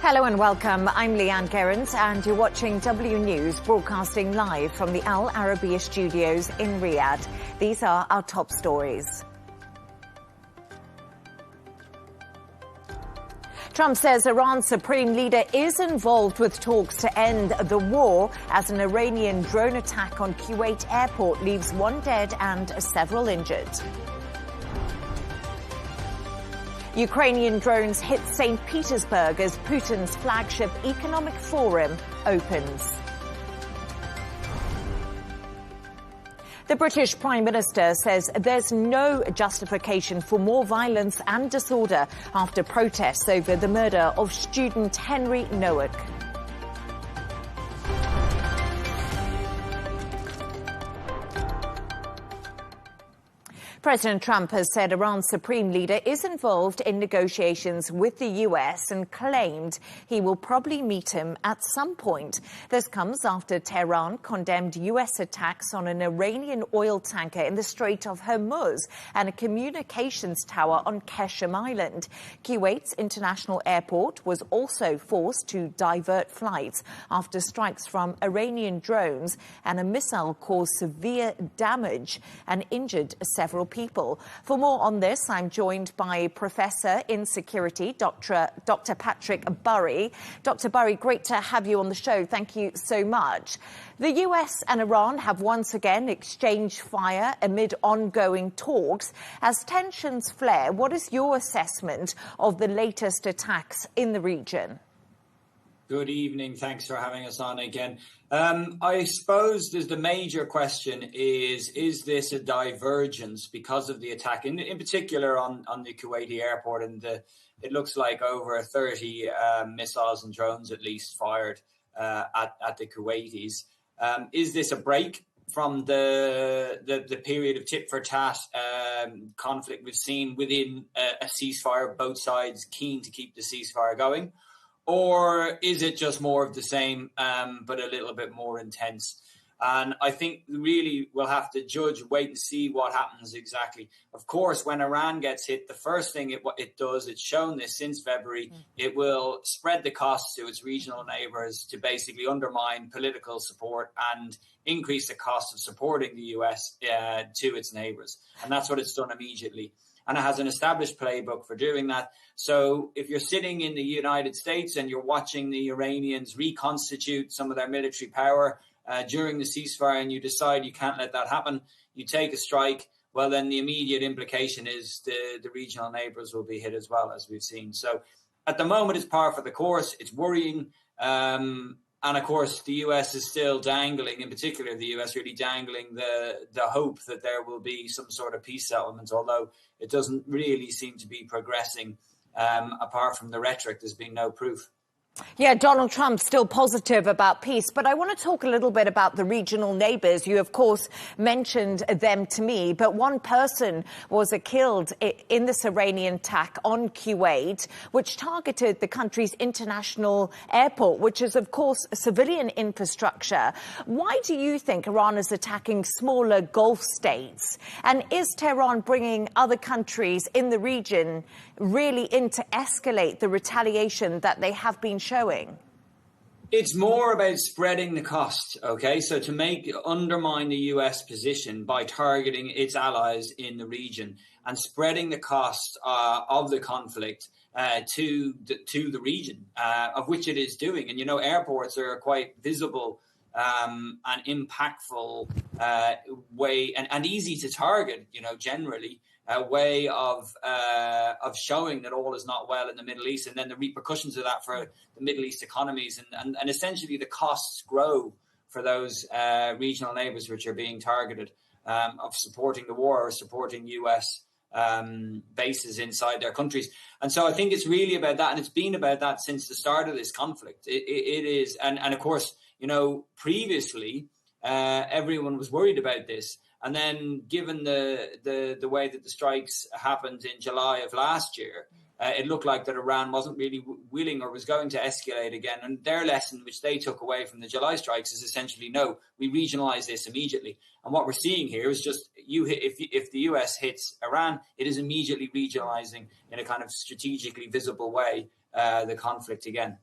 Hello and welcome. I'm Leigh Ann Gerrans and you're watching W News, broadcasting live from the Al Arabiya studios in Riyadh. These are our top stories. Trump says Iran's supreme leader is involved with talks to end the war as an Iranian drone attack on Kuwait airport leaves one dead and several injured. Ukrainian drones hit St. Petersburg as Putin's flagship economic forum opens. The British Prime Minister says there's no justification for more violence and disorder after protests over the murder of student Henry Noack. President Trump has said Iran's supreme leader is involved in negotiations with the U.S. and claimed he will probably meet him at some point. This comes after Tehran condemned U.S. attacks on an Iranian oil tanker in the Strait of Hormuz and a communications tower on Qeshm Island. Kuwait's international airport was also forced to divert flights after strikes from Iranian drones, and a missile caused severe damage and injured several people. For more on this, I'm joined by Professor in Security, Dr. Patrick Burry. Dr. Burry, great to have you on the show. Thank you so much. The US and Iran have once again exchanged fire amid ongoing talks. As tensions flare, what is your assessment of the latest attacks in the region? Good evening. Thanks for having us on again. I suppose the major question is this a divergence because of the attack, in particular on the Kuwaiti airport, and it looks like over 30 missiles and drones at least fired at the Kuwaitis. Is this a break from the period of tit-for-tat conflict we've seen within a ceasefire, both sides keen to keep the ceasefire going? Or is it just more of the same, but a little bit more intense? And I think really we'll have to wait and see what happens exactly. Of course, when Iran gets hit, the first thing it does, it's shown this since February, it will spread the costs to its regional neighbors to basically undermine political support and increase the cost of supporting the US to its neighbors. And that's what it's done immediately. And it has an established playbook for doing that. So if you're sitting in the United States and you're watching the Iranians reconstitute some of their military power during the ceasefire and you decide you can't let that happen, you take a strike, well, then the immediate implication is the regional neighbors will be hit as well, as we've seen. So at the moment, it's par for the course. It's worrying. And of course, the US is still dangling, in particular, the US really dangling the hope that there will be some sort of peace settlement, although it doesn't really seem to be progressing. Apart from the rhetoric, there's been no proof. Yeah, Donald Trump's still positive about peace, but I want to talk a little bit about the regional neighbors. You, of course, mentioned them to me, but one person was killed in this Iranian attack on Kuwait, which targeted the country's international airport, which is, of course, civilian infrastructure. Why do you think Iran is attacking smaller Gulf states? And is Tehran bringing other countries in the region really in to escalate the retaliation that they have been showing? It's more about spreading the cost, okay? So to undermine the US position by targeting its allies in the region and spreading the cost of the conflict to the region, of which it is doing. And, you know, airports are a quite visible and impactful way and easy to target, you know, generally. A way of showing that all is not well in the Middle East, and then the repercussions of that for the Middle East economies, and essentially the costs grow for those regional neighbors which are being targeted of supporting the war or supporting US bases inside their countries. And so I think it's really about that, and it's been about that since the start of this conflict. It is, and of course, you know, previously everyone was worried about this. And then given the way that the strikes happened in July of last year, it looked like that Iran wasn't really willing or was going to escalate again. And their lesson, which they took away from the July strikes, is essentially, no, we regionalize this immediately. And what we're seeing here is just if the US hits Iran, it is immediately regionalizing in a kind of strategically visible way the conflict again.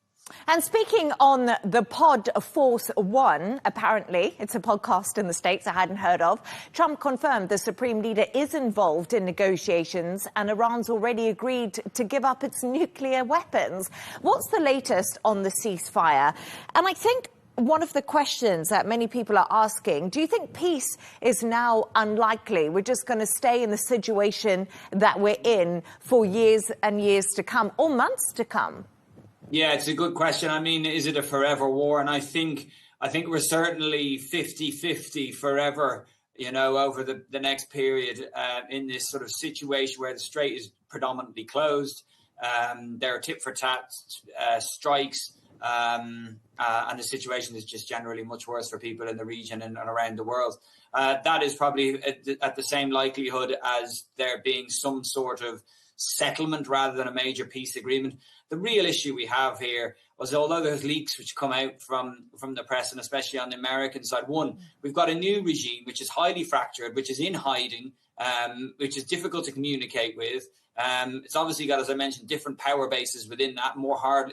And speaking on the pod Force One, apparently, it's a podcast in the States I hadn't heard of, Trump confirmed the Supreme Leader is involved in negotiations and Iran's already agreed to give up its nuclear weapons. What's the latest on the ceasefire? And I think one of the questions that many people are asking, do you think peace is now unlikely? We're just going to stay in the situation that we're in for years and years to come, or months to come? Yeah, it's a good question. I mean, is it a forever war? And I think we're certainly 50-50 forever, over the next period in this sort of situation where the strait is predominantly closed. There are tit-for-tat strikes, and the situation is just generally much worse for people in the region and around the world. That is probably at the same likelihood as there being some sort of settlement rather than a major peace agreement. The real issue we have here was, although there's leaks which come out from the press, and especially on the American side, one, we've got a new regime which is highly fractured, which is in hiding, which is difficult to communicate with. It's obviously got, as I mentioned, different power bases within that.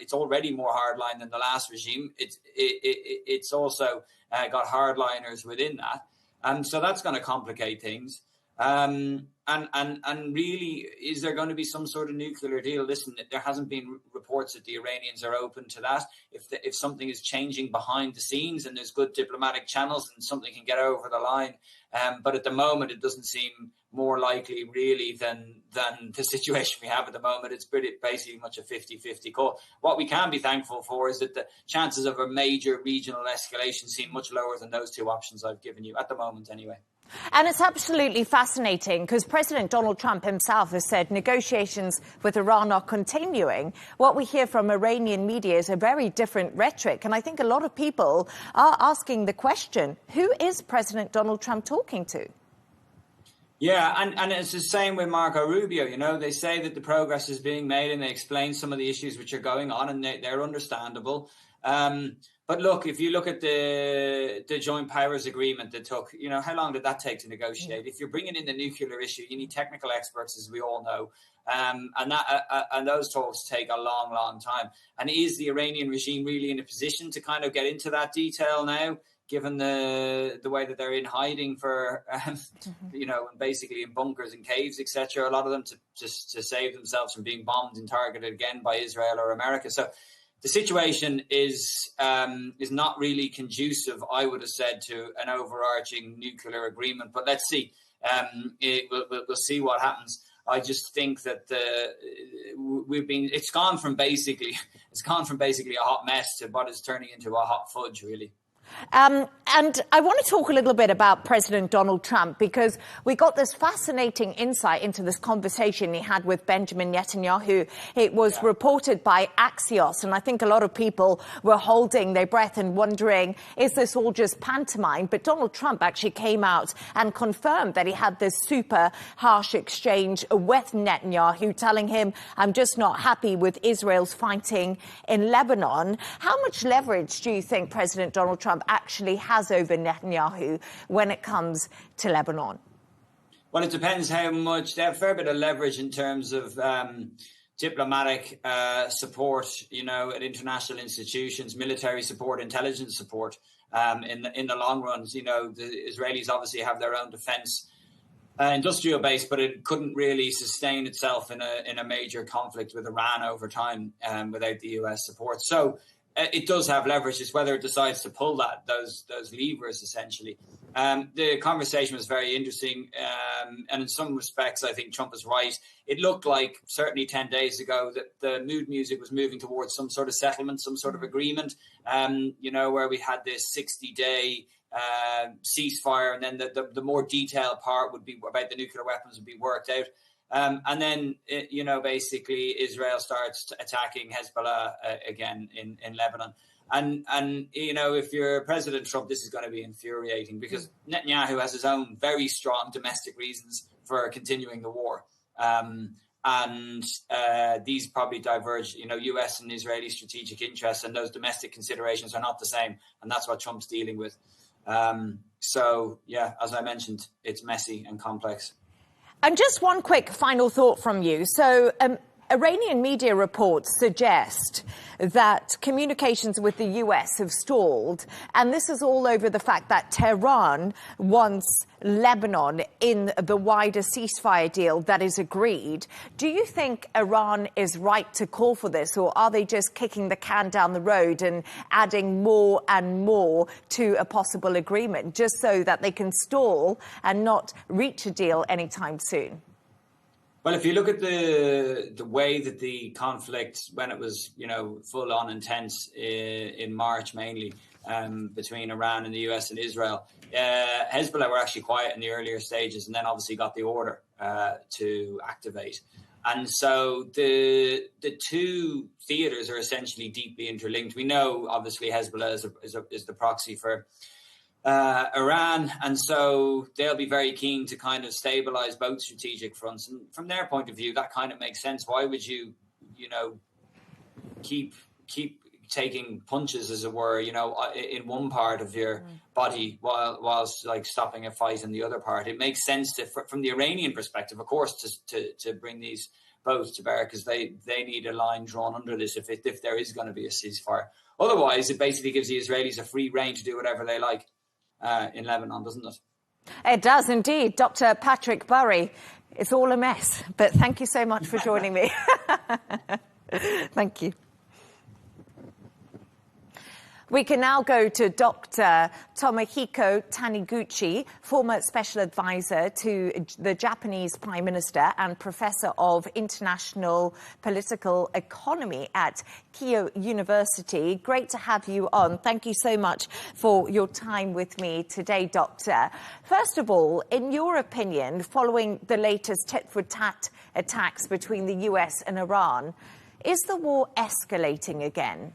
It's already more hardline than the last regime. It's also got hardliners within that, so that's going to complicate things. And really, is there going to be some sort of nuclear deal? Listen, there hasn't been reports that the Iranians are open to that. If something is changing behind the scenes and there's good diplomatic channels, and something can get over the line. But at the moment, it doesn't seem more likely, really, than the situation we have at the moment. It's basically much a 50-50 call. What we can be thankful for is that the chances of a major regional escalation seem much lower than those two options I've given you, at the moment anyway. And it's absolutely fascinating because President Donald Trump himself has said negotiations with Iran are continuing. What we hear from Iranian media is a very different rhetoric. And I think a lot of people are asking the question, who is President Donald Trump talking to? Yeah, and it's the same with Marco Rubio. They say that the progress is being made and they explain some of the issues which are going on, and they're understandable. But look, if you look at the Joint Powers Agreement that took, how long did that take to negotiate? If you're bringing in the nuclear issue, you need technical experts, as we all know. And those talks take a long, long time. And is the Iranian regime really in a position to kind of get into that detail now, given the way that they're in hiding for, basically in bunkers and caves, etc. A lot of them to save themselves from being bombed and targeted again by Israel or America. So the situation is not really conducive, I would have said, to an overarching nuclear agreement. But let's see. We'll see what happens. I just think that it's gone from basically a hot mess to what is turning into a hot fudge, really. And I want to talk a little bit about President Donald Trump, because we got this fascinating insight into this conversation he had with Benjamin Netanyahu. It was reported by Axios, and I think a lot of people were holding their breath and wondering, is this all just pantomime? But Donald Trump actually came out and confirmed that he had this super harsh exchange with Netanyahu, telling him, I'm just not happy with Israel's fighting in Lebanon. How much leverage do you think President Donald Trump actually has over Netanyahu when it comes to Lebanon? Well, it depends how much. They have a fair bit of leverage in terms of diplomatic support, at international institutions, military support, intelligence support. In the long run, the Israelis obviously have their own defense industrial base, but it couldn't really sustain itself in a major conflict with Iran over time without the US support. So it does have leverage. It's whether it decides to pull those levers, essentially. The conversation was very interesting, and in some respects, I think Trump is right. It looked like, certainly 10 days ago, that the mood music was moving towards some sort of settlement, some sort of agreement, where we had this 60-day ceasefire, and then the more detailed part would be about the nuclear weapons would be worked out. And then, basically Israel starts attacking Hezbollah again in Lebanon. And if you're President Trump, this is going to be infuriating because Netanyahu has his own very strong domestic reasons for continuing the war. And these probably diverge, US and Israeli strategic interests, and those domestic considerations are not the same. And that's what Trump's dealing with. So, as I mentioned, it's messy and complex. And just one quick final thought from you. So Iranian media reports suggest that communications with the US have stalled, and this is all over the fact that Tehran wants Lebanon in the wider ceasefire deal that is agreed. Do you think Iran is right to call for this, or are they just kicking the can down the road and adding more and more to a possible agreement just so that they can stall and not reach a deal anytime soon? Well, if you look at the way that the conflict, when it was, full on intense in March mainly, between Iran and the US and Israel, Hezbollah were actually quiet in the earlier stages and then obviously got the order to activate. And so the two theaters are essentially deeply interlinked. We know, obviously, Hezbollah is the proxy for Iran, and so they'll be very keen to kind of stabilize both strategic fronts. And from their point of view, that kind of makes sense. Why would you, keep taking punches, as it were, in one part of your body whilst like stopping a fight in the other part? It makes sense from the Iranian perspective, of course, to bring these both to bear, because they need a line drawn under this if there is going to be a ceasefire. Otherwise, it basically gives the Israelis a free rein to do whatever they like in Lebanon, doesn't it? It does indeed. Dr. Patrick Burry, it's all a mess, but thank you so much for joining me. Thank you. We can now go to Dr. Tomohiko Taniguchi, former special advisor to the Japanese Prime Minister and professor of international political economy at Keio University. Great to have you on. Thank you so much for your time with me today, Doctor. First of all, in your opinion, following the latest tit-for-tat attacks between the US and Iran, is the war escalating again?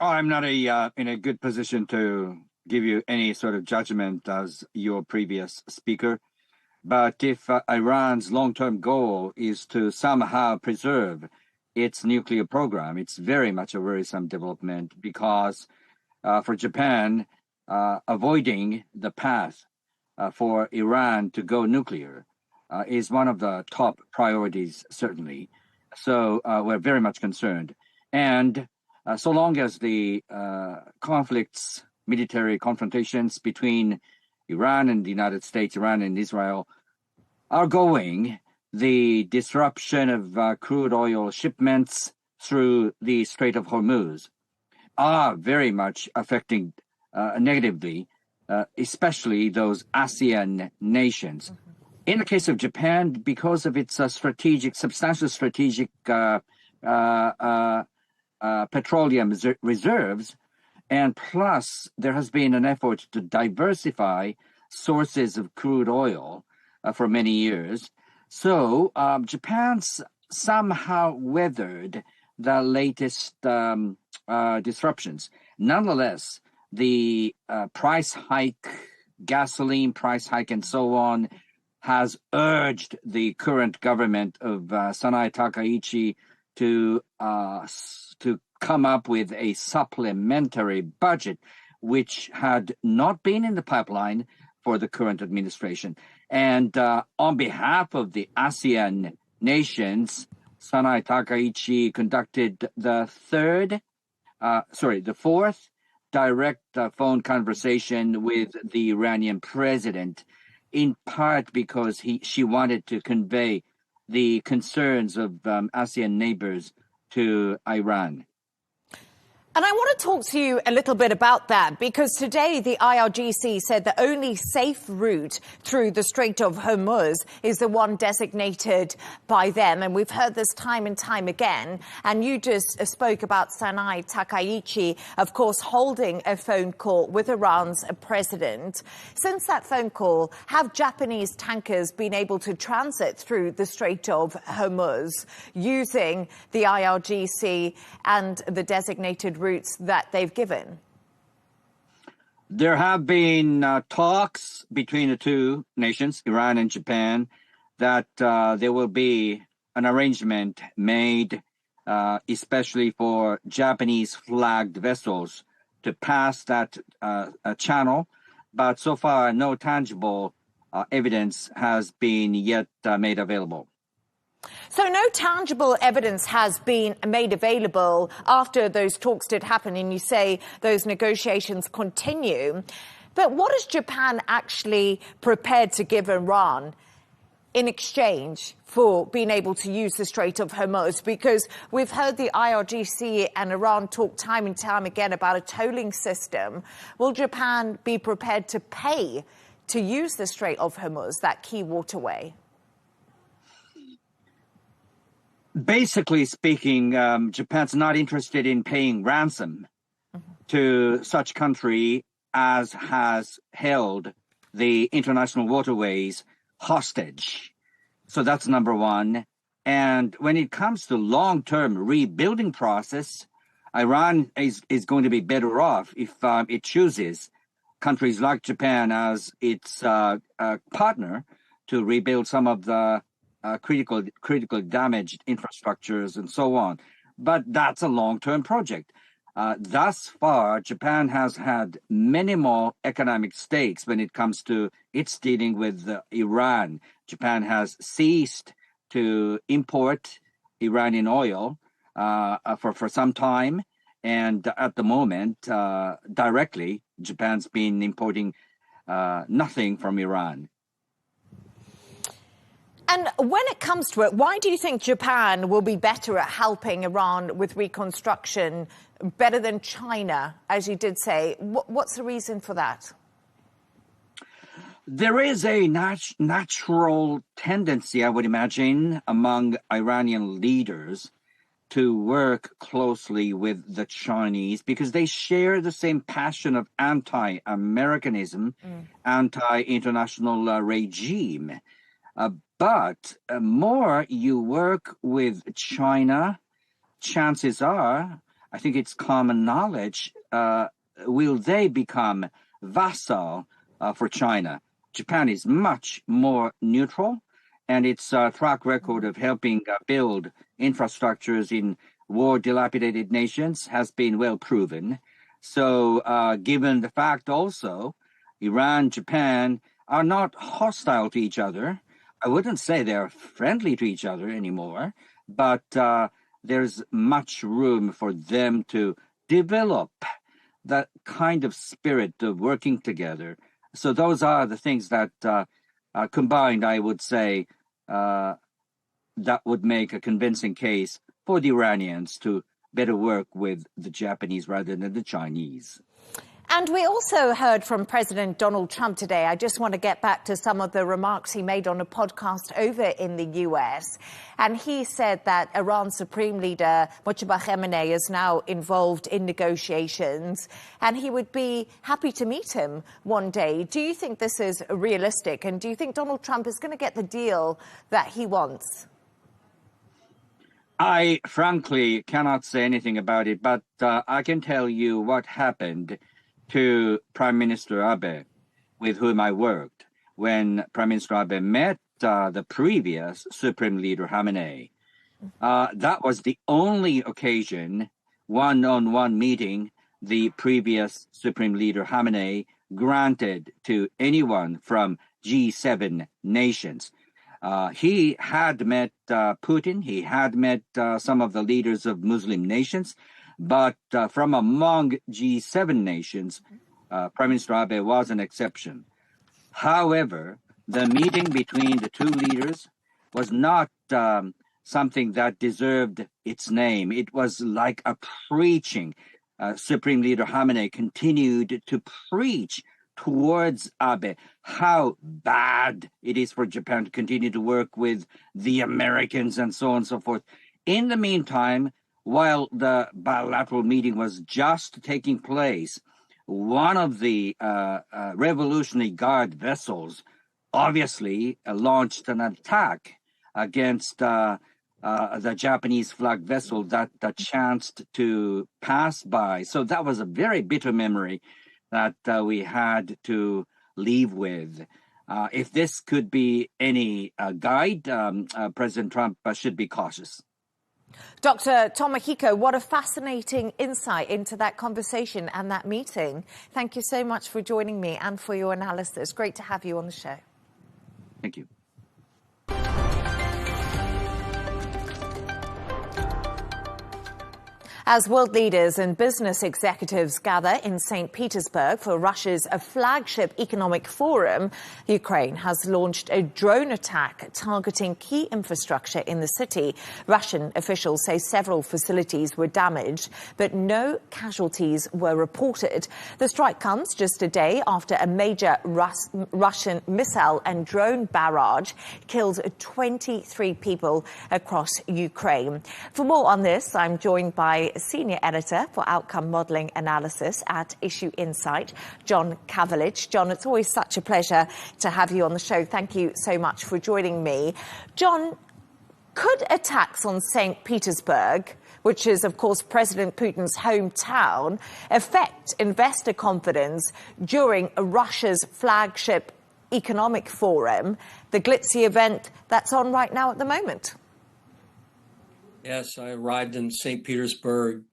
I'm not in a good position to give you any sort of judgment as your previous speaker. But if Iran's long-term goal is to somehow preserve its nuclear program, it's very much a worrisome development, because for Japan, avoiding the path for Iran to go nuclear is one of the top priorities, certainly. So we're very much concerned. And so long as the conflicts, military confrontations between Iran and the United States, Iran and Israel are going, the disruption of crude oil shipments through the Strait of Hormuz are very much affecting negatively, especially those ASEAN nations. In the case of Japan, because of its substantial strategic petroleum reserves, and plus there has been an effort to diversify sources of crude oil for many years. So Japan's somehow weathered the latest disruptions. Nonetheless, the price hike, gasoline price hike and so on, has urged the current government of Sanae Takaichi to come up with a supplementary budget, which had not been in the pipeline for the current administration. And on behalf of the ASEAN nations, Sanae Takaichi conducted the fourth direct phone conversation with the Iranian president, in part because she wanted to convey the concerns of ASEAN neighbors to Iran. And I want to talk to you a little bit about that, because today the IRGC said the only safe route through the Strait of Hormuz is the one designated by them. And we've heard this time and time again. And you just spoke about Sanae Takaichi, of course, holding a phone call with Iran's president. Since that phone call, have Japanese tankers been able to transit through the Strait of Hormuz using the IRGC and the designated routes that they've given? There have been talks between the two nations, Iran and Japan, that there will be an arrangement made, especially for Japanese flagged vessels to pass that channel. But so far, no tangible evidence has been yet made available. So no tangible evidence has been made available after those talks did happen, and you say those negotiations continue. But what is Japan actually prepared to give Iran in exchange for being able to use the Strait of Hormuz? Because we've heard the IRGC and Iran talk time and time again about a tolling system. Will Japan be prepared to pay to use the Strait of Hormuz, that key waterway? Basically speaking, Japan's not interested in paying ransom to such country as has held the international waterways hostage. So that's number one. And when it comes to long-term rebuilding process, Iran is going to be better off if it chooses countries like Japan as its partner to rebuild some of the critical damaged infrastructures and so on. But that's a long-term project. Thus far, Japan has had minimal economic stakes when it comes to its dealing with Iran. Japan has ceased to import Iranian oil for some time. And at the moment, directly, Japan's been importing nothing from Iran. And when it comes to it, why do you think Japan will be better at helping Iran with reconstruction, better than China, as you did say? What's the reason for that? There is a natural tendency, I would imagine, among Iranian leaders to work closely with the Chinese because they share the same passion of anti-Americanism, anti-international regime. But more you work with China, chances are, I think it's common knowledge, will they become vassal for China? Japan is much more neutral, and its track record of helping build infrastructures in war-dilapidated nations has been well proven. So given the fact also, Iran, Japan are not hostile to each other. I wouldn't say they're friendly to each other anymore, but there's much room for them to develop that kind of spirit of working together. So those are the things that combined, I would say, that would make a convincing case for the Iranians to better work with the Japanese rather than the Chinese. And we also heard from President Donald Trump today. I just want to get back to some of the remarks he made on a podcast over in the US. And he said that Iran's Supreme Leader, Mojtaba Khamenei, is now involved in negotiations, and he would be happy to meet him one day. Do you think this is realistic? And do you think Donald Trump is going to get the deal that he wants? I frankly cannot say anything about it, but I can tell you what happened to Prime Minister Abe, with whom I worked, when Prime Minister Abe met the previous Supreme Leader Khamenei. That was the only occasion, one-on-one meeting, the previous Supreme Leader Khamenei granted to anyone from G7 nations. He had met Putin, he had met some of the leaders of Muslim nations, but from among G7 nations, Prime Minister Abe was an exception. However, the meeting between the two leaders was not something that deserved its name. It was like a preaching. Supreme Leader Khamenei continued to preach towards Abe how bad it is for Japan to continue to work with the Americans and so on and so forth. In the meantime, while the bilateral meeting was just taking place, one of the Revolutionary Guard vessels obviously launched an attack against the Japanese flag vessel that chanced to pass by. So that was a very bitter memory that we had to leave with. If this could be any guide, President Trump should be cautious. Dr. Tomohiko, what a fascinating insight into that conversation and that meeting. Thank you so much for joining me and for your analysis. Great to have you on the show. Thank you. As world leaders and business executives gather in St. Petersburg for Russia's flagship economic forum, Ukraine has launched a drone attack targeting key infrastructure in the city. Russian officials say several facilities were damaged, but no casualties were reported. The strike comes just a day after a major Russian missile and drone barrage killed 23 people across Ukraine. For more on this, I'm joined by Senior Editor for Outcome Modelling Analysis at Issue Insight, John Cavalich. John, it's always such a pleasure to have you on the show. Thank you so much for joining me. John, could attacks on St. Petersburg, which is, of course, President Putin's hometown, affect investor confidence during Russia's flagship economic forum, the glitzy event that's on right now at the moment? Yes, I arrived in St. Petersburg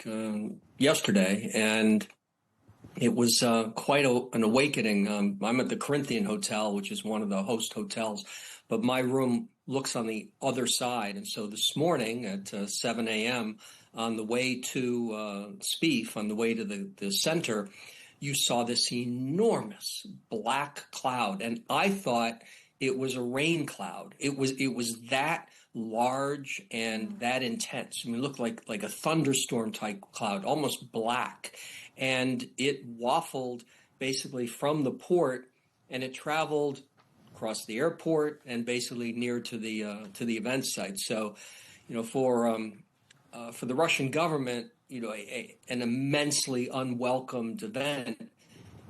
yesterday, and it was quite an awakening. I'm at the Corinthian Hotel, which is one of the host hotels, but my room looks on the other side. And so this morning at 7 a.m., on the way to Spieth, on the way to the center, you saw this enormous black cloud, and I thought it was a rain cloud. It was that large and that intense. I mean, it looked like a thunderstorm type cloud, almost black. And it waffled basically from the port, and it traveled across the airport and basically near to the event site. So, for the Russian government, an immensely unwelcomed event.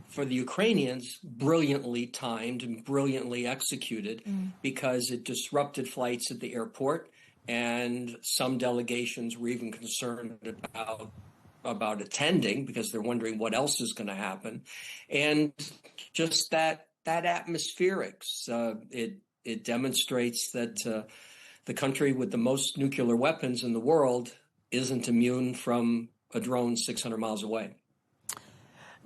For the Ukrainians, brilliantly timed and brilliantly executed because it disrupted flights at the airport, and some delegations were even concerned about attending because they're wondering what else is going to happen. And just that atmospherics, it demonstrates that the country with the most nuclear weapons in the world isn't immune from a drone 600 miles away.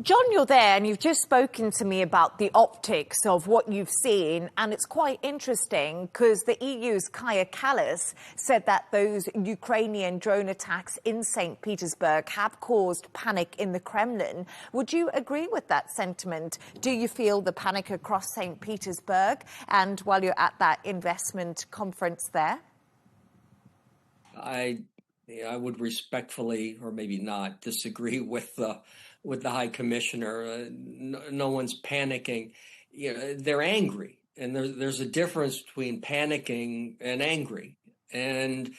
John, you're there and you've just spoken to me about the optics of what you've seen, and it's quite interesting because the EU's Kaja Kallas said that those Ukrainian drone attacks in St. Petersburg have caused panic in the Kremlin. Would you agree with that sentiment? Do you feel the panic across St. Petersburg and while you're at that investment conference there? I would respectfully, or maybe not, disagree with the High Commissioner. No one's panicking. They're angry, and there's a difference between panicking and angry. And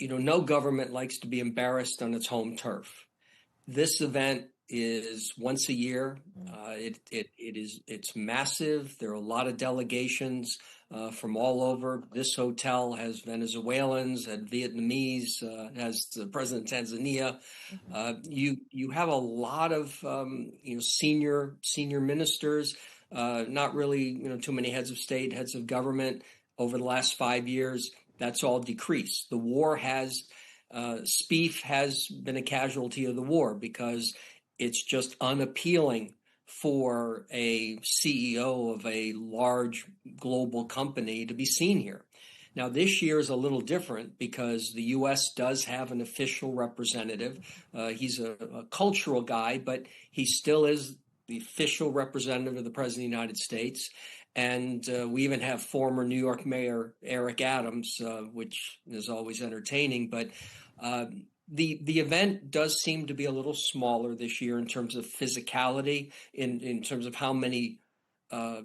no government likes to be embarrassed on its home turf. This event is once a year. It's massive. There are a lot of delegations from all over. This hotel has Venezuelans, had Vietnamese, has the president of Tanzania. You have a lot of senior ministers. Not really too many heads of state, heads of government over the last 5 years. That's all decreased. The war has Spieth has been a casualty of the war because it's just unappealing for a CEO of a large global company to be seen here. Now, this year is a little different because the U.S. does have an official representative. He's a cultural guy, but he still is the official representative of the President of the United States. And we even have former New York Mayor Eric Adams, which is always entertaining. But the event does seem to be a little smaller this year in terms of physicality, in terms of how many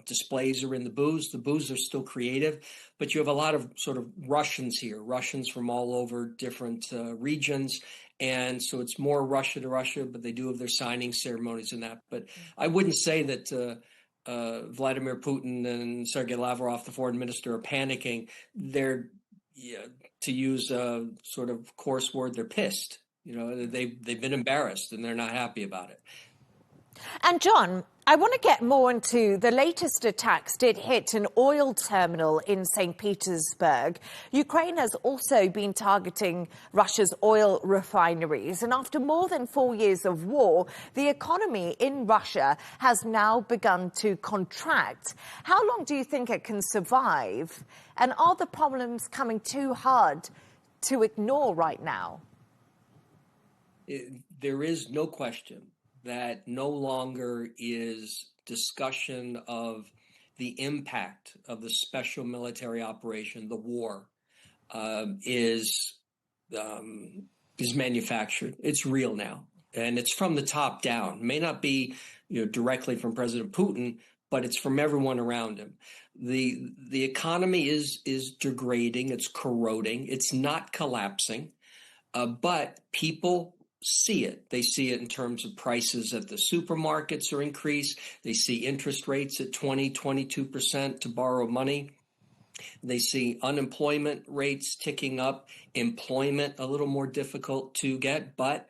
displays are in the booths. The booths are still creative, but you have a lot of sort of Russians here, Russians from all over different regions. And so it's more Russia to Russia, but they do have their signing ceremonies and that. But I wouldn't say that Vladimir Putin and Sergei Lavrov, the foreign minister, are panicking. They're, to use a sort of coarse word, they're pissed. They've been embarrassed and they're not happy about it. And John, I want to get more into the latest attacks did hit an oil terminal in St. Petersburg. Ukraine has also been targeting Russia's oil refineries. And after more than 4 years of war, the economy in Russia has now begun to contract. How long do you think it can survive? And are the problems coming too hard to ignore right now? there is no question that no longer is discussion of the impact of the special military operation, the war, is manufactured. It's real now, and it's from the top down. It may not be, directly from President Putin, but it's from everyone around him. The economy is degrading. It's corroding. It's not collapsing, but people see it. They see it in terms of prices at the supermarkets are increased. They see interest rates at 22% to borrow money. They see unemployment rates ticking up, employment a little more difficult to get, but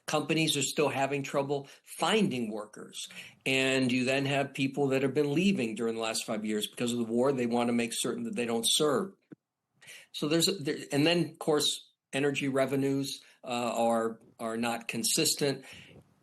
companies are still having trouble finding workers. And you then have people that have been leaving during the last 5 years because of the war. They want to make certain that they don't serve. So and then, of course, energy revenues are not consistent.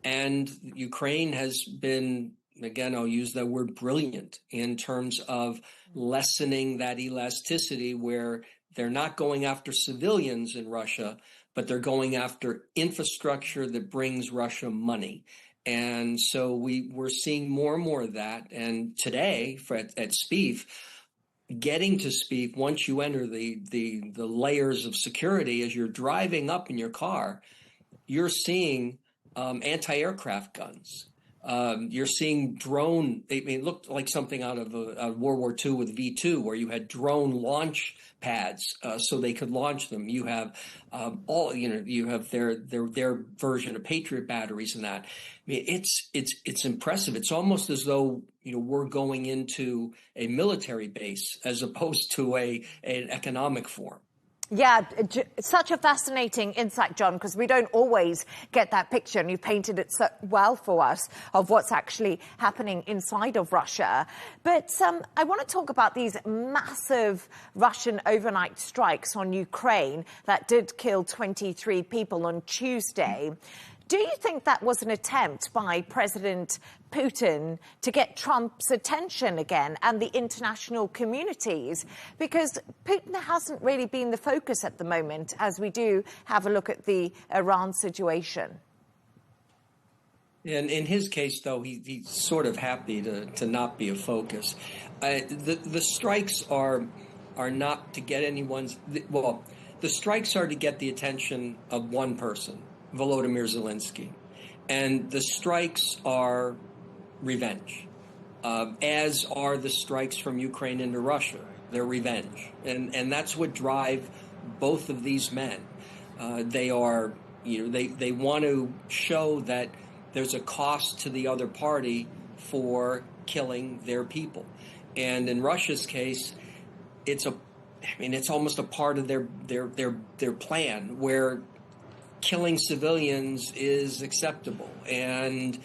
And Ukraine has been, again, I'll use that word, brilliant in terms of lessening that elasticity where they're not going after civilians in Russia, but they're going after infrastructure that brings Russia money. And so we're seeing more and more of that. And today at SPIEF, getting to SPIEF, once you enter the layers of security, as you're driving up in your car, you're seeing anti-aircraft guns. You're seeing drone. It looked like something out of World War II with V2, where you had drone launch pads so they could launch them. You have you have their version of Patriot batteries and that. I mean, it's impressive. It's almost as though we're going into a military base as opposed to an economic form. Yeah, such a fascinating insight, John, because we don't always get that picture, and you've painted it so well for us of what's actually happening inside of Russia. But I want to talk about these massive Russian overnight strikes on Ukraine that did kill 23 people on Tuesday. Do you think that was an attempt by President Putin to get Trump's attention again and the international communities? Because Putin hasn't really been the focus at the moment, as we do have a look at the Iran situation. And in his case, though, he's sort of happy to not be a focus. The strikes are not to get anyone's... Well, the strikes are to get the attention of one person, Volodymyr Zelensky. And the strikes are revenge, as are the strikes from Ukraine into Russia. They're revenge. And that's what drive both of these men. They are, they want to show that there's a cost to the other party for killing their people. And in Russia's case, it's almost a part of their plan, where killing civilians is acceptable, and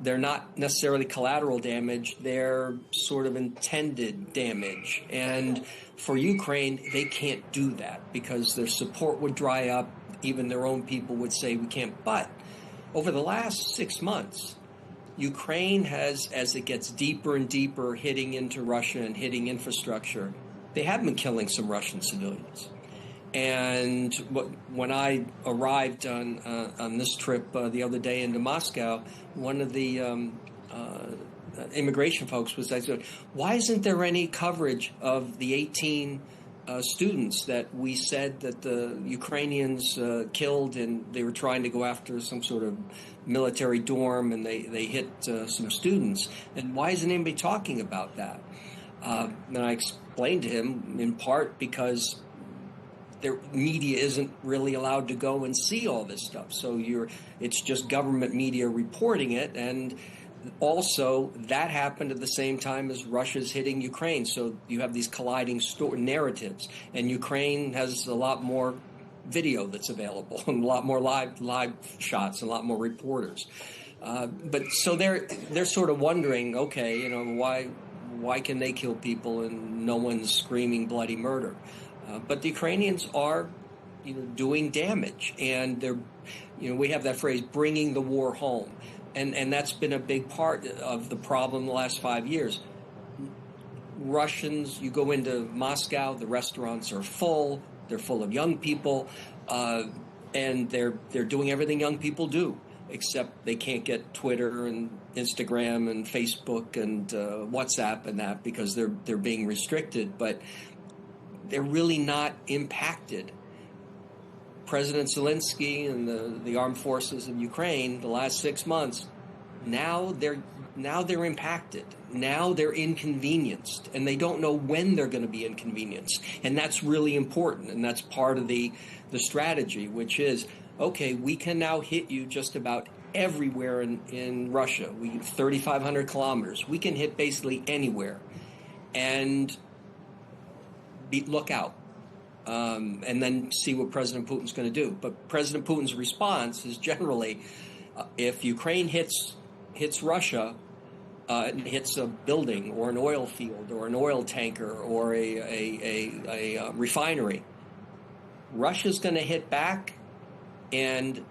they're not necessarily collateral damage, they're sort of intended damage. And for Ukraine, they can't do that because their support would dry up. Even their own people would say we can't. But over the last 6 months, Ukraine has, as it gets deeper and deeper, hitting into Russia and hitting infrastructure, they have been killing some Russian civilians. And when I arrived on this trip the other day into Moscow, one of the immigration folks was saying, why isn't there any coverage of the 18 students that we said that the Ukrainians killed, and they were trying to go after some sort of military dorm, and they hit some students? And why isn't anybody talking about that? And I explained to him, in part because their media isn't really allowed to go and see all this stuff. So it's just government media reporting it. And also that happened at the same time as Russia's hitting Ukraine. So you have these colliding narratives, and Ukraine has a lot more video that's available and a lot more live shots and a lot more reporters. But so they're sort of wondering, okay, why can they kill people and no one's screaming bloody murder? But the Ukrainians are, doing damage, and they're, we have that phrase, bringing the war home, and that's been a big part of the problem the last 5 years. Russians, you go into Moscow, the restaurants are full. They're full of young people. and they're doing everything young people do, except they can't get Twitter and Instagram and Facebook and WhatsApp and that because they're being restricted, but they're really not impacted. President Zelensky and the armed forces of Ukraine, the last 6 months, now they're impacted. Now they're inconvenienced, and they don't know when they're going to be inconvenienced. And that's really important, and that's part of the strategy, which is, okay, we can now hit you just about everywhere in Russia. We 3,500 kilometers. We can hit basically anywhere, and look out, and then see what President Putin's going to do. But President Putin's response is generally, if Ukraine hits Russia, and hits a building or an oil field or an oil tanker or a refinery, Russia's going to hit back, and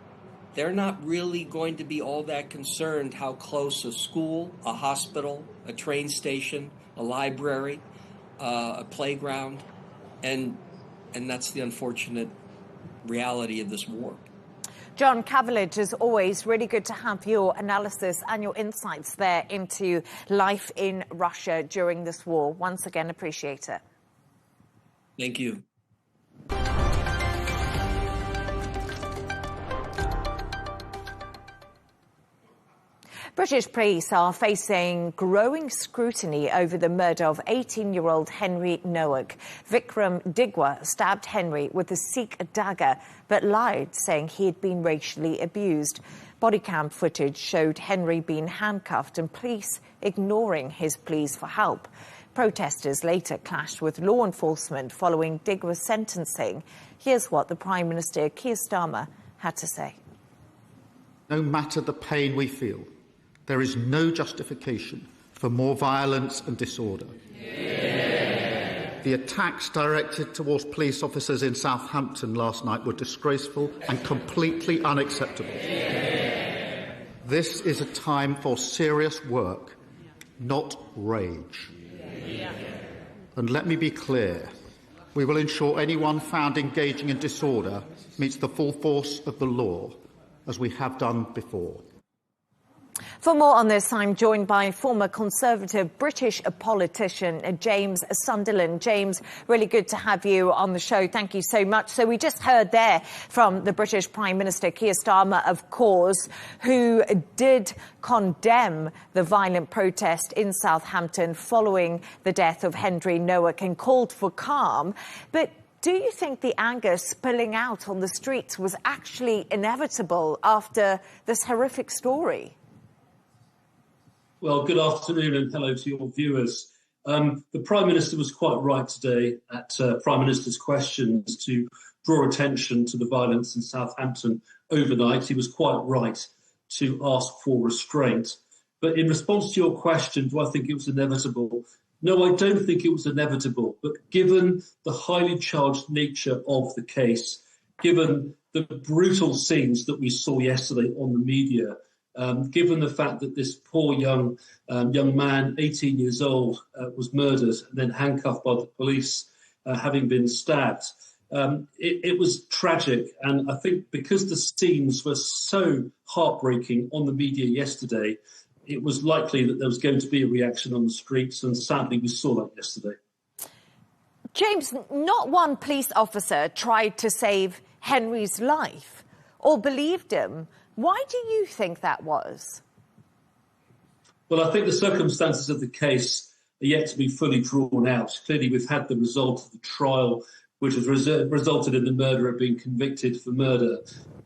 they're not really going to be all that concerned how close a school, a hospital, a train station, a library, a playground, and that's the unfortunate reality of this war. John Cavalage, as always, really good to have your analysis and your insights there into life in Russia during this war. Once again, appreciate it. Thank you. British police are facing growing scrutiny over the murder of 18-year-old Henry Nowak. Vikram Digwa stabbed Henry with a Sikh dagger, but lied, saying he had been racially abused. Body cam footage showed Henry being handcuffed and police ignoring his pleas for help. Protesters later clashed with law enforcement following Digwa's sentencing. Here's what the Prime Minister, Keir Starmer, had to say. No matter the pain we feel, there is no justification for more violence and disorder. Yeah. The attacks directed towards police officers in Southampton last night were disgraceful and completely unacceptable. Yeah. This is a time for serious work, not rage. Yeah. And let me be clear, we will ensure anyone found engaging in disorder meets the full force of the law, as we have done before. For more on this, I'm joined by former Conservative British politician James Sunderland. James, really good to have you on the show. Thank you so much. So we just heard there from the British Prime Minister, Keir Starmer, of course, who did condemn the violent protest in Southampton following the death of Henry Nowak and called for calm. But do you think the anger spilling out on the streets was actually inevitable after this horrific story? Well, good afternoon and hello to your viewers. The Prime Minister was quite right today at Prime Minister's questions to draw attention to the violence in Southampton overnight. He was quite right to ask for restraint. But in response to your question, do I think it was inevitable? No, I don't think it was inevitable. But given the highly charged nature of the case, given the brutal scenes that we saw yesterday on the media, given the fact that this poor young man, 18 years old, was murdered and then handcuffed by the police, having been stabbed, it was tragic. And I think because the scenes were so heartbreaking on the media yesterday, it was likely that there was going to be a reaction on the streets. And sadly, we saw that yesterday. James, not one police officer tried to save Henry's life or believed him. Why do you think that was? Well, I think the circumstances of the case are yet to be fully drawn out. Clearly, we've had the result of the trial, which has resulted in the murderer being convicted for murder.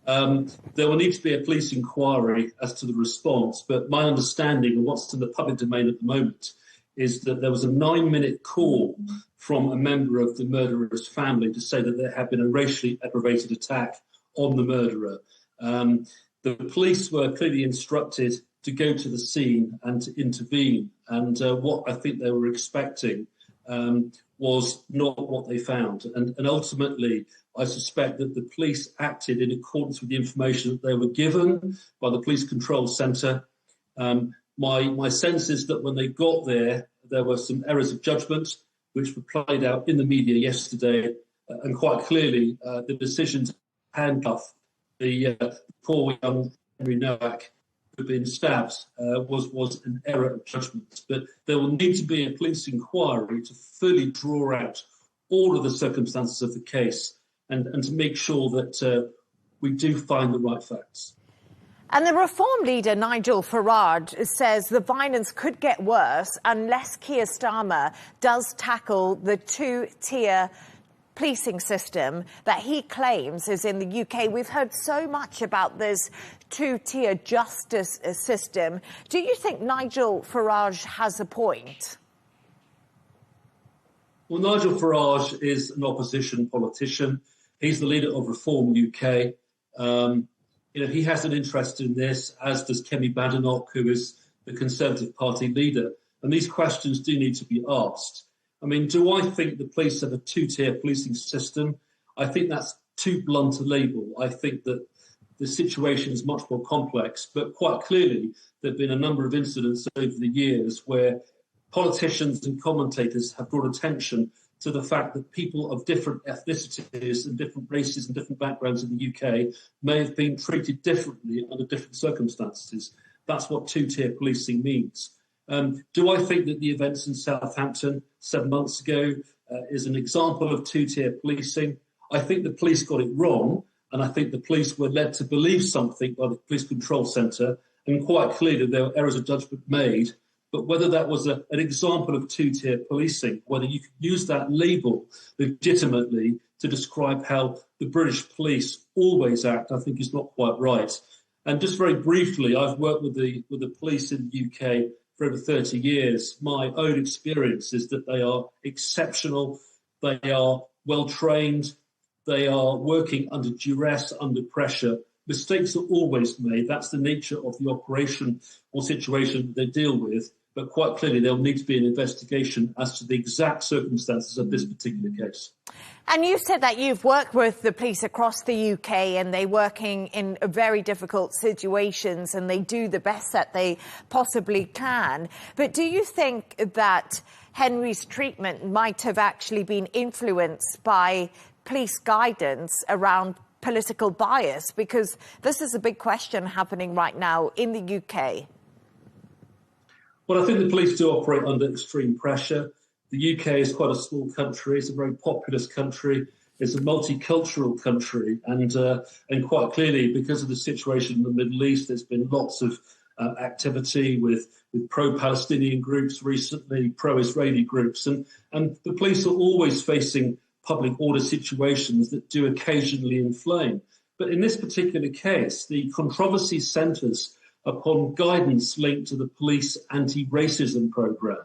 There will need to be a police inquiry as to the response, but my understanding and what's in the public domain at the moment is that there was a 9-minute call from a member of the murderer's family to say that there had been a racially aggravated attack on the murderer. The police were clearly instructed to go to the scene and to intervene. And what I think they were expecting was not what they found. And ultimately, I suspect that the police acted in accordance with the information that they were given by the Police Control Centre. My sense is that when they got there, there were some errors of judgment, which were played out in the media yesterday. And quite clearly, the decision to handcuff the poor young Henry Nowak who had been stabbed was an error of judgment. But there will need to be a police inquiry to fully draw out all of the circumstances of the case and to make sure that we do find the right facts. And the Reform leader, Nigel Farage, says the violence could get worse unless Keir Starmer does tackle the two-tier policing system that he claims is in the UK. We've heard so much about this two-tier justice system. Do you think Nigel Farage has a point? Well, Nigel Farage is an opposition politician. He's the leader of Reform UK. He has an interest in this, as does Kemi Badenoch, who is the Conservative Party leader. And these questions do need to be asked. I mean, do I think the police have a two-tier policing system? I think that's too blunt a label. I think that the situation is much more complex. But quite clearly, there have been a number of incidents over the years where politicians and commentators have brought attention to the fact that people of different ethnicities and different races and different backgrounds in the UK may have been treated differently under different circumstances. That's what two-tier policing means. Do I think that the events in Southampton 7 months ago is an example of two-tier policing? I think the police got it wrong, and I think the police were led to believe something by the Police Control Centre, and quite clearly there were errors of judgment made. But whether that was an example of two-tier policing, whether you could use that label legitimately to describe how the British police always act, I think is not quite right. And just very briefly, I've worked with the police in the UK for over 30 years. My own experience is that they are exceptional, they are well-trained, they are working under duress, under pressure. Mistakes are always made. That's the nature of the operation or situation they deal with. But quite clearly, there'll need to be an investigation as to the exact circumstances of this particular case. And you said that you've worked with the police across the UK and they're working in very difficult situations and they do the best that they possibly can. But do you think that Henry's treatment might have actually been influenced by police guidance around political bias? Because this is a big question happening right now in the UK. Well, I think the police do operate under extreme pressure. The UK is quite a small country. It's a very populous country. It's a multicultural country. And quite clearly, because of the situation in the Middle East, there's been lots of activity with pro-Palestinian groups recently, pro-Israeli groups. And the police are always facing public order situations that do occasionally inflame. But in this particular case, the controversy centres upon guidance linked to the police anti-racism programme.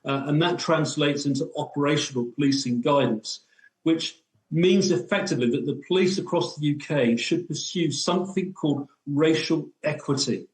And that translates into operational policing guidance, which means effectively that the police across the UK should pursue something called racial equity.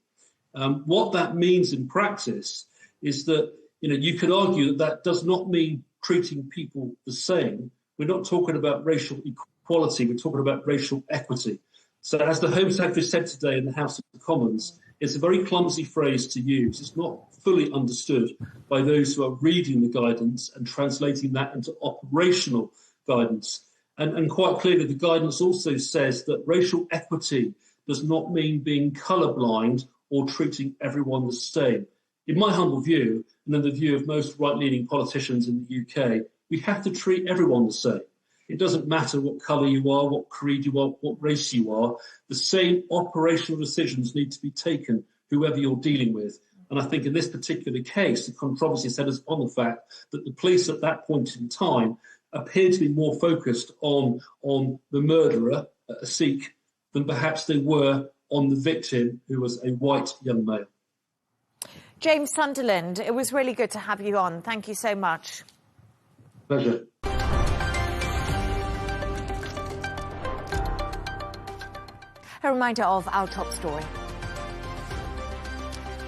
What that means in practice is that, you could argue that does not mean treating people the same. We're not talking about racial equality, we're talking about racial equity. So as the Home Secretary said today in the House of Commons, it's a very clumsy phrase to use. It's not fully understood by those who are reading the guidance and translating that into operational guidance. And quite clearly, the guidance also says that racial equity does not mean being colourblind or treating everyone the same. In my humble view, and in the view of most right-leaning politicians in the UK, we have to treat everyone the same. It doesn't matter what colour you are, what creed you are, what race you are. The same operational decisions need to be taken, whoever you're dealing with. And I think in this particular case, the controversy centres on the fact that the police at that point in time appear to be more focused on the murderer, a Sikh, than perhaps they were on the victim, who was a white young male. James Sunderland, it was really good to have you on. Thank you so much. Pleasure. A reminder of our top story.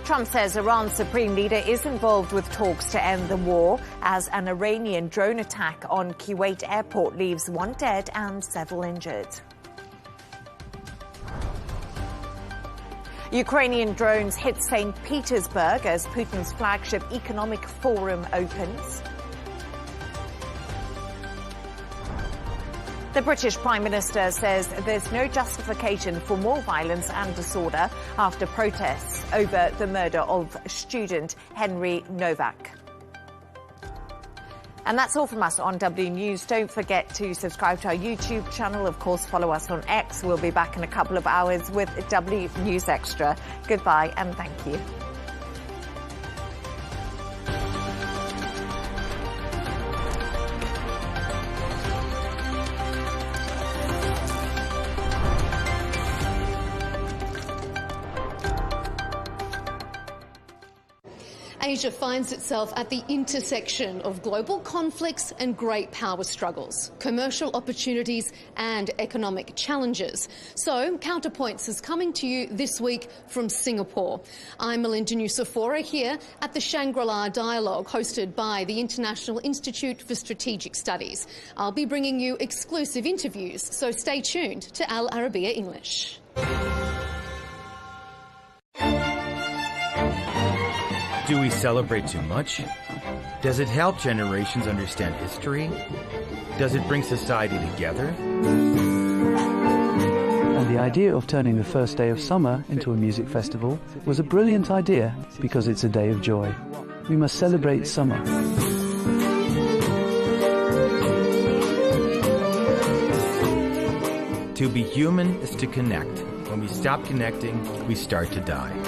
Trump says Iran's supreme leader is involved with talks to end the war as an Iranian drone attack on Kuwait airport leaves 1 dead and several injured. Ukrainian drones hit St. Petersburg as Putin's flagship economic forum opens. The British Prime Minister says there's no justification for more violence and disorder after protests over the murder of student Henry Novak. And that's all from us on W News. Don't forget to subscribe to our YouTube channel. Of course, follow us on X. We'll be back in a couple of hours with W News Extra. Goodbye and thank you. Asia finds itself at the intersection of global conflicts and great power struggles, commercial opportunities and economic challenges. So, Counterpoints is coming to you this week from Singapore. I'm Melinda Nucifora here at the Shangri-La Dialogue, hosted by the International Institute for Strategic Studies. I'll be bringing you exclusive interviews, so stay tuned to Al Arabiya English. Do we celebrate too much? Does it help generations understand history? Does it bring society together? And the idea of turning the first day of summer into a music festival was a brilliant idea because it's a day of joy. We must celebrate summer. To be human is to connect. When we stop connecting, we start to die.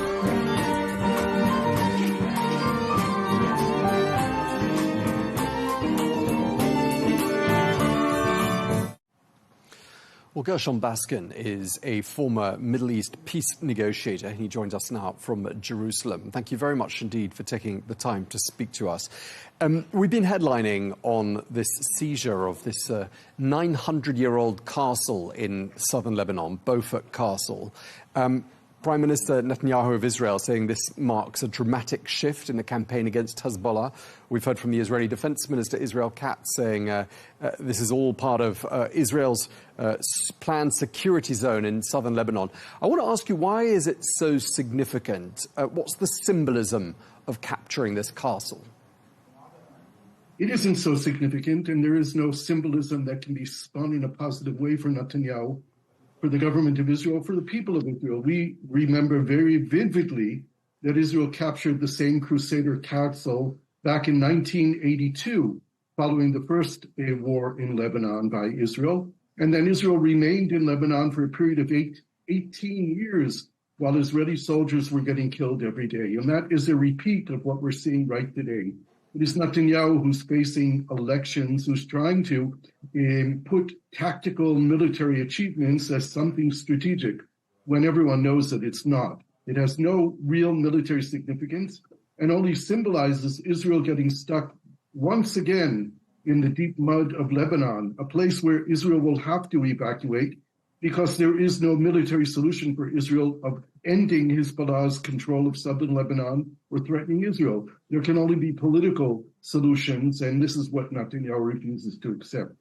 Well, Gershon Baskin is a former Middle East peace negotiator. He joins us now from Jerusalem. Thank you very much indeed for taking the time to speak to us. We've been headlining on this seizure of this 900-year-old castle in southern Lebanon, Beaufort Castle. Prime Minister Netanyahu of Israel saying this marks a dramatic shift in the campaign against Hezbollah. We've heard from the Israeli Defense Minister Israel Katz saying this is all part of Israel's planned security zone in southern Lebanon. I want to ask you, why is it so significant? What's the symbolism of capturing this castle? It isn't so significant, and there is no symbolism that can be spun in a positive way for Netanyahu, for the government of Israel, for the people of Israel. We remember very vividly that Israel captured the same Crusader castle back in 1982, following the first war in Lebanon by Israel. And then Israel remained in Lebanon for a period of 18 years while Israeli soldiers were getting killed every day. And that is a repeat of what we're seeing right today. It is Netanyahu who's facing elections, who's trying to put tactical military achievements as something strategic when everyone knows that it's not. It has no real military significance and only symbolizes Israel getting stuck once again in the deep mud of Lebanon, a place where Israel will have to evacuate because there is no military solution for Israel of ending Hezbollah's control of southern Lebanon or threatening Israel. There can only be political solutions, and this is what Netanyahu refuses to accept.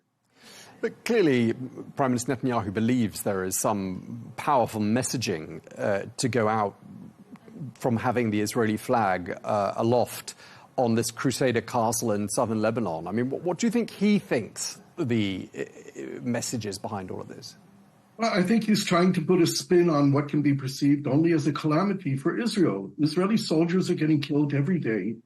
But clearly, Prime Minister Netanyahu believes there is some powerful messaging to go out from having the Israeli flag aloft on this Crusader castle in southern Lebanon. I mean, what do you think he thinks the message is behind all of this? Well, I think he's trying to put a spin on what can be perceived only as a calamity for Israel. Israeli soldiers are getting killed every day.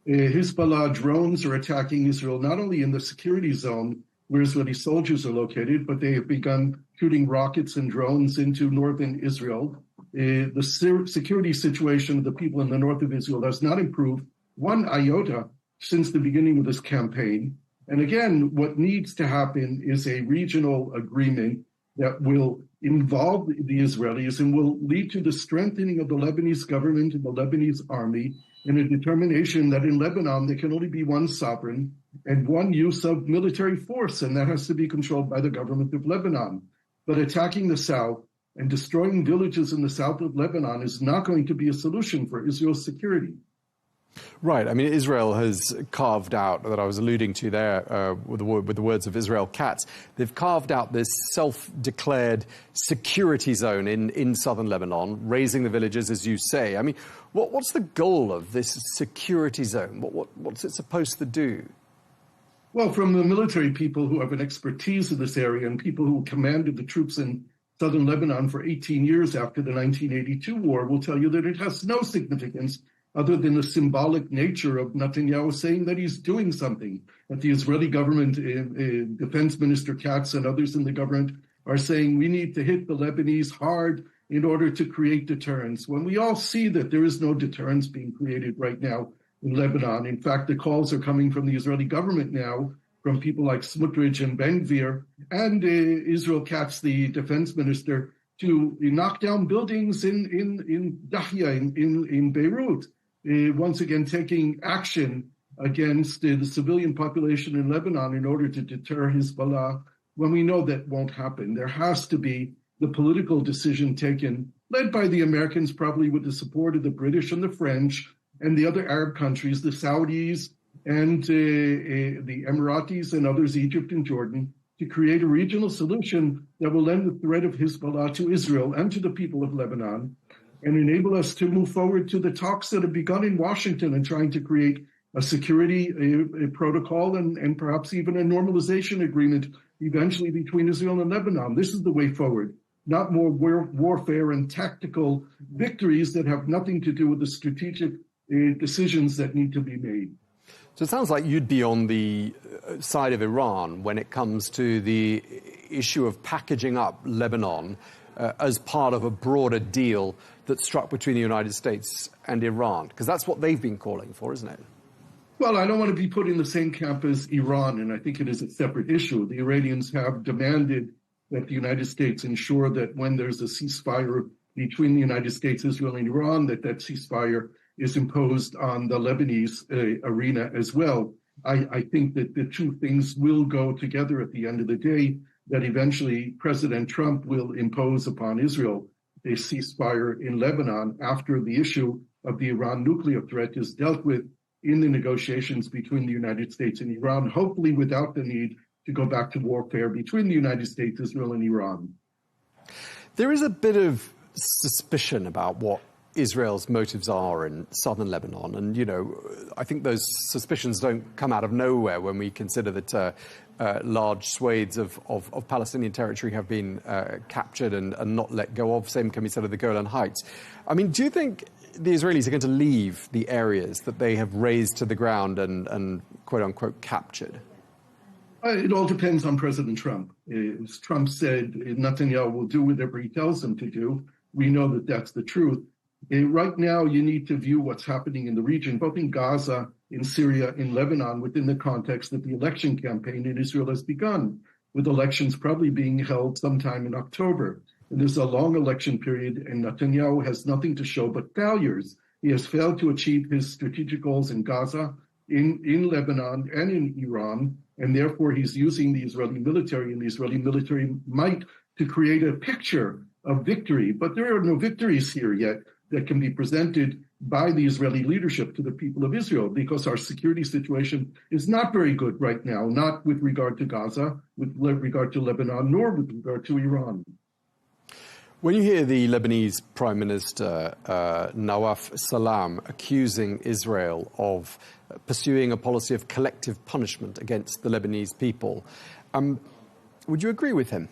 Hezbollah drones are attacking Israel, not only in the security zone where Israeli soldiers are located, but they have begun shooting rockets and drones into northern Israel. The security situation of the people in the north of Israel has not improved one iota since the beginning of this campaign. And again, what needs to happen is a regional agreement that will involve the Israelis and will lead to the strengthening of the Lebanese government and the Lebanese army, and a determination that in Lebanon there can only be one sovereign and one use of military force, and that has to be controlled by the government of Lebanon. But attacking the south and destroying villages in the south of Lebanon is not going to be a solution for Israel's security. Right. I mean, Israel has carved out, that I was alluding to there with the words of Israel Katz, they've carved out this self-declared security zone in southern Lebanon, raising the villages, as you say. I mean, what's the goal of this security zone? What's it supposed to do? Well, from the military people who have an expertise in this area and people who commanded the troops in southern Lebanon for 18 years after the 1982 war will tell you that it has no significance other than the symbolic nature of Netanyahu saying that he's doing something. That the Israeli government, Defense Minister Katz and others in the government are saying we need to hit the Lebanese hard in order to create deterrence. When we all see that there is no deterrence being created right now in Lebanon. In fact, the calls are coming from the Israeli government now, from people like Smotrich and Ben-Gvir and Israel Katz, the defense minister, to knock down buildings in Dahya, in Beirut. Once again, taking action against the civilian population in Lebanon in order to deter Hezbollah, when we know that won't happen. There has to be the political decision taken, led by the Americans, probably with the support of the British and the French and the other Arab countries, the Saudis and the Emiratis and others, Egypt and Jordan, to create a regional solution that will end the threat of Hezbollah to Israel and to the people of Lebanon, and enable us to move forward to the talks that have begun in Washington and trying to create a security protocol and perhaps even a normalization agreement eventually between Israel and Lebanon. This is the way forward, not more warfare and tactical victories that have nothing to do with the strategic decisions that need to be made. So it sounds like you'd be on the side of Iran when it comes to the issue of packaging up Lebanon as part of a broader deal that's struck between the United States and Iran, because that's what they've been calling for, isn't it? Well, I don't want to be put in the same camp as Iran, and I think it is a separate issue. The Iranians have demanded that the United States ensure that when there's a ceasefire between the United States, Israel, and Iran, that ceasefire is imposed on the Lebanese arena as well. I think that the two things will go together at the end of the day, that eventually President Trump will impose upon Israel a ceasefire in Lebanon after the issue of the Iran nuclear threat is dealt with in the negotiations between the United States and Iran, hopefully without the need to go back to warfare between the United States, Israel, and Iran. There is a bit of suspicion about what Israel's motives are in southern Lebanon. And, you know, I think those suspicions don't come out of nowhere when we consider that large swathes of Palestinian territory have been captured and not let go of. Same can be said of the Golan Heights. I mean, do you think the Israelis are going to leave the areas that they have razed to the ground and quote-unquote captured? It all depends on President Trump. As Trump said, Netanyahu will do whatever he tells him to do. We know that that's the truth. Right now, you need to view what's happening in the region, both in Gaza, in Syria, in Lebanon, within the context that the election campaign in Israel has begun, with elections probably being held sometime in October. And there's a long election period, and Netanyahu has nothing to show but failures. He has failed to achieve his strategic goals in Gaza, in Lebanon, and in Iran, and therefore he's using the Israeli military and the Israeli military might to create a picture of victory. But there are no victories here yet that can be presented by the Israeli leadership to the people of Israel, because our security situation is not very good right now, not with regard to Gaza, with regard to Lebanon, nor with regard to Iran. When you hear the Lebanese Prime Minister Nawaf Salam accusing Israel of pursuing a policy of collective punishment against the Lebanese people, would you agree with him?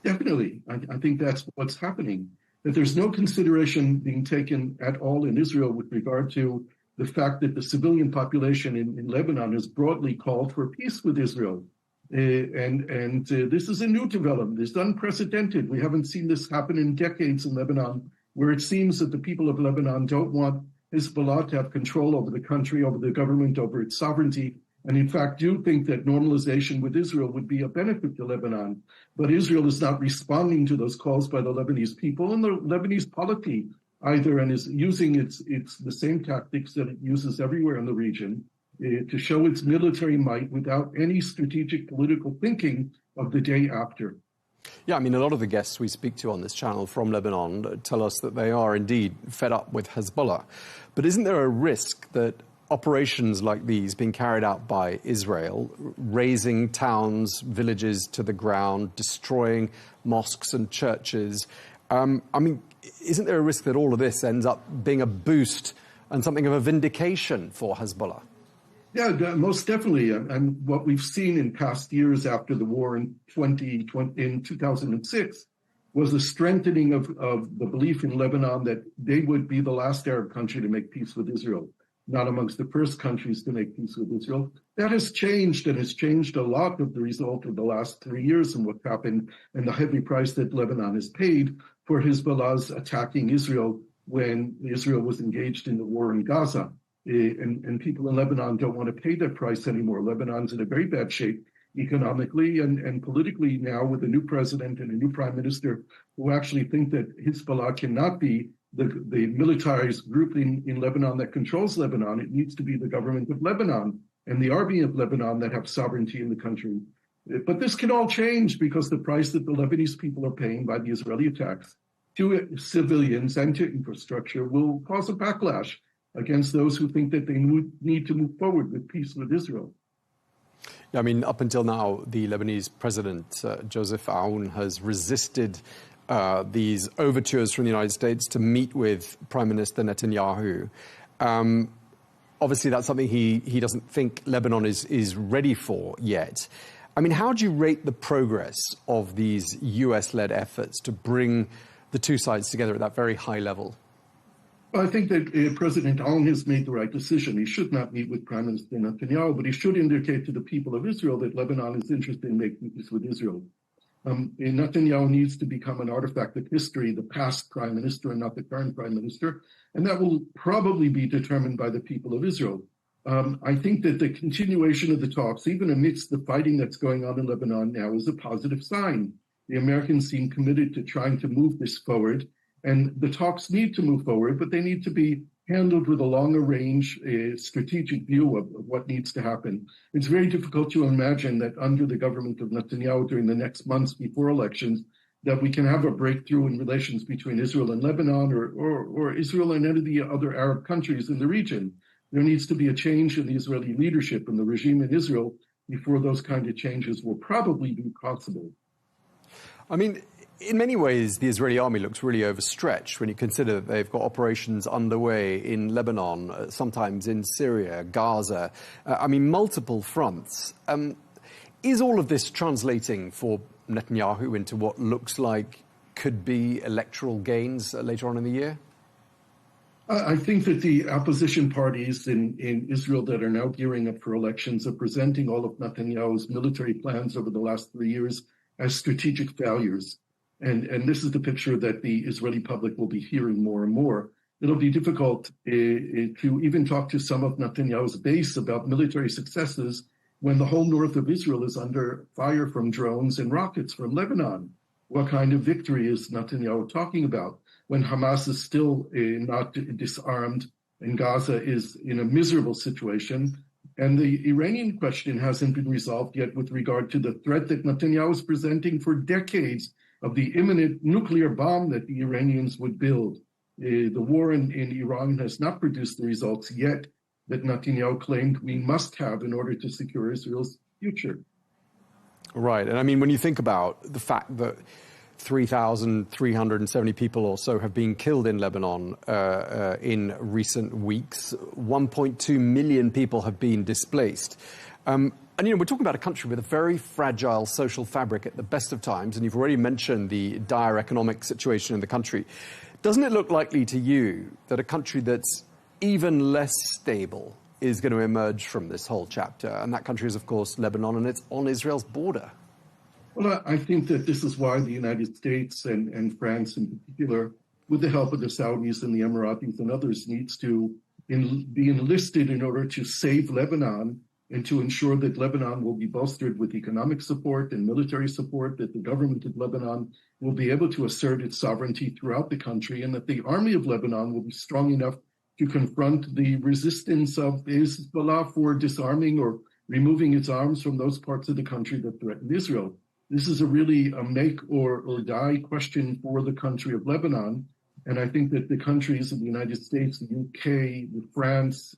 Definitely. I think that's what's happening. That there's no consideration being taken at all in Israel with regard to the fact that the civilian population in Lebanon has broadly called for peace with Israel. And this is a new development. It's unprecedented. We haven't seen this happen in decades in Lebanon, where it seems that the people of Lebanon don't want Hezbollah to have control over the country, over the government, over its sovereignty, and in fact do think that normalization with Israel would be a benefit to Lebanon. But Israel is not responding to those calls by the Lebanese people and the Lebanese polity either, and is using the same tactics that it uses everywhere in the region to show its military might without any strategic political thinking of the day after. Yeah, I mean, a lot of the guests we speak to on this channel from Lebanon tell us that they are indeed fed up with Hezbollah. But isn't there a risk that operations like these being carried out by Israel, razing towns, villages to the ground, destroying mosques and churches, I mean, isn't there a risk that all of this ends up being a boost and something of a vindication for Hezbollah? Yeah, most definitely. And what we've seen in past years after the war in 2006 was a strengthening of the belief in Lebanon that they would be the last Arab country to make peace with Israel, not amongst the first countries to make peace with Israel. That has changed, and has changed a lot of the result of the last 3 years and what's happened and the heavy price that Lebanon has paid for Hezbollah's attacking Israel when Israel was engaged in the war in Gaza. And people in Lebanon don't want to pay that price anymore. Lebanon's in a very bad shape economically and politically now, with a new president and a new prime minister who actually think that Hezbollah cannot be the militarized group in Lebanon that controls Lebanon. It needs to be the government of Lebanon and the army of Lebanon that have sovereignty in the country. But this can all change because the price that the Lebanese people are paying by the Israeli attacks to civilians and to infrastructure will cause a backlash against those who think that they need to move forward with peace with Israel. Yeah, I mean, up until now, the Lebanese president, Joseph Aoun, has resisted these overtures from the United States to meet with Prime Minister Netanyahu. Obviously, that's something he doesn't think Lebanon is ready for yet. I mean, how do you rate the progress of these US-led efforts to bring the two sides together at that very high level? I think that President Aoun has made the right decision. He should not meet with Prime Minister Netanyahu, but he should indicate to the people of Israel that Lebanon is interested in making peace with Israel. Netanyahu needs to become an artifact of history, the past prime minister and not the current prime minister, and that will probably be determined by the people of Israel. I think that the continuation of the talks, even amidst the fighting that's going on in Lebanon now, is a positive sign. The Americans seem committed to trying to move this forward. And the talks need to move forward, but they need to be handled with a longer range strategic view of what needs to happen. It's very difficult to imagine that under the government of Netanyahu during the next months before elections, that we can have a breakthrough in relations between Israel and Lebanon or Israel and any of the other Arab countries in the region. There needs to be a change in the Israeli leadership and the regime in Israel before those kind of changes will probably be possible. I mean, in many ways, the Israeli army looks really overstretched when you consider that they've got operations underway in Lebanon, sometimes in Syria, Gaza, I mean, multiple fronts. Is all of this translating for Netanyahu into what looks like could be electoral gains later on in the year? I think that the opposition parties in Israel that are now gearing up for elections are presenting all of Netanyahu's military plans over the last 3 years as strategic failures. And this is the picture that the Israeli public will be hearing more and more. It'll be difficult to even talk to some of Netanyahu's base about military successes when the whole north of Israel is under fire from drones and rockets from Lebanon. What kind of victory is Netanyahu talking about when Hamas is still not disarmed and Gaza is in a miserable situation? And the Iranian question hasn't been resolved yet with regard to the threat that Netanyahu is presenting for decades of the imminent nuclear bomb that the Iranians would build. The war in Iran has not produced the results yet that Netanyahu claimed we must have in order to secure Israel's future. Right. And I mean, when you think about the fact that 3,370 people or so have been killed in Lebanon in recent weeks, 1.2 million people have been displaced. And, you know, we're talking about a country with a very fragile social fabric at the best of times, and you've already mentioned the dire economic situation in the country. Doesn't it look likely to you that a country that's even less stable is going to emerge from this whole chapter? And that country is, of course, Lebanon, and it's on Israel's border. Well, I think that this is why the United States and France in particular, with the help of the Saudis and the Emiratis and others, needs to be enlisted in order to save Lebanon and to ensure that Lebanon will be bolstered with economic support and military support, that the government of Lebanon will be able to assert its sovereignty throughout the country, and that the army of Lebanon will be strong enough to confront the resistance of Hezbollah for disarming or removing its arms from those parts of the country that threaten Israel. This is really a make or die question for the country of Lebanon. And I think that the countries of the United States, the UK, France,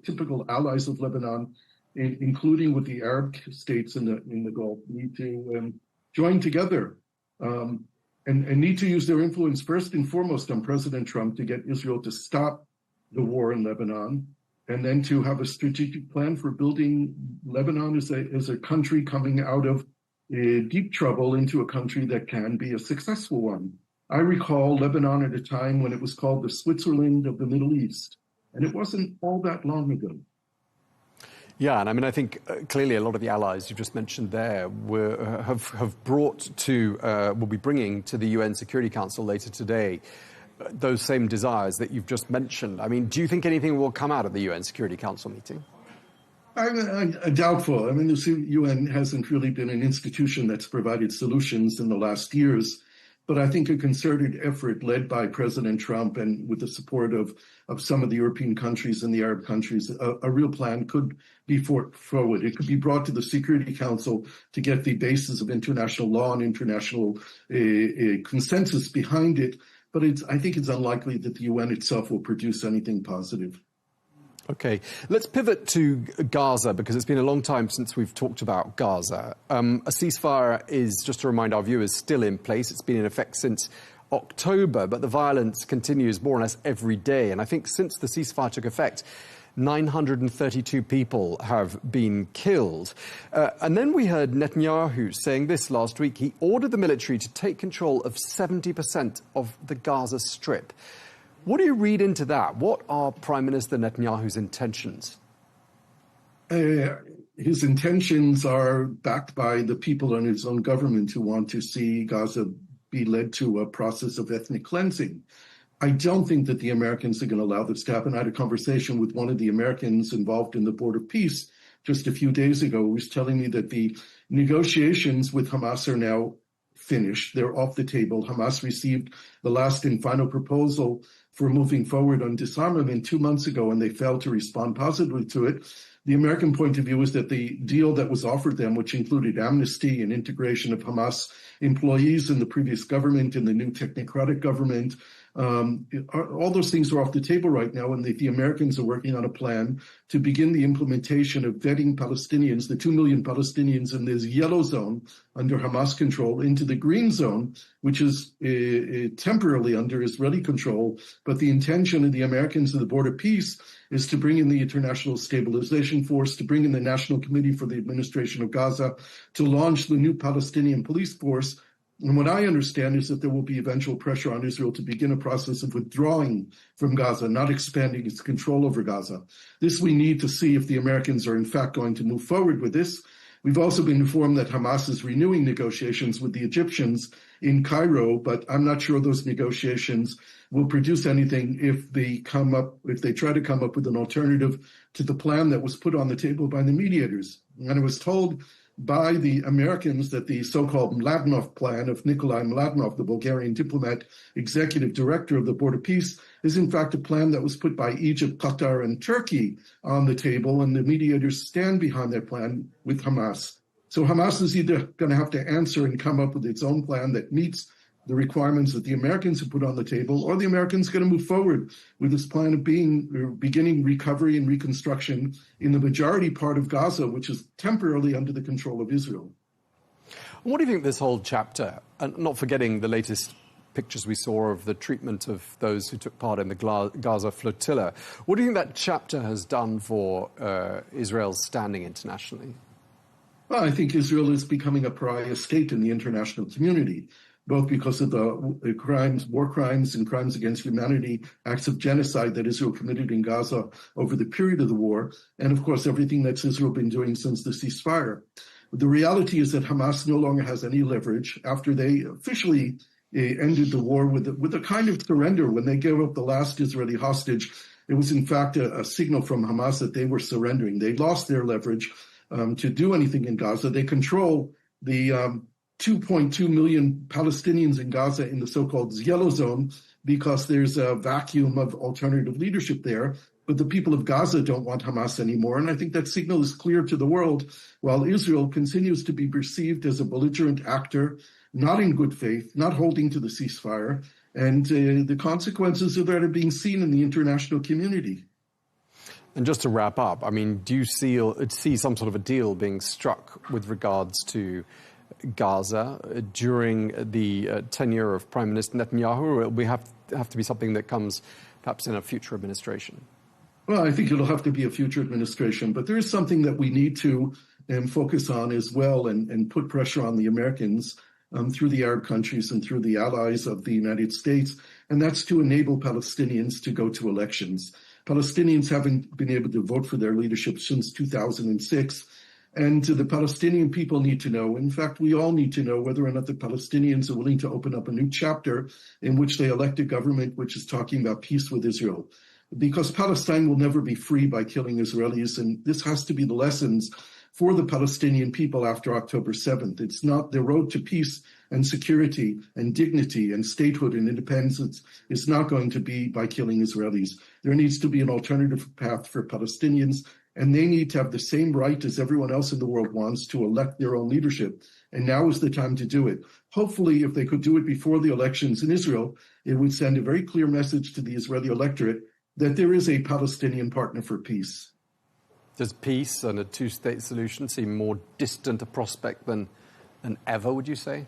typical allies of Lebanon, including with the Arab states in the Gulf, need to join together and need to use their influence first and foremost on President Trump to get Israel to stop the war in Lebanon and then to have a strategic plan for building Lebanon as a country coming out of deep trouble into a country that can be a successful one. I recall Lebanon at a time when it was called the Switzerland of the Middle East, and it wasn't all that long ago. Yeah, and I mean, I think clearly a lot of the allies you just mentioned there have brought to, will be bringing to the UN Security Council later today those same desires that you've just mentioned. I mean, do you think anything will come out of the UN Security Council meeting? I'm doubtful. I mean, the UN hasn't really been an institution that's provided solutions in the last years. But I think a concerted effort led by President Trump and with the support of some of the European countries and the Arab countries, a real plan could be forward. It could be brought to the Security Council to get the basis of international law and international consensus behind it. But I think it's unlikely that the UN itself will produce anything positive. Okay, let's pivot to Gaza, because it's been a long time since we've talked about Gaza. A ceasefire is, just to remind our viewers, still in place. It's been in effect since October, but the violence continues more or less every day. And I think since the ceasefire took effect, 932 people have been killed. And then we heard Netanyahu saying this last week. He ordered the military to take control of 70% of the Gaza Strip. What do you read into that? What are Prime Minister Netanyahu's intentions? His intentions are backed by the people in his own government who want to see Gaza be led to a process of ethnic cleansing. I don't think that the Americans are going to allow this to happen. I had a conversation with one of the Americans involved in the Board of Peace just a few days ago, who was telling me that the negotiations with Hamas are now finished. They're off the table. Hamas received the last and final proposal for moving forward on disarmament 2 months ago, and they failed to respond positively to it. The American point of view is that the deal that was offered them, which included amnesty and integration of Hamas employees in the previous government and the new technocratic government, all those things are off the table right now, and the Americans are working on a plan to begin the implementation of vetting Palestinians, the 2 million Palestinians in this yellow zone under Hamas control, into the green zone, which is temporarily under Israeli control. But the intention of the Americans and the Board of Peace is to bring in the International Stabilization Force, to bring in the National Committee for the Administration of Gaza, to launch the new Palestinian police force. And what I understand is that there will be eventual pressure on Israel to begin a process of withdrawing from Gaza, not expanding its control over Gaza. This we need to see if the Americans are in fact going to move forward with this. We've also been informed that Hamas is renewing negotiations with the Egyptians in Cairo, but I'm not sure those negotiations will produce anything if they try to come up with an alternative to the plan that was put on the table by the mediators. And it was told by the Americans that the so-called Mladenov plan of Nikolai Mladenov, the Bulgarian diplomat, executive director of the Board of Peace, is in fact a plan that was put by Egypt, Qatar, and Turkey on the table, and the mediators stand behind that plan with Hamas. So Hamas is either going to have to answer and come up with its own plan that meets the requirements that the Americans have put on the table, or the Americans are going to move forward with this plan of beginning recovery and reconstruction in the majority part of Gaza, which is temporarily under the control of Israel. What do you think this whole chapter, and not forgetting the latest pictures we saw of the treatment of those who took part in the Gaza flotilla, what do you think that chapter has done for Israel's standing internationally? Well, I think Israel is becoming a pariah state in the international community, both because of the crimes, war crimes and crimes against humanity, acts of genocide that Israel committed in Gaza over the period of the war, and of course everything that Israel been doing since the ceasefire. The reality is that Hamas no longer has any leverage after they officially ended the war with a kind of surrender. When they gave up the last Israeli hostage, it was in fact a signal from Hamas that they were surrendering. They lost their leverage to do anything in Gaza. They control the 2.2 million Palestinians in Gaza in the so-called yellow zone because there's a vacuum of alternative leadership there. But the people of Gaza don't want Hamas anymore. And I think that signal is clear to the world, while Israel continues to be perceived as a belligerent actor, not in good faith, not holding to the ceasefire. And the consequences of that are being seen in the international community. And just to wrap up, I mean, do you see some sort of a deal being struck with regards to Gaza during the tenure of Prime Minister Netanyahu, or will we have to be something that comes perhaps in a future administration? Well, I think it'll have to be a future administration, but there is something that we need to focus on as well and put pressure on the Americans through the Arab countries and through the allies of the United States, and that's to enable Palestinians to go to elections. Palestinians haven't been able to vote for their leadership since 2006, and the Palestinian people need to know, in fact, we all need to know whether or not the Palestinians are willing to open up a new chapter in which they elect a government which is talking about peace with Israel. Because Palestine will never be free by killing Israelis, and this has to be the lessons for the Palestinian people after October 7th. It's not the road to peace and security and dignity and statehood and independence is not going to be by killing Israelis. There needs to be an alternative path for Palestinians, and they need to have the same right as everyone else in the world wants to elect their own leadership. And now is the time to do it. Hopefully, if they could do it before the elections in Israel, it would send a very clear message to the Israeli electorate that there is a Palestinian partner for peace. Does peace and a two-state solution seem more distant a prospect than ever, would you say?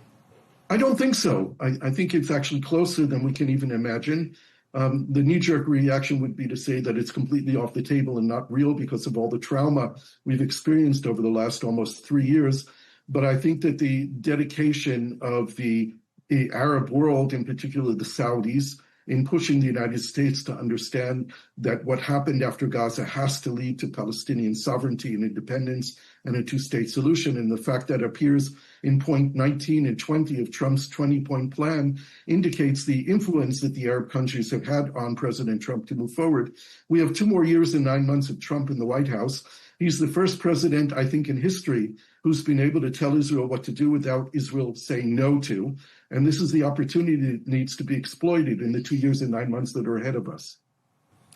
I don't think so. I think it's actually closer than we can even imagine. The knee-jerk reaction would be to say that it's completely off the table and not real because of all the trauma we've experienced over the last almost 3 years. But I think that the dedication of the Arab world, in particular the Saudis, in pushing the United States to understand that what happened after Gaza has to lead to Palestinian sovereignty and independence and a two-state solution. And the fact that appears in point 19 and 20 of Trump's 20-point plan indicates the influence that the Arab countries have had on President Trump to move forward. We have 2 more years and 9 months of Trump in the White House. He's the first president, I think, in history who's been able to tell Israel what to do without Israel saying no to. And this is the opportunity that needs to be exploited in the 2 years and 9 months that are ahead of us.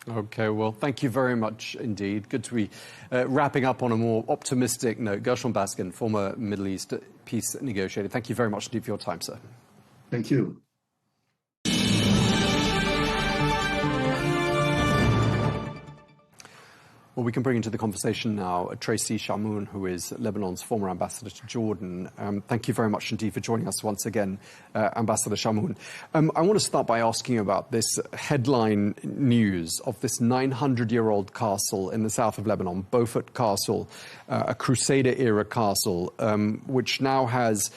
Okay, well, thank you very much indeed. Good to be wrapping up on a more optimistic note. Gershon Baskin, former Middle East peace negotiator. Thank you very much indeed for your time, sir. Thank you. Well, we can bring into the conversation now Tracy Shamoun, who is Lebanon's former ambassador to Jordan. Thank you very much indeed for joining us once again, Ambassador Shamoun. I want to start by asking you about this headline news of this 900-year-old castle in the south of Lebanon, Beaufort Castle, a Crusader-era castle, which now has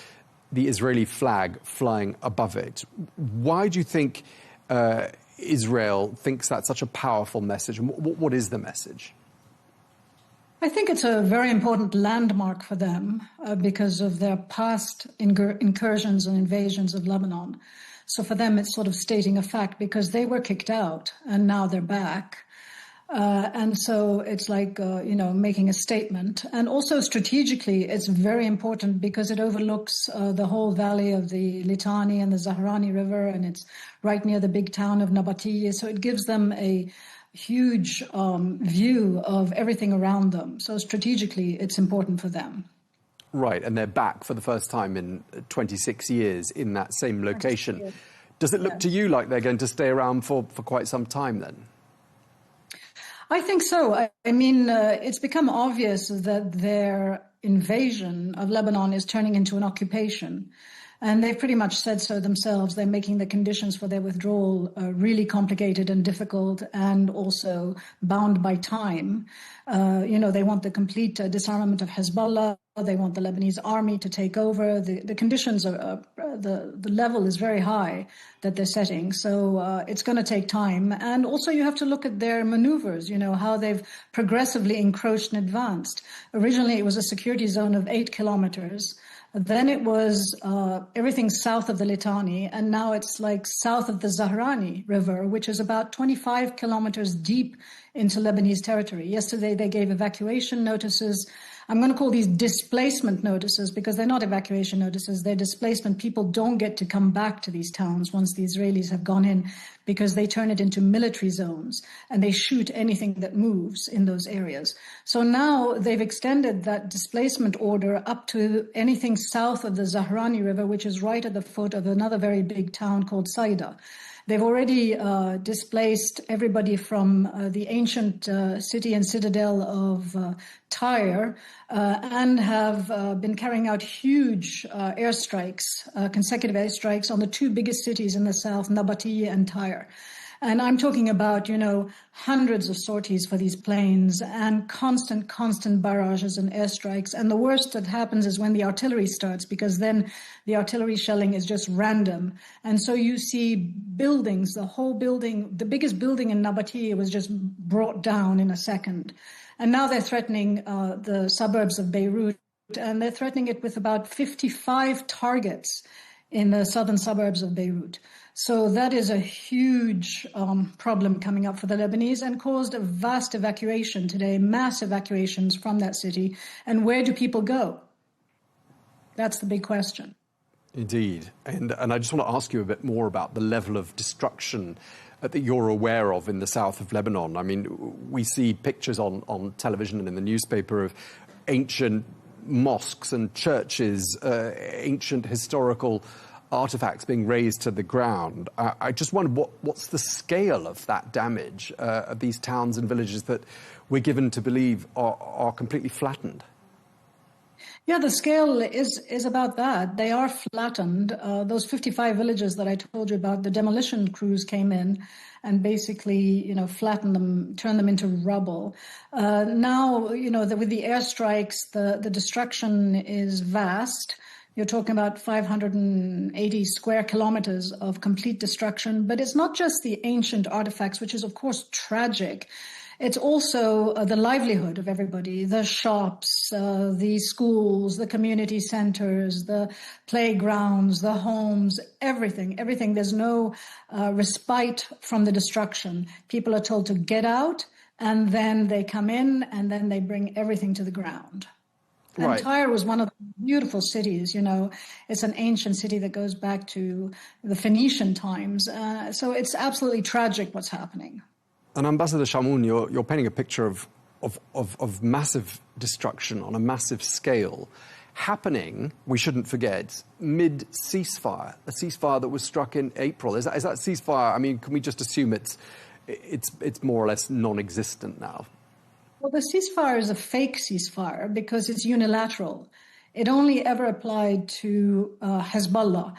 the Israeli flag flying above it. Why do you think Israel thinks that's such a powerful message? And what is the message? I think it's a very important landmark for them because of their past incursions and invasions of Lebanon. So for them, it's sort of stating a fact because they were kicked out and now they're back. And so it's like, making a statement. And also strategically, it's very important because it overlooks the whole valley of the Litani and the Zahrani River, and it's right near the big town of Nabatiyah. So it gives them a huge view of everything around them. So strategically, it's important for them. Right, and they're back for the first time in 26 years in that same location. Does it look to you like they're going to stay around for quite some time then? I think so. I mean, it's become obvious that their invasion of Lebanon is turning into an occupation. And they've pretty much said so themselves. They're making the conditions for their withdrawal really complicated and difficult and also bound by time. They want the complete disarmament of Hezbollah. They want the Lebanese army to take over. The conditions are, the level is very high that they're setting. So it's going to take time. And also you have to look at their maneuvers, how they've progressively encroached and advanced. Originally, it was a security zone of 8 kilometers. Then it was everything south of the Litani, and now it's like south of the Zahrani River, which is about 25 kilometers deep into Lebanese territory. Yesterday, they gave evacuation notices. I'm going to call these displacement notices because they're not evacuation notices. They're displacement. People don't get to come back to these towns once the Israelis have gone in because they turn it into military zones and they shoot anything that moves in those areas. So now they've extended that displacement order up to anything south of the Zahrani River, which is right at the foot of another very big town called Saida. They've already displaced everybody from the ancient city and citadel of Tyre and have been carrying out huge airstrikes, consecutive airstrikes on the 2 biggest cities in the south, Nabatiyah and Tyre. And I'm talking about, hundreds of sorties for these planes and constant barrages and airstrikes. And the worst that happens is when the artillery starts, because then the artillery shelling is just random. And so you see buildings, the whole building, the biggest building in Nabatea was just brought down in a second. And now they're threatening the suburbs of Beirut, and they're threatening it with about 55 targets in the southern suburbs of Beirut. So that is a huge problem coming up for the Lebanese, and caused a vast evacuation today, mass evacuations from that city. And where do people go? That's the big question. Indeed. And I just want to ask you a bit more about the level of destruction that you're aware of in the south of Lebanon. I mean, we see pictures on television and in the newspaper of ancient mosques and churches, ancient historical artifacts being razed to the ground. I just wonder what's the scale of that damage of these towns and villages that we're given to believe are completely flattened? Yeah, the scale is about that. They are flattened. Those 55 villages that I told you about, the demolition crews came in and basically, flattened them, turned them into rubble. Now, with the airstrikes, the destruction is vast. You're talking about 580 square kilometers of complete destruction. But it's not just the ancient artifacts, which is, of course, tragic. It's also the livelihood of everybody, the shops, the schools, the community centers, the playgrounds, the homes, everything. There's no respite from the destruction. People are told to get out, and then they come in, and then they bring everything to the ground. Right. And Tyre was one of the beautiful cities, It's an ancient city that goes back to the Phoenician times. So it's absolutely tragic what's happening. And Ambassador Chamoun, you're painting a picture of massive destruction on a massive scale happening, we shouldn't forget, mid-ceasefire, a ceasefire that was struck in April. Is that ceasefire, can we just assume it's more or less non-existent now? Well, the ceasefire is a fake ceasefire because it's unilateral. It only ever applied to Hezbollah.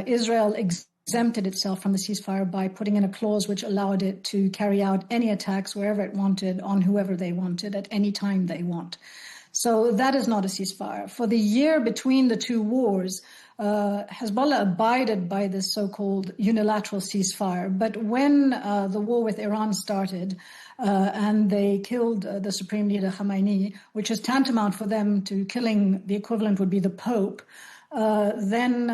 Israel exempted itself from the ceasefire by putting in a clause which allowed it to carry out any attacks wherever it wanted, on whoever they wanted, at any time they want. So that is not a ceasefire. For the year between the two wars, Hezbollah abided by this so-called unilateral ceasefire. But when the war with Iran started and they killed the Supreme Leader Khamenei, which is tantamount for them to killing, the equivalent would be the Pope, then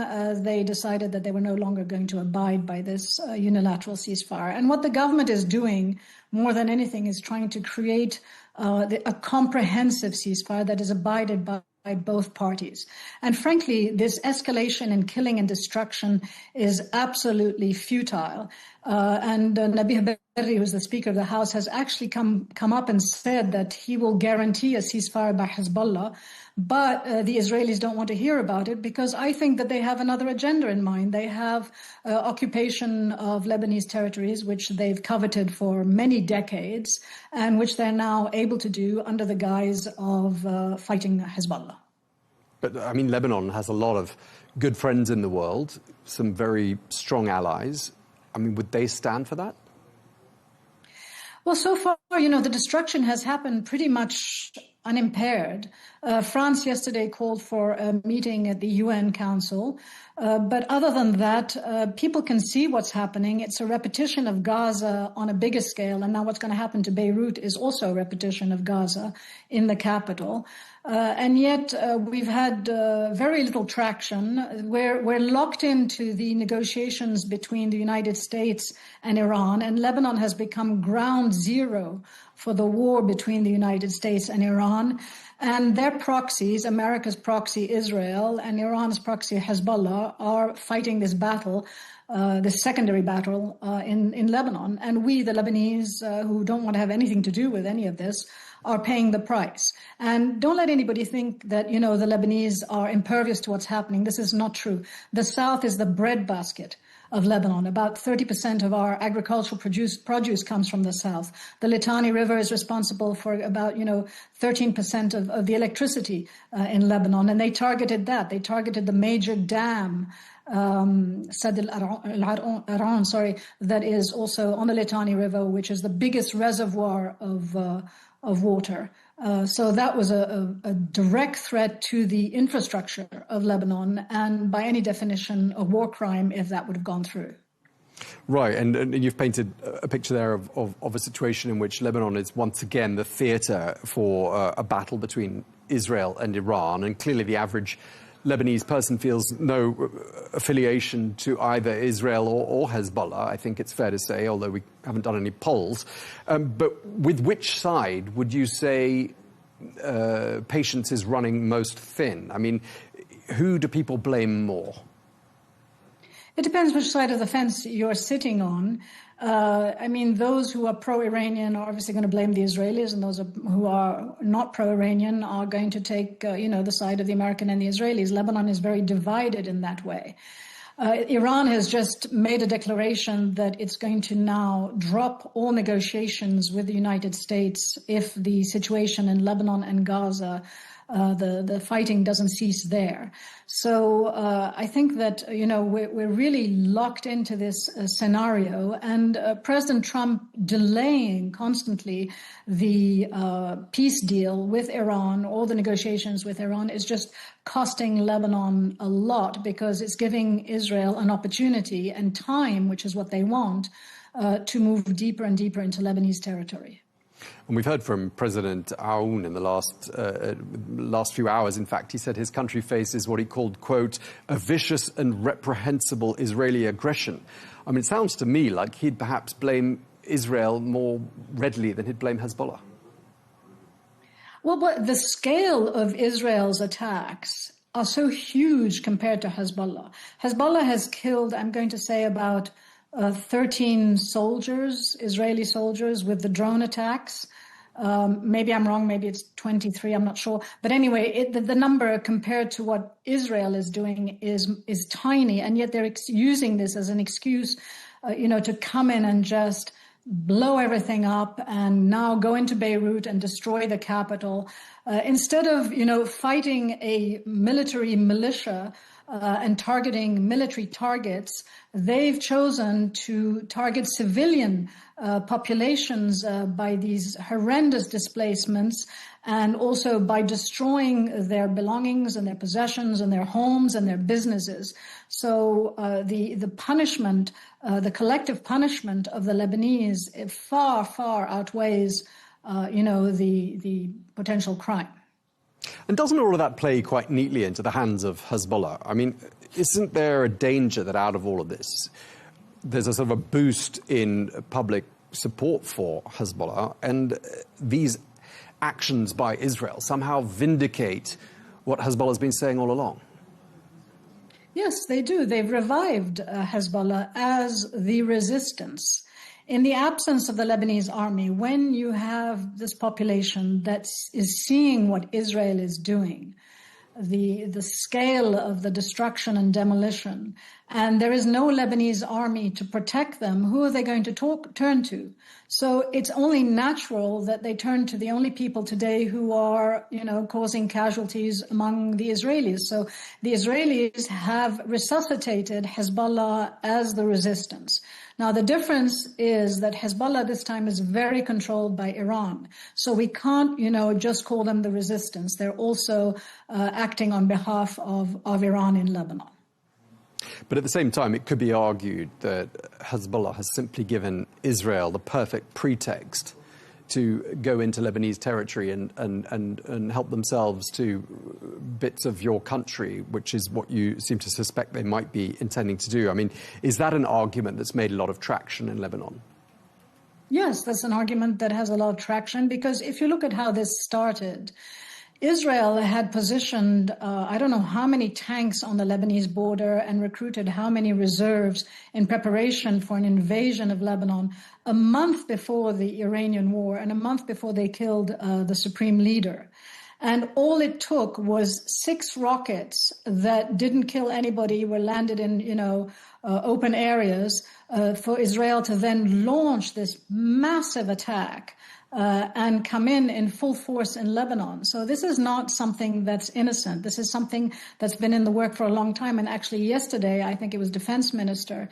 they decided that they were no longer going to abide by this unilateral ceasefire. And what the government is doing more than anything is trying to create a comprehensive ceasefire that is abided by both parties. And frankly, this escalation in killing and destruction is absolutely futile. And Nabih Berri, who's the Speaker of the House, has actually come up and said that he will guarantee a ceasefire by Hezbollah. But the Israelis don't want to hear about it because I think that they have another agenda in mind. They have occupation of Lebanese territories, which they've coveted for many decades, and which they're now able to do under the guise of fighting Hezbollah. But, Lebanon has a lot of good friends in the world, some very strong allies. Would they stand for that? Well, so far, the destruction has happened pretty much unimpaired. France yesterday called for a meeting at the UN Council. But other than that, people can see what's happening. It's a repetition of Gaza on a bigger scale. And now what's going to happen to Beirut is also a repetition of Gaza in the capital. And yet we've had very little traction. We're locked into the negotiations between the United States and Iran, and Lebanon has become ground zero for the war between the United States and Iran. And their proxies, America's proxy Israel and Iran's proxy Hezbollah, are fighting this battle, this secondary battle in Lebanon. And we, the Lebanese, who don't want to have anything to do with any of this, are paying the price. And don't let anybody think that, the Lebanese are impervious to what's happening. This is not true. The South is the breadbasket of Lebanon. About 30% of our agricultural produce comes from the south. The Litani River is responsible for about, 13% of the electricity in Lebanon. And they targeted that. They targeted the major dam Sad al-Aran, that is also on the Litani River, which is the biggest reservoir of water. So that was a direct threat to the infrastructure of Lebanon, and by any definition, a war crime if that would have gone through. Right, and you've painted a picture there of a situation in which Lebanon is once again the theatre for a battle between Israel and Iran, and clearly the average Lebanese person feels no affiliation to either Israel or Hezbollah, I think it's fair to say, although we haven't done any polls. But with which side would you say patience is running most thin? I mean, who do people blame more? It depends which side of the fence you're sitting on. I mean, those who are pro-Iranian are obviously going to blame the Israelis, and those who are not pro-Iranian are going to take, the side of the American and the Israelis. Lebanon is very divided in that way. Iran has just made a declaration that it's going to now drop all negotiations with the United States if the situation in Lebanon and Gaza, the fighting doesn't cease there. So I think that, we're really locked into this scenario, and President Trump delaying constantly the peace deal with Iran, all the negotiations with Iran, is just costing Lebanon a lot, because it's giving Israel an opportunity and time, which is what they want, to move deeper and deeper into Lebanese territory. And we've heard from President Aoun in the last few hours. In fact, he said his country faces what he called, quote, a vicious and reprehensible Israeli aggression. I mean, it sounds to me like he'd perhaps blame Israel more readily than he'd blame Hezbollah. Well, but the scale of Israel's attacks are so huge compared to Hezbollah. Hezbollah has killed, I'm going to say, about 13 soldiers, Israeli soldiers, with the drone attacks. Maybe I'm wrong, maybe it's 23, I'm not sure. But anyway, the number compared to what Israel is doing is tiny, and yet they're using this as an excuse, to come in and just blow everything up and now go into Beirut and destroy the capital. Instead of, fighting a military militia and targeting military targets, they've chosen to target civilian populations by these horrendous displacements, and also by destroying their belongings and their possessions and their homes and their businesses. So the punishment, the collective punishment of the Lebanese far, far outweighs, the potential crime. And doesn't all of that play quite neatly into the hands of Hezbollah? I mean, isn't there a danger that out of all of this, there's a sort of a boost in public support for Hezbollah, and these actions by Israel somehow vindicate what Hezbollah has been saying all along? Yes, they do. They've revived Hezbollah as the resistance. In the absence of the Lebanese army, when you have this population that is seeing what Israel is doing, the scale of the destruction and demolition, and there is no Lebanese army to protect them, who are they going to turn to? So it's only natural that they turn to the only people today who are, causing casualties among the Israelis. So the Israelis have resuscitated Hezbollah as the resistance. Now, the difference is that Hezbollah this time is very controlled by Iran. So we can't, just call them the resistance. They're also acting on behalf of Iran in Lebanon. But at the same time, it could be argued that Hezbollah has simply given Israel the perfect pretext to go into Lebanese territory and help themselves to bits of your country, which is what you seem to suspect they might be intending to do. I mean, is that an argument that's made a lot of traction in Lebanon? Yes, that's an argument that has a lot of traction, because if you look at how this started, Israel had positioned, I don't know how many tanks on the Lebanese border and recruited how many reserves in preparation for an invasion of Lebanon a month before the Iranian war and a month before they killed the supreme leader. And all it took was 6 rockets that didn't kill anybody, were landed in, open areas, for Israel to then launch this massive attack and come in full force in Lebanon. So this is not something that's innocent. This is something that's been in the work for a long time. And actually yesterday, I think it was Defense Minister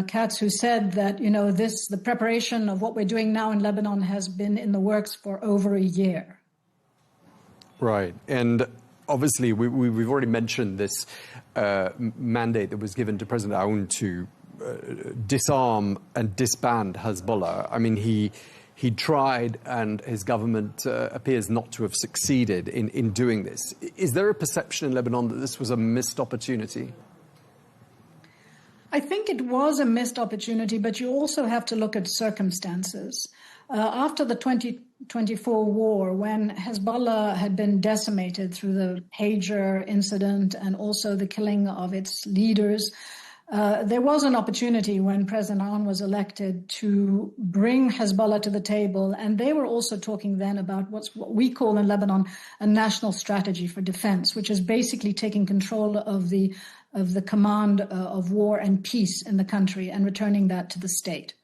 Katz who said that, the preparation of what we're doing now in Lebanon has been in the works for over a year. Right. And obviously, we've already mentioned this mandate that was given to President Aoun to disarm and disband Hezbollah. I mean, he tried, and his government appears not to have succeeded in doing this. Is there a perception in Lebanon that this was a missed opportunity? I think it was a missed opportunity, but you also have to look at circumstances. After the 2024 war, when Hezbollah had been decimated through the pager incident and also the killing of its leaders, there was an opportunity when President Aoun was elected to bring Hezbollah to the table. And they were also talking then about what we call in Lebanon a national strategy for defense, which is basically taking control of the command of war and peace in the country and returning that to the state.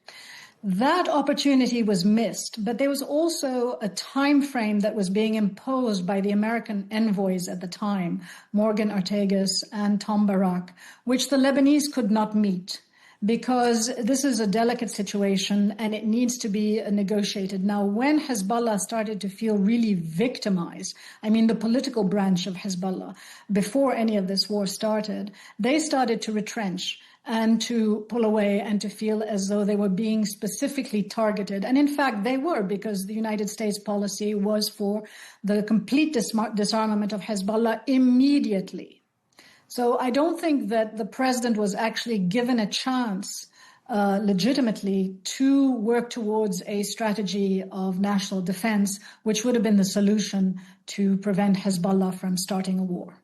That opportunity was missed, but there was also a time frame that was being imposed by the American envoys at the time, Morgan Ortagus and Tom Barak, which the Lebanese could not meet because this is a delicate situation and it needs to be negotiated. Now, when Hezbollah started to feel really victimized, I mean the political branch of Hezbollah, before any of this war started, they started to retrench and to pull away and to feel as though they were being specifically targeted. And in fact, they were, because the United States policy was for the complete disarmament of Hezbollah immediately. So I don't think that the president was actually given a chance legitimately to work towards a strategy of national defense, which would have been the solution to prevent Hezbollah from starting a war.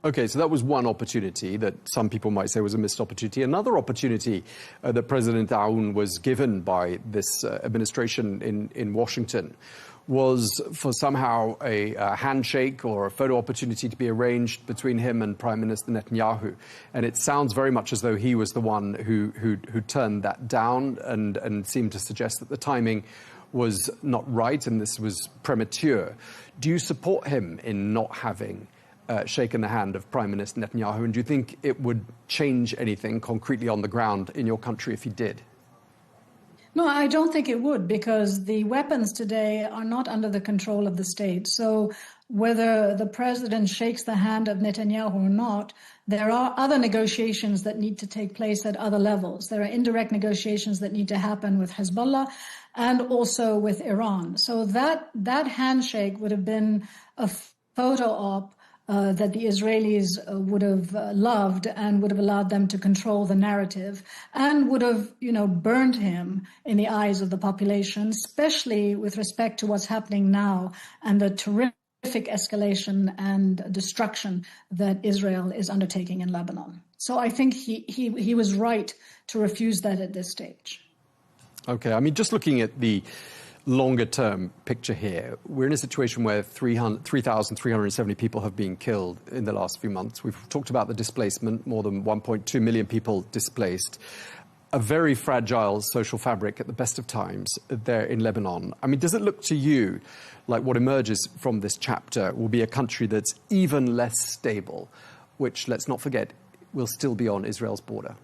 Okay, so that was one opportunity that some people might say was a missed opportunity. Another opportunity that President Aoun was given by this administration in Washington was for somehow a handshake or a photo opportunity to be arranged between him and Prime Minister Netanyahu. And it sounds very much as though he was the one who turned that down and seemed to suggest that the timing was not right and this was premature. Do you support him in not having shaken the hand of Prime Minister Netanyahu, and do you think it would change anything concretely on the ground in your country if he did? No, I don't think it would, because the weapons today are not under the control of the state. So whether the president shakes the hand of Netanyahu or not, there are other negotiations that need to take place at other levels. There are indirect negotiations that need to happen with Hezbollah and also with Iran. So that handshake would have been a photo op that the Israelis would have loved and would have allowed them to control the narrative and would have, burned him in the eyes of the population, especially with respect to what's happening now and the terrific escalation and destruction that Israel is undertaking in Lebanon. So I think he was right to refuse that at this stage. Okay, I mean, just looking at the longer-term picture here, we're in a situation where 3,370 people have been killed in the last few months. We've talked about the displacement, more than 1.2 million people displaced, a very fragile social fabric at the best of times there in Lebanon. I mean, does it look to you like what emerges from this chapter will be a country that's even less stable, which, let's not forget, will still be on Israel's border?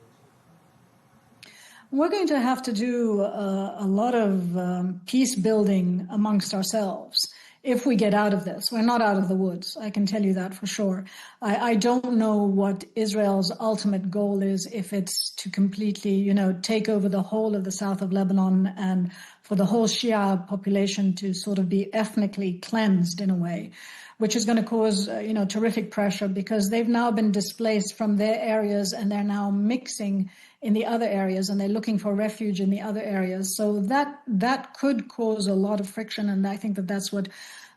We're going to have to do a lot of peace building amongst ourselves if we get out of this. We're not out of the woods, I can tell you that for sure. I don't know what Israel's ultimate goal is, if it's to completely, take over the whole of the south of Lebanon and for the whole Shia population to sort of be ethnically cleansed in a way, which is going to cause, terrific pressure, because they've now been displaced from their areas and they're now mixing in the other areas and they're looking for refuge in the other areas. So that could cause a lot of friction. And I think that's what,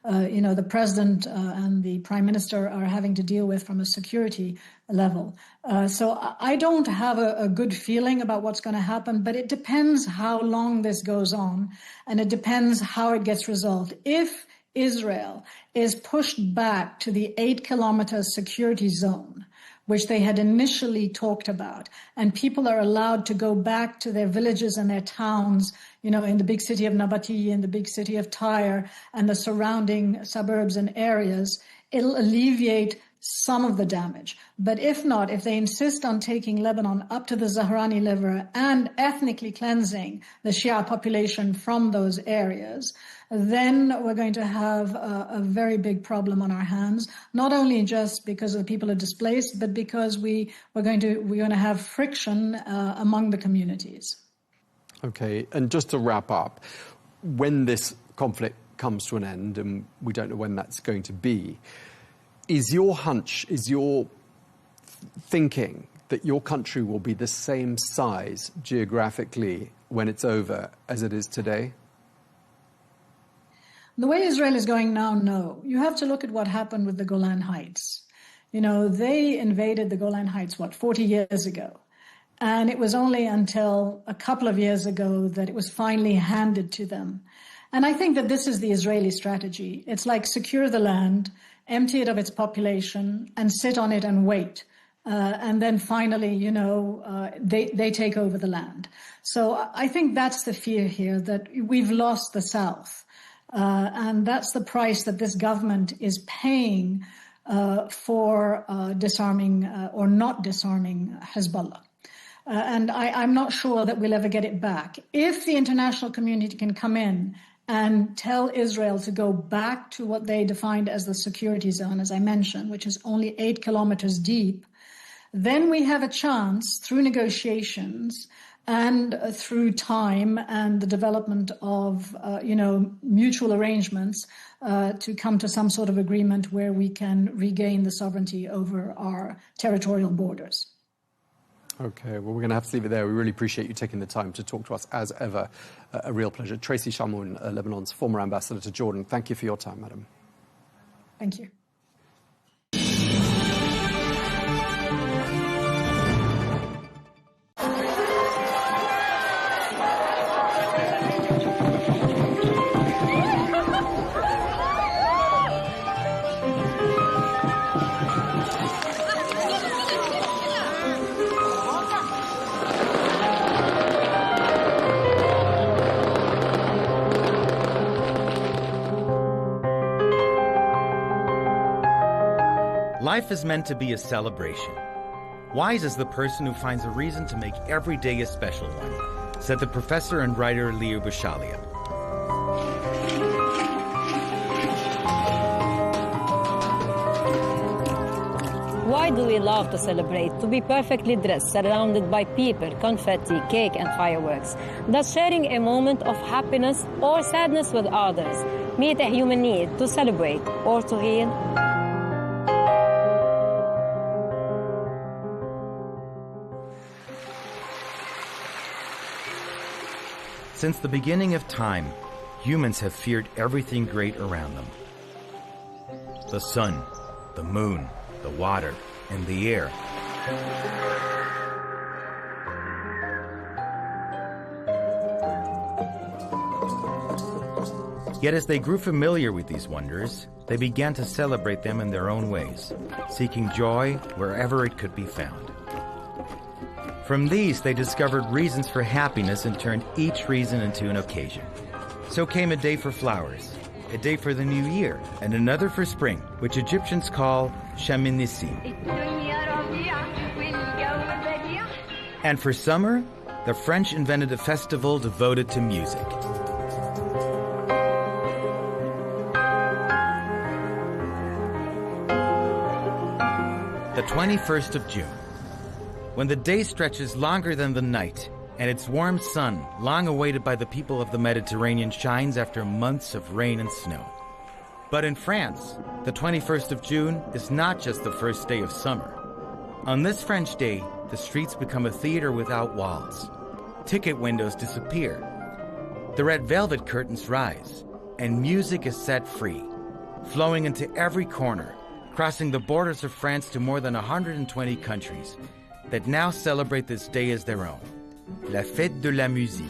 the president and the prime minister are having to deal with from a security level. So I don't have a good feeling about what's going to happen, but it depends how long this goes on and it depends how it gets resolved. If Israel is pushed back to the 8-kilometer security zone, which they had initially talked about, and people are allowed to go back to their villages and their towns, in the big city of Nabati, in the big city of Tyre, and the surrounding suburbs and areas, it'll alleviate some of the damage. But if not, if they insist on taking Lebanon up to the Zahrani River and ethnically cleansing the Shia population from those areas, then we're going to have a very big problem on our hands, not only just because the people are displaced, but because we're going to have friction among the communities. Okay, and just to wrap up, when this conflict comes to an end, and we don't know when that's going to be, is your hunch, is your thinking that your country will be the same size geographically when it's over as it is today? The way Israel is going now, no. You have to look at what happened with the Golan Heights. They invaded the Golan Heights, 40 years ago? And it was only until a couple of years ago that it was finally handed to them. And I think that this is the Israeli strategy. It's like secure the land, empty it of its population, and sit on it and wait. And then finally, they take over the land. So I think that's the fear here, that we've lost the South. And that's the price that this government is paying for disarming or not disarming Hezbollah. And I'm not sure that we'll ever get it back. If the international community can come in and tell Israel to go back to what they defined as the security zone, as I mentioned, which is only 8 kilometers deep, then we have a chance through negotiations and through time and the development of, mutual arrangements to come to some sort of agreement where we can regain the sovereignty over our territorial borders. Okay, well, we're going to have to leave it there. We really appreciate you taking the time to talk to us, as ever. A real pleasure. Tracy Shamoun, Lebanon's former ambassador to Jordan, thank you for your time, madam. Thank you. Life is meant to be a celebration. Wise is the person who finds a reason to make every day a special one, said the professor and writer Leah Bushalia. Why do we love to celebrate? To be perfectly dressed, surrounded by people, confetti, cake and fireworks. Thus sharing a moment of happiness or sadness with others. Meet a human need to celebrate or to heal. Since the beginning of time, humans have feared everything great around them. The sun, the moon, the water, and the air. Yet as they grew familiar with these wonders, they began to celebrate them in their own ways, seeking joy wherever it could be found. From these, they discovered reasons for happiness and turned each reason into an occasion. So came a day for flowers, a day for the new year, and another for spring, which Egyptians call Sham el-Nissim. And for summer, the French invented a festival devoted to music. The 21st of June. When the day stretches longer than the night, and its warm sun, long awaited by the people of the Mediterranean, shines after months of rain and snow. But in France, the 21st of June is not just the first day of summer. On this French day, the streets become a theater without walls. Ticket windows disappear. The red velvet curtains rise, and music is set free, flowing into every corner, crossing the borders of France to more than 120 countries, that now celebrate this day as their own, la fête de la musique.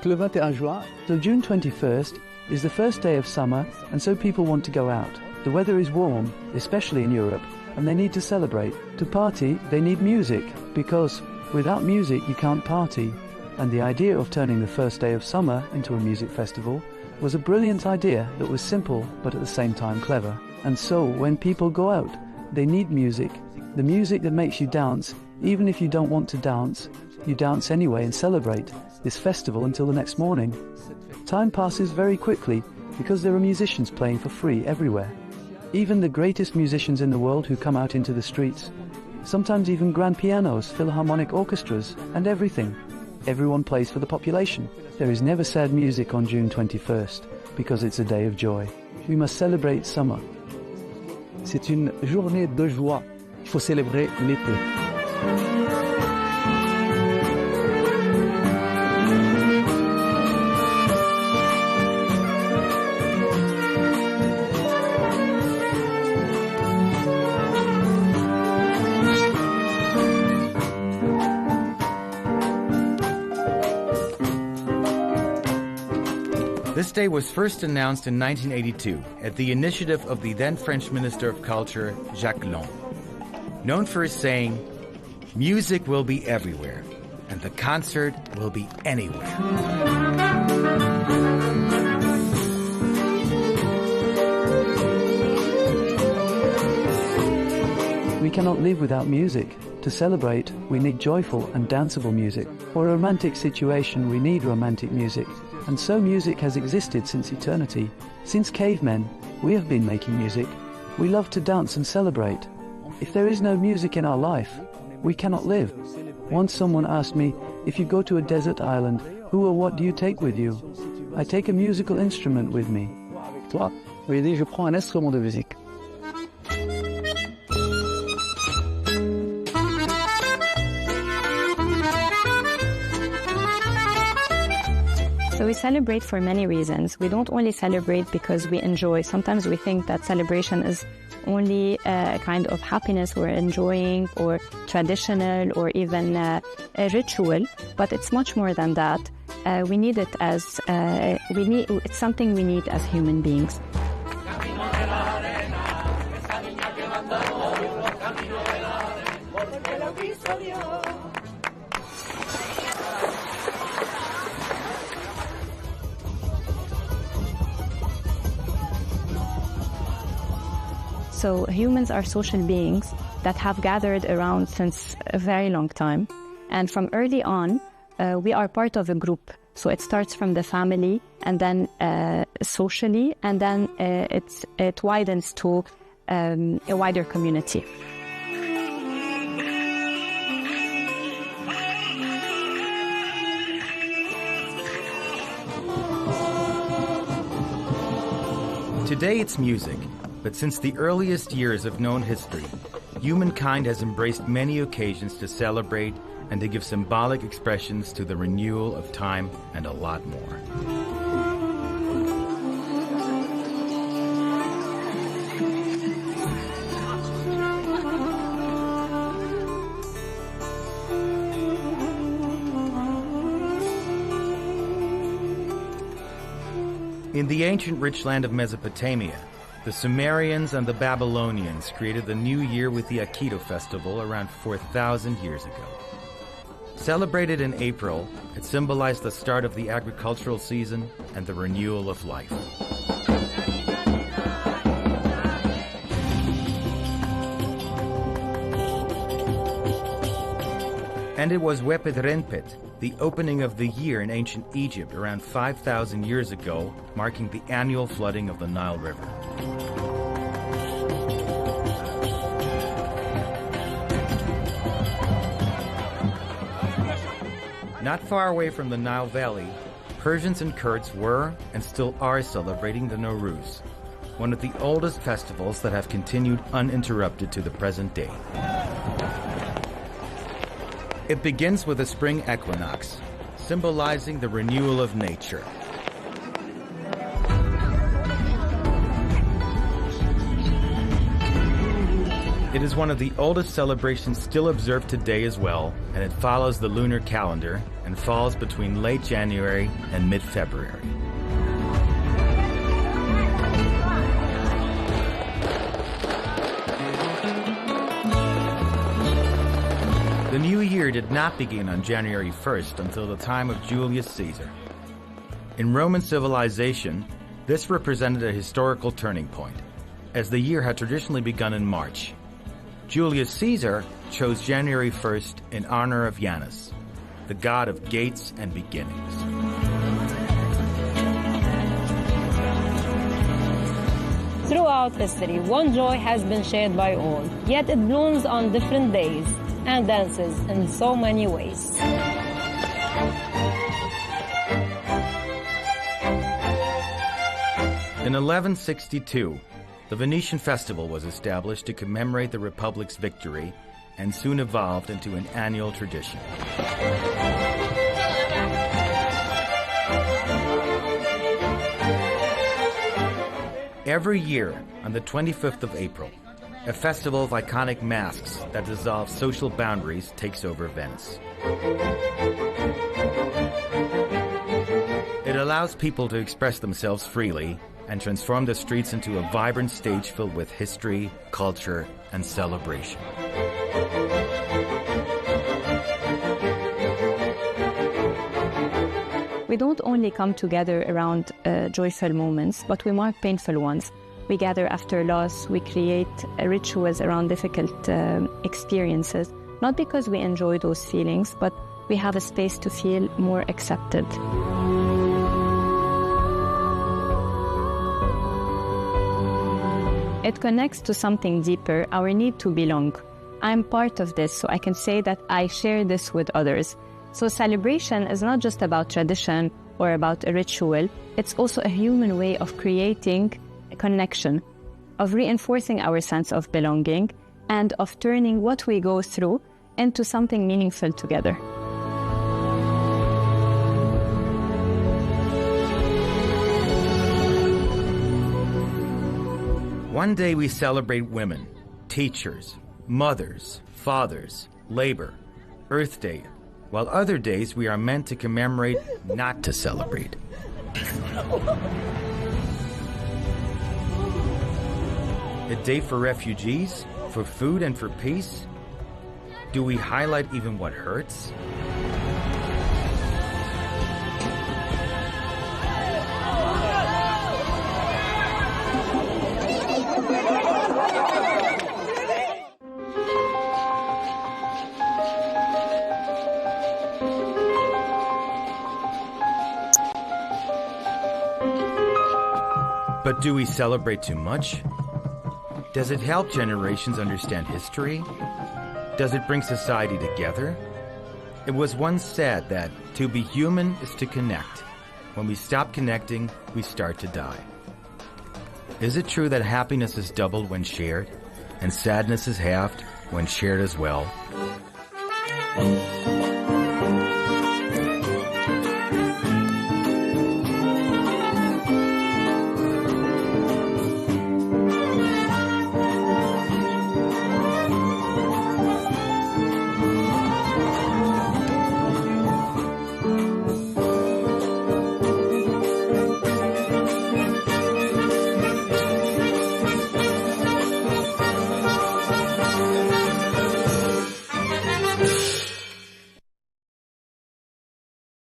So June 21st is the first day of summer, and so people want to go out. The weather is warm, especially in Europe, and they need to celebrate. To party, they need music, because without music you can't party. And the idea of turning the first day of summer into a music festival was a brilliant idea that was simple but at the same time clever. And so when people go out, they need music, the music that makes you dance. Even if you don't want to dance, you dance anyway and celebrate this festival until the next morning. Time passes very quickly because there are musicians playing for free everywhere. Even the greatest musicians in the world who come out into the streets. Sometimes even grand pianos, philharmonic orchestras, and everything. Everyone plays for the population. There is never sad music on June 21st because it's a day of joy. We must celebrate summer. C'est une journée de joie. Il faut célébrer l'été. This day was first announced in 1982 at the initiative of the then French Minister of Culture, Jacques Lang. Known for his saying, "Music will be everywhere, and the concert will be anywhere." We cannot live without music. To celebrate, we need joyful and danceable music. For a romantic situation, we need romantic music. And so music has existed since eternity. Since cavemen, we have been making music. We love to dance and celebrate. If there is no music in our life, we cannot live. Once someone asked me, if you go to a desert island, who or what do you take with you? I take a musical instrument with me. Toi, oui, je prends un instrument de musique. So we celebrate for many reasons. We don't only celebrate because we enjoy. Sometimes we think that celebration is only a kind of happiness we're enjoying or traditional or even a ritual, but it's much more than that. We need it as, it's something we need as human beings. So humans are social beings that have gathered around since a very long time. And from early on, we are part of a group. So it starts from the family and then socially, and then it widens to a wider community. Today it's music. But since the earliest years of known history, humankind has embraced many occasions to celebrate and to give symbolic expressions to the renewal of time and a lot more. In the ancient rich land of Mesopotamia, the Sumerians and the Babylonians created the new year with the Aikido festival around 4,000 years ago. Celebrated in April, it symbolized the start of the agricultural season and the renewal of life. And it was Wepet-Renpet, the opening of the year in ancient Egypt around 5,000 years ago, marking the annual flooding of the Nile River. Not far away from the Nile Valley, Persians and Kurds were and still are celebrating the Nowruz, one of the oldest festivals that have continued uninterrupted to the present day. It begins with the spring equinox, symbolizing the renewal of nature. It is one of the oldest celebrations still observed today as well, and it follows the lunar calendar and falls between late January and mid-February. The new year did not begin on January 1st until the time of Julius Caesar. In Roman civilization, this represented a historical turning point, as the year had traditionally begun in March. Julius Caesar chose January 1st in honor of Janus, the god of gates and beginnings. Throughout history, one joy has been shared by all, yet it blooms on different days and dances in so many ways. In 1162, the Venetian festival was established to commemorate the Republic's victory and soon evolved into an annual tradition. Every year, on the 25th of April, a festival of iconic masks that dissolve social boundaries takes over Venice. It allows people to express themselves freely and transform the streets into a vibrant stage filled with history, culture, and celebration. We don't only come together around joyful moments, but we mark painful ones. We gather after loss, we create rituals around difficult experiences, not because we enjoy those feelings, but we have a space to feel more accepted. It connects to something deeper, our need to belong. I'm part of this, so I can say that I share this with others. So celebration is not just about tradition or about a ritual, it's also a human way of creating a connection, of reinforcing our sense of belonging, and of turning what we go through into something meaningful together. One day we celebrate women, teachers, mothers, fathers, labor, Earth Day, while other days we are meant to commemorate, not to celebrate. A day for refugees, for food and for peace? Do we highlight even what hurts? But do we celebrate too much? Does it help generations understand history? Does it bring society together? It was once said that to be human is to connect. When we stop connecting, we start to die. Is it true that happiness is doubled when shared, and sadness is halved when shared as well?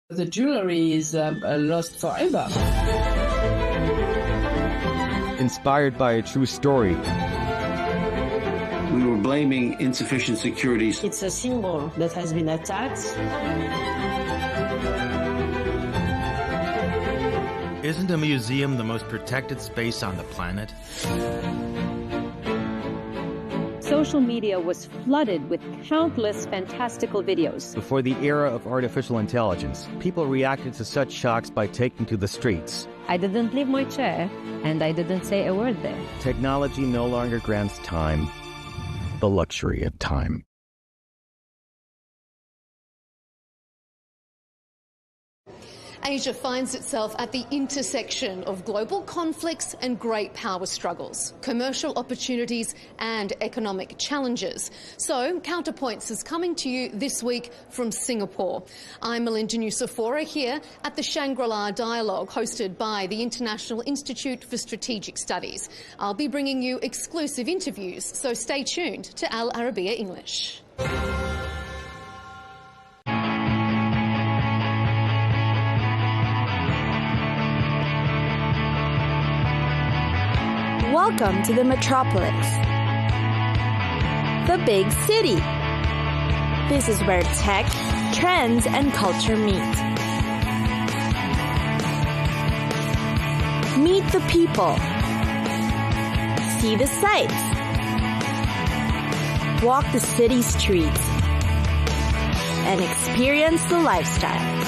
The jewelry is lost forever. Inspired by a true story. We were blaming insufficient security. It's a symbol that has been attacked. Isn't a museum the most protected space on the planet? Social media was flooded with countless fantastical videos. Before the era of artificial intelligence, people reacted to such shocks by taking to the streets. I didn't leave my chair, and I didn't say a word there. Technology no longer grants time, the luxury of time. Asia finds itself at the intersection of global conflicts and great power struggles, commercial opportunities and economic challenges. So, Counterpoints is coming to you this week from Singapore. I'm Melinda Nucifora here at the Shangri-La Dialogue, hosted by the International Institute for Strategic Studies. I'll be bringing you exclusive interviews, so stay tuned to Al Arabiya English. Welcome to the metropolis, the big city. This is where tech, trends, and culture meet. Meet the people. See the sights. Walk the city streets. And experience the lifestyle.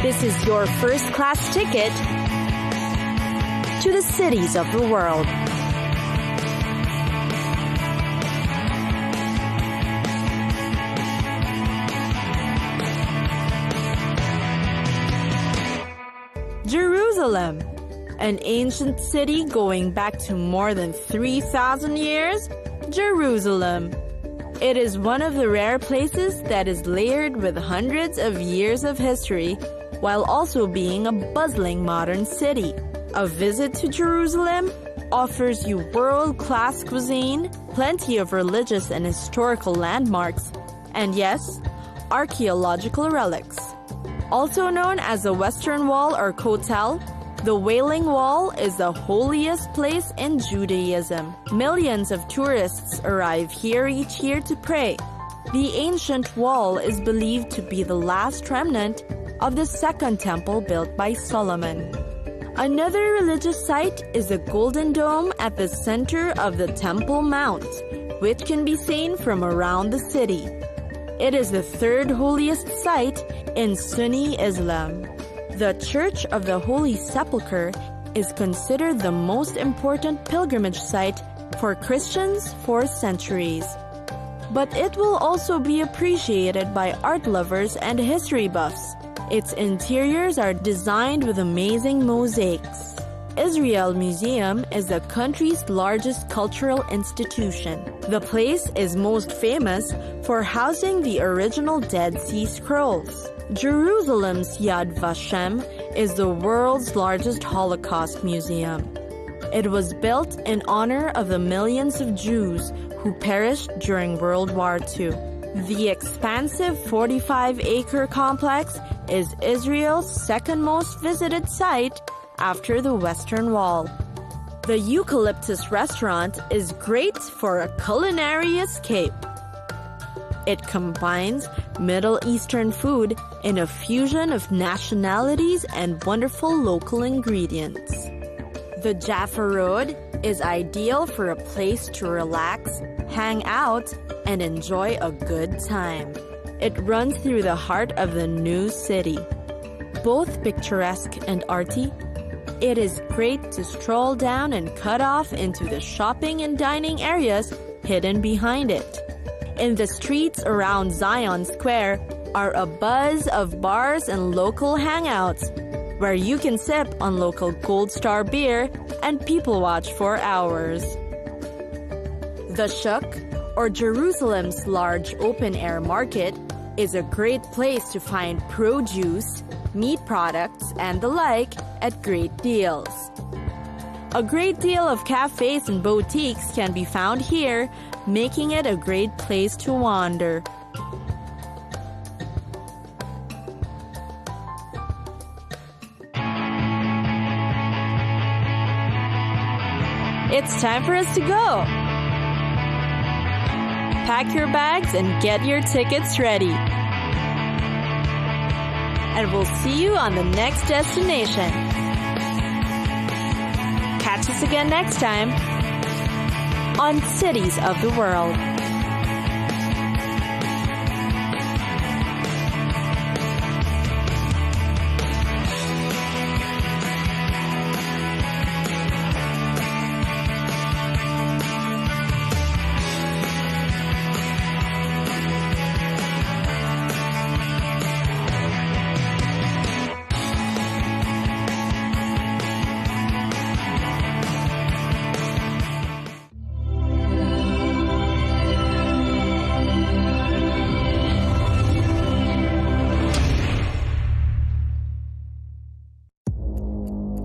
This is your first-class ticket to the cities of the world. Jerusalem, an ancient city going back to more than 3,000 years. Jerusalem. It is one of the rare places that is layered with hundreds of years of history, while also being a bustling modern city. A visit to Jerusalem offers you world-class cuisine, plenty of religious and historical landmarks, and yes, archaeological relics. Also known as the Western Wall or Kotel, the Wailing Wall is the holiest place in Judaism. Millions of tourists arrive here each year to pray. The ancient wall is believed to be the last remnant of the second temple built by Solomon. Another religious site is the Golden Dome at the center of the Temple Mount, which can be seen from around the city. It is the third holiest site in Sunni Islam. The Church of the Holy Sepulchre is considered the most important pilgrimage site for Christians for centuries. But it will also be appreciated by art lovers and history buffs. Its interiors are designed with amazing mosaics. Israel Museum is the country's largest cultural institution. The place is most famous for housing the original Dead Sea Scrolls. Jerusalem's Yad Vashem is the world's largest Holocaust museum. It was built in honor of the millions of Jews who perished during World War II. The expansive 45-acre complex is Israel's second most visited site after the Western Wall. The Eucalyptus restaurant is great for a culinary escape. It combines Middle Eastern food in a fusion of nationalities and wonderful local ingredients. The Jaffa Road is ideal for a place to relax, hang out, and enjoy a good time. It runs through the heart of the new city. Both picturesque and arty, it is great to stroll down and cut off into the shopping and dining areas hidden behind it. In the streets around Zion Square are a buzz of bars and local hangouts, where you can sip on local Gold Star beer and people watch for hours. The Shuk, or Jerusalem's large open-air market, is a great place to find produce, meat products, and the like at great deals. A great deal of cafes and boutiques can be found here, making it a great place to wander. It's time for us to go. Pack your bags and get your tickets ready. And we'll see you on the next destination. Catch us again next time on Cities of the World.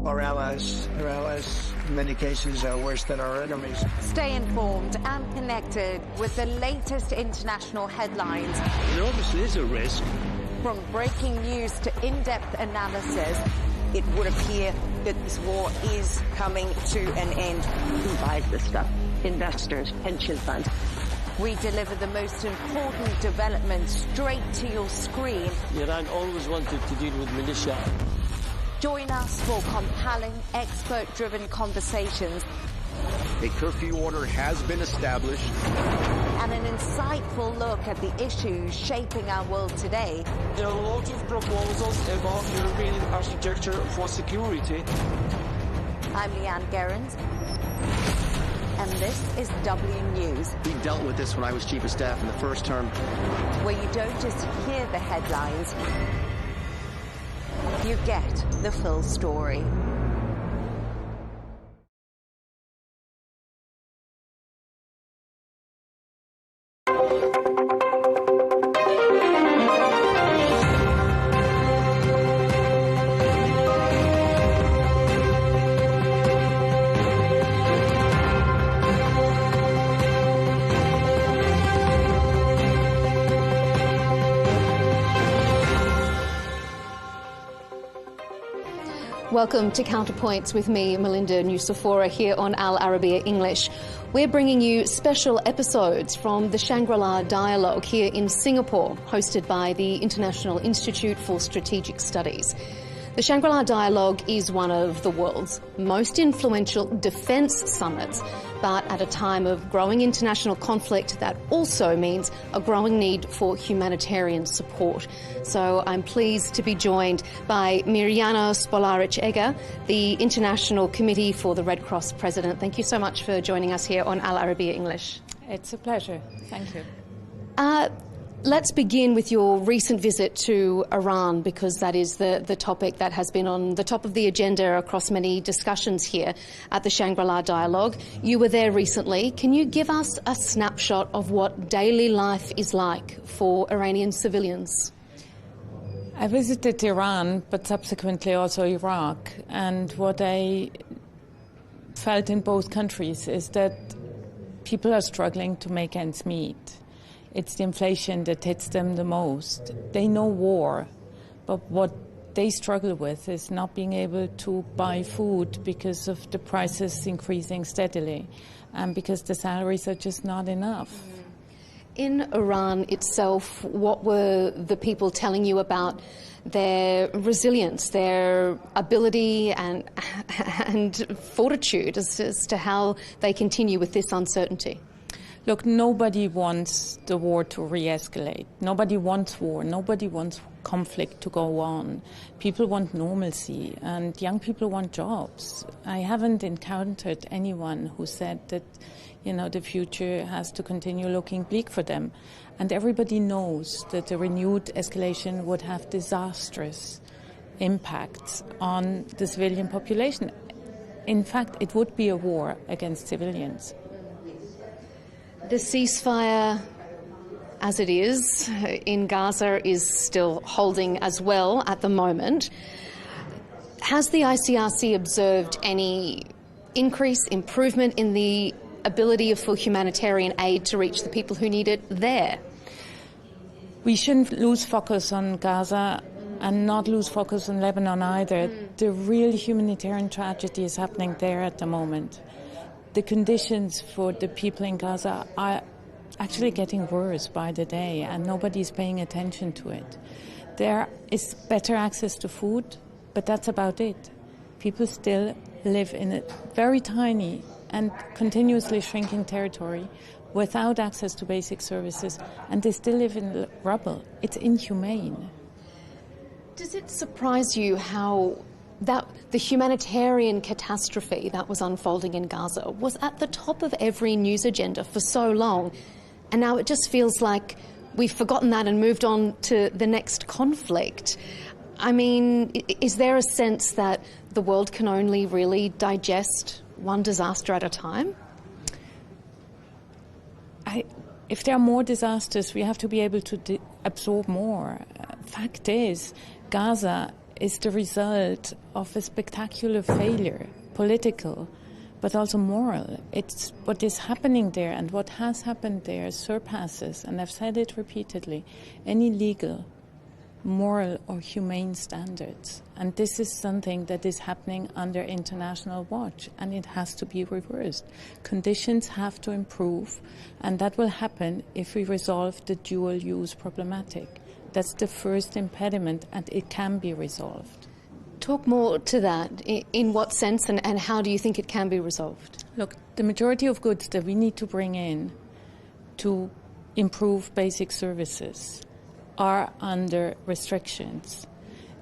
our allies. Our allies, in many cases, are worse than our enemies. Stay informed and connected with the latest international headlines. There obviously is a risk. From breaking news to in-depth analysis, it would appear that this war is coming to an end. Who buys this stuff? Investors, pension funds. We deliver the most important developments straight to your screen. Iran always wanted to deal with militia. Join us for compelling, expert-driven conversations. A curfew order has been established. And an insightful look at the issues shaping our world today. There are a lot of proposals about European architecture for security. I'm Leigh Ann Gerrans, and this is W News. We dealt with this when I was Chief of Staff in the first term. Where you don't just hear the headlines, you get the full story. Welcome to Counterpoints with me, Melinda Nucifora, here on Al Arabiya English. We're bringing you special episodes from the Shangri-La Dialogue here in Singapore, hosted by the International Institute for Strategic Studies. The Shangri-La Dialogue is one of the world's most influential defence summits, but at a time of growing international conflict, that also means a growing need for humanitarian support. So I'm pleased to be joined by Mirjana Spolaric-Egger, the International Committee for the Red Cross President. Thank you so much for joining us here on Al Arabiya English. It's a pleasure. Thank you. Let's begin with your recent visit to Iran, because that is the topic that has been on the top of the agenda across many discussions here at the Shangri-La Dialogue. You were there recently. Can you give us a snapshot of what daily life is like for Iranian civilians? I visited Iran, but subsequently also Iraq, and what I felt in both countries is that people are struggling to make ends meet. It's the inflation that hits them the most. They know war, but what they struggle with is not being able to buy food because of the prices increasing steadily and because the salaries are just not enough. In Iran itself, what were the people telling you about their resilience, their ability and fortitude as to how they continue with this uncertainty? Look, nobody wants the war to re-escalate. Nobody wants war. Nobody wants conflict to go on. People want normalcy, and young people want jobs. I haven't encountered anyone who said that, the future has to continue looking bleak for them. And everybody knows that a renewed escalation would have disastrous impacts on the civilian population. In fact, it would be a war against civilians. The ceasefire, as it is, in Gaza is still holding as well at the moment. Has the ICRC observed any increase, improvement in the ability for humanitarian aid to reach the people who need it there? We shouldn't lose focus on Gaza and not lose focus on Lebanon either. The real humanitarian tragedy is happening there at the moment. The conditions for the people in Gaza are actually getting worse by the day, and nobody's paying attention to it. There is better access to food, but that's about it. People still live in a very tiny and continuously shrinking territory without access to basic services, and they still live in rubble. It's inhumane. Does it surprise you how that the humanitarian catastrophe that was unfolding in Gaza was at the top of every news agenda for so long, and now it just feels like we've forgotten that and moved on to the next conflict? I mean, is there a sense that the world can only really digest one disaster at a time? If there are more disasters, we have to be able to absorb more. Fact is, Gaza is the result of a spectacular failure, political, but also moral. It's what is happening there and what has happened there surpasses, and I've said it repeatedly, any legal, moral or humane standards. And this is something that is happening under international watch, and it has to be reversed. Conditions have to improve, and that will happen if we resolve the dual-use problematic. That's the first impediment, and it can be resolved. Talk more to that. In what sense, and how do you think it can be resolved? Look, the majority of goods that we need to bring in to improve basic services are under restrictions.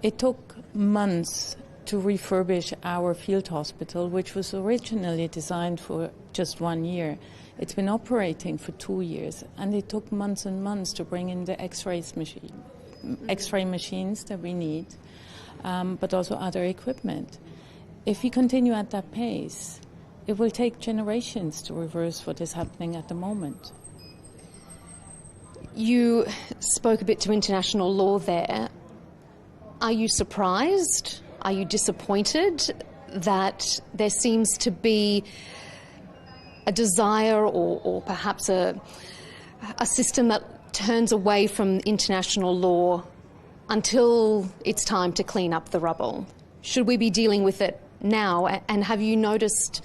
It took months to refurbish our field hospital, which was originally designed for just 1 year. It's been operating for 2 years, and it took months and months to bring in the X-ray machines that we need, but also other equipment. If we continue at that pace, it will take generations to reverse what is happening at the moment. You spoke a bit to international law there. Are you surprised? Are you disappointed that there seems to be a desire or perhaps a system that turns away from international law until it's time to clean up the rubble? Should we be dealing with it now? And have you noticed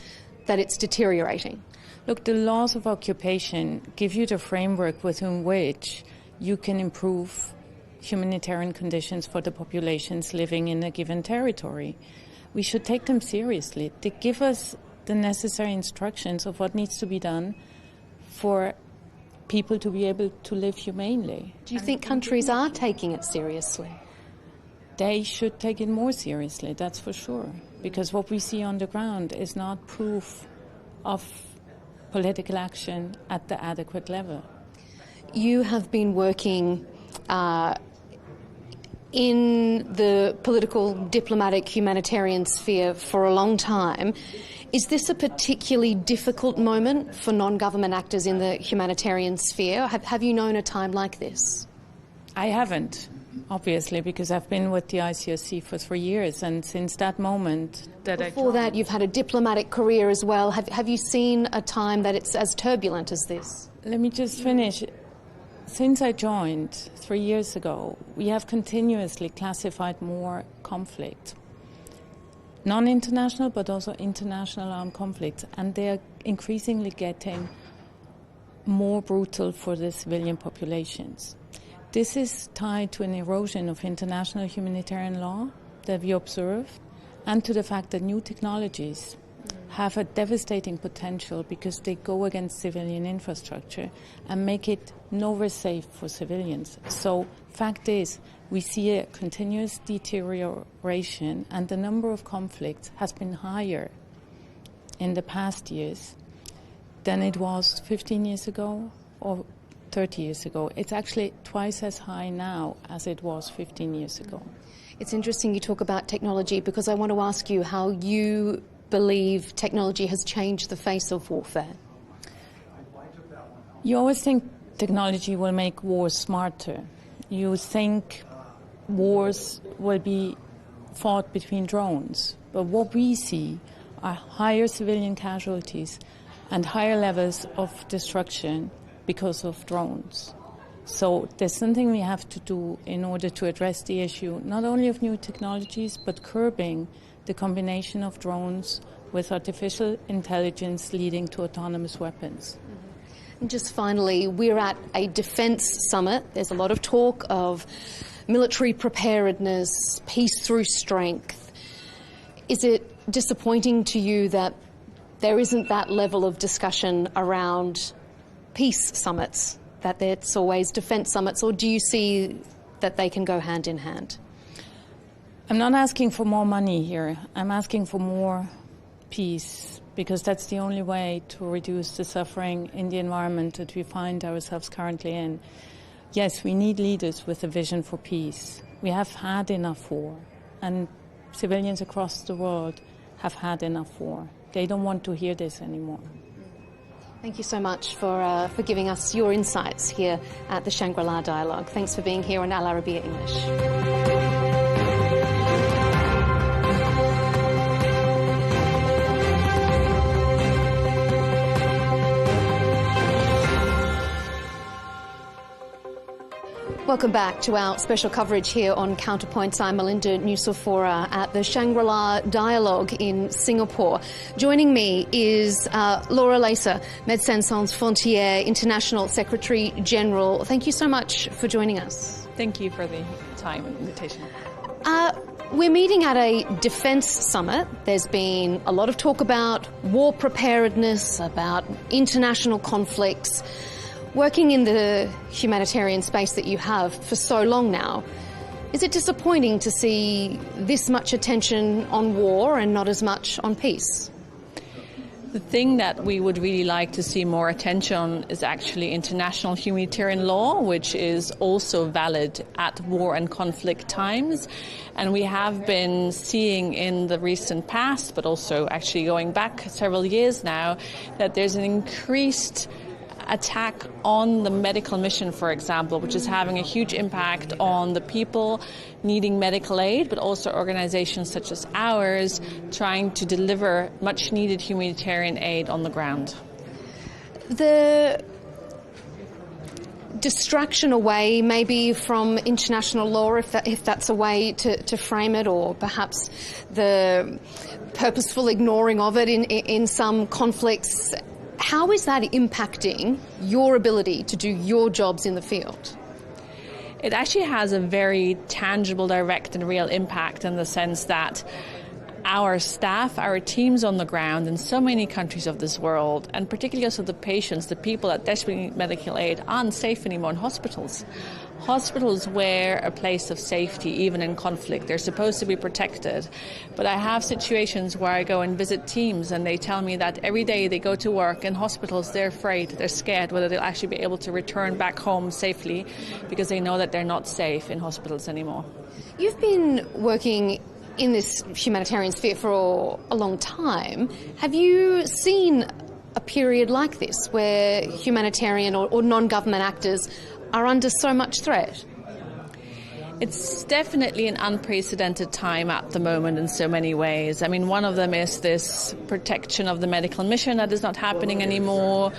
that it's deteriorating? Look, the laws of occupation give you the framework within which you can improve humanitarian conditions for the populations living in a given territory. We should take them seriously. They give us the necessary instructions of what needs to be done for people to be able to live humanely. Do you think countries are taking it seriously? They should take it more seriously, that's for sure, because what we see on the ground is not proof of political action at the adequate level. You have been working in the political, diplomatic, humanitarian sphere for a long time. Is this a particularly difficult moment for non-government actors in the humanitarian sphere? Have you known a time like this? I haven't, obviously, because I've been with the ICRC for 3 years, and since that moment that Before that, you've had a diplomatic career as well. Have you seen a time that it's as turbulent as this? Let me just finish. Since I joined 3 years ago, we have continuously classified more conflict. Non-international, but also international armed conflicts, and they are increasingly getting more brutal for the civilian populations. This is tied to an erosion of international humanitarian law that we observe, and to the fact that new technologies have a devastating potential because they go against civilian infrastructure and make it nowhere safe for civilians. So, fact is, we see a continuous deterioration, and the number of conflicts has been higher in the past years than it was 15 years ago or 30 years ago. It's actually twice as high now as it was 15 years ago. It's interesting you talk about technology, because I want to ask you how you believe technology has changed the face of warfare. You always think technology will make wars smarter. You think wars will be fought between drones. But what we see are higher civilian casualties and higher levels of destruction because of drones. So there's something we have to do in order to address the issue, not only of new technologies, but curbing the combination of drones with artificial intelligence leading to autonomous weapons. And just finally, we're at a defence summit. There's a lot of talk of military preparedness, peace through strength. Is it disappointing to you that there isn't that level of discussion around peace summits, that it's always defence summits, or do you see that they can go hand in hand? I'm not asking for more money here. I'm asking for more peace, because that's the only way to reduce the suffering in the environment that we find ourselves currently in. Yes, we need leaders with a vision for peace. We have had enough war, and civilians across the world have had enough war. They don't want to hear this anymore. Thank you so much for giving us your insights here at the Shangri-La Dialogue. Thanks for being here on Al Arabiya English. Welcome back to our special coverage here on Counterpoints. I'm Melinda Nucifora at the Shangri-La Dialogue in Singapore. Joining me is Laura Lacer, Médecins Sans Frontières International Secretary General. Thank you so much for joining us. Thank you for the time and invitation. We're meeting at a defence summit. There's been a lot of talk about war preparedness, about international conflicts. Working in the humanitarian space that you have for so long now, is it disappointing to see this much attention on war and not as much on peace? The thing that we would really like to see more attention on is actually international humanitarian law, which is also valid at war and conflict times. And we have been seeing in the recent past, but also actually going back several years now, that there's an increased attack on the medical mission, for example, which is having a huge impact on the people needing medical aid, but also organizations such as ours trying to deliver much needed humanitarian aid on the ground. The distraction away maybe from international law, if that's a way to frame it, or perhaps the purposeful ignoring of it in some conflicts. How is that impacting your ability to do your jobs in the field? It actually has a very tangible, direct and real impact in the sense that our staff, our teams on the ground in so many countries of this world, and particularly also the patients, the people that desperately need medical aid, aren't safe anymore in hospitals. Hospitals were a place of safety, even in conflict. They're supposed to be protected. But I have situations where I go and visit teams and they tell me that every day they go to work in hospitals, they're afraid, they're scared whether they'll actually be able to return back home safely because they know that they're not safe in hospitals anymore. You've been working in this humanitarian sphere for a long time. Have you seen a period like this where humanitarian or non-government actors are under so much threat? It's definitely an unprecedented time at the moment in so many ways. I mean, one of them is this protection of the medical mission that is not happening anymore.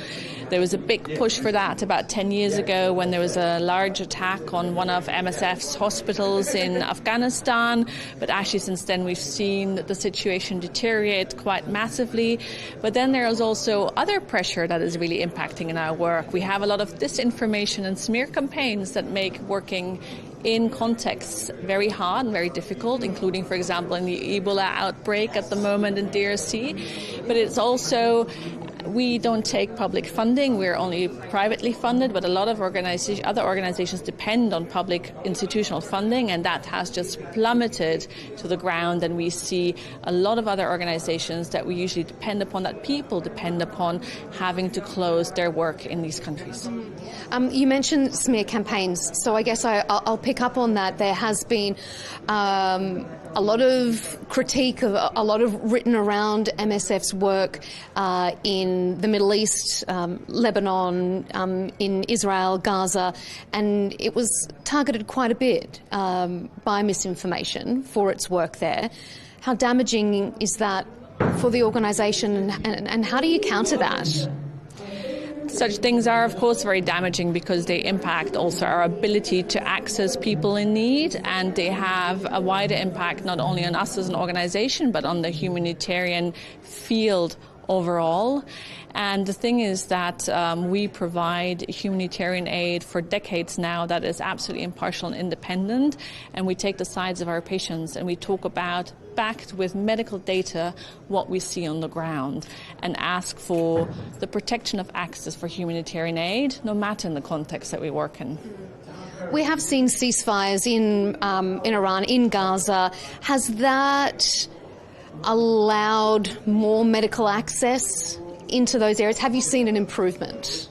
There was a big push for that about 10 years ago when there was a large attack on one of MSF's hospitals in Afghanistan. But actually since then we've seen the situation deteriorate quite massively. But then there is also other pressure that is really impacting in our work. We have a lot of disinformation and smear campaigns that make working in contexts very hard and very difficult, including, for example, in the Ebola outbreak at the moment in DRC. But it's also, we don't take public funding, we're only privately funded, but a lot of other organizations depend on public institutional funding, and that has just plummeted to the ground. And we see a lot of other organizations that we usually depend upon, that people depend upon, having to close their work in these countries. You mentioned smear campaigns, so I guess I'll pick up on that. There has been a lot of critique, a lot of written around MSF's work in the Middle East, Lebanon, in Israel, Gaza, and it was targeted quite a bit by misinformation for its work there. How damaging is that for the organisation, and how do you counter that? Such things are, of course, very damaging because they impact also our ability to access people in need, and they have a wider impact not only on us as an organization but on the humanitarian field overall. And the thing is that we provide humanitarian aid for decades now that is absolutely impartial and independent, and we take the sides of our patients and we talk about, backed with medical data, what we see on the ground, and ask for the protection of access for humanitarian aid, no matter in the context that we work in. We have seen ceasefires in Iran, in Gaza. Has that allowed more medical access into those areas? Have you seen an improvement?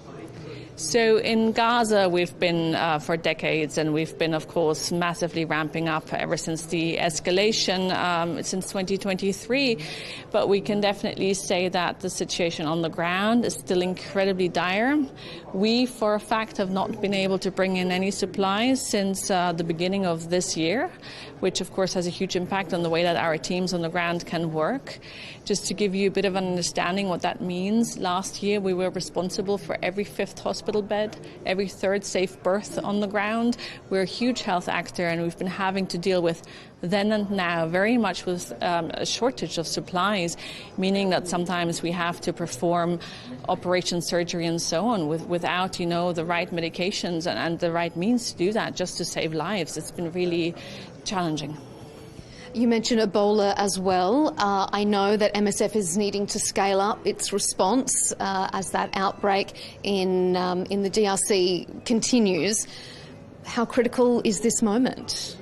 So in Gaza, we've been for decades, and we've been, of course, massively ramping up ever since the escalation since 2023. But we can definitely say that the situation on the ground is still incredibly dire. We, for a fact, have not been able to bring in any supplies since the beginning of this year, which, of course, has a huge impact on the way that our teams on the ground can work. Just to give you a bit of an understanding what that means, last year we were responsible for every fifth hospital hospital bed, every third safe berth on the ground. We're a huge health actor, and we've been having to deal with then and now very much with a shortage of supplies, meaning that sometimes we have to perform operation, surgery and so on without, the right medications and the right means to do that, just to save lives. It's been really challenging. You mentioned Ebola as well. I know that MSF is needing to scale up its response as that outbreak in the DRC continues. How critical is this moment?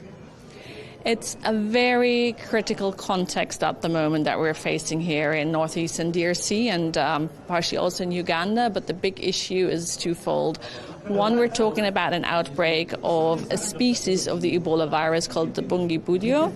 It's a very critical context at the moment that we're facing here in northeastern DRC and partially also in Uganda, but the big issue is twofold. One, we're talking about an outbreak of a species of the Ebola virus called the Bungibudio,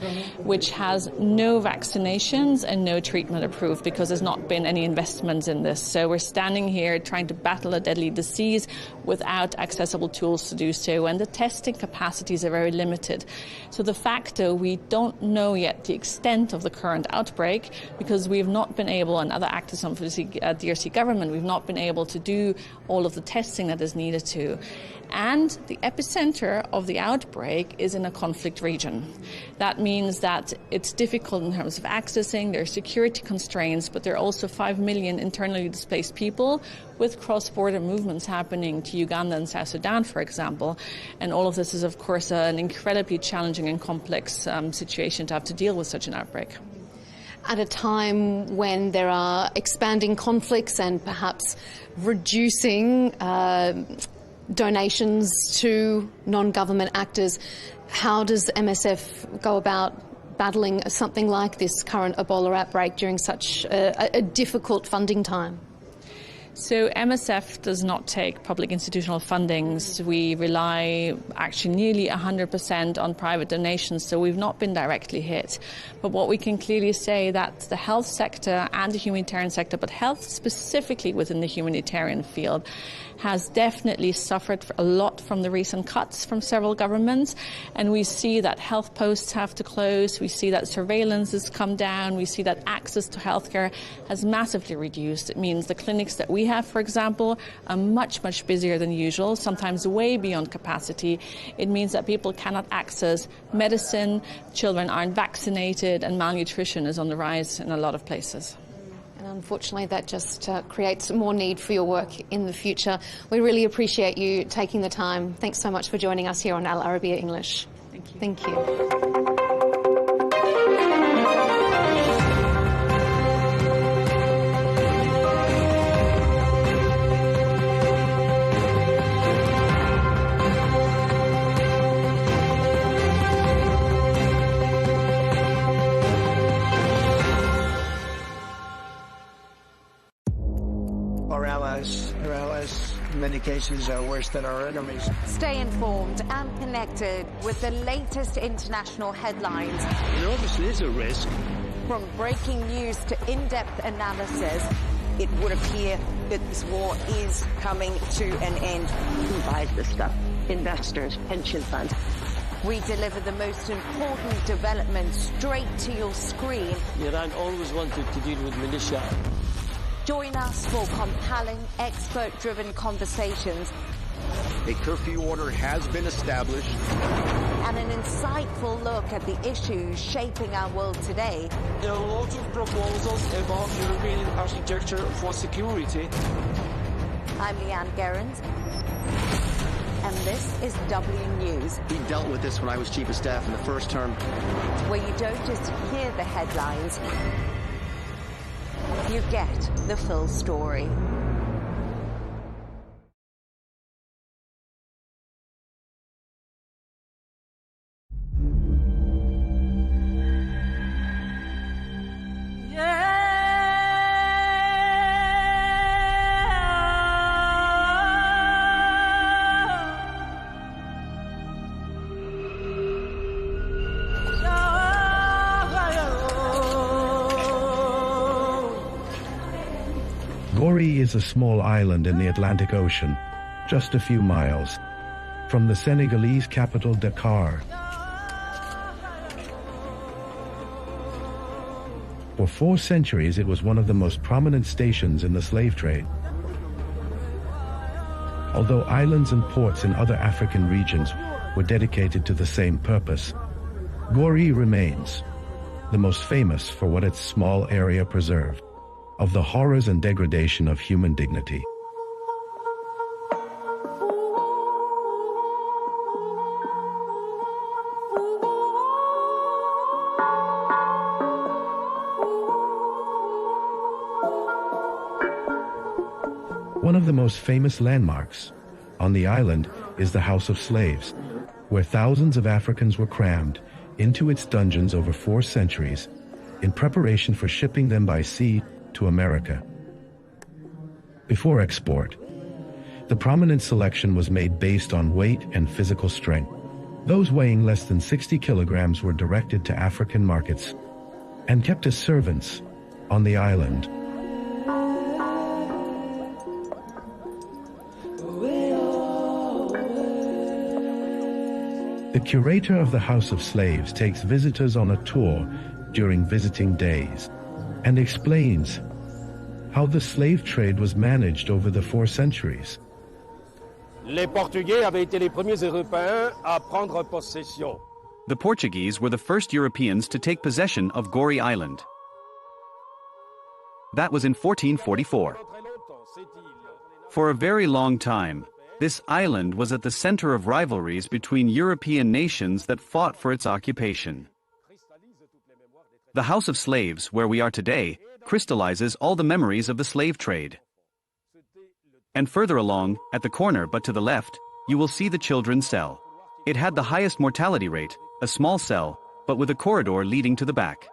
which has no vaccinations and no treatment approved because there's not been any investments in this. So we're standing here trying to battle a deadly disease without accessible tools to do so, and the testing capacities are very limited. So de facto, we don't know yet the extent of the current outbreak because we've not been able, and other actors of the DRC government, we've not been able to do all of the testing that is needed to. And the epicenter of the outbreak is in a conflict region. That means that it's difficult in terms of accessing, there are security constraints, but there are also 5 million internally displaced people with cross-border movements happening to Uganda and South Sudan, for example. And all of this is, of course, an incredibly challenging and complex situation to have to deal with such an outbreak. At a time when there are expanding conflicts and perhaps reducing donations to non-government actors, how does MSF go about battling something like this current Ebola outbreak during such a difficult funding time? So MSF does not take public institutional fundings. We rely actually nearly 100% on private donations, so we've not been directly hit. But what we can clearly say that the health sector and the humanitarian sector, but health specifically within the humanitarian field, has definitely suffered a lot from the recent cuts from several governments. And we see that health posts have to close. We see that surveillance has come down. We see that access to healthcare has massively reduced. It means the clinics that we have, for example, are much, much busier than usual, sometimes way beyond capacity. It means that people cannot access medicine, children aren't vaccinated, and malnutrition is on the rise in a lot of places. And unfortunately, that just creates more need for your work in the future. We really appreciate you taking the time. Thanks so much for joining us here on Al Arabiya English. Thank you. Thank you. Our allies, in many cases, are worse than our enemies. Stay informed and connected with the latest international headlines. There obviously is a risk. From breaking news to in-depth analysis, It would appear that this war is coming to an end. Who buys this stuff? Investors, pension funds. we deliver the most important developments straight to your screen. Iran always wanted to deal with militia. Join us for compelling, expert-driven conversations. A curfew order has been established. And an insightful look at the issues shaping our world today. There are lots of proposals about European architecture for security. I'm Leigh Ann Gerrans, and this is W News. We dealt with this when I was Chief of Staff in the first term. Where you don't just hear the headlines, you get the full story. Gori is a small island in the Atlantic Ocean, just a few miles from the Senegalese capital Dakar. For 4 centuries, it was one of the most prominent stations in the slave trade. although islands and ports in other African regions were dedicated to the same purpose. Gori remains the most famous for what its small area preserved of the horrors and degradation of human dignity. One of the most famous landmarks on the island is the House of Slaves, where thousands of Africans were crammed into its dungeons over 4 centuries in preparation for shipping them by sea to America. Before export, the prominent selection was made based on weight and physical strength. Those weighing less than 60 kilograms were directed to African markets and kept as servants on the island. The curator of the House of Slaves takes visitors on a tour during visiting days and explains how the slave trade was managed over the 4 centuries. Les Portugais avaient été les premiers Européens à prendre possession. The Portuguese were the first Europeans to take possession of Gori Island. That was in 1444. For a very long time, this island was at the center of rivalries between European nations that fought for its occupation. The House of Slaves, where we are today, crystallizes all the memories of the slave trade. And further along, at the corner but to the left, you will see the children's cell. It had the highest mortality rate, a small cell, but with a corridor leading to the back.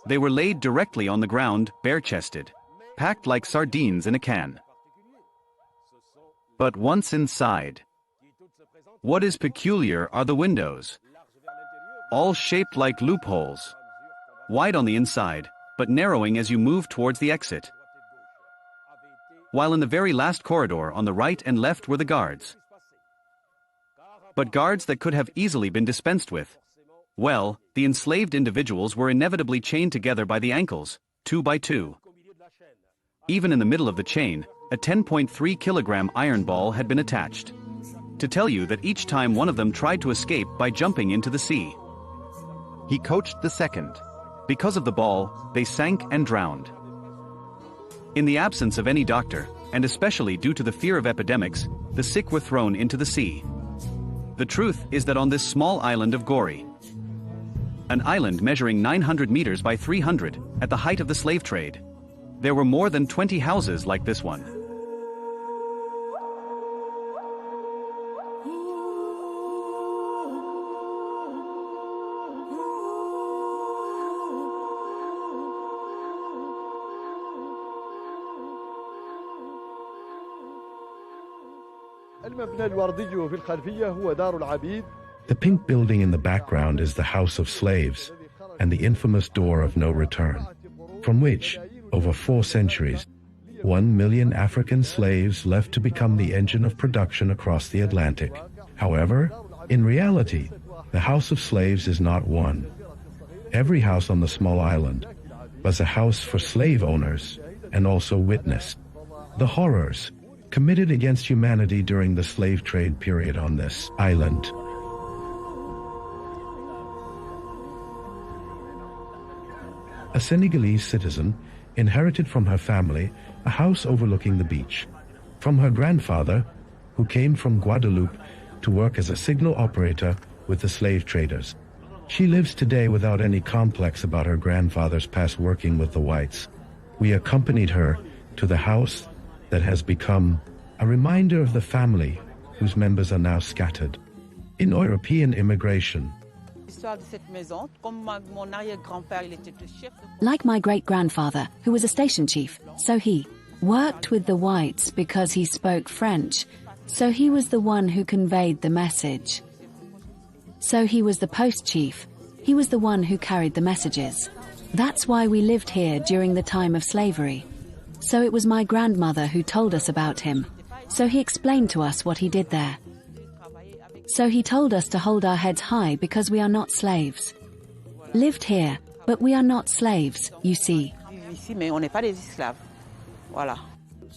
They were laid directly on the ground, bare-chested, packed like sardines in a can. But once inside, what is peculiar are the windows, all shaped like loopholes, wide on the inside, but narrowing as you move towards the exit. While in the very last corridor on the right and left were the guards. But guards that could have easily been dispensed with. Well, the enslaved individuals were inevitably chained together by the ankles, 2 by 2. Even in the middle of the chain, a 10.3 kilogram iron ball had been attached, to tell you that each time one of them tried to escape by jumping into the sea, he coached the second. Because of the ball, they sank and drowned. In the absence of any doctor, and especially due to the fear of epidemics, the sick were thrown into the sea. The truth is that on this small island of Gori, an island measuring 900 meters by 300 at the height of the slave trade, there were more than 20 houses like this one. The pink building in the background is the House of Slaves and the infamous door of no return, from which, over 4 centuries, 1 million African slaves left to become the engine of production across the Atlantic. However, in reality, the House of Slaves is not one. Every house on the small island was a house for slave owners and also witnessed the horrors committed against humanity during the slave trade period on this island. A Senegalese citizen inherited from her family a house overlooking the beach, from her grandfather, who came from Guadeloupe to work as a signal operator with the slave traders. She lives today without any complex about her grandfather's past working with the whites. We accompanied her to the house that has become a reminder of the family whose members are now scattered. In European immigration, like my great-grandfather, who was a station chief, so he worked with the whites because he spoke French, so he was the one who conveyed the message. So he was the post chief, he was the one who carried the messages. That's why we lived here during the time of slavery. So it was my grandmother who told us about him. So he explained to us what he did there. So he told us to hold our heads high because we are not slaves. Lived here, but we are not slaves, you see.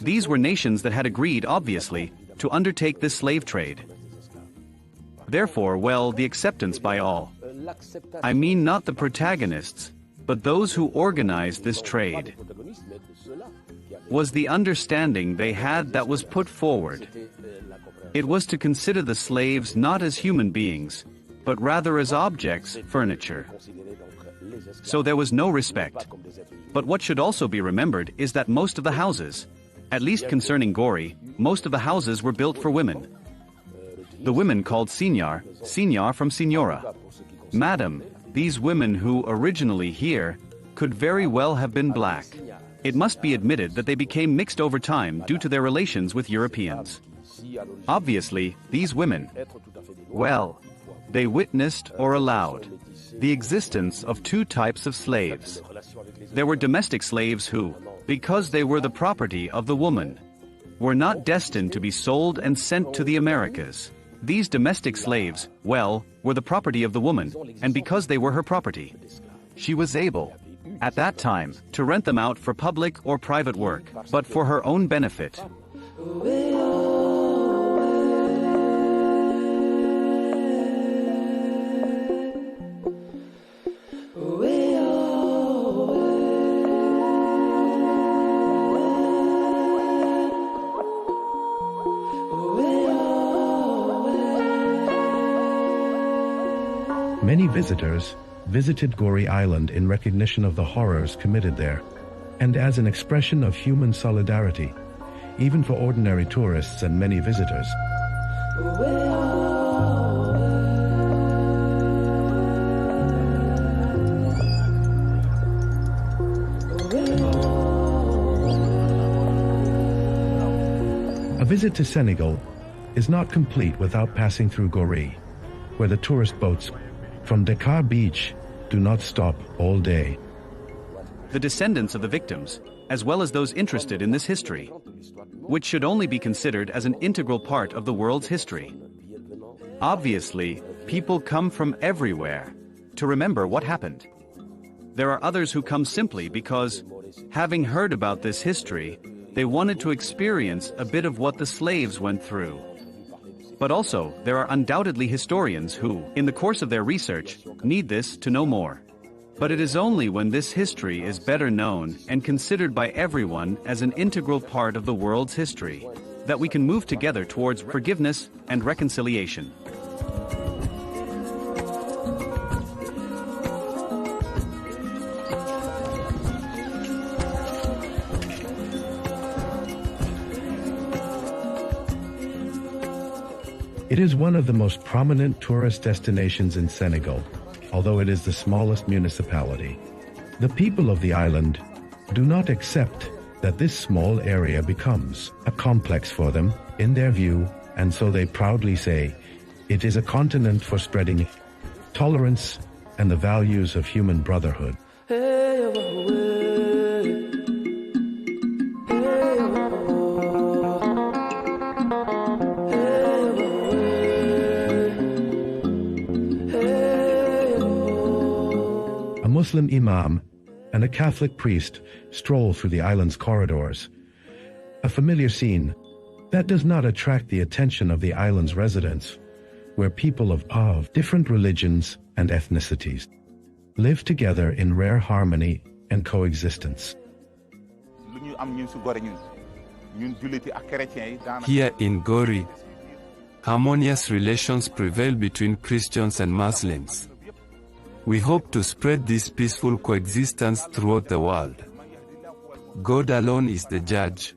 These were nations that had agreed, obviously, to undertake this slave trade. Therefore, well, the acceptance by all. I mean not the protagonists, but those who organized this trade. Was the understanding they had that was put forward. It was to consider the slaves not as human beings, but rather as objects, furniture. So there was no respect. But what should also be remembered is that most of the houses, at least concerning Gori, most of the houses were built for women. The women called Signor, Signor from Signora. Madam, these women who originally here could very well have been black. It must be admitted that they became mixed over time due to their relations with Europeans. Obviously, these women, well, they witnessed or allowed the existence of two types of slaves. There were domestic slaves who, because they were the property of the woman, were not destined to be sold and sent to the Americas. These domestic slaves, well, were the property of the woman, and because they were her property, she was able, at that time, to rent them out for public or private work, but for her own benefit. Many visitors visited Gori Island in recognition of the horrors committed there, and as an expression of human solidarity, even for ordinary tourists and many visitors. A visit to Senegal is not complete without passing through Gori, where the tourist boats from Dakar Beach do not stop all day. The descendants of the victims, as well as those interested in this history, which should only be considered as an integral part of the world's history. Obviously, people come from everywhere to remember what happened. There are others who come simply because, having heard about this history, they wanted to experience a bit of what the slaves went through. But also, there are undoubtedly historians who, in the course of their research, need this to know more. But it is only when this history is better known and considered by everyone as an integral part of the world's history that we can move together towards forgiveness and reconciliation. It is one of the most prominent tourist destinations in Senegal, although it is the smallest municipality. The people of the island do not accept that this small area becomes a complex for them, in their view, and so they proudly say, it is a continent for spreading tolerance and the values of human brotherhood. Muslim imam and a Catholic priest stroll through the island's corridors. A familiar scene that does not attract the attention of the island's residents, where people of different religions and ethnicities live together in rare harmony and coexistence. Here in Gori, harmonious relations prevail between Christians and Muslims. We hope to spread this peaceful coexistence throughout the world. God alone is the judge.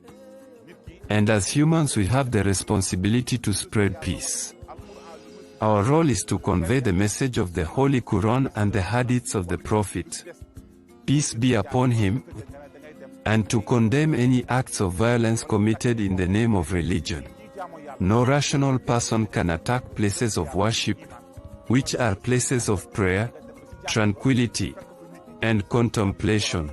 And as humans we have the responsibility to spread peace. Our role is to convey the message of the Holy Quran and the hadiths of the Prophet, peace be upon him, and to condemn any acts of violence committed in the name of religion. No rational person can attack places of worship, which are places of prayer, tranquility, and contemplation.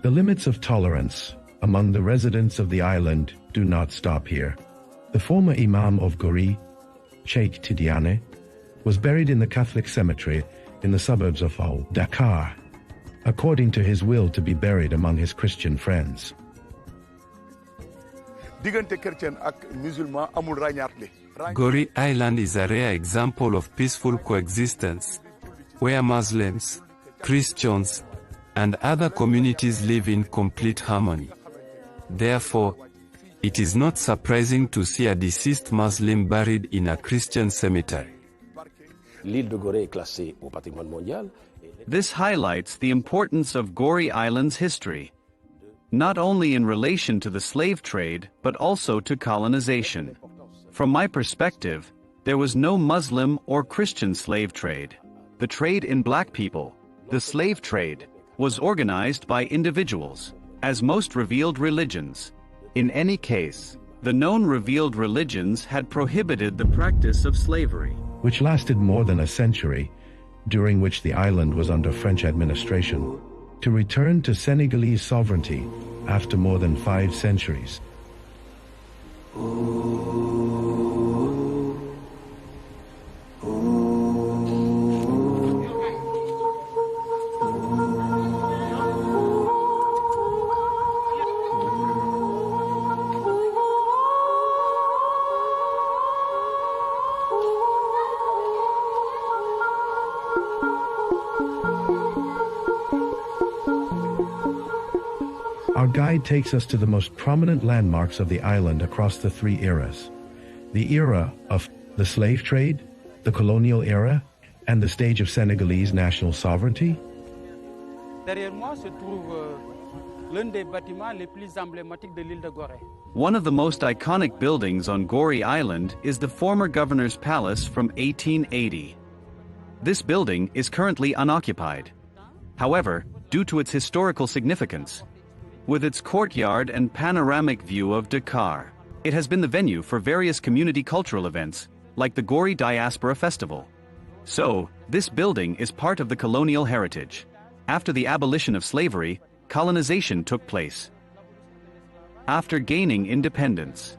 The limits of tolerance among the residents of the island do not stop here. The former Imam of Gori, Sheikh Tidiane, was buried in the Catholic cemetery in the suburbs of Dakar, according to his will to be buried among his Christian friends. Gori Island is a rare example of peaceful coexistence, where Muslims, Christians, and other communities live in complete harmony. Therefore, it is not surprising to see a deceased Muslim buried in a Christian cemetery. This highlights the importance of Gori Island's history, not only in relation to the slave trade but also to colonization. From my perspective, there was no Muslim or Christian slave trade. The trade in black people, the slave trade, was organized by individuals, as most revealed religions. In any case, the known revealed religions had prohibited the practice of slavery, which lasted more than a century, during which the island was under French administration, to return to Senegalese sovereignty after more than 5 centuries. Our guide takes us to the most prominent landmarks of the island across the 3 eras. The era of the slave trade, the colonial era, and the stage of Senegalese national sovereignty. One of the most iconic buildings on Gori Island is the former governor's palace from 1880. This building is currently unoccupied. However, due to its historical significance, with its courtyard and panoramic view of Dakar, it has been the venue for various community cultural events, like the Gori Diaspora Festival. So, this building is part of the colonial heritage. After the abolition of slavery, colonization took place. After gaining independence,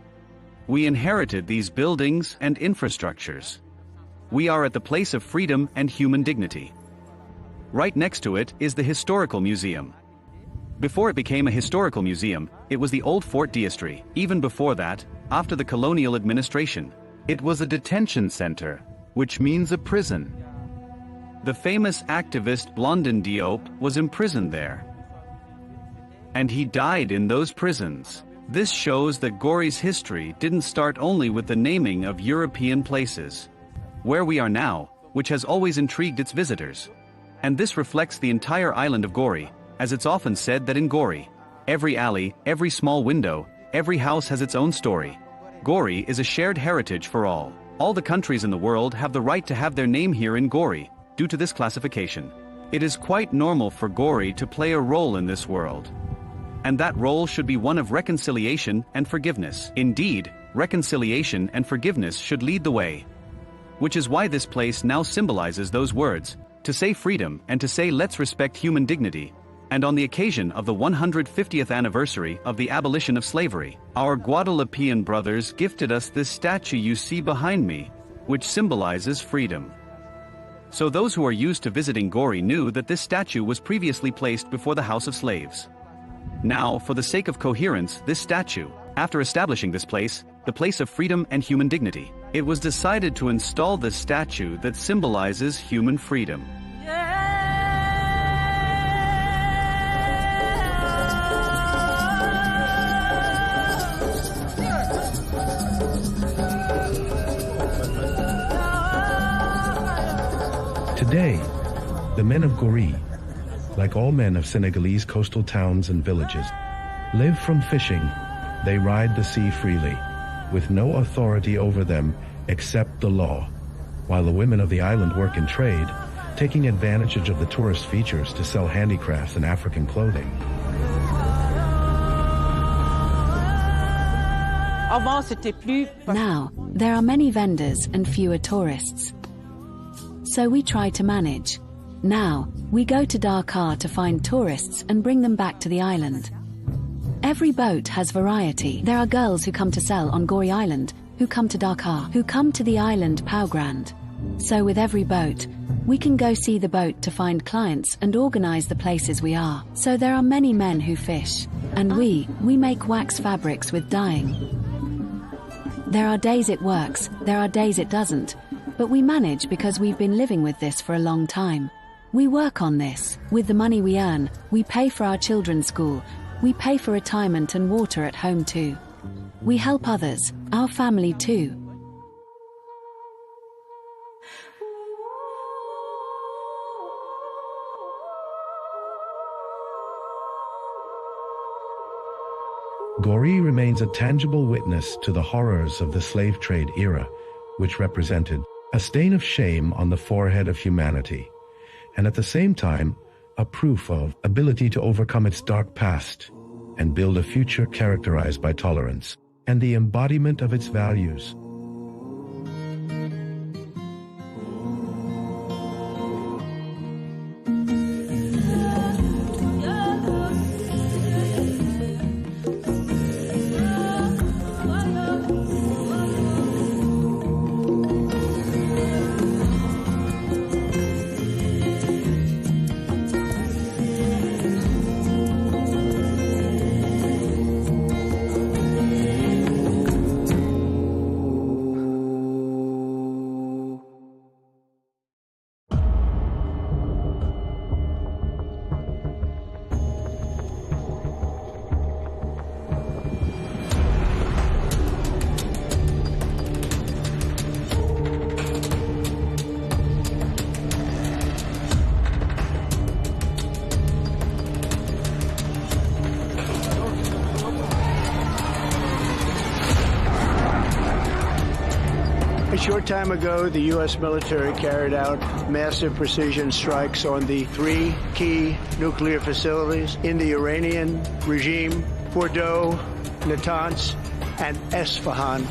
we inherited these buildings and infrastructures. We are at the place of freedom and human dignity. Right next to it is the Historical Museum. Before it became a historical museum, it was the old Fort Diastri. Even before that, after the colonial administration, it was a detention center, which means a prison. The famous activist Blondin Diop was imprisoned there, and he died in those prisons. This shows that Gori's history didn't start only with the naming of European places, where we are now, which has always intrigued its visitors. And this reflects the entire island of Gori, as it's often said that in Gori, every alley, every small window, every house has its own story. Gori is a shared heritage for all. All the countries in the world have the right to have their name here in Gori, due to this classification. It is quite normal for Gori to play a role in this world. And that role should be one of reconciliation and forgiveness. Indeed, reconciliation and forgiveness should lead the way. Which is why this place now symbolizes those words, to say freedom and to say let's respect human dignity. And on the occasion of the 150th anniversary of the abolition of slavery, our Guadeloupean brothers gifted us this statue you see behind me, which symbolizes freedom. So those who are used to visiting Gori knew that this statue was previously placed before the House of Slaves. Now, for the sake of coherence, this statue, after establishing this place, the place of freedom and human dignity, it was decided to install this statue that symbolizes human freedom. Today, the men of Gori, like all men of Senegalese coastal towns and villages, live from fishing. They ride the sea freely, with no authority over them except the law, while the women of the island work in trade, taking advantage of the tourist features to sell handicrafts and African clothing. Now, there are many vendors and fewer tourists. So we try to manage. Now, we go to Dakar to find tourists and bring them back to the island. Every boat has variety. There are girls who come to sell on Gori Island, who come to Dakar, who come to the island Pau Grand. So with every boat, we can go see the boat to find clients and organize the places we are. So there are many men who fish. And we make wax fabrics with dyeing. There are days it works, there are days it doesn't, but we manage because we've been living with this for a long time. We work on this. With the money we earn, we pay for our children's school, we pay for retirement and water at home too. We help others, our family too. Gori remains a tangible witness to the horrors of the slave trade era, which represented a stain of shame on the forehead of humanity, and at the same time, a proof of ability to overcome its dark past and build a future characterized by tolerance and the embodiment of its values. A short time ago, the U.S. military carried out massive precision strikes on the 3 key nuclear facilities in the Iranian regime: Fordow, Natanz, and Esfahan.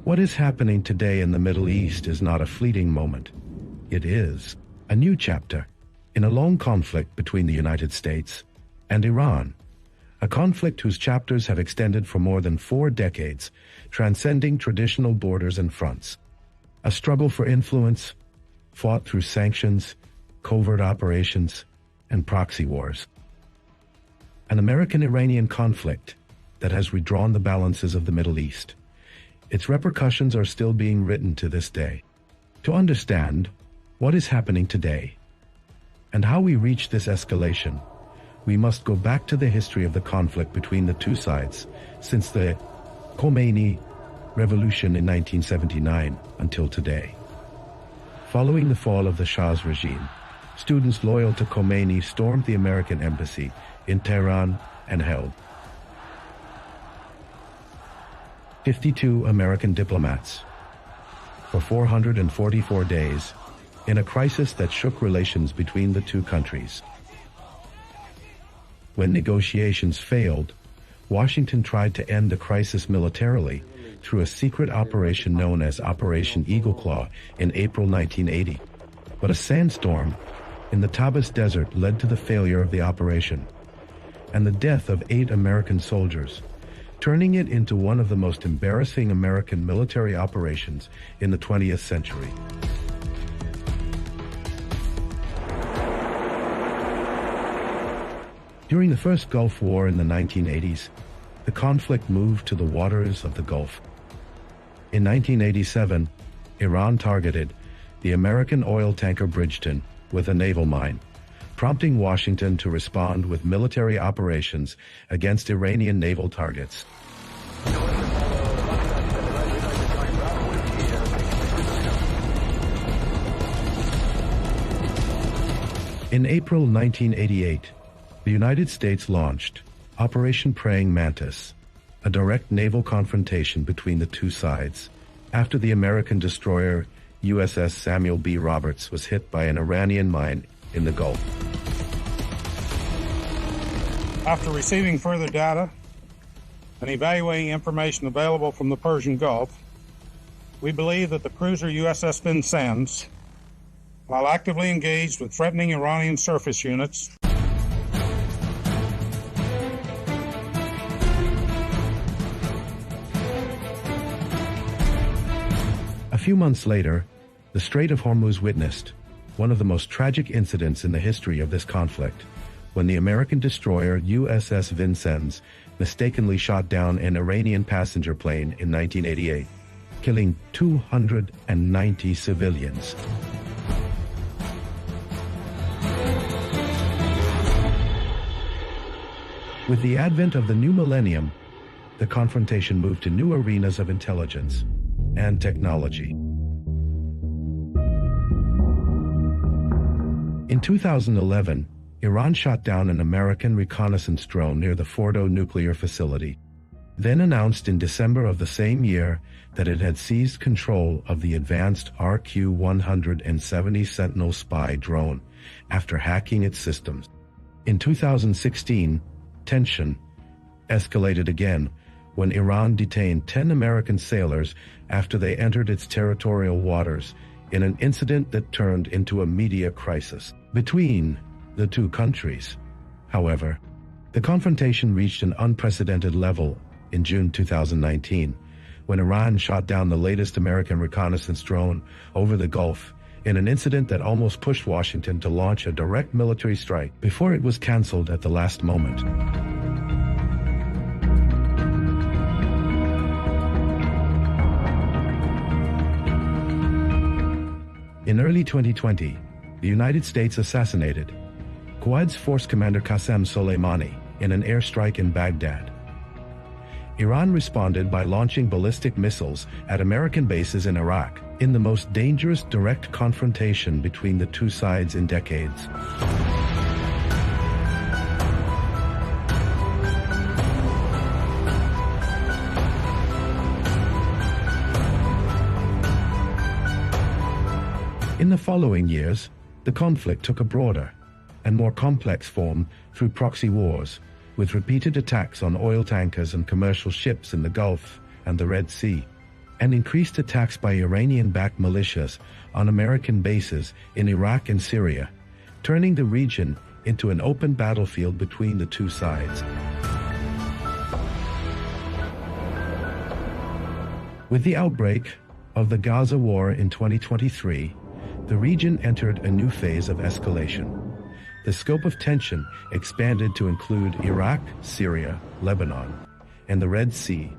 What is happening today in the Middle East is not a fleeting moment. It is a new chapter in a long conflict between the United States and Iran, a conflict whose chapters have extended for more than 4 decades, transcending traditional borders and fronts. A struggle for influence, fought through sanctions, covert operations, and proxy wars. An American-Iranian conflict that has redrawn the balances of the Middle East. Its repercussions are still being written to this day. To understand what is happening today and how we reached this escalation, we must go back to the history of the conflict between the two sides since the Khamenei revolution in 1979 until today. Following the fall of the Shah's regime, students loyal to Khamenei stormed the American embassy in Tehran and held 52 American diplomats for 444 days in a crisis that shook relations between the two countries. When negotiations failed, Washington tried to end the crisis militarily through a secret operation known as Operation Eagle Claw in April 1980. But a sandstorm in the Tabbas Desert led to the failure of the operation and the death of 8 American soldiers, turning it into one of the most embarrassing American military operations in the 20th century. During the first Gulf War in the 1980s, the conflict moved to the waters of the Gulf. In 1987, Iran targeted the American oil tanker Bridgeton with a naval mine, prompting Washington to respond with military operations against Iranian naval targets. In April 1988, the United States launched Operation Praying Mantis, a direct naval confrontation between the two sides, after the American destroyer USS Samuel B. Roberts was hit by an Iranian mine in the Gulf. After receiving further data and evaluating information available from the Persian Gulf, we believe that the cruiser USS Vincennes while actively engaged with threatening Iranian surface units. A few months later, the Strait of Hormuz witnessed one of the most tragic incidents in the history of this conflict, when the American destroyer USS Vincennes mistakenly shot down an Iranian passenger plane in 1988, killing 290 civilians. With the advent of the new millennium, the confrontation moved to new arenas of intelligence and technology. In 2011, Iran shot down an American reconnaissance drone near the Fordo nuclear facility, then announced in December of the same year that it had seized control of the advanced RQ-170 Sentinel spy drone after hacking its systems. In 2016, tension escalated again when Iran detained 10 American sailors after they entered its territorial waters in an incident that turned into a media crisis between the two countries. However, the confrontation reached an unprecedented level in June 2019, when Iran shot down the latest American reconnaissance drone over the Gulf in an incident that almost pushed Washington to launch a direct military strike before it was canceled at the last moment. In early 2020, the United States assassinated Quds Force Commander Qasem Soleimani in an airstrike in Baghdad. Iran responded by launching ballistic missiles at American bases in Iraq, in the most dangerous direct confrontation between the two sides in decades. In the following years, the conflict took a broader and more complex form through proxy wars, with repeated attacks on oil tankers and commercial ships in the Gulf and the Red Sea, and increased attacks by Iranian-backed militias on American bases in Iraq and Syria, turning the region into an open battlefield between the two sides. With the outbreak of the Gaza war in 2023, the region entered a new phase of escalation. The scope of tension expanded to include Iraq, Syria, Lebanon, and the Red Sea,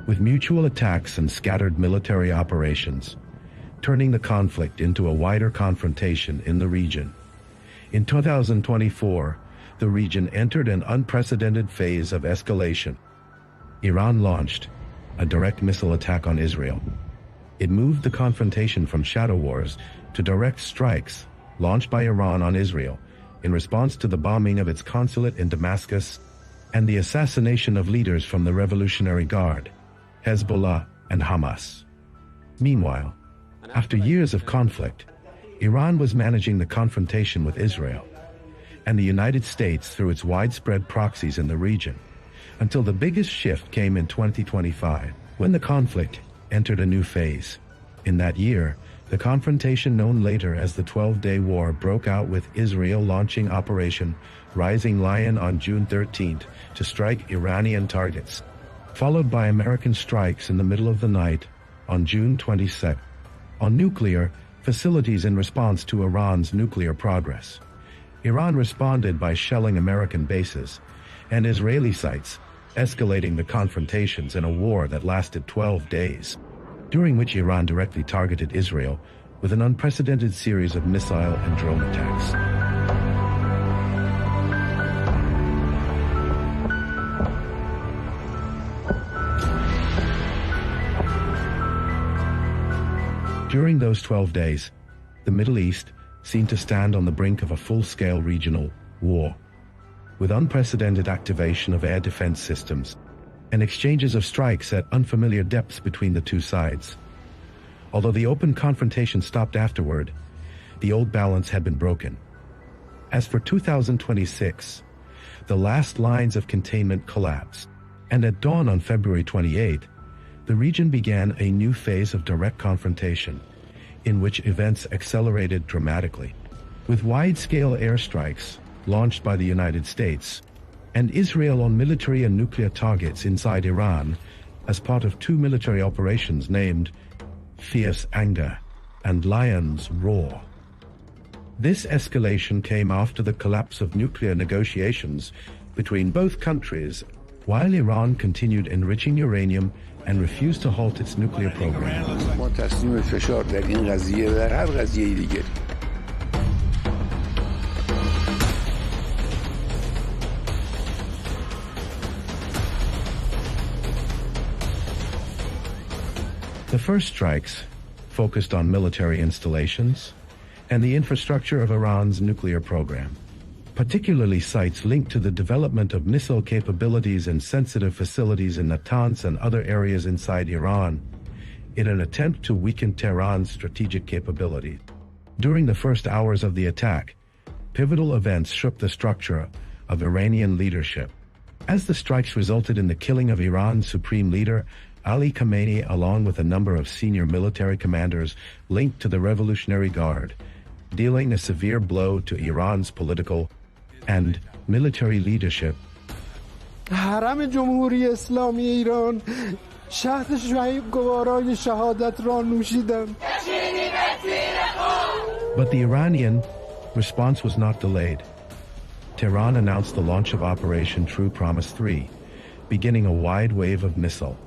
with mutual attacks and scattered military operations, turning the conflict into a wider confrontation in the region. In 2024, the region entered an unprecedented phase of escalation. Iran launched a direct missile attack on Israel. It moved the confrontation from shadow wars to direct strikes launched by Iran on Israel in response to the bombing of its consulate in Damascus and the assassination of leaders from the Revolutionary Guard, Hezbollah, and Hamas. Meanwhile, after years of conflict, Iran was managing the confrontation with Israel and the United States through its widespread proxies in the region, until the biggest shift came in 2025, when the conflict entered a new phase. In that year, the confrontation known later as the 12-Day War broke out, with Israel launching Operation Rising Lion on June 13th to strike Iranian targets, followed by American strikes in the middle of the night on June 22nd on nuclear facilities in response to Iran's nuclear progress. Iran responded by shelling American bases and Israeli sites, escalating the confrontations in a war that lasted 12 days. During which Iran directly targeted Israel with an unprecedented series of missile and drone attacks. During those 12 days, the Middle East seemed to stand on the brink of a full-scale regional war, with unprecedented activation of air defense systems and exchanges of strikes at unfamiliar depths between the two sides. Although the open confrontation stopped afterward, the old balance had been broken. As for 2026, the last lines of containment collapsed, and at dawn on February 28, the region began a new phase of direct confrontation, in which events accelerated dramatically, with wide-scale airstrikes launched by the United States and Israel on military and nuclear targets inside Iran as part of two military operations named Fierce Anger and Lion's Roar. This escalation came after the collapse of nuclear negotiations between both countries, while Iran continued enriching uranium and refused to halt its nuclear program. The first strikes focused on military installations and the infrastructure of Iran's nuclear program, particularly sites linked to the development of missile capabilities and sensitive facilities in Natanz and other areas inside Iran, in an attempt to weaken Tehran's strategic capability. During the first hours of the attack, pivotal events shook the structure of Iranian leadership, as the strikes resulted in the killing of Iran's supreme leader, Ali Khamenei, along with a number of senior military commanders linked to the Revolutionary Guard, dealing a severe blow to Iran's political and military leadership. حرم جمهوری اسلامی ایران شهد شعیب گوارای شهادت را نوشیدم. But the Iranian response was not delayed. Tehran announced the launch of Operation True Promise 3, beginning a wide wave of missile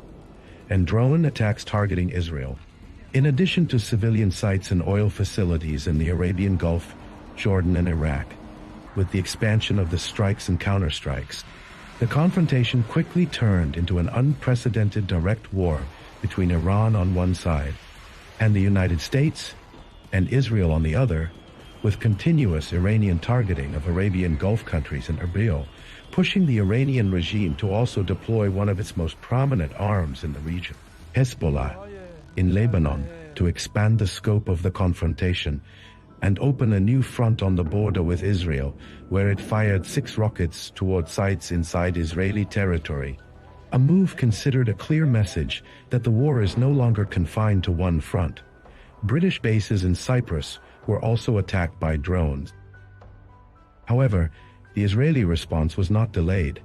and drone attacks targeting Israel, in addition to civilian sites and oil facilities in the Arabian Gulf, Jordan, and Iraq. With the expansion of the strikes and counterstrikes, the confrontation quickly turned into an unprecedented direct war between Iran on one side and the United States and Israel on the other, with continuous Iranian targeting of Arabian Gulf countries and Erbil, pushing the Iranian regime to also deploy one of its most prominent arms in the region, Hezbollah, in Lebanon, to expand the scope of the confrontation and open a new front on the border with Israel, where it fired 6 rockets toward sites inside Israeli territory, a move considered a clear message that the war is no longer confined to one front. British bases in Cyprus were also attacked by drones. However, the Israeli response was not delayed.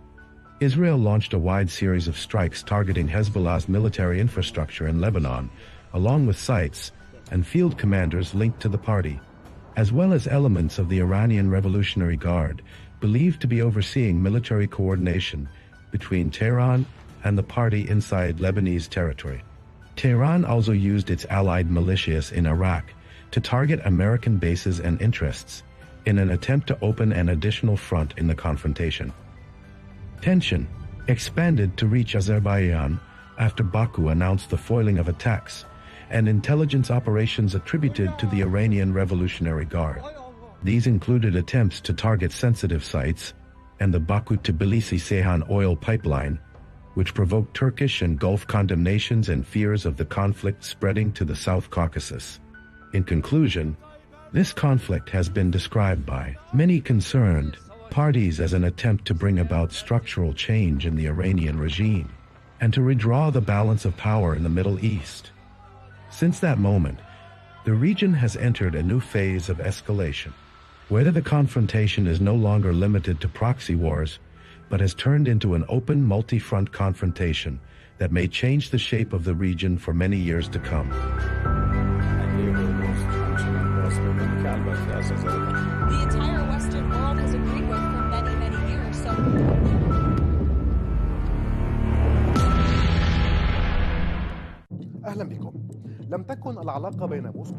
Israel launched a wide series of strikes targeting Hezbollah's military infrastructure in Lebanon, along with sites and field commanders linked to the party, as well as elements of the Iranian Revolutionary Guard, believed to be overseeing military coordination between Tehran and the party inside Lebanese territory. Tehran also used its allied militias in Iraq to target American bases and interests in an attempt to open an additional front in the confrontation. Tension expanded to reach Azerbaijan after Baku announced the foiling of attacks and intelligence operations attributed to the Iranian Revolutionary Guard. These included attempts to target sensitive sites and the Baku-Tbilisi-Ceyhan oil pipeline, which provoked Turkish and Gulf condemnations and fears of the conflict spreading to the South Caucasus. In conclusion, this conflict has been described by many concerned parties as an attempt to bring about structural change in the Iranian regime and to redraw the balance of power in the Middle East. Since that moment, the region has entered a new phase of escalation, where the confrontation is no longer limited to proxy wars, but has turned into an open multi-front confrontation that may change the shape of the region for many years to come. The entire Western world has agreed with for many, many years.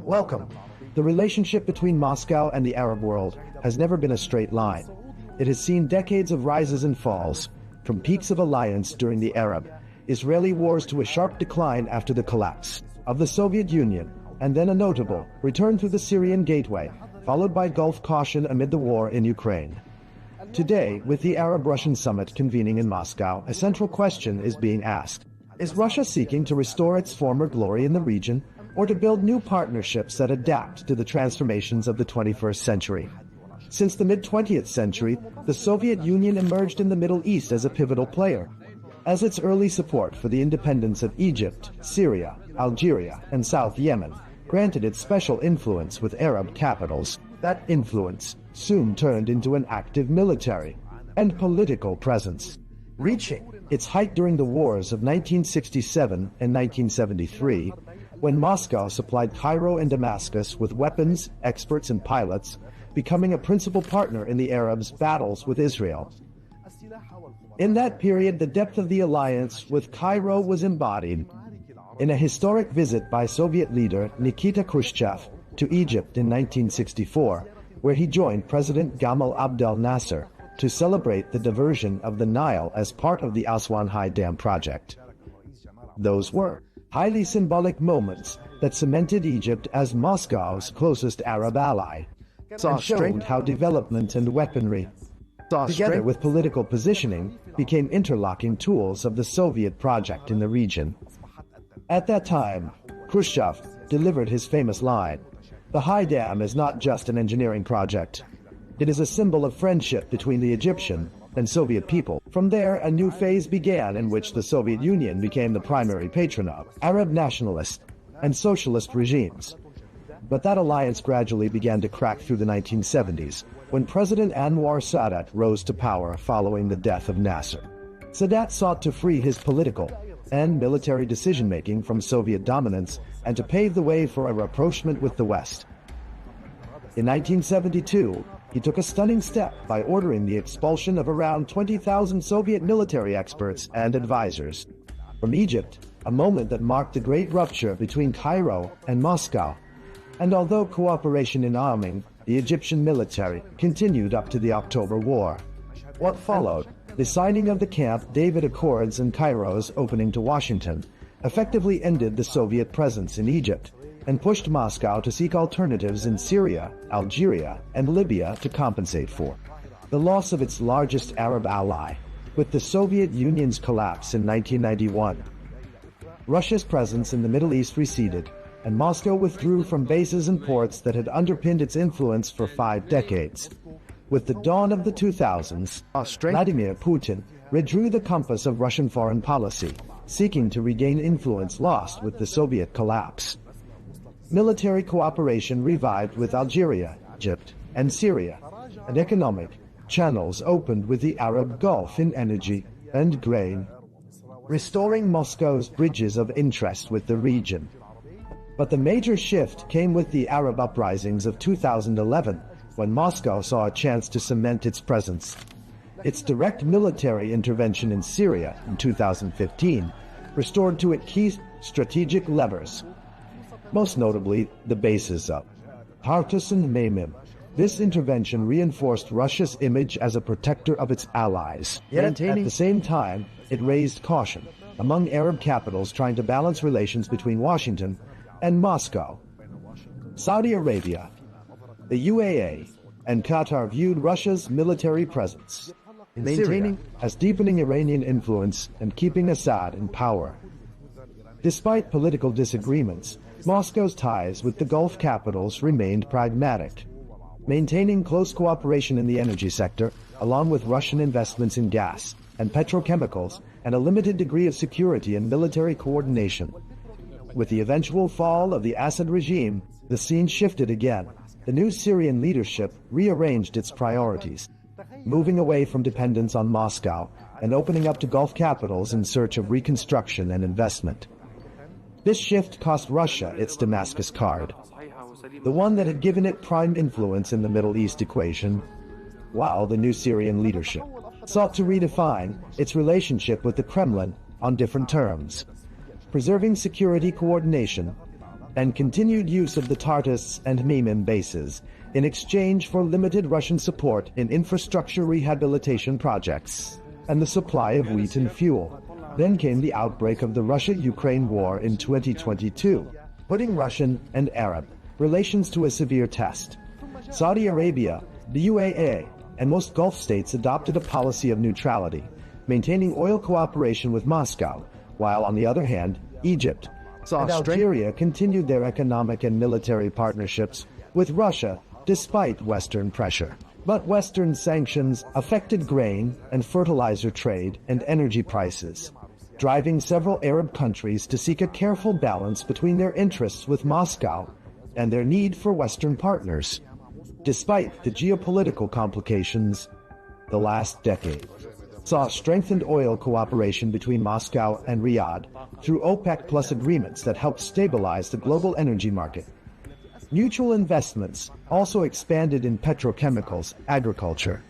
Welcome. The relationship between Moscow and the Arab world has never been a straight line. It has seen decades of rises and falls, from peaks of alliance during the Arab-Israeli wars to a sharp decline after the collapse of the Soviet Union, and then a notable return through the Syrian gateway, followed by Gulf caution amid the war in Ukraine. Today, with the Arab-Russian summit convening in Moscow, a central question is being asked. Is Russia seeking to restore its former glory in the region, or to build new partnerships that adapt to the transformations of the 21st century? Since the mid-20th century, the Soviet Union emerged in the Middle East as a pivotal player, as its early support for the independence of Egypt, Syria, Algeria, and South Yemen granted it special influence with Arab capitals. That influence soon turned into an active military and political presence, reaching its height during the wars of 1967 and 1973, when Moscow supplied Cairo and Damascus with weapons, experts, and pilots, becoming a principal partner in the Arabs' battles with Israel. In that period, the depth of the alliance with Cairo was embodied in a historic visit by Soviet leader Nikita Khrushchev to Egypt in 1964, where he joined President Gamal Abdel Nasser to celebrate the diversion of the Nile as part of the Aswan High Dam project. Those were highly symbolic moments that cemented Egypt as Moscow's closest Arab ally, and showed how development and weaponry, together with political positioning, became interlocking tools of the Soviet project in the region. At that time, Khrushchev delivered his famous line, "The High Dam is not just an engineering project. It is a symbol of friendship between the Egyptian and Soviet people." From there, a new phase began in which the Soviet Union became the primary patron of Arab nationalist and socialist regimes. But that alliance gradually began to crack through the 1970s, when President Anwar Sadat rose to power following the death of Nasser. Sadat sought to free his political and military decision-making from Soviet dominance and to pave the way for a rapprochement with the West. In 1972, he took a stunning step by ordering the expulsion of around 20,000 Soviet military experts and advisors from Egypt, a moment that marked a great rupture between Cairo and Moscow. And although cooperation in arming the Egyptian military continued up to the October War, what followed, the signing of the Camp David Accords and Cairo's opening to Washington, effectively ended the Soviet presence in Egypt and pushed Moscow to seek alternatives in Syria, Algeria, and Libya to compensate for the loss of its largest Arab ally, with the Soviet Union's collapse in 1991. Russia's presence in the Middle East receded, and Moscow withdrew from bases and ports that had underpinned its influence for 5 decades. With the dawn of the 2000s, Vladimir Putin redrew the compass of Russian foreign policy, seeking to regain influence lost with the Soviet collapse. Military cooperation revived with Algeria, Egypt, and Syria, and economic channels opened with the Arab Gulf in energy and grain, restoring Moscow's bridges of interest with the region. But the major shift came with the Arab uprisings of 2011, when Moscow saw a chance to cement its presence. Its direct military intervention in Syria in 2015 restored to it key strategic levers, most notably the bases of Tartus and Memim. This intervention reinforced Russia's image as a protector of its allies. Yet at the same time, it raised caution among Arab capitals trying to balance relations between Washington and Moscow. Saudi Arabia, the UAE, and Qatar viewed Russia's military presence, maintaining as deepening Iranian influence and keeping Assad in power. Despite political disagreements, Moscow's ties with the Gulf capitals remained pragmatic, maintaining close cooperation in the energy sector, along with Russian investments in gas and petrochemicals, and a limited degree of security and military coordination. With the eventual fall of the Assad regime, the scene shifted again. The new Syrian leadership rearranged its priorities, moving away from dependence on Moscow and opening up to Gulf capitals in search of reconstruction and investment. This shift cost Russia its Damascus card, the one that had given it prime influence in the Middle East equation, while the new Syrian leadership sought to redefine its relationship with the Kremlin on different terms, preserving security coordination and continued use of the Tartus and Memim bases in exchange for limited Russian support in infrastructure rehabilitation projects and the supply of wheat and fuel. Then came the outbreak of the Russia-Ukraine war in 2022, putting Russian and Arab relations to a severe test. Saudi Arabia, the UAE, and most Gulf states adopted a policy of neutrality, maintaining oil cooperation with Moscow, while on the other hand, Egypt and Algeria continued their economic and military partnerships with Russia despite Western pressure. But Western sanctions affected grain and fertilizer trade and energy prices, driving several Arab countries to seek a careful balance between their interests with Moscow and their need for Western partners. Despite the geopolitical complications, the last decade saw strengthened oil cooperation between Moscow and Riyadh through OPEC Plus agreements that helped stabilize the global energy market. Mutual investments also expanded in petrochemicals, agriculture,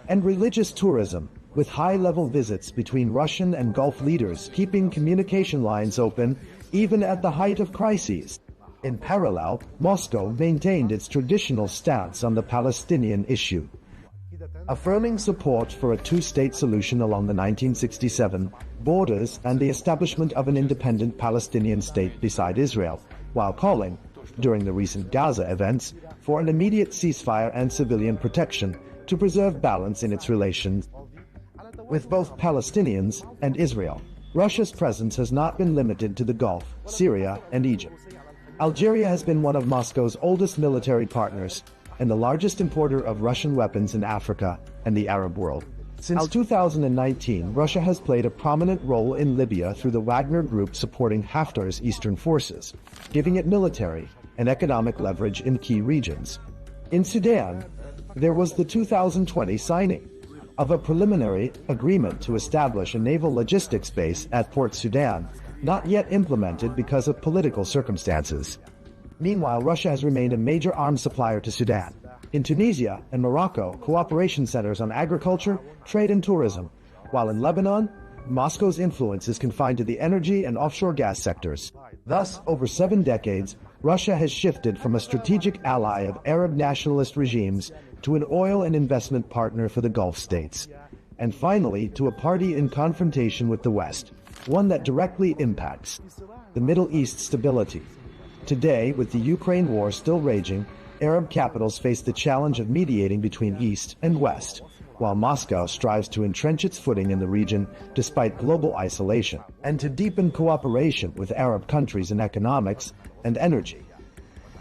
and religious tourism, with high-level visits between Russian and Gulf leaders keeping communication lines open even at the height of crises. In parallel, Moscow maintained its traditional stance on the Palestinian issue, affirming support for a two-state solution along the 1967 borders and the establishment of an independent Palestinian state beside Israel, while calling, during the recent Gaza events, for an immediate ceasefire and civilian protection to preserve balance in its relations with both Palestinians and Israel. Russia's presence has not been limited to the Gulf, Syria, and Egypt. Algeria has been one of Moscow's oldest military partners and the largest importer of Russian weapons in Africa and the Arab world. Since 2019, Russia has played a prominent role in Libya through the Wagner Group supporting Haftar's eastern forces, giving it military and economic leverage in key regions. In Sudan, there was the 2020 signing of a preliminary agreement to establish a naval logistics base at Port Sudan, not yet implemented because of political circumstances. Meanwhile, Russia has remained a major arms supplier to Sudan. In Tunisia and Morocco, cooperation centers on agriculture, trade, and tourism, while in Lebanon, Moscow's influence is confined to the energy and offshore gas sectors. Thus, over 7 decades, Russia has shifted from a strategic ally of Arab nationalist regimes to an oil and investment partner for the Gulf states, and finally to a party in confrontation with the West, one that directly impacts the Middle East stability. Today, with the Ukraine war still raging, Arab capitals face the challenge of mediating between East and West, while Moscow strives to entrench its footing in the region despite global isolation, and to deepen cooperation with Arab countries in economics and energy.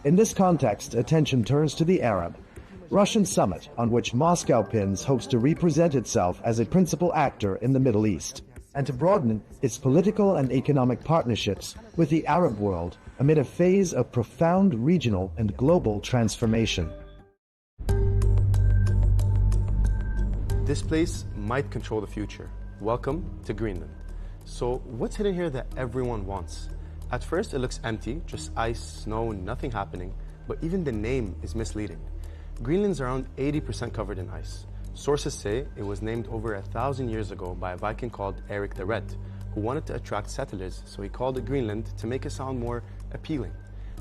In this context, attention turns to the Arab-Russian summit, on which Moscow hopes to represent itself as a principal actor in the Middle East, and to broaden its political and economic partnerships with the Arab world amid a phase of profound regional and global transformation. This place might control the future. Welcome to Greenland. So what's hidden here that everyone wants? At first it looks empty, just ice, snow, nothing happening, but even the name is misleading. Greenland's around 80% covered in ice. Sources say it was named over 1,000 years ago by a Viking called Eric the Red, who wanted to attract settlers, so he called it Greenland to make it sound more appealing.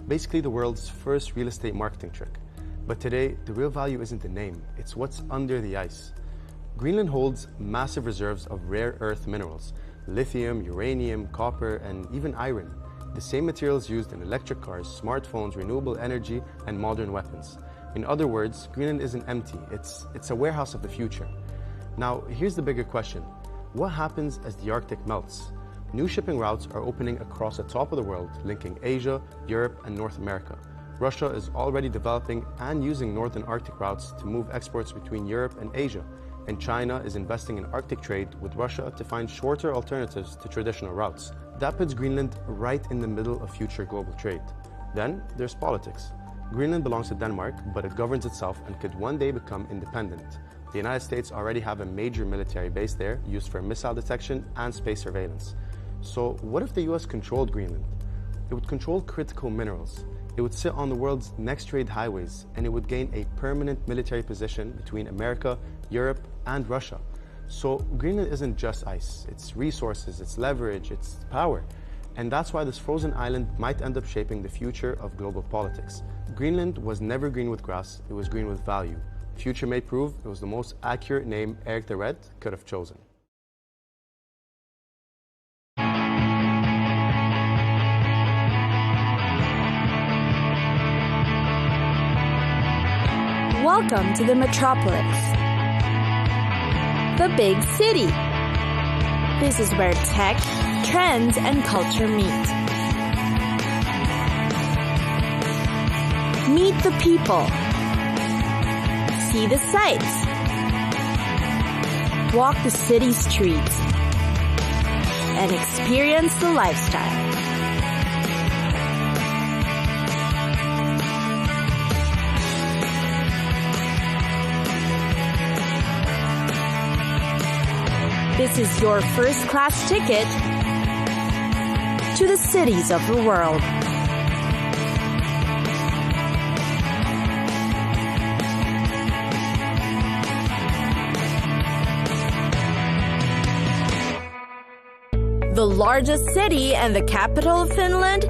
Basically the world's first real estate marketing trick. But today, the real value isn't the name, it's what's under the ice. Greenland holds massive reserves of rare earth minerals, lithium, uranium, copper, and even iron, the same materials used in electric cars, smartphones, renewable energy, and modern weapons. In other words, Greenland isn't empty, it's a warehouse of the future. Now, here's the bigger question. What happens as the Arctic melts? New shipping routes are opening across the top of the world, linking Asia, Europe, and North America. Russia is already developing and using northern Arctic routes to move exports between Europe and Asia. And China is investing in Arctic trade with Russia to find shorter alternatives to traditional routes. That puts Greenland right in the middle of future global trade. Then there's politics. Greenland belongs to Denmark, but it governs itself and could one day become independent. The United States already have a major military base there used for missile detection and space surveillance. So what if the US controlled Greenland? It would control critical minerals. It would sit on the world's next trade highways, and it would gain a permanent military position between America, Europe, and Russia. So Greenland isn't just ice, it's resources, it's leverage, it's power. And that's why this frozen island might end up shaping the future of global politics. Greenland was never green with grass, it was green with value. Future may prove it was the most accurate name Eric the Red could have chosen. Welcome to the metropolis, the big city. This is where tech, trends, and culture meet. Meet the people. See the sights. Walk the city streets. And experience the lifestyle. This is your first-class ticket to the cities of the world. The largest city and the capital of Finland,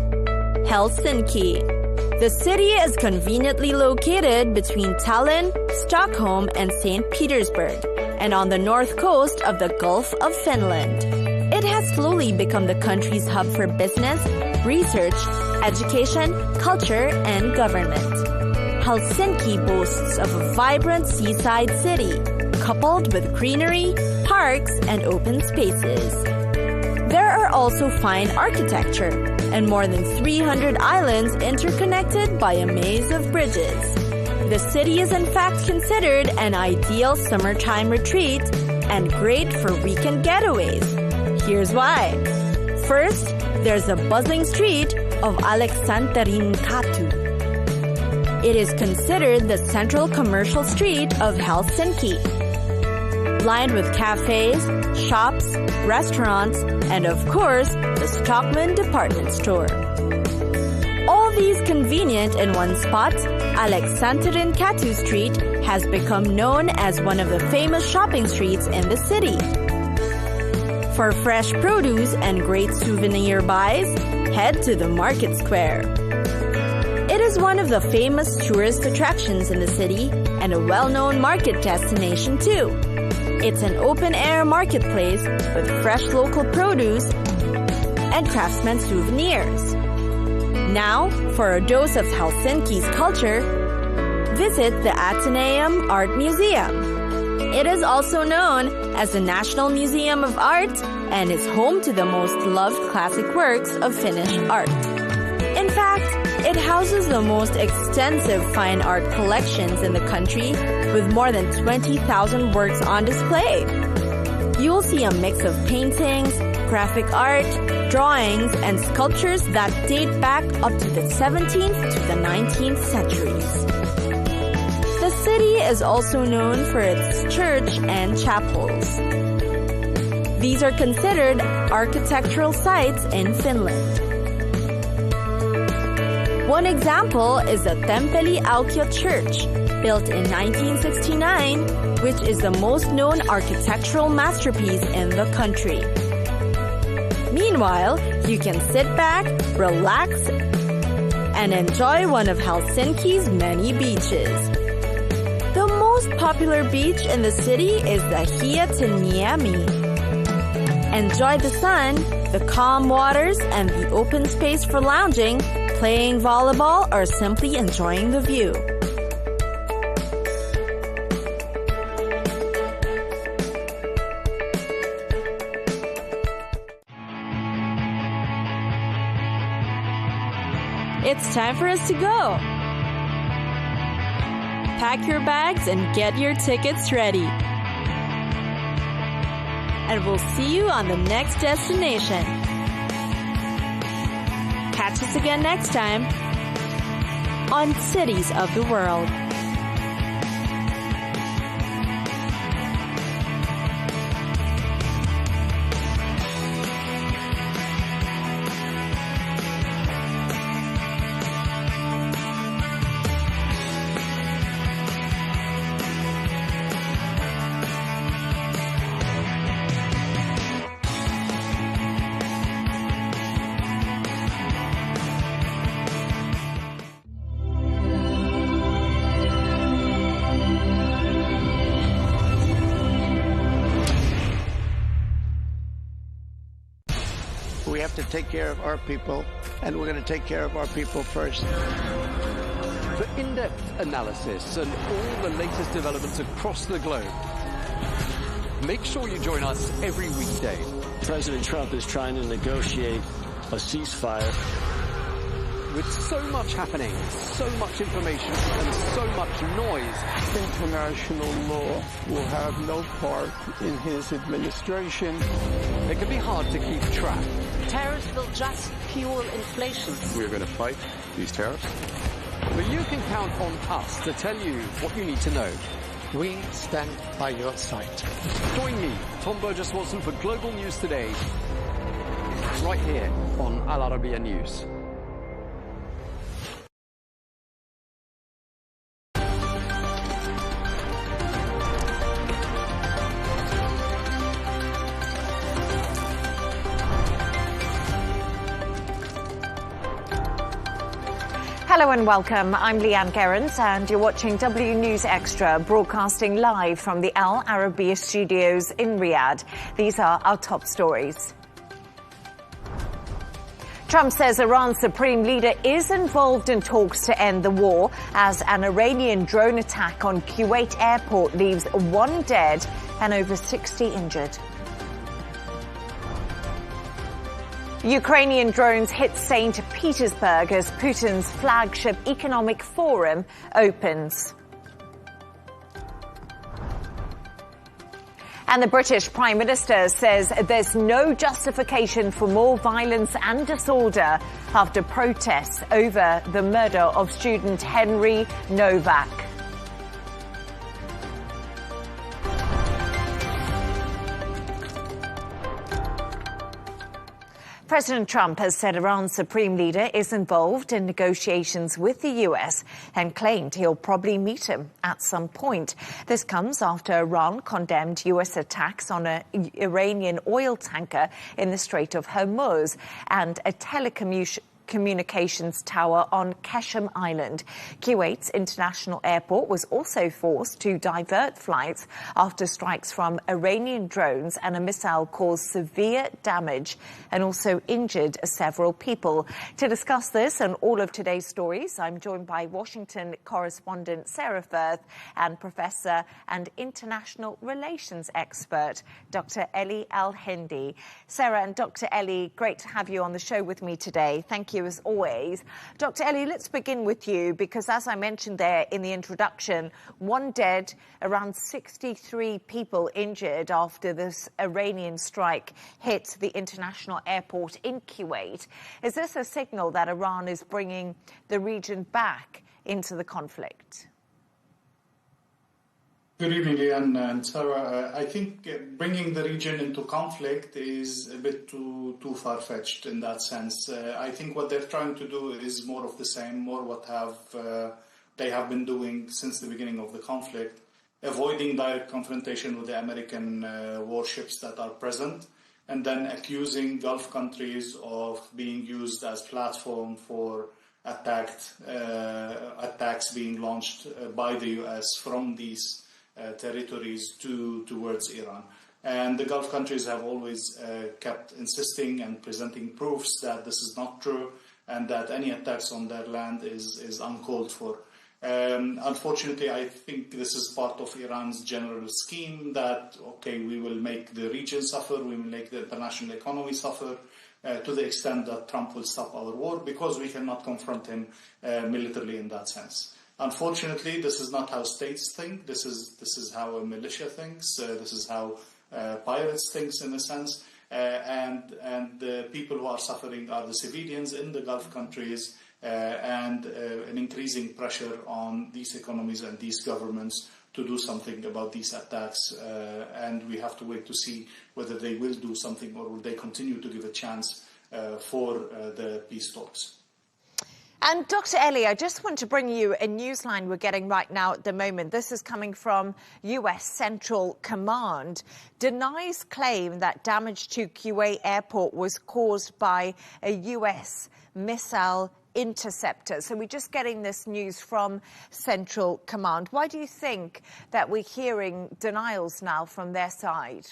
Helsinki. The city is conveniently located between Tallinn, Stockholm, and St. Petersburg, and on the north coast of the Gulf of Finland. It has slowly become the country's hub for business, research, education, culture, and government. Helsinki boasts of a vibrant seaside city, coupled with greenery, parks, and open spaces. There are also fine architecture and more than 300 islands interconnected by a maze of bridges. The city is in fact considered an ideal summertime retreat and great for weekend getaways. Here's why. First, there's a bustling street of Aleksanterinkaatu. It is considered the central commercial street of Helsinki, lined with cafes, shops, restaurants, and of course, the Stockmann department store. All these convenient in one spot, Aleksanterinkaatu Street has become known as one of the famous shopping streets in the city. For fresh produce and great souvenir buys, head to the market square. It is one of the famous tourist attractions in the city and a well-known market destination too. It's an open-air marketplace with fresh local produce and craftsman souvenirs. Now, for a dose of Helsinki's culture, visit the Athenaeum Art Museum. It is also known as the National Museum of Art and is home to the most loved classic works of Finnish art. In fact, it houses the most extensive fine art collections in the country with more than 20,000 works on display. You'll see a mix of paintings, graphic art, drawings, and sculptures that date back up to the 17th to the 19th centuries. The city is also known for its church and chapels. These are considered architectural sites in Finland. One example is the Temppeli Aukio Church, built in 1969, which is the most known architectural masterpiece in the country. Meanwhile, you can sit back, relax, and enjoy one of Helsinki's many beaches. The most popular beach in the city is the Hietaniemi. Enjoy the sun, the calm waters, and the open space for lounging, playing volleyball, or simply enjoying the view. It's time for us to go. Pack your bags and get your tickets ready. And we'll see you on the next destination. Catch us again next time on Cities of the World. We have to take care of our people, and we're going to take care of our people first. For in-depth analysis and all the latest developments across the globe, make sure you join us every weekday. President Trump is trying to negotiate a ceasefire. With so much happening, so much information, and so much noise, international law will have no part in his administration. It can be hard to keep track. Tariffs will just fuel inflation. We're going to fight these tariffs. But you can count on us to tell you what you need to know. We stand by your side. Join me, Tom Burges Watson, for Global News Today, right here on Al Arabiya News. Hello and welcome. I'm Leigh Ann Gerrans and you're watching W News Extra, broadcasting live from the Al Arabiya studios in Riyadh. These are our top stories. Trump says Iran's supreme leader is involved in talks to end the war as an Iranian drone attack on Kuwait airport leaves 1 dead and over 60 injured. Ukrainian drones hit St. Petersburg as Putin's flagship economic forum opens. And the British Prime Minister says there's no justification for more violence and disorder after protests over the murder of student Henry Novak. President Trump has said Iran's supreme leader is involved in negotiations with the U.S. and claimed he'll probably meet him at some point. This comes after Iran condemned U.S. attacks on an Iranian oil tanker in the Strait of Hormuz and a telecommunications tower on Qasem Island. Kuwait's international airport was also forced to divert flights after strikes from Iranian drones, and a missile caused severe damage and also injured several people. To discuss this and all of today's stories, I'm joined by Washington correspondent Sarah Firth and Professor and International Relations expert Dr. Ellie Al-Hindi. Sarah and Dr. Ellie, great to have you on the show with me today. Thank you as always. Dr. Ellie, let's begin with you because, as I mentioned there in the introduction, 1 dead, around 63 people injured after this Iranian strike hit the international airport in Kuwait. Is this a signal that Iran is bringing the region back into the conflict? Good evening, Leigh Ann and Sarah. I think bringing the region into conflict is a bit too far-fetched in that sense. I think what they're trying to do is more of the same, more what they have been doing since the beginning of the conflict, avoiding direct confrontation with the American warships that are present, and then accusing Gulf countries of being used as platform for attacks being launched by the U.S. from these territories towards Iran. And the Gulf countries have always kept insisting and presenting proofs that this is not true and that any attacks on their land is uncalled for. Unfortunately, I think this is part of Iran's general scheme that, okay, we will make the region suffer, we will make the international economy suffer to the extent that Trump will stop our war because we cannot confront him militarily in that sense. Unfortunately, this is not how states think. This is how a militia thinks. This is how pirates thinks, in a sense. And the people who are suffering are the civilians in the Gulf countries, and an increasing pressure on these economies and these governments to do something about these attacks. And we have to wait to see whether they will do something or will they continue to give a chance for the peace talks. And Dr. Ellie, I just want to bring you a newsline we're getting right now at the moment. This is coming from U.S. Central Command. Denies claim that damage to Kuwait airport was caused by a U.S. missile interceptor. So we're just getting this news from Central Command. Why do you think that we're hearing denials now from their side?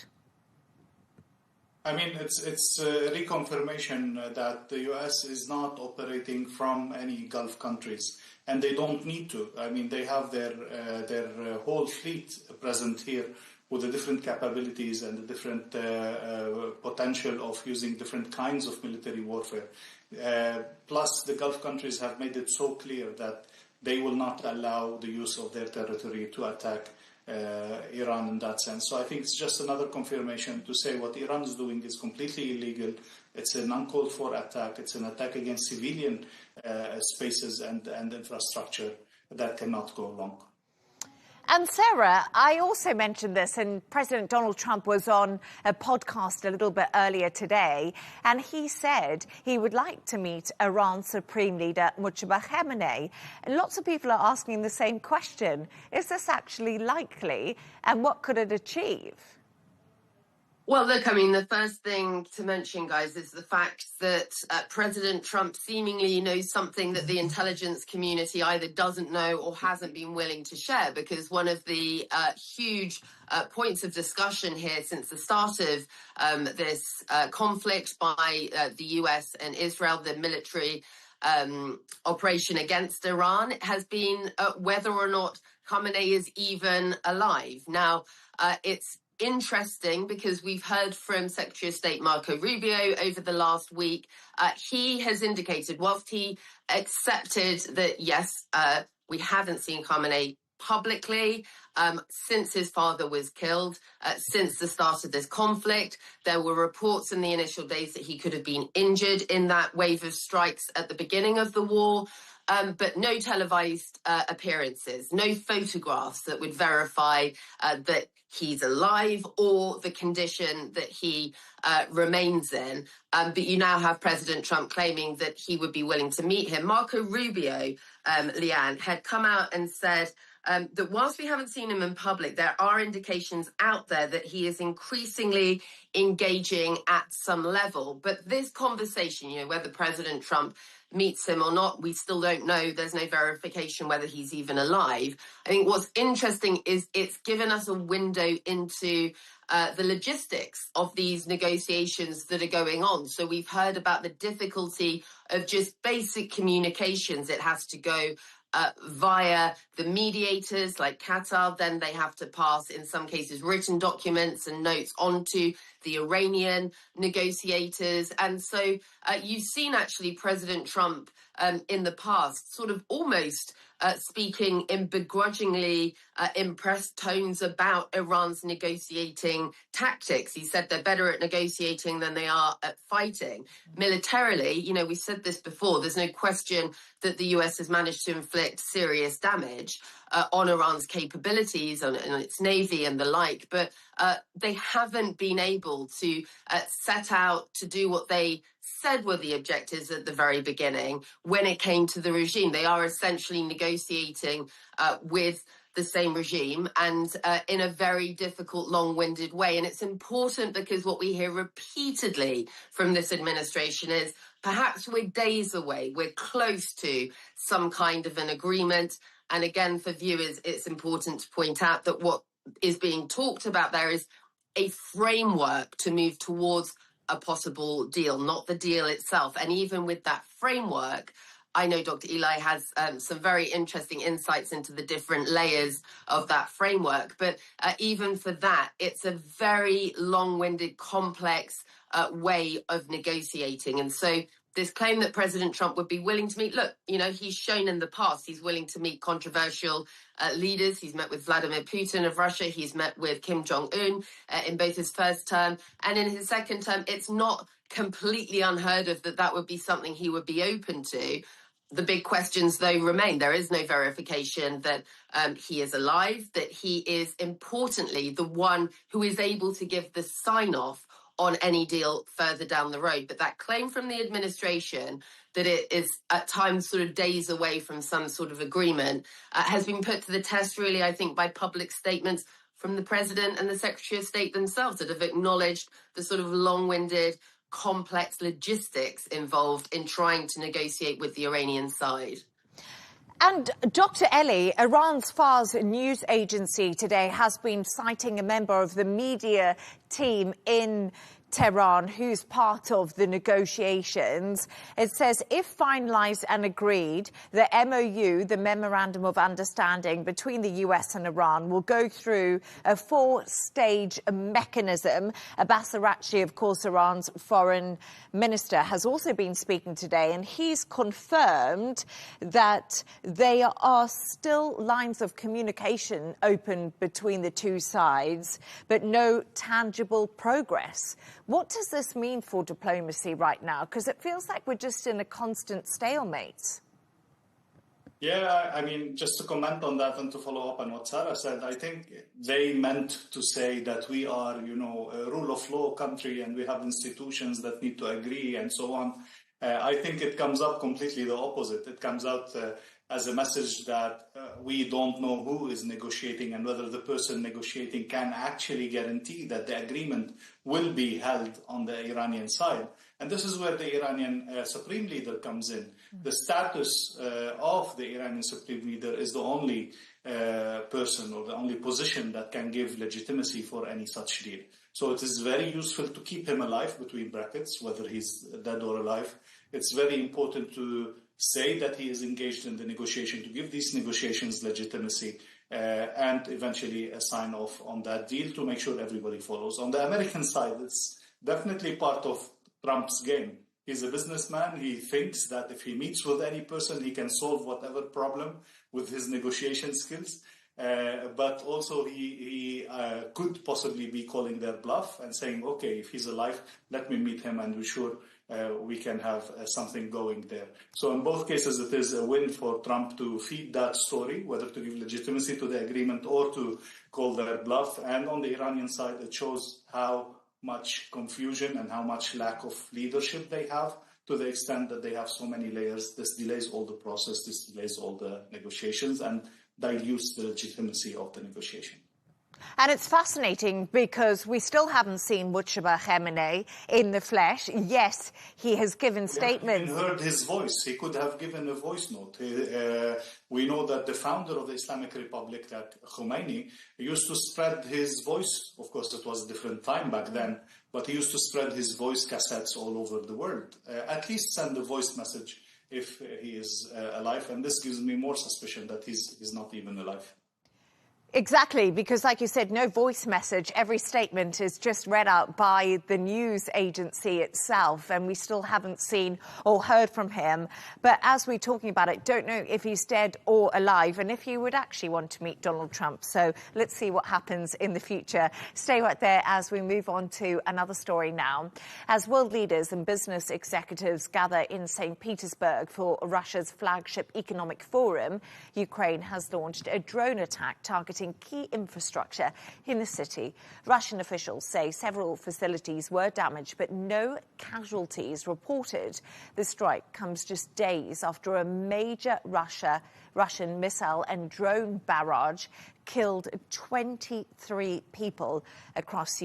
I mean, it's a reconfirmation that the U.S. is not operating from any Gulf countries, and they don't need to. I mean, they have their whole fleet present here with the different capabilities and the different potential of using different kinds of military warfare. Plus, the Gulf countries have made it so clear that they will not allow the use of their territory to attack Iran in that sense. So I think it's just another confirmation to say what Iran is doing is completely illegal. It's an uncalled for attack. It's an attack against civilian spaces and infrastructure that cannot go wrong. And Sarah, I also mentioned this, and President Donald Trump was on a podcast a little bit earlier today, and he said he would like to meet Iran's Supreme Leader, Mojtaba Khamenei. And lots of people are asking the same question. Is this actually likely, and what could it achieve? Well, look, I mean, the first thing to mention, guys, is the fact that President Trump seemingly knows something that the intelligence community either doesn't know or hasn't been willing to share, because one of the huge points of discussion here since the start of this conflict by the US and Israel, the military operation against Iran, has been whether or not Khamenei is even alive. Now, it's interesting because we've heard from Secretary of State Marco Rubio over the last week. He has indicated, whilst he accepted that, yes, we haven't seen Khamenei publicly since his father was killed, since the start of this conflict. There were reports in the initial days that he could have been injured in that wave of strikes at the beginning of the war. But no televised appearances, no photographs that would verify that he's alive or the condition that he remains in. But you now have President Trump claiming that he would be willing to meet him. Marco Rubio, Leigh Ann, had come out and said that whilst we haven't seen him in public, there are indications out there that he is increasingly engaging at some level. But this conversation, you know, whether President Trump meets him or not, we still don't know. There's no verification whether he's even alive. I think what's interesting is it's given us a window into the logistics of these negotiations that are going on. So we've heard about the difficulty of just basic communications. It has to go via the mediators like Qatar, then they have to pass, in some cases, written documents and notes onto the Iranian negotiators. And so you've seen actually President Trump in the past sort of almost speaking in begrudgingly impressed tones about Iran's negotiating tactics. He said they're better at negotiating than they are at fighting. Militarily, you know, we said this before, there's no question that the US has managed to inflict serious damage on Iran's capabilities, on its navy and the like, but they haven't been able to set out to do what they said were the objectives at the very beginning when it came to the regime. They are essentially negotiating with the same regime and in a very difficult, long-winded way. And it's important because what we hear repeatedly from this administration is perhaps we're days away, we're close to some kind of an agreement. And again, for viewers, it's important to point out that what is being talked about there is a framework to move towards a possible deal, not the deal itself. And even with that framework, I know Dr. Eli has some very interesting insights into the different layers of that framework. But even for that, it's a very long-winded, complex way of negotiating. And so this claim that President Trump would be willing to meet, look, you know, he's shown in the past he's willing to meet controversial leaders. He's met with Vladimir Putin of Russia. He's met with Kim Jong-un in both his first term. And in his second term, it's not completely unheard of that that would be something he would be open to. The big questions, though, remain. There is no verification that he is alive, that he is, importantly, the one who is able to give the sign-off on any deal further down the road. But that claim from the administration that it is at times sort of days away from some sort of agreement has been put to the test, really, I think, by public statements from the president and the Secretary of State themselves that have acknowledged the sort of long-winded, complex logistics involved in trying to negotiate with the Iranian side. And Dr. Ellie, Iran's Fars news agency today has been citing a member of the media team in Tehran who's part of the negotiations. It says if finalised and agreed, the MOU, the Memorandum of Understanding between the US and Iran, will go through a 4-stage mechanism. Abbas Araghchi, of course, Iran's foreign minister, has also been speaking today, and he's confirmed that there are still lines of communication open between the two sides, but no tangible progress. What does this mean for diplomacy right now? Because it feels like we're just in a constant stalemate. Yeah, I mean, just to comment on that and to follow up on what Sarah said, I think they meant to say that we are, a rule of law country and we have institutions that need to agree and so on. I think it comes up completely the opposite. It comes out as a message that we don't know who is negotiating and whether the person negotiating can actually guarantee that the agreement will be held on the Iranian side. And this is where the Iranian Supreme Leader comes in. The status of the Iranian Supreme Leader is the only person or the only position that can give legitimacy for any such deal. So it is very useful to keep him alive, between brackets, whether he's dead or alive. It's very important to say that he is engaged in the negotiation, to give these negotiations legitimacy, and eventually sign off on that deal to make sure everybody follows. On the American side, it's definitely part of Trump's game. He's a businessman. He thinks that if he meets with any person, he can solve whatever problem with his negotiation skills. But also he could possibly be calling their bluff and saying, okay, if he's alive, let me meet him and we're sure we can have something going there. So in both cases, it is a win for Trump to feed that story, whether to give legitimacy to the agreement or to call their bluff. And on the Iranian side, it shows how much confusion and how much lack of leadership they have, to the extent that they have so many layers. This delays all the process, this delays all the negotiations and dilutes the legitimacy of the negotiation. And it's fascinating because we still haven't seen Mojtaba Khamenei in the flesh. Yes, he has given statements. We heard his voice. He could have given a voice note. We know that the founder of the Islamic Republic, that Khamenei, used to spread his voice. Of course, it was a different time back then, but he used to spread his voice cassettes all over the world. At least send a voice message if he is alive. And this gives me more suspicion that he's not even alive. Exactly, because like you said, no voice message. Every statement is just read out by the news agency itself, and we still haven't seen or heard from him. But as we're talking about it, don't know if he's dead or alive, and if you would actually want to meet Donald Trump. So let's see what happens in the future. Stay right there as we move on to another story now. As world leaders and business executives gather in St. Petersburg for Russia's flagship economic forum, Ukraine has launched a drone attack targeting key infrastructure in the city. Russian officials say several facilities were damaged, but no casualties reported. The strike comes just days after a major Russian missile and drone barrage killed 23 people across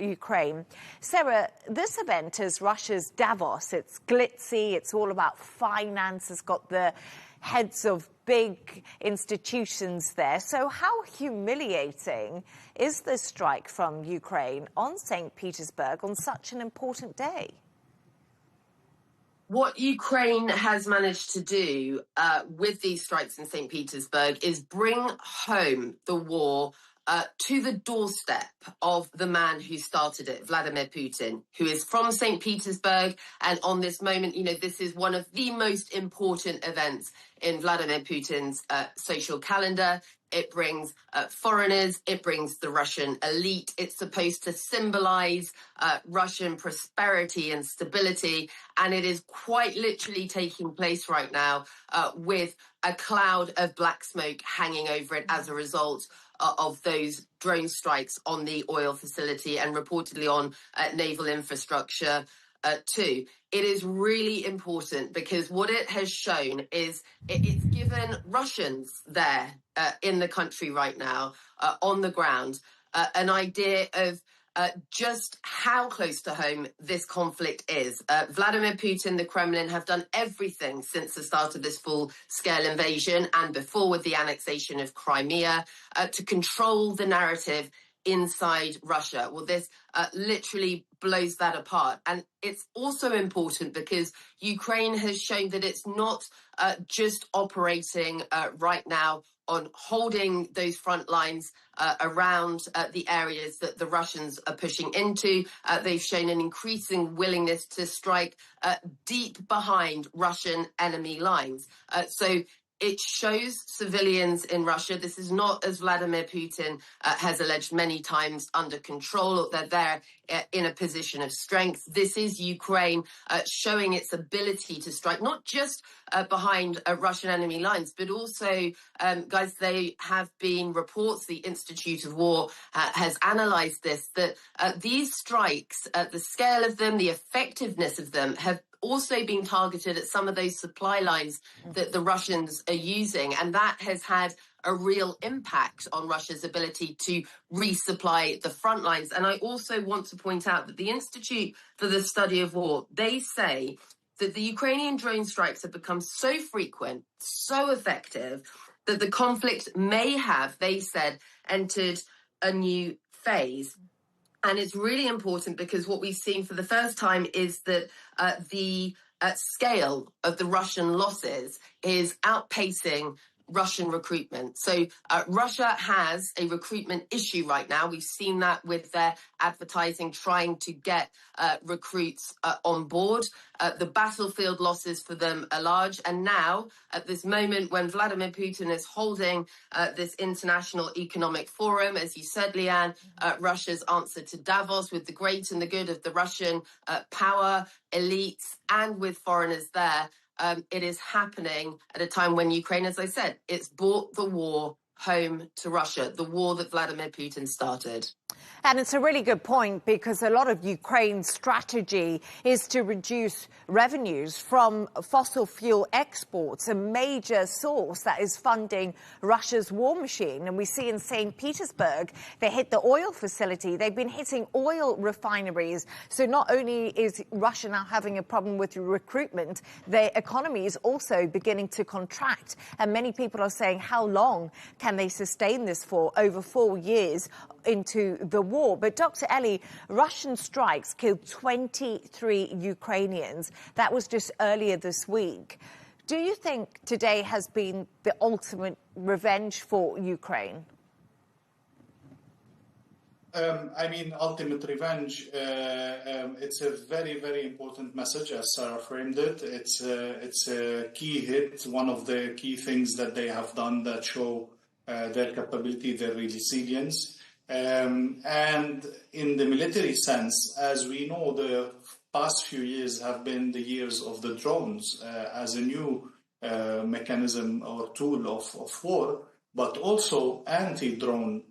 Ukraine. Sarah, this event is Russia's Davos. It's glitzy, it's all about finance, it's got the heads of big institutions there. So how humiliating is this strike from Ukraine on St. Petersburg on such an important day? What Ukraine has managed to do with these strikes in St. Petersburg is bring home the war to the doorstep of the man who started it, Vladimir Putin, who is from St. Petersburg. And on this moment, this is one of the most important events in Vladimir Putin's social calendar. It brings foreigners, it brings the Russian elite. It's supposed to symbolize Russian prosperity and stability. And it is quite literally taking place right now with a cloud of black smoke hanging over it as a result of those drone strikes on the oil facility and reportedly on naval infrastructure too. It is really important because what it has shown is it's given Russians there in the country right now on the ground an idea of just how close to home this conflict is. Vladimir Putin, the Kremlin, have done everything since the start of this full-scale invasion and before with the annexation of Crimea to control the narrative inside Russia. Well, this literally blows that apart. And it's also important because Ukraine has shown that it's not just operating right now on holding those front lines around the areas that the Russians are pushing into. They've shown an increasing willingness to strike deep behind Russian enemy lines. So it shows civilians in Russia. This is not, as Vladimir Putin has alleged many times, under control. They're there in a position of strength. This is Ukraine showing its ability to strike not just behind Russian enemy lines. But also, guys, there have been reports, the Institute of War has analysed this, that these strikes, the scale of them, the effectiveness of them, have also been targeted at some of those supply lines that the Russians are using. And that has had a real impact on Russia's ability to resupply the front lines. And I also want to point out that the Institute for the Study of War, they say that the Ukrainian drone strikes have become so frequent, so effective, that the conflict may have, they said, entered a new phase. And it's really important because what we've seen for the first time is that the scale of the Russian losses is outpacing Russian recruitment. So Russia has a recruitment issue right now. We've seen that with their advertising trying to get recruits on board. The battlefield losses for them are large. And now, at this moment when Vladimir Putin is holding this international economic forum, as you said, Leigh Ann, Russia's answer to Davos, with the great and the good of the Russian power, elites, and with foreigners there, it is happening at a time when Ukraine, as I said, it's brought the war home to Russia, the war that Vladimir Putin started. And it's a really good point, because a lot of Ukraine's strategy is to reduce revenues from fossil fuel exports, a major source that is funding Russia's war machine. And we see in St. Petersburg, they hit the oil facility. They've been hitting oil refineries. So not only is Russia now having a problem with recruitment, their economy is also beginning to contract. And many people are saying, how long can they sustain this for? Over 4 years into the war. But Dr. Ellie, Russian strikes killed 23 Ukrainians. That was just earlier this week. Do you think today has been the ultimate revenge for Ukraine? I mean, ultimate revenge, it's a very, very important message, as Sarah framed it. It's a key hit, one of the key things that they have done that show their capability, their resilience. And in the military sense, as we know, the past few years have been the years of the drones as a new mechanism or tool of war, but also anti-drone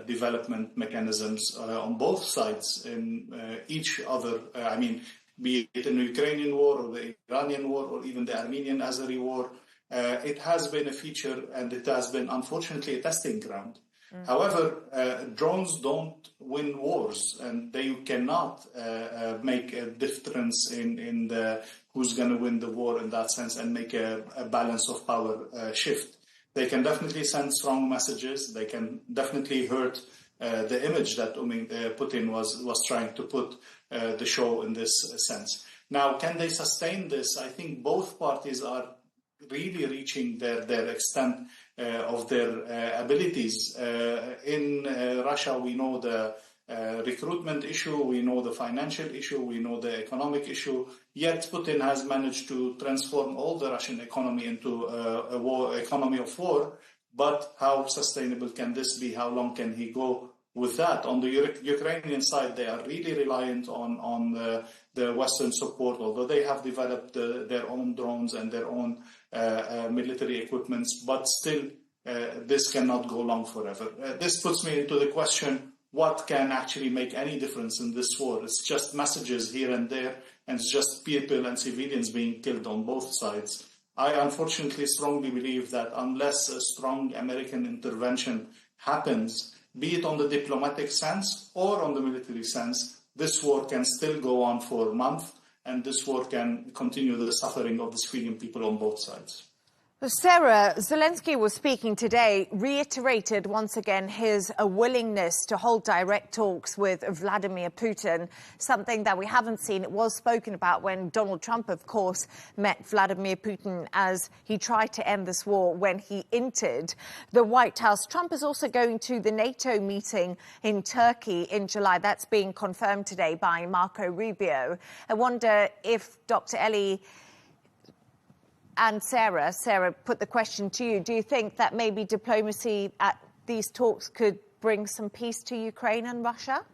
development mechanisms on both sides in each other. I mean, be it in the Ukrainian war or the Iranian war or even the Armenian Azeri war, it has been a feature, and it has been, unfortunately, a testing ground. However, drones don't win wars, and they cannot make a difference in the who's going to win the war in that sense and make a balance of power shift. They can definitely send strong messages. They can definitely hurt the image that Putin was trying to put the show in this sense. Now, can they sustain this? I think both parties are really reaching their extent of their abilities. In Russia, we know the recruitment issue, we know the financial issue, we know the economic issue, yet Putin has managed to transform all the Russian economy into a economy of war. But how sustainable can this be? How long can he go with that? On the Ukrainian side, they are really reliant on the Western support, although they have developed their own drones and their own military equipments, but still this cannot go long forever. This puts me into the question, what can actually make any difference in this war? It's just messages here and there, and it's just people and civilians being killed on both sides. I unfortunately strongly believe that unless a strong American intervention happens, be it on the diplomatic sense or on the military sense, this war can still go on for months, and this war can continue the suffering of the civilian people on both sides. Sarah, Zelensky was speaking today, reiterated once again his willingness to hold direct talks with Vladimir Putin, something that we haven't seen. It was spoken about when Donald Trump, of course, met Vladimir Putin as he tried to end this war when he entered the White House. Trump is also going to the NATO meeting in Turkey in July. That's being confirmed today by Marco Rubio. I wonder if Dr. Ellie and Sarah, put the question to you. Do you think that maybe diplomacy at these talks could bring some peace to Ukraine and Russia?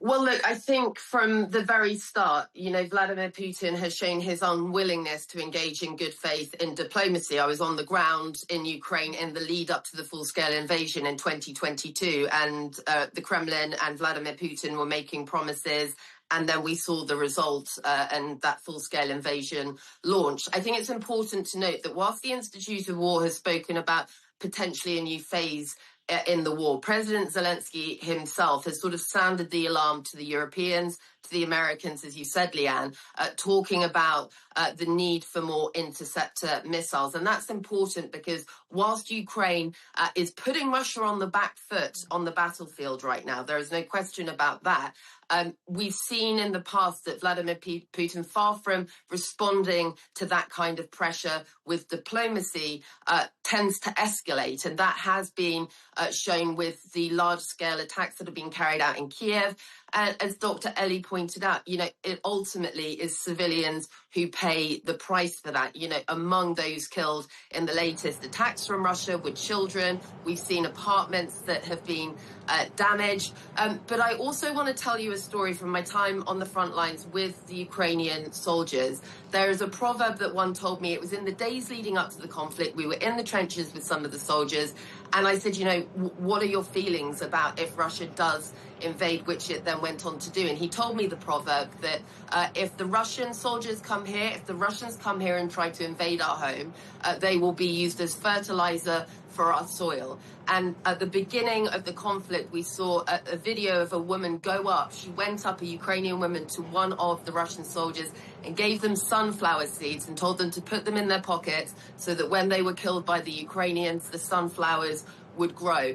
Well, look, I think from the very start, you know, Vladimir Putin has shown his unwillingness to engage in good faith in diplomacy. I was on the ground in Ukraine in the lead up to the full-scale invasion in 2022, and the Kremlin and Vladimir Putin were making promises, and then we saw the results and that full-scale invasion launched. I think it's important to note that whilst the Institute of War has spoken about potentially a new phase in the war, President Zelensky himself has sort of sounded the alarm to the Europeans, to the Americans, as you said, Leigh Ann, talking about the need for more interceptor missiles. And that's important because whilst Ukraine is putting Russia on the back foot on the battlefield right now, there is no question about that. We've seen in the past that Vladimir Putin, far from responding to that kind of pressure with diplomacy, tends to escalate. And that has been shown with the large-scale attacks that have been carried out in Kiev. And as Dr. Ellie pointed out, you know, it ultimately is civilians who pay the price for that. You know, among those killed in the latest attacks from Russia with children, we've seen apartments that have been damaged. But I also want to tell you a story from my time on the front lines with the Ukrainian soldiers. There is a proverb that one told me. It was in the days leading up to the conflict. We were in the trenches with some of the soldiers. And I said, you know, what are your feelings about if Russia does invade, which it then went on to do? And he told me the proverb that if the Russian soldiers come here, if the Russians come here and try to invade our home, they will be used as fertilizer for our soil. And at the beginning of the conflict, we saw a video of a woman go up. She went up, a Ukrainian woman, to one of the Russian soldiers and gave them sunflower seeds and told them to put them in their pockets so that when they were killed by the Ukrainians, the sunflowers would grow.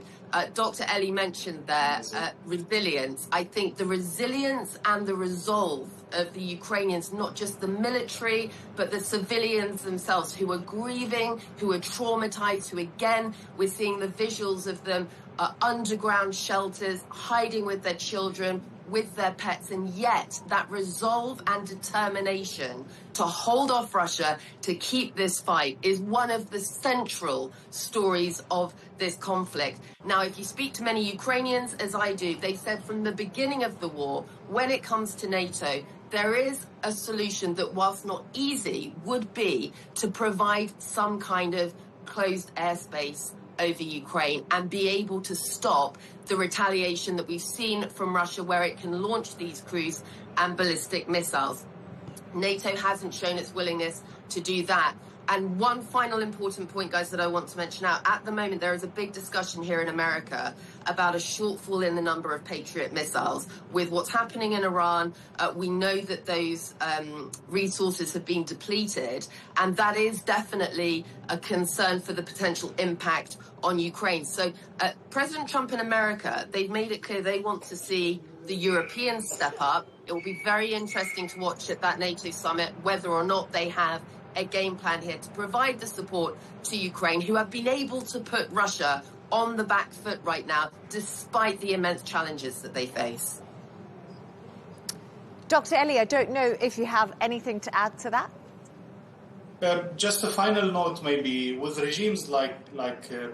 Dr. Ellie mentioned there resilience. I think the resilience and the resolve of the Ukrainians, not just the military, but the civilians themselves who are grieving, who are traumatized, who again, we're seeing the visuals of them underground shelters, hiding with their children, with their pets, and yet that resolve and determination to hold off Russia, to keep this fight, is one of the central stories of this conflict. Now, if you speak to many Ukrainians, as I do, they said from the beginning of the war, when it comes to NATO, there is a solution that, whilst not easy, would be to provide some kind of closed airspace over Ukraine and be able to stop the retaliation that we've seen from Russia, where it can launch these cruise and ballistic missiles. NATO hasn't shown its willingness to do that. And one final important point, guys, that I want to mention out. At the moment, there is a big discussion here in America about a shortfall in the number of Patriot missiles. With what's happening in Iran, we know that those resources have been depleted, and that is definitely a concern for the potential impact on Ukraine. So President Trump in America, they've made it clear they want to see the Europeans step up. It will be very interesting to watch at that NATO summit whether or not they have a game plan here to provide the support to Ukraine, who have been able to put Russia on the back foot right now, despite the immense challenges that they face. Dr. Ellie, I don't know if you have anything to add to that. Just a final note, maybe, with regimes like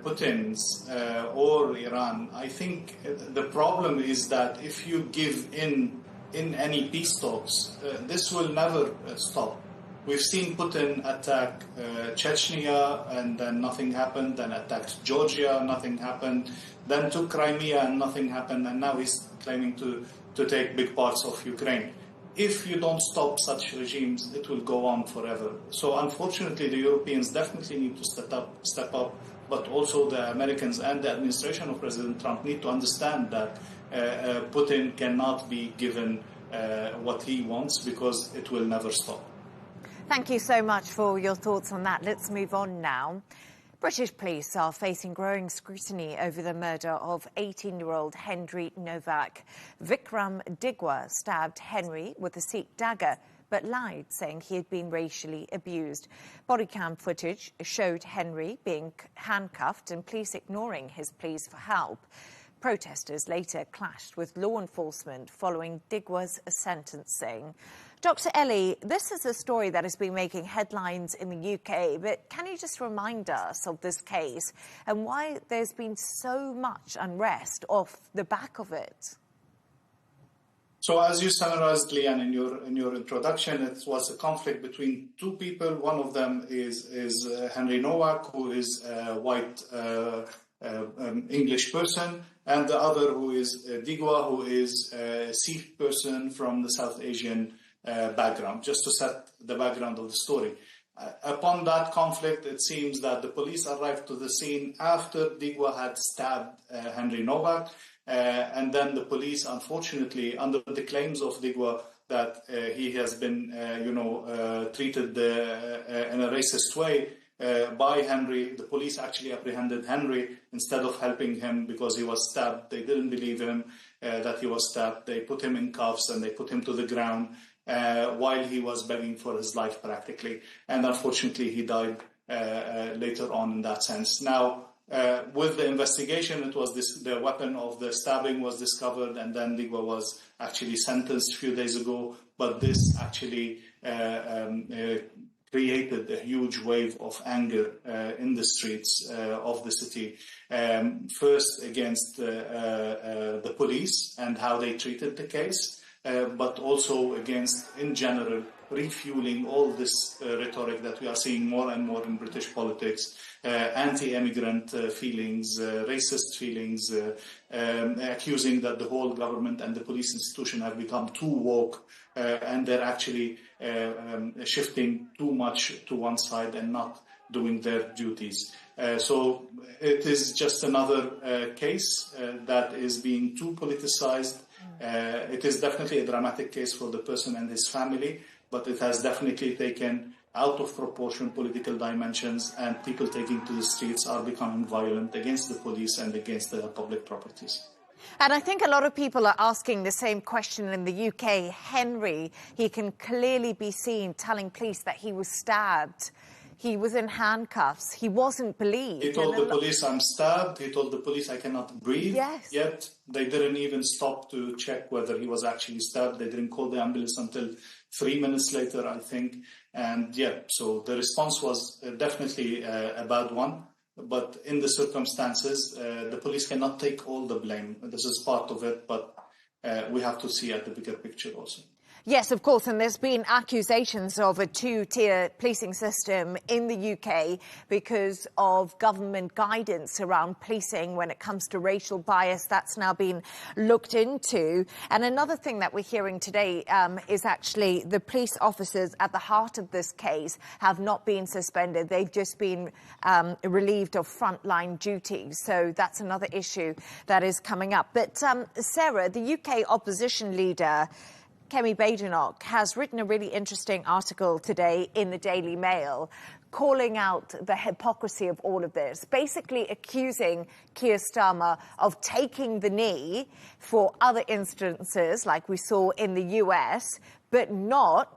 Putin's or Iran, I think the problem is that if you give in any peace talks, this will never stop. We've seen Putin attack Chechnya and then nothing happened, then attacked Georgia, nothing happened, then took Crimea and nothing happened, and now he's claiming to take big parts of Ukraine. If you don't stop such regimes, it will go on forever. So unfortunately, the Europeans definitely need to step up, but also the Americans and the administration of President Trump need to understand that Putin cannot be given what he wants, because it will never stop. Thank you so much for your thoughts on that. Let's move on now. British police are facing growing scrutiny over the murder of 18-year-old Henry Novak. Vikram Digwa stabbed Henry with a Sikh dagger, but lied, saying he had been racially abused. Body cam footage showed Henry being handcuffed and police ignoring his pleas for help. Protesters later clashed with law enforcement following Digwa's sentencing. Dr. Ellie, this is a story that has been making headlines in the UK, but can you just remind us of this case and why there's been so much unrest off the back of it? So as you summarized, Leigh Ann, in your introduction, it was a conflict between two people. One of them is Henry Nowak, who is a white English person, and the other who is Digwa, who is a Sikh person from the South Asian background, just to set the background of the story. Upon that conflict, it seems that the police arrived to the scene after Digwa had stabbed Henry Nowak. And then the police, unfortunately, under the claims of Digwa that he has been, treated in a racist way by Henry, the police actually apprehended Henry instead of helping him because he was stabbed. They didn't believe him that he was stabbed. They put him in cuffs and they put him to the ground while he was begging for his life practically. And unfortunately, he died later on in that sense. Now, with the investigation, it was the weapon of the stabbing was discovered, and then Digwa was actually sentenced a few days ago. But this actually created a huge wave of anger in the streets of the city. First against the police and how they treated the case, but also against, in general, refueling all this rhetoric that we are seeing more and more in British politics, anti-immigrant feelings, racist feelings, accusing that the whole government and the police institution have become too woke, and they're actually shifting too much to one side and not doing their duties. So it is just another case that is being too politicized. It is definitely a dramatic case for the person and his family, but it has definitely taken out of proportion political dimensions, and people taking to the streets are becoming violent against the police and against the public properties. And I think a lot of people are asking the same question in the UK. Henry, he can clearly be seen telling police that he was stabbed. He was in handcuffs. He wasn't believed. He told the police, I'm stabbed. He told the police, I cannot breathe. Yes. Yet they didn't even stop to check whether he was actually stabbed. They didn't call the ambulance until 3 minutes later, I think. And yeah, so the response was definitely a bad one. But in the circumstances, the police cannot take all the blame. This is part of it, but we have to see at the bigger picture also. Yes, of course, and there's been accusations of a two-tier policing system in the UK because of government guidance around policing when it comes to racial bias. That's now been looked into. And another thing that we're hearing today is actually the police officers at the heart of this case have not been suspended. They've just been relieved of frontline duties. So that's another issue that is coming up. But Sarah, the UK opposition leader, Kemi Badenoch, has written a really interesting article today in the Daily Mail calling out the hypocrisy of all of this, basically accusing Keir Starmer of taking the knee for other instances like we saw in the US, but not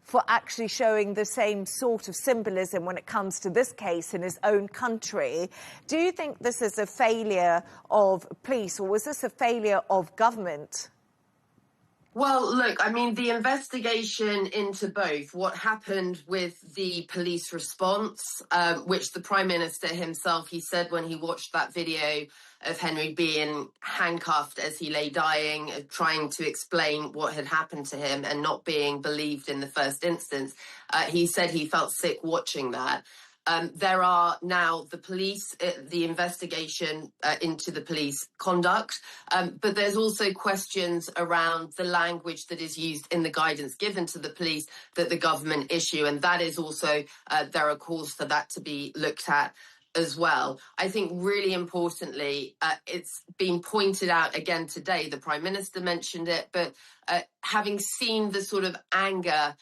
for actually showing the same sort of symbolism when it comes to this case in his own country. Do you think this is a failure of police, or was this a failure of government? Well, look, I mean, the investigation into both what happened with the police response, which the Prime Minister himself, he said when he watched that video of Henry being handcuffed as he lay dying, trying to explain what had happened to him and not being believed in the first instance, he said he felt sick watching that. There are now the police, the investigation into the police conduct, but there's also questions around the language that is used in the guidance given to the police that the government issue, and that is also, there are calls for that to be looked at as well. I think really importantly, it's been pointed out again today, the Prime Minister mentioned it, but having seen the sort of anger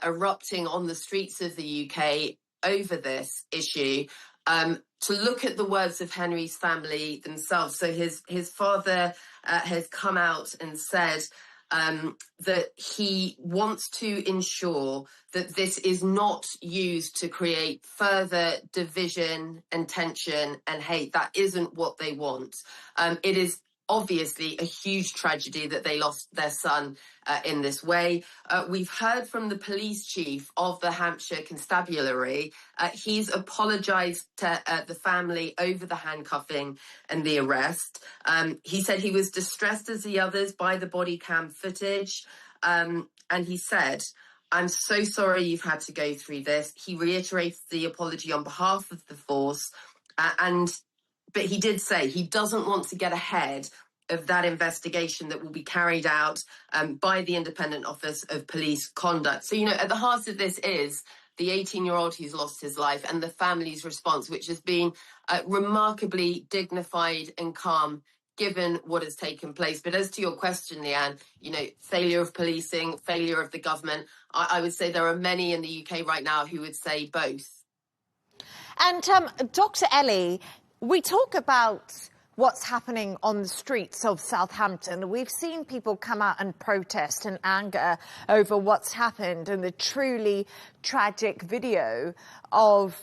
erupting on the streets of the UK over this issue, to look at the words of Henry's family themselves. So his father has come out and said that he wants to ensure that this is not used to create further division and tension and hate. That isn't what they want. It is obviously a huge tragedy that they lost their son in this way. We've heard from the police chief of the Hampshire Constabulary. He's apologised to the family over the handcuffing and the arrest. He said he was distressed as the others by the body cam footage. And he said, "I'm so sorry you've had to go through this." He reiterated the apology on behalf of the force. But he did say he doesn't want to get ahead of that investigation that will be carried out by the Independent Office of Police Conduct. So, at the heart of this is the 18-year-old who's lost his life and the family's response, which has been remarkably dignified and calm given what has taken place. But as to your question, Leigh Ann, failure of policing, failure of the government, I would say there are many in the UK right now who would say both. And Dr. Ellie, we talk about what's happening on the streets of Southampton. We've seen people come out and protest in anger over what's happened, and the truly tragic video of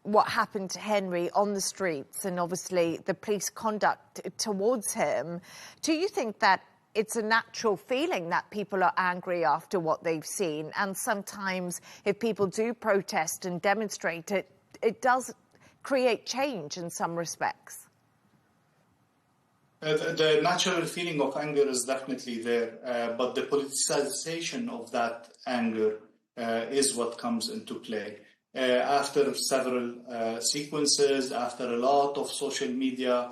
what happened to Henry on the streets and obviously the police conduct towards him. Do you think that it's a natural feeling that people are angry after what they've seen? And sometimes if people do protest and demonstrate, it does create change in some respects. The natural feeling of anger is definitely there, but the politicization of that anger is what comes into play. After several sequences, after a lot of social media,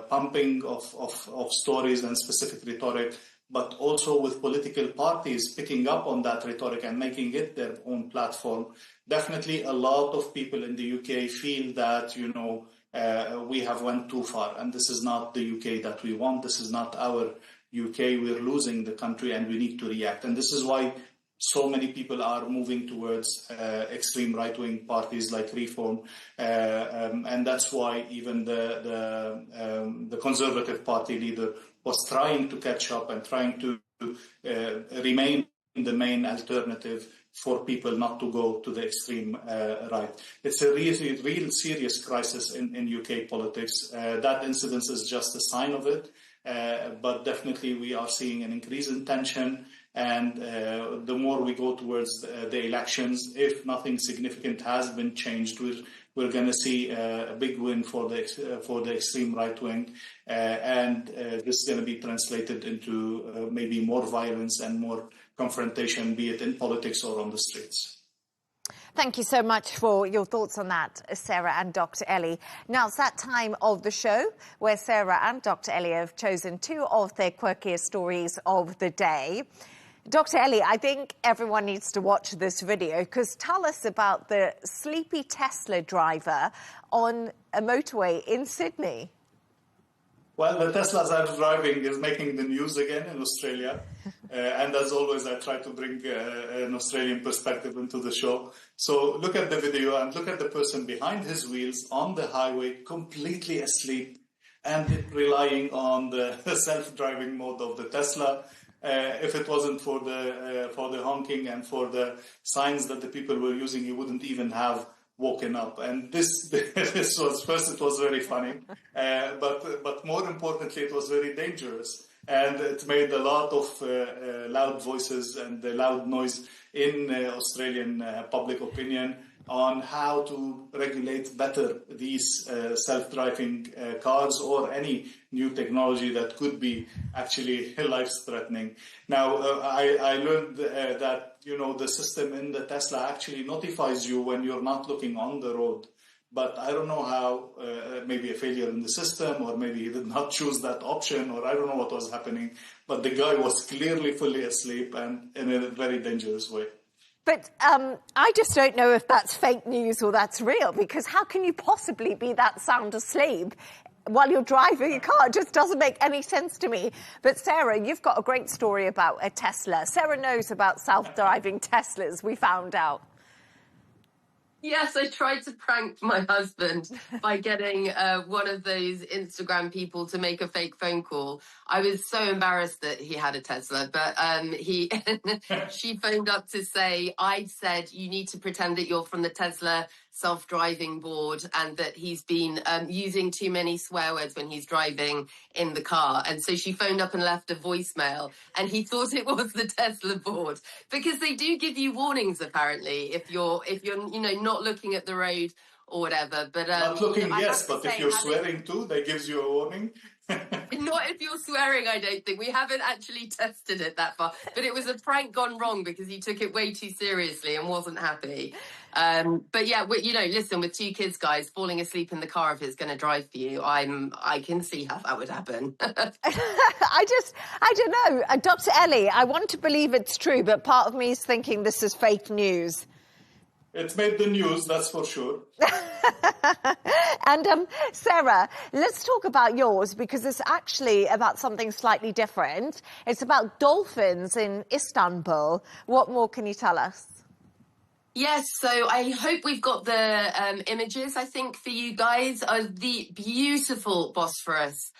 pumping of stories and specific rhetoric, but also with political parties picking up on that rhetoric and making it their own platform. Definitely a lot of people in the UK feel that, we have went too far, and this is not the UK that we want. This is not our UK. We're losing the country and we need to react. And this is why so many people are moving towards extreme right-wing parties like Reform. And that's why even the Conservative Party leader was trying to catch up and trying to remain the main alternative for people not to go to the extreme right. It's a real serious crisis in UK politics. That incident is just a sign of it, but definitely we are seeing an increase in tension, and the more we go towards the elections, if nothing significant has been changed, we're going to see a big win for the extreme right wing, and this is going to be translated into maybe more violence and more confrontation, be it in politics or on the streets. Thank you so much for your thoughts on that, Sarah and Dr. Ellie. Now it's that time of the show where Sarah and Dr. Ellie have chosen two of their quirkiest stories of the day. Dr. Ellie, I think everyone needs to watch this video, because tell us about the sleepy Tesla driver on a motorway in Sydney. Well, the Teslas I'm driving is making the news again in Australia. And as always, I try to bring an Australian perspective into the show. So look at the video and look at the person behind his wheels on the highway, completely asleep and relying on the self-driving mode of the Tesla. If it wasn't for the honking and for the signs that the people were using, he wouldn't even have woken up. And this was, first, it was very funny, but more importantly, it was very dangerous. And it made a lot of loud voices and loud noise in Australian public opinion on how to regulate better these self-driving cars or any new technology that could be actually life-threatening. Now, I learned that, the system in the Tesla actually notifies you when you're not looking on the road. But I don't know how, maybe a failure in the system, or maybe he did not choose that option, or I don't know what was happening. But the guy was clearly fully asleep and in a very dangerous way. But I just don't know if that's fake news or that's real, because how can you possibly be that sound asleep while you're driving a car? It just doesn't make any sense to me. But Sarah, you've got a great story about a Tesla. Sarah knows about self-driving Teslas, we found out. Yes, I tried to prank my husband by getting one of those Instagram people to make a fake phone call. I was so embarrassed that he had a Tesla, but she phoned up to say, I'd said, you need to pretend that you're from the Tesla self-driving board, and that he's been using too many swear words when he's driving in the car. And so she phoned up and left a voicemail, and he thought it was the Tesla board, because they do give you warnings apparently if you're not looking at the road or whatever. But not looking, yes, but if you're swearing too, they gives you a warning. Not if you're swearing, I don't think. We haven't actually tested it that far. But it was a prank gone wrong because he took it way too seriously and wasn't happy. But yeah, listen, with 2 kids, guys, falling asleep in the car if it's going to drive for you, I can see how that would happen. I don't know. Dr. Ellie, I want to believe it's true, but part of me is thinking this is fake news. It's made the news, that's for sure. And Sarah, let's talk about yours, because it's actually about something slightly different. It's about dolphins in Istanbul. What more can you tell us? Yes, so I hope we've got the images, I think, for you guys, of the beautiful Bosphorus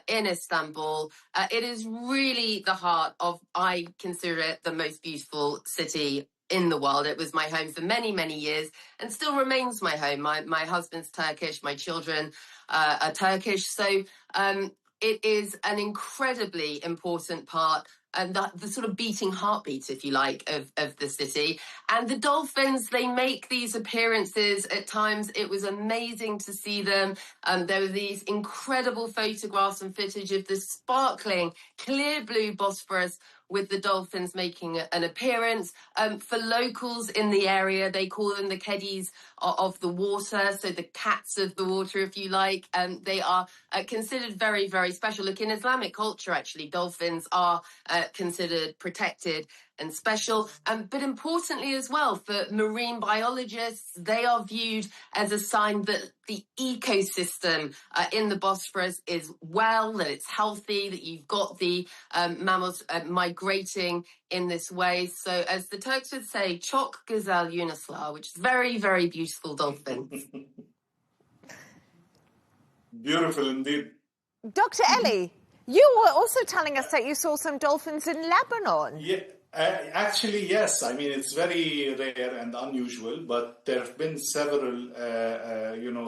in Istanbul. It is really the heart of, I consider it the most beautiful city in the world. It was my home for many, many years and still remains my home. My husband's Turkish, my children are Turkish. So it is an incredibly important part, and the sort of beating heartbeat, if you like, of the city. And the dolphins, they make these appearances at times. It was amazing to see them. There were these incredible photographs and footage of the sparkling, clear blue Bosphorus with the dolphins making an appearance. For locals in the area, they call them the keddies of the water, so the cats of the water, if you like. They are considered very, very special. Look, in Islamic culture, actually, dolphins are considered protected and special. But importantly as well, for marine biologists, they are viewed as a sign that the ecosystem in the Bosphorus is well, that it's healthy, that you've got the mammals migrating in this way. So as the Turks would say, çok güzel yunuslar, which is very, very beautiful dolphins. Beautiful indeed. Dr. Ellie, you were also telling us that you saw some dolphins in Lebanon. Yeah. Actually, yes. I mean, it's very rare and unusual, but there have been several,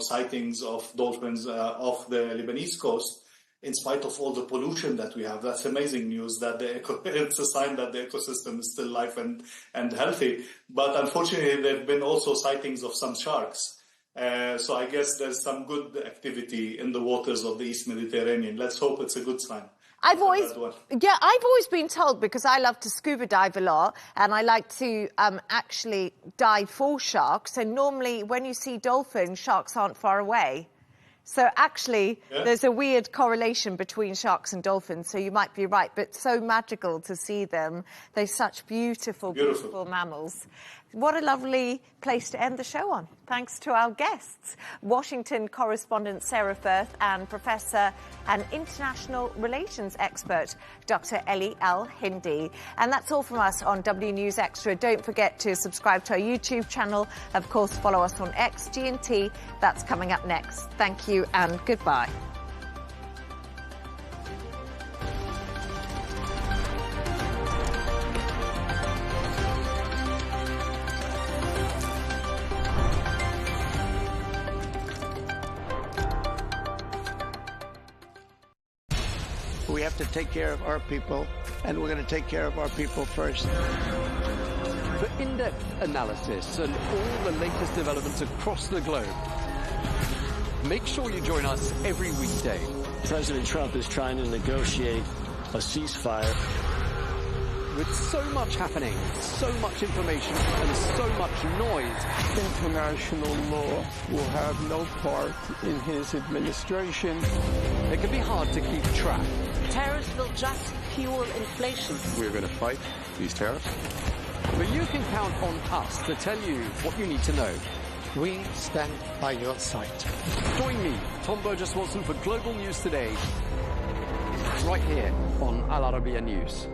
sightings of dolphins off the Lebanese coast, in spite of all the pollution that we have. That's amazing news. That it's a sign that the ecosystem is still alive and healthy. But unfortunately, there have been also sightings of some sharks. So I guess there's some good activity in the waters of the East Mediterranean. Let's hope it's a good sign. I've always been told, because I love to scuba dive a lot, and I like to actually dive for sharks. And normally, when you see dolphins, sharks aren't far away. So actually, there's a weird correlation between sharks and dolphins. So you might be right, but so magical to see them. They're such beautiful, beautiful mammals. What a lovely place to end the show on. Thanks to our guests, Washington correspondent Sarah Firth and Professor and International Relations expert Dr. Ellie Al-Hindi. And that's all from us on W News Extra. Don't forget to subscribe to our YouTube channel. Of course, follow us on X, G&T. That's coming up next. Thank you and goodbye. We have to take care of our people, and we're going to take care of our people first. For in-depth analysis and all the latest developments across the globe, make sure you join us every weekday. President Trump is trying to negotiate a ceasefire. With so much happening, so much information, and so much noise, International law will have no part in his administration. it can be hard to keep track. Tariffs will just fuel inflation. We're going to fight these tariffs. But you can count on us to tell you what you need to know. We stand by your side. Join me, Tom Burges Watson, for Global News Today, right here on Al Arabiya News.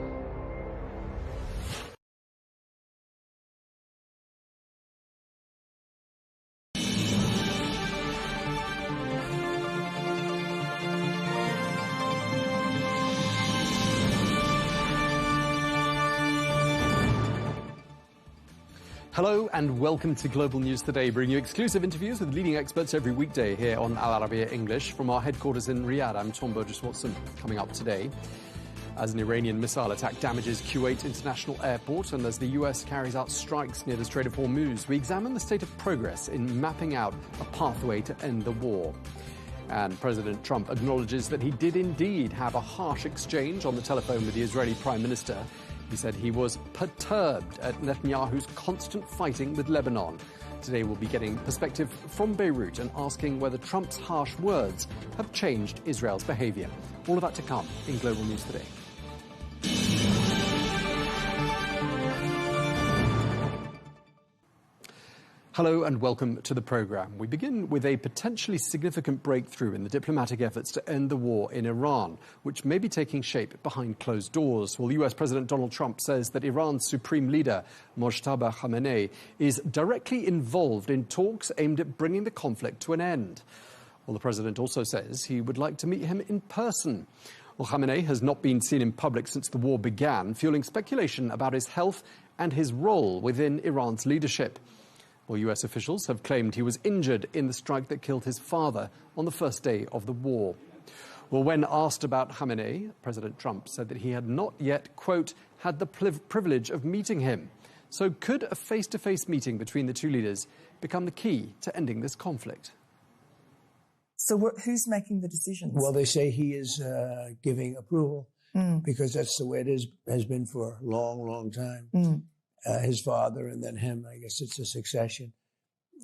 Hello and welcome to Global News Today, bringing you exclusive interviews with leading experts every weekday here on Arabiya English. From our headquarters in Riyadh, I'm Tom Burges Watson. Coming up today, as an Iranian missile attack damages Kuwait International Airport and as the US carries out strikes near the Strait of Hormuz, we examine the state of progress in mapping out a pathway to end the war. And President Trump acknowledges that he did indeed have a harsh exchange on the telephone with the Israeli Prime Minister. He said he was perturbed at Netanyahu's constant fighting with Lebanon. Today we'll be getting perspective from Beirut and asking whether Trump's harsh words have changed Israel's behavior. All of that to come in Global News Today. Hello and welcome to the programme. We begin with a potentially significant breakthrough in the diplomatic efforts to end the war in Iran, which may be taking shape behind closed doors. Well, US President Donald Trump says that Iran's supreme leader, Mojtaba Khamenei, is directly involved in talks aimed at bringing the conflict to an end. Well, the president also says he would like to meet him in person. Well, Khamenei has not been seen in public since the war began, fueling speculation about his health and his role within Iran's leadership. Well, US officials have claimed he was injured in the strike that killed his father on the first day of the war. Well, when asked about Khamenei, President Trump said that he had not yet, quote, had the privilege of meeting him. So could a face-to-face meeting between the two leaders become the key to ending this conflict? So who's making the decisions? Well, they say he is giving approval because that's the way it has been for a long, long time. His father and then him, I guess it's a succession.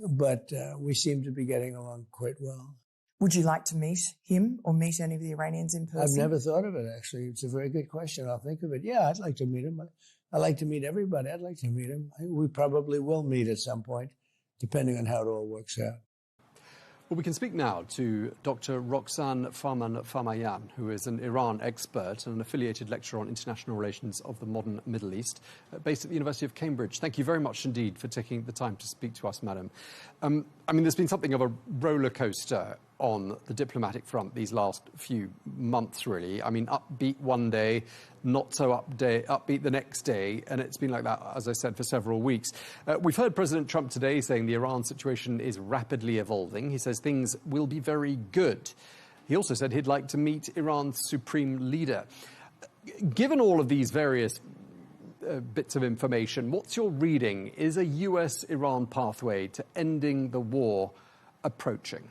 But we seem to be getting along quite well. Would you like to meet him or meet any of the Iranians in person? I've never thought of it, actually. It's a very good question. I'll think of it. Yeah, I'd like to meet him. I like to meet everybody. I'd like to meet him. We probably will meet at some point, depending on how it all works out. Well, we can speak now to Dr. Roxanne Farman-Farmayan, who is an Iran expert and an affiliated lecturer on international relations of the modern Middle East, based at the University of Cambridge. Thank you very much indeed for taking the time to speak to us, madam. I mean, there's been something of a roller coaster on the diplomatic front these last few months, really. I mean, upbeat one day, not so upbeat the next day, and it's been like that, as I said, for several weeks. We've heard President Trump today saying the Iran situation is rapidly evolving. He says things will be very good. He also said he'd like to meet Iran's supreme leader. Given all of these various bits of information, what's your reading? Is a US-Iran pathway to ending the war approaching?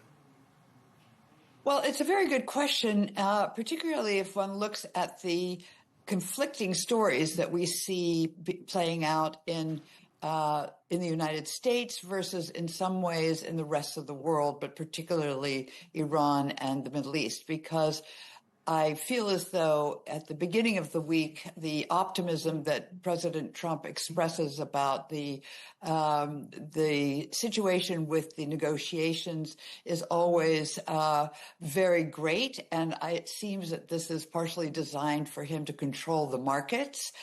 Well, it's a very good question, particularly if one looks at the conflicting stories that we see playing out in the United States versus in some ways in the rest of the world, but particularly Iran and the Middle East, because I feel as though at the beginning of the week, the optimism that President Trump expresses about the situation with the negotiations is always very great. And it seems that this is partially designed for him to control the markets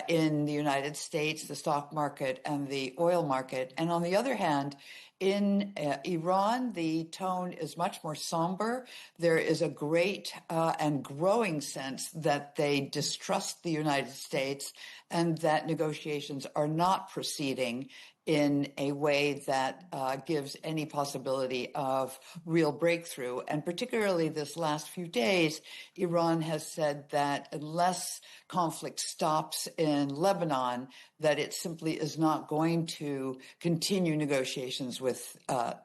in the United States, the stock market and the oil market. And on the other hand, in Iran, the tone is much more somber. There is a great and growing sense that they distrust the United States and that negotiations are not proceeding in a way that gives any possibility of real breakthrough. And particularly this last few days, Iran has said that unless conflict stops in Lebanon, that it simply is not going to continue negotiations with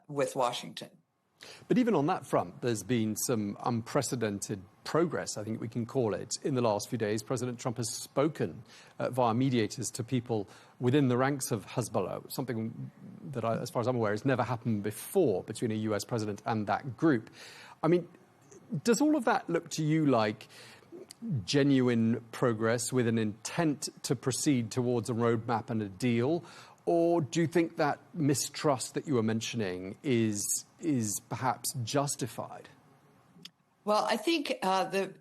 Washington. But even on that front, there's been some unprecedented progress, I think we can call it, in the last few days. President Trump has spoken via mediators to people within the ranks of Hezbollah, something that, as far as I'm aware, has never happened before between a US president and that group. I mean, does all of that look to you like genuine progress with an intent to proceed towards a roadmap and a deal? Or do you think that mistrust that you were mentioning is perhaps justified? Well, I think the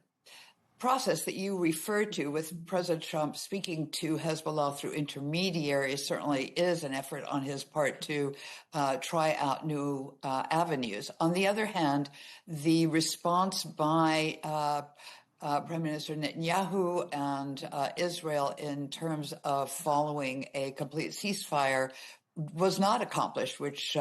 process that you referred to with President Trump speaking to Hezbollah through intermediaries certainly is an effort on his part to try out new avenues. On the other hand, the response by Prime Minister Netanyahu and Israel in terms of following a complete ceasefire was not accomplished, which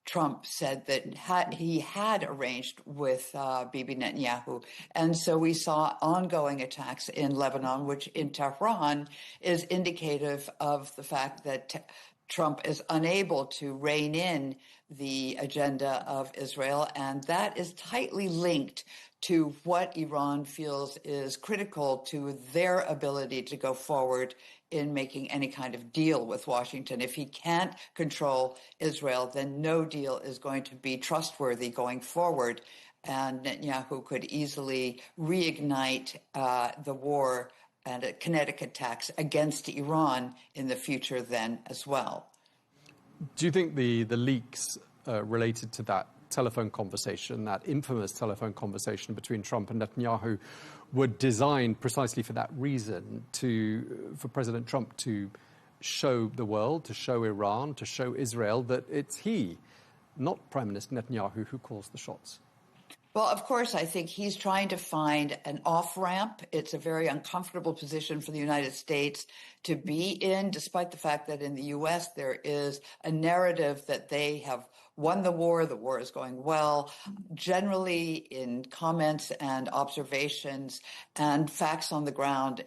Trump said that he had arranged with Bibi Netanyahu. And so we saw ongoing attacks in Lebanon, which in Tehran is indicative of the fact that Trump is unable to rein in the agenda of Israel, and that is tightly linked to what Iran feels is critical to their ability to go forward in making any kind of deal with Washington. If he can't control Israel, then no deal is going to be trustworthy going forward, and Netanyahu could easily reignite the war and kinetic attacks against Iran in the future then as well. Do you think the leaks related to that telephone conversation, that infamous telephone conversation between Trump and Netanyahu, were designed precisely for that reason, for President Trump to show the world, to show Iran, to show Israel that it's he, not Prime Minister Netanyahu, who calls the shots? Well, of course, I think he's trying to find an off-ramp. It's a very uncomfortable position for the United States to be in, despite the fact that in the U.S. there is a narrative that they have won the war is going well. Generally, in comments and observations and facts on the ground,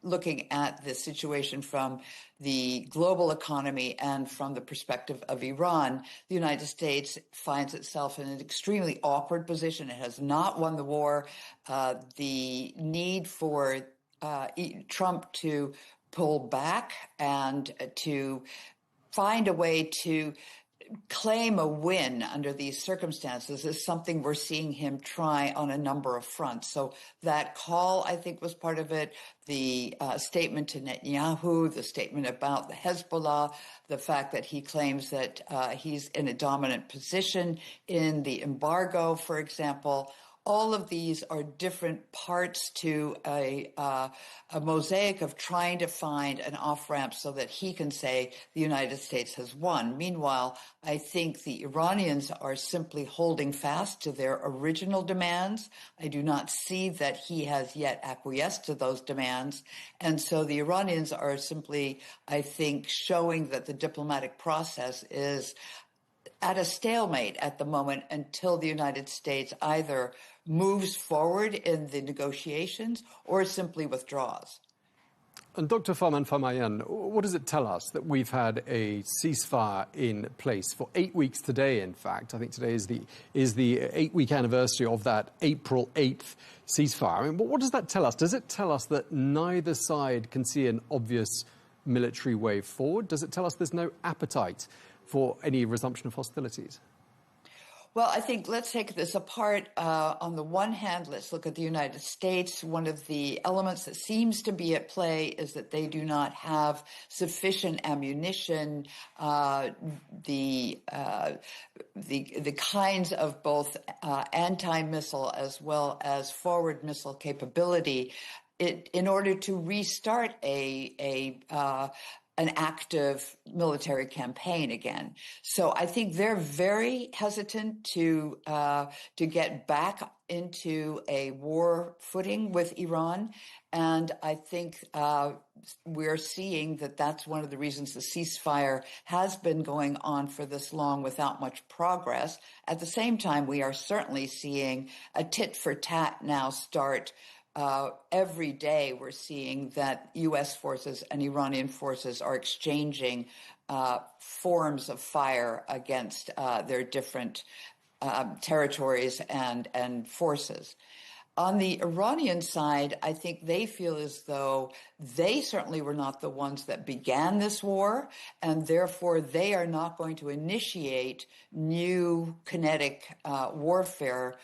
looking at the situation from the global economy and from the perspective of Iran, the United States finds itself in an extremely awkward position. It has not won the war. The need for Trump to pull back and to find a way to claim a win under these circumstances is something we're seeing him try on a number of fronts. So that call, I think, was part of it. The statement to Netanyahu, the statement about the Hezbollah, the fact that he claims that he's in a dominant position in the embargo, for example. All of these are different parts to a mosaic of trying to find an off-ramp so that he can say the United States has won. Meanwhile, I think the Iranians are simply holding fast to their original demands. I do not see that he has yet acquiesced to those demands. And so the Iranians are simply, I think, showing that the diplomatic process is at a stalemate at the moment until the United States either moves forward in the negotiations or simply withdraws. And Dr. Farman Famayan, what does it tell us that we've had a ceasefire in place for 8 weeks today, in fact? I think today is the 8-week anniversary of that April 8th ceasefire. I mean, what does that tell us? Does it tell us that neither side can see an obvious military way forward? Does it tell us there's no appetite for any resumption of hostilities? Well, I think let's take this apart. On the one hand, let's look at the United States. One of the elements that seems to be at play is that they do not have sufficient ammunition, the kinds of both anti-missile as well as forward missile capability in order to restart an active military campaign again. So I think they're very hesitant to get back into a war footing with Iran. And I think we're seeing that that's one of the reasons the ceasefire has been going on for this long without much progress. At the same time, we are certainly seeing a tit for tat now start. Every day we're seeing that U.S. forces and Iranian forces are exchanging forms of fire against their different territories and forces. On the Iranian side, I think they feel as though they certainly were not the ones that began this war, and therefore they are not going to initiate new kinetic warfare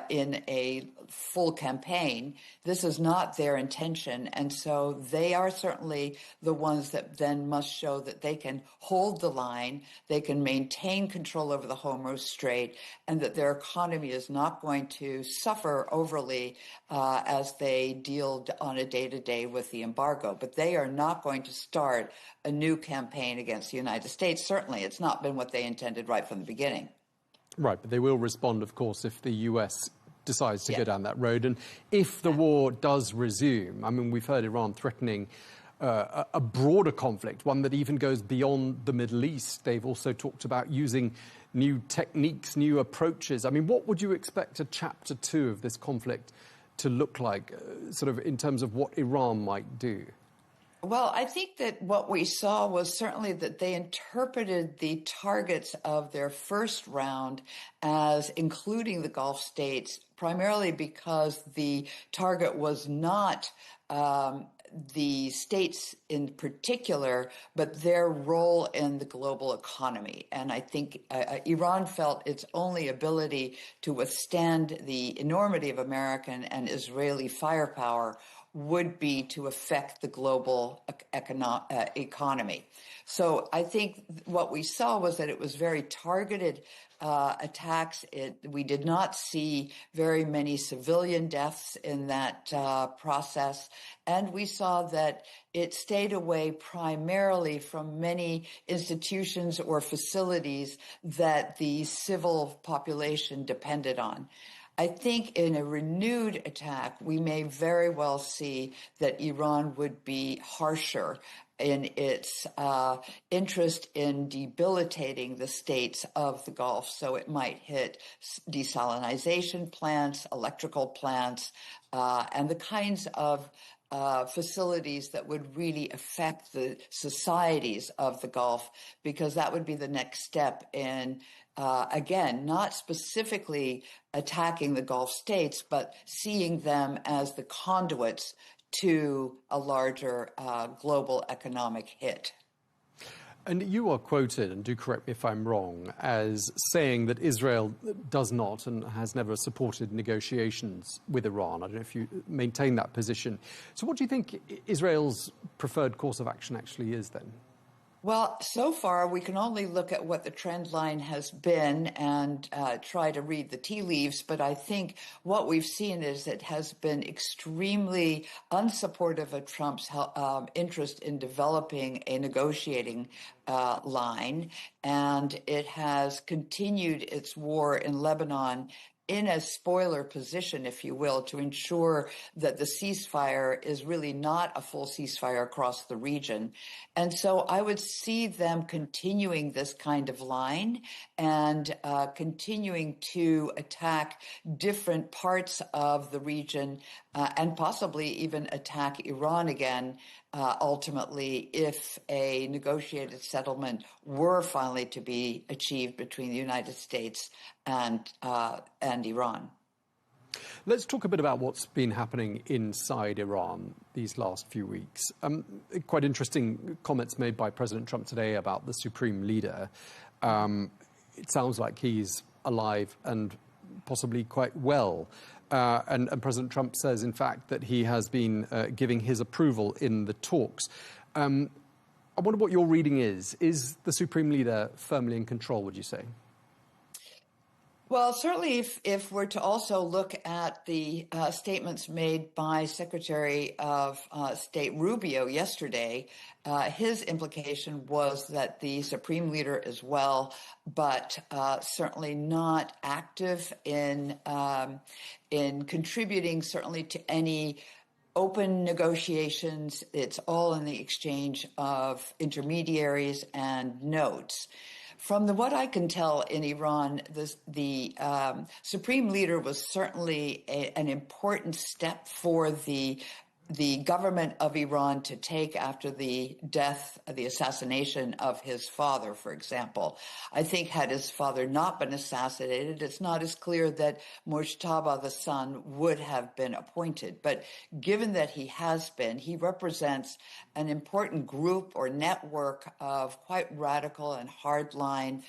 in a full campaign. This is not their intention, and so they are certainly the ones that then must show that they can hold the line, they can maintain control over the Hormuz Strait, and that their economy is not going to suffer overly as they deal on a day-to-day with the embargo. But they are not going to start a new campaign against the United States. Certainly, it's not been what they intended right from the beginning. Right, but they will respond, of course, if the U.S. decides to go down that road. And if the war does resume, I mean, we've heard Iran threatening a broader conflict, one that even goes beyond the Middle East. They've also talked about using new techniques, new approaches. I mean, what would you expect a chapter 2 of this conflict to look like, sort of in terms of what Iran might do? Well, I think that what we saw was certainly that they interpreted the targets of their first round as including the Gulf states, primarily because the target was not the states in particular, but their role in the global economy. And I think Iran felt its only ability to withstand the enormity of American and Israeli firepower would be to affect the global economy. So I think what we saw was that it was very targeted attacks. We did not see very many civilian deaths in that process. And we saw that it stayed away primarily from many institutions or facilities that the civil population depended on. I think in a renewed attack, we may very well see that Iran would be harsher in its interest in debilitating the states of the Gulf. So it might hit desalination plants, electrical plants, and the kinds of facilities that would really affect the societies of the Gulf, because that would be the next step in, again, not specifically attacking the Gulf states, but seeing them as the conduits to a larger global economic hit. And you are quoted, and do correct me if I'm wrong, as saying that Israel does not and has never supported negotiations with Iran. I don't know if you maintain that position. So what do you think Israel's preferred course of action actually is then? Well, so far, we can only look at what the trend line has been and try to read the tea leaves. But I think what we've seen is it has been extremely unsupportive of Trump's interest in developing a negotiating line. And it has continued its war in Lebanon in a spoiler position, if you will, to ensure that the ceasefire is really not a full ceasefire across the region. And so I would see them continuing this kind of line and continuing to attack different parts of the region and possibly even attack Iran again, ultimately, if a negotiated settlement were finally to be achieved between the United States and Iran. Let's talk a bit about what's been happening inside Iran these last few weeks. Quite interesting comments made by President Trump today about the supreme leader. It sounds like he's alive and possibly quite well. And President Trump says, in fact, that he has been giving his approval in the talks. I wonder what your reading is. Is the supreme leader firmly in control, would you say? Well, certainly if we're to also look at the statements made by Secretary of State Rubio yesterday, his implication was that the Supreme Leader is well, but certainly not active in contributing certainly to any open negotiations. It's all in the exchange of intermediaries and notes. From what I can tell in Iran, the Supreme Leader was certainly an important step for the government of Iran to take after the assassination of his father, for example. I think had his father not been assassinated, it's not as clear that Mojtaba, the son, would have been appointed. But given that he has been, he represents an important group or network of quite radical and hardline,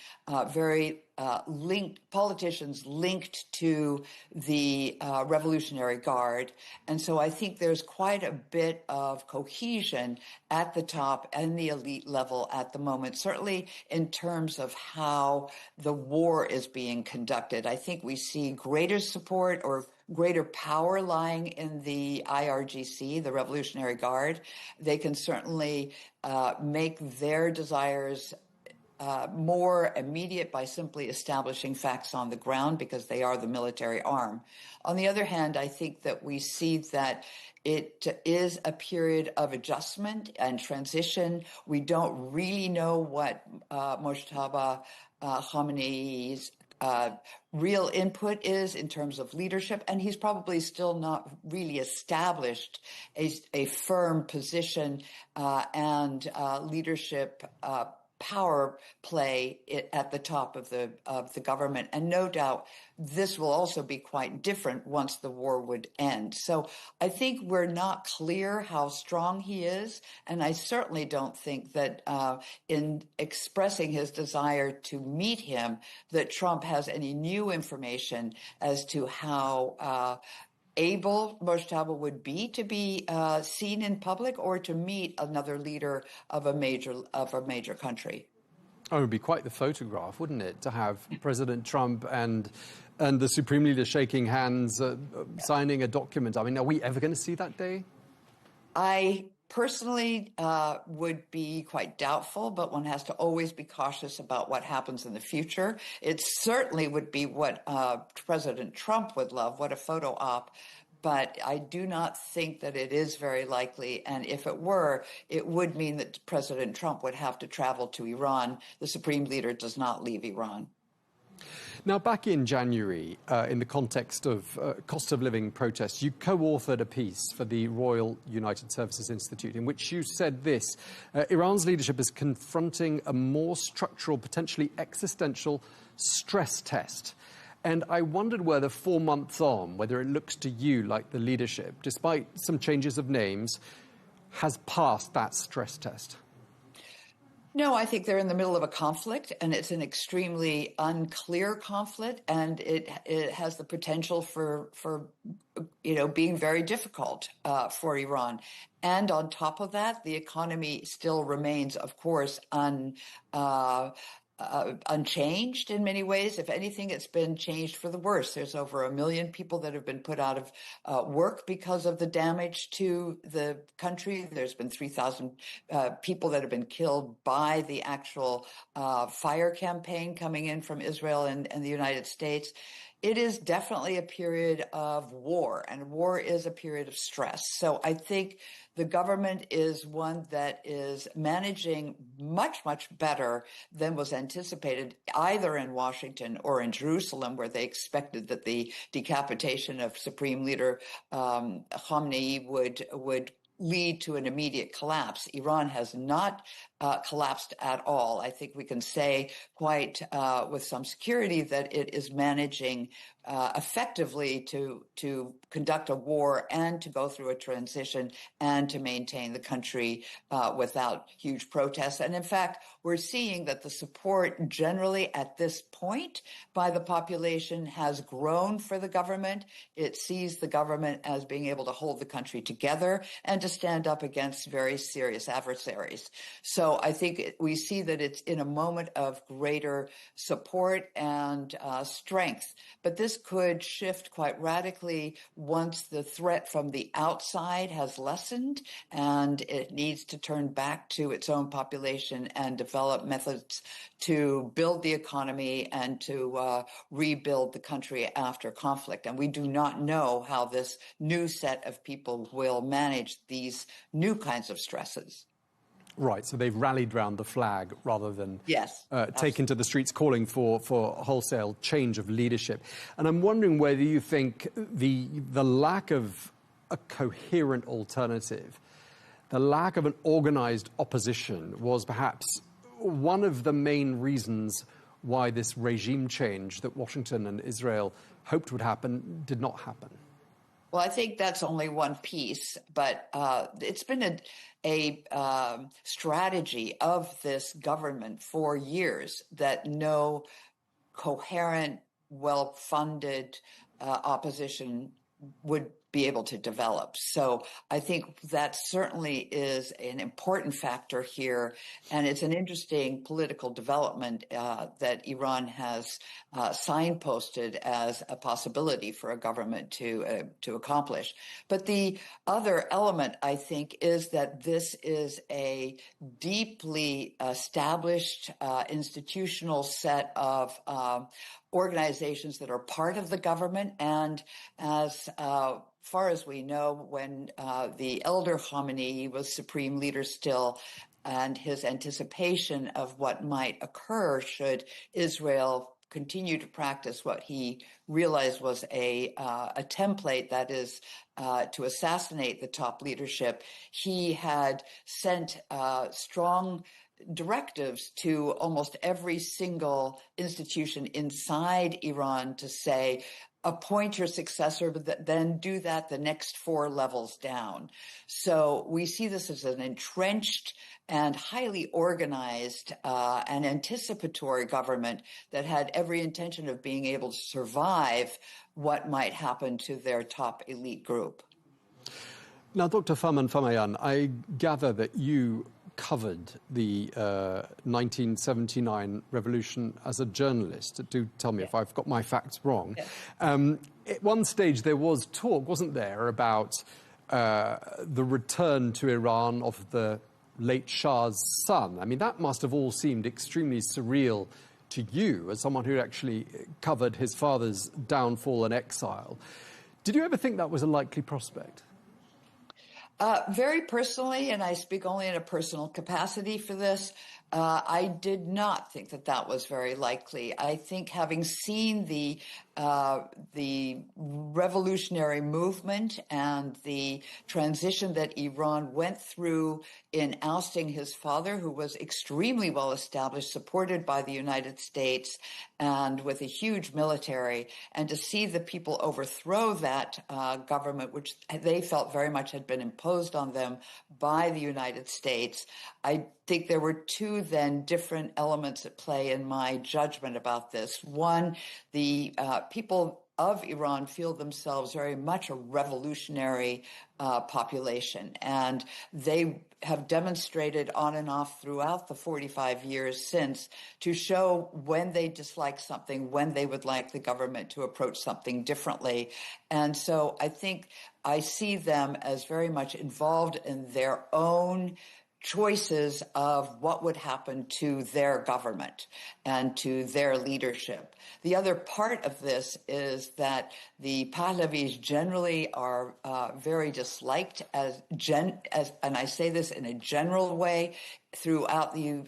very linked politicians linked to the Revolutionary Guard. And so I think there's quite a bit of cohesion at the top and the elite level at the moment, certainly in terms of how the war is being conducted. I think we see greater support or greater power lying in the IRGC, the Revolutionary Guard. They can certainly make their desires more immediate by simply establishing facts on the ground because they are the military arm. On the other hand, I think that we see that it is a period of adjustment and transition. We don't really know what Mojtaba Khamenei's real input is in terms of leadership, and he's probably still not really established a firm position and leadership power play at the top of the government. And no doubt this will also be quite different once the war would end. So I think we're not clear how strong he is. And I certainly don't think that in expressing his desire to meet him, that Trump has any new information as to how able Mojtaba would be to be seen in public or to meet another leader of a major country. Oh, it would be quite the photograph, wouldn't it, to have President Trump and the Supreme Leader shaking hands, signing a document. I mean, are we ever going to see that day? I personally would be quite doubtful, but one has to always be cautious about what happens in the future. It certainly would be what President Trump would love, what a photo op, but I do not think that it is very likely. And if it were, it would mean that President Trump would have to travel to Iran. The Supreme Leader does not leave Iran. Now, back in January, in the context of cost of living protests, you co-authored a piece for the Royal United Services Institute in which you said this: Iran's leadership is confronting a more structural, potentially existential stress test. And I wondered whether 4 months on, whether it looks to you like the leadership, despite some changes of names, has passed that stress test. No, I think they're in the middle of a conflict, and it's an extremely unclear conflict, and it has the potential for being very difficult for Iran. And on top of that, the economy still remains, of course, unchanged in many ways. If anything, it's been changed for the worse. There's over 1 million people that have been put out of work because of the damage to the country. There's been 3,000 people that have been killed by the actual fire campaign coming in from Israel and the United States. It is definitely a period of war, and war is a period of stress. So I think the government is one that is managing much, much better than was anticipated, either in Washington or in Jerusalem, where they expected that the decapitation of Supreme Leader Khamenei would lead to an immediate collapse. Iran has not collapsed at all. I think we can say quite with some security that it is managing effectively to conduct a war and to go through a transition and to maintain the country without huge protests. And in fact, we're seeing that the support generally at this point by the population has grown for the government. It sees the government as being able to hold the country together and to stand up against very serious adversaries. So I think we see that it's in a moment of greater support and strength. But this could shift quite radically once the threat from the outside has lessened and it needs to turn back to its own population and develop methods to build the economy and to rebuild the country after conflict. And we do not know how this new set of people will manage these new kinds of stresses. Right, so they've rallied round the flag rather than taken to the streets calling for wholesale change of leadership. And I'm wondering whether you think the lack of a coherent alternative, the lack of an organized opposition was perhaps one of the main reasons why this regime change that Washington and Israel hoped would happen did not happen. Well, I think that's only one piece, but it's been a strategy of this government for years that no coherent, well-funded opposition would be able to develop. So I think that certainly is an important factor here, and it's an interesting political development that Iran has signposted as a possibility for a government to accomplish. But the other element, I think, is that this is a deeply established institutional set of organizations that are part of the government, and as far as we know, when the elder Khamenei was supreme leader still, and his anticipation of what might occur should Israel continue to practice what he realized was a template, that is, to assassinate the top leadership, he had sent strong directives to almost every single institution inside Iran to say, appoint your successor, but then do that the next 4 levels down. So we see this as an entrenched and highly organized and anticipatory government that had every intention of being able to survive what might happen to their top elite group. Now, Dr. Farman Famayan, I gather that you covered the 1979 revolution as a journalist. Do tell me if I've got my facts wrong. At one stage there was talk, wasn't there, about the return to Iran of the late Shah's son. I mean, that must have all seemed extremely surreal to you as someone who actually covered his father's downfall and exile. Did you ever think that was a likely prospect? Very personally, and I speak only in a personal capacity for this, I did not think that that was very likely. I think having seen the revolutionary movement and the transition that Iran went through in ousting his father, who was extremely well established, supported by the United States and with a huge military, and to see the people overthrow that government, which they felt very much had been imposed on them by the United States, I think there were 2 then different elements at play in my judgment about this. One, the people of Iran feel themselves very much a revolutionary population, and they have demonstrated on and off throughout the 45 years since to show when they dislike something, when they would like the government to approach something differently. And so I think I see them as very much involved in their own choices of what would happen to their government and to their leadership. The other part of this is that the Pahlavis generally are very disliked as, and I say this in a general way, throughout the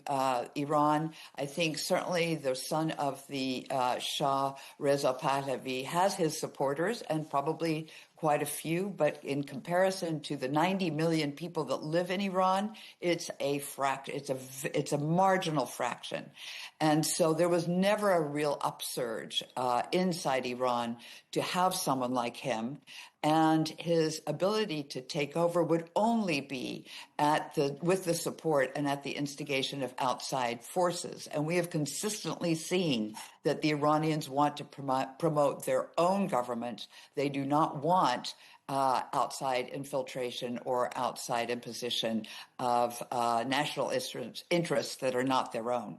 Iran. I think certainly the son of the Shah, Reza Pahlavi, has his supporters, and probably quite a few, but in comparison to the 90 million people that live in Iran, it's a marginal fraction. And so there was never a real upsurge inside Iran to have someone like him. And his ability to take over would only be with the support and at the instigation of outside forces. And we have consistently seen that the Iranians want to promote their own government. They do not want outside infiltration or outside imposition of national interests that are not their own.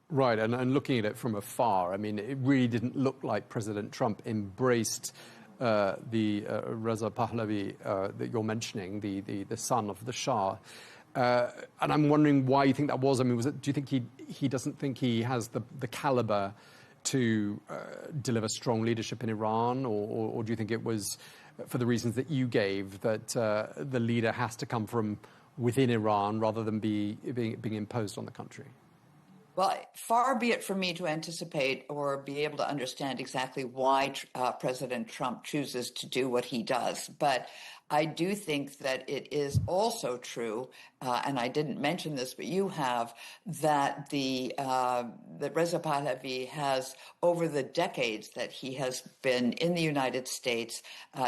Right, and looking at it from afar, I mean, it really didn't look like President Trump embraced the Reza Pahlavi that you're mentioning, the son of the Shah. And I'm wondering why you think that was. I mean, do you think he doesn't think he has the caliber to deliver strong leadership in Iran, or do you think it was for the reasons that you gave, that the leader has to come from within Iran rather than being imposed on the country? Well, far be it from me to anticipate or be able to understand exactly why President Trump chooses to do what he does. But I do think that it is also true, and I didn't mention this, but you have, that that Reza Pahlavi has, over the decades that he has been in the United States,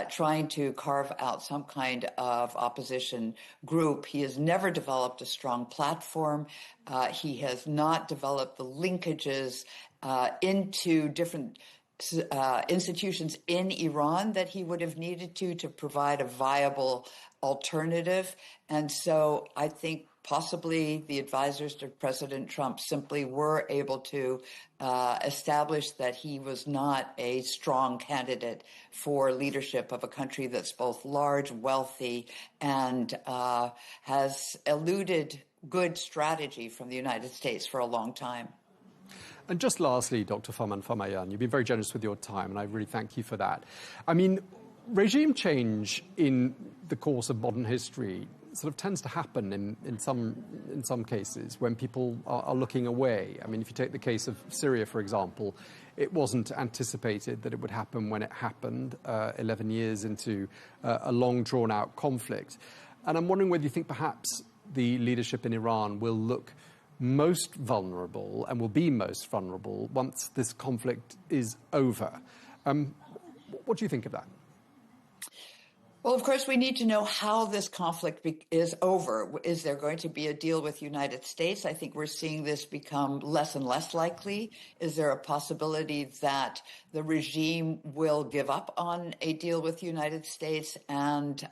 trying to carve out some kind of opposition group. He has never developed a strong platform. He has not developed the linkages into different institutions in Iran that he would have needed to provide a viable alternative. And so I think possibly the advisors to President Trump simply were able to establish that he was not a strong candidate for leadership of a country that's both large, wealthy, and has eluded good strategy from the United States for a long time. And just lastly, Dr. Farman Farmayan, you've been very generous with your time, and I really thank you for that. I mean, regime change in the course of modern history sort of tends to happen in some cases when people are looking away. I mean, if you take the case of Syria, for example, it wasn't anticipated that it would happen when it happened, 11 years into a long, drawn-out conflict. And I'm wondering whether you think perhaps the leadership in Iran will look most vulnerable and will be most vulnerable once this conflict is over. What do you think of that? Well, of course, we need to know how this conflict is over. Is there going to be a deal with the United States? I think we're seeing this become less and less likely. Is there a possibility that the regime will give up on a deal with the United States and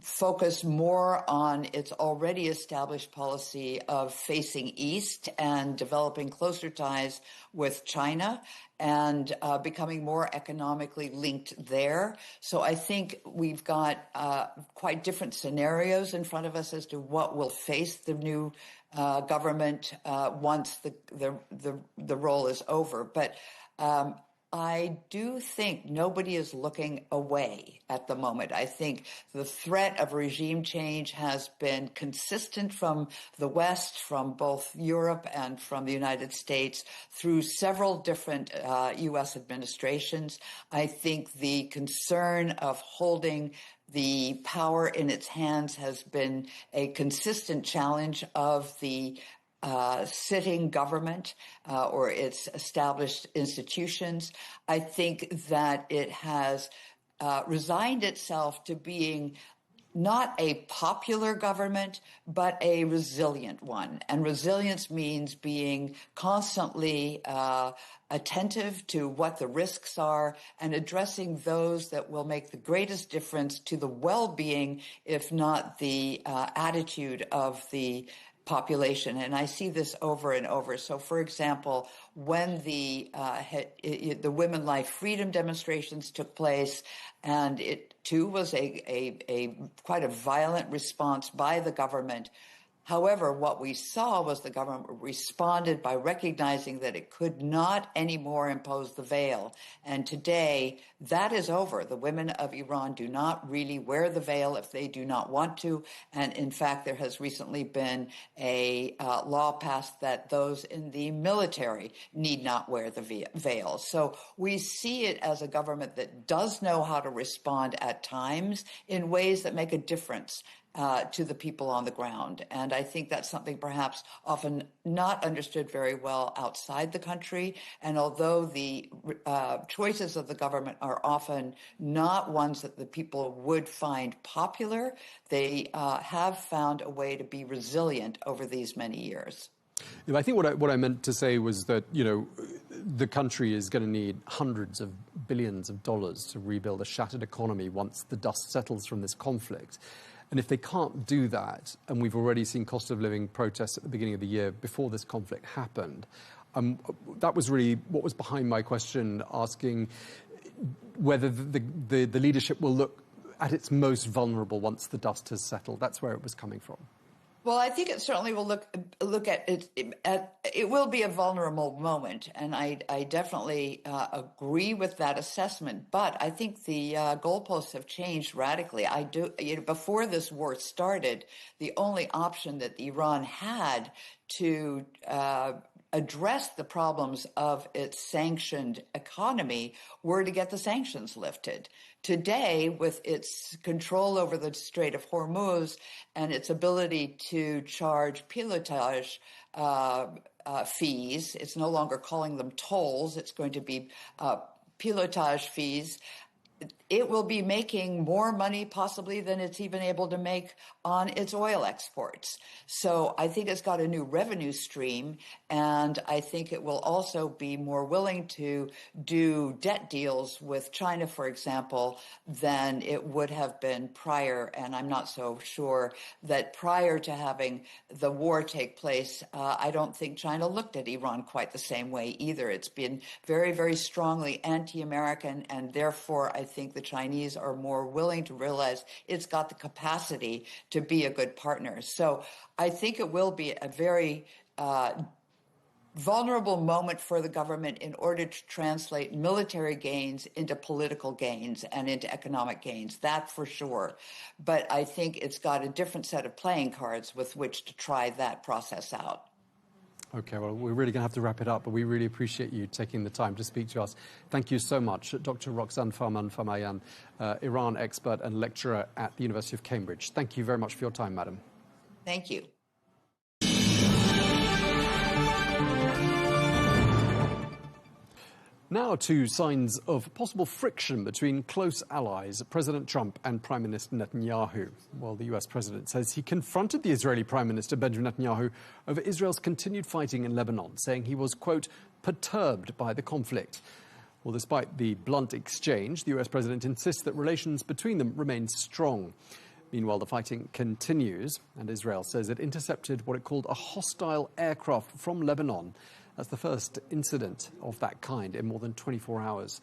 focus more on its already established policy of facing east and developing closer ties with China and becoming more economically linked there? So I think we've got quite different scenarios in front of us as to what will face the new government once the role is over. But I do think nobody is looking away at the moment. I think the threat of regime change has been consistent from the West, from both Europe and from the United States through several different U.S. administrations. I think the concern of holding the power in its hands has been a consistent challenge of the sitting government or its established institutions. I think that it has resigned itself to being not a popular government, but a resilient one. And resilience means being constantly attentive to what the risks are and addressing those that will make the greatest difference to the well-being, if not the attitude of the population. And I see this over and over. So, for example, when the Women Life Freedom demonstrations took place, and it too was a quite a violent response by the government. However, what we saw was the government responded by recognizing that it could not anymore impose the veil. And today, that is over. The women of Iran do not really wear the veil if they do not want to. And in fact, there has recently been a law passed that those in the military need not wear the veil. So we see it as a government that does know how to respond at times in ways that make a difference to the people on the ground. And I think that's something perhaps often not understood very well outside the country. And although the choices of the government are often not ones that the people would find popular, they have found a way to be resilient over these many years. I think what I meant to say was that, you know, the country is going to need hundreds of billions of dollars to rebuild a shattered economy once the dust settles from this conflict. And if they can't do that, and we've already seen cost of living protests at the beginning of the year before this conflict happened, that was really what was behind my question, asking whether the leadership will look at its most vulnerable once the dust has settled. That's where it was coming from. Well, I think it certainly will look at it. It will be a vulnerable moment, and I definitely agree with that assessment. But I think the goalposts have changed radically. Before this war started, the only option that Iran had to address the problems of its sanctioned economy were to get the sanctions lifted. Today, with its control over the Strait of Hormuz and its ability to charge pilotage fees, it's no longer calling them tolls, it's going to be pilotage fees. it will be making more money possibly than it's even able to make on its oil exports. So I think it's got a new revenue stream, and I think it will also be more willing to do debt deals with China, for example, than it would have been prior. And I'm not so sure that prior to having the war take place, I don't think China looked at Iran quite the same way either. It's been very, very strongly anti-American, and therefore I think the Chinese are more willing to realize it's got the capacity to be a good partner. So I think it will be a very vulnerable moment for the government in order to translate military gains into political gains and into economic gains, that for sure. But I think it's got a different set of playing cards with which to try that process out. Okay, well, we're really going to have to wrap it up, but we really appreciate you taking the time to speak to us. Thank you so much, Dr. Roxanne Farman-Famayan, Iran expert and lecturer at the University of Cambridge. Thank you very much for your time, madam. Thank you. Now to signs of possible friction between close allies, President Trump and Prime Minister Netanyahu. Well, the US president says he confronted the Israeli Prime Minister Benjamin Netanyahu over Israel's continued fighting in Lebanon, saying he was, quote, perturbed by the conflict. Well, despite the blunt exchange, the US president insists that relations between them remain strong. Meanwhile, the fighting continues, and Israel says it intercepted what it called a hostile aircraft from Lebanon. That's the first incident of that kind in more than 24 hours.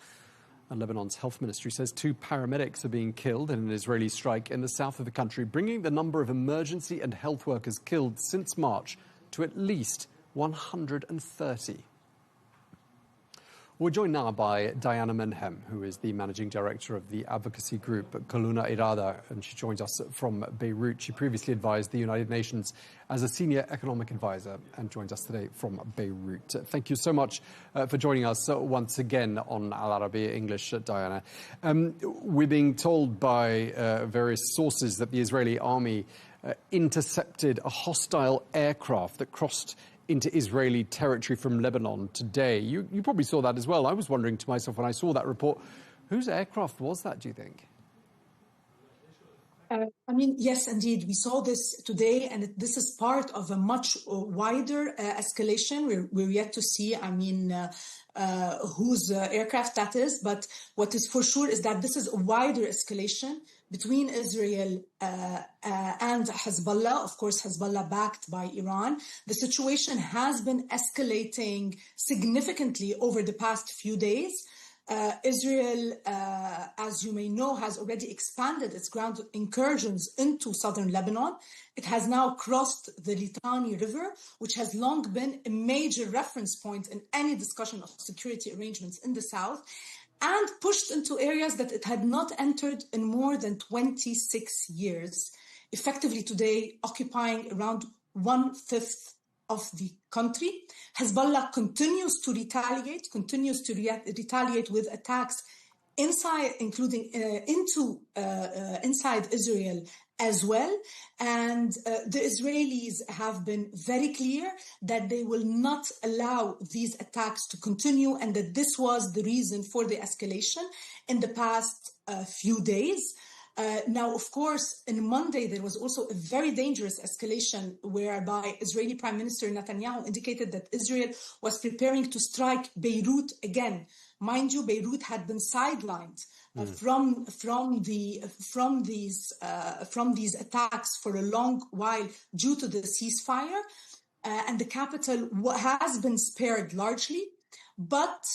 And Lebanon's health ministry says 2 paramedics are being killed in an Israeli strike in the south of the country, bringing the number of emergency and health workers killed since March to at least 130. We're joined now by Diana Menhem, who is the managing director of the advocacy group Kaluna Irada, and she joins us from Beirut. She previously advised the United Nations as a senior economic advisor and joins us today from Beirut. Thank you so much for joining us once again on Al Arabiya English, Diana. We're being told by various sources that the Israeli army intercepted a hostile aircraft that crossed into Israeli territory from Lebanon today. You probably saw that as well. I was wondering to myself when I saw that report, whose aircraft was that, do you think? Yes, indeed. We saw this today, and this is part of a much wider escalation. We're yet to see, whose aircraft that is. But what is for sure is that this is a wider escalation between Israel and Hezbollah. Of course, Hezbollah backed by Iran. The situation has been escalating significantly over the past few days. Israel, as you may know, has already expanded its ground incursions into southern Lebanon. It has now crossed the Litani River, which has long been a major reference point in any discussion of security arrangements in the south, and pushed into areas that it had not entered in more than 26 years, effectively today occupying around 1/5 of the country. Hezbollah continues to retaliate with attacks inside, including inside Israel as well. And the Israelis have been very clear that they will not allow these attacks to continue, and that this was the reason for the escalation in the past few days. Now, of course, on Monday, there was also a very dangerous escalation whereby Israeli Prime Minister Netanyahu indicated that Israel was preparing to strike Beirut again. Mind you, Beirut had been sidelined from these attacks for a long while due to the ceasefire, and the capital has been spared largely, but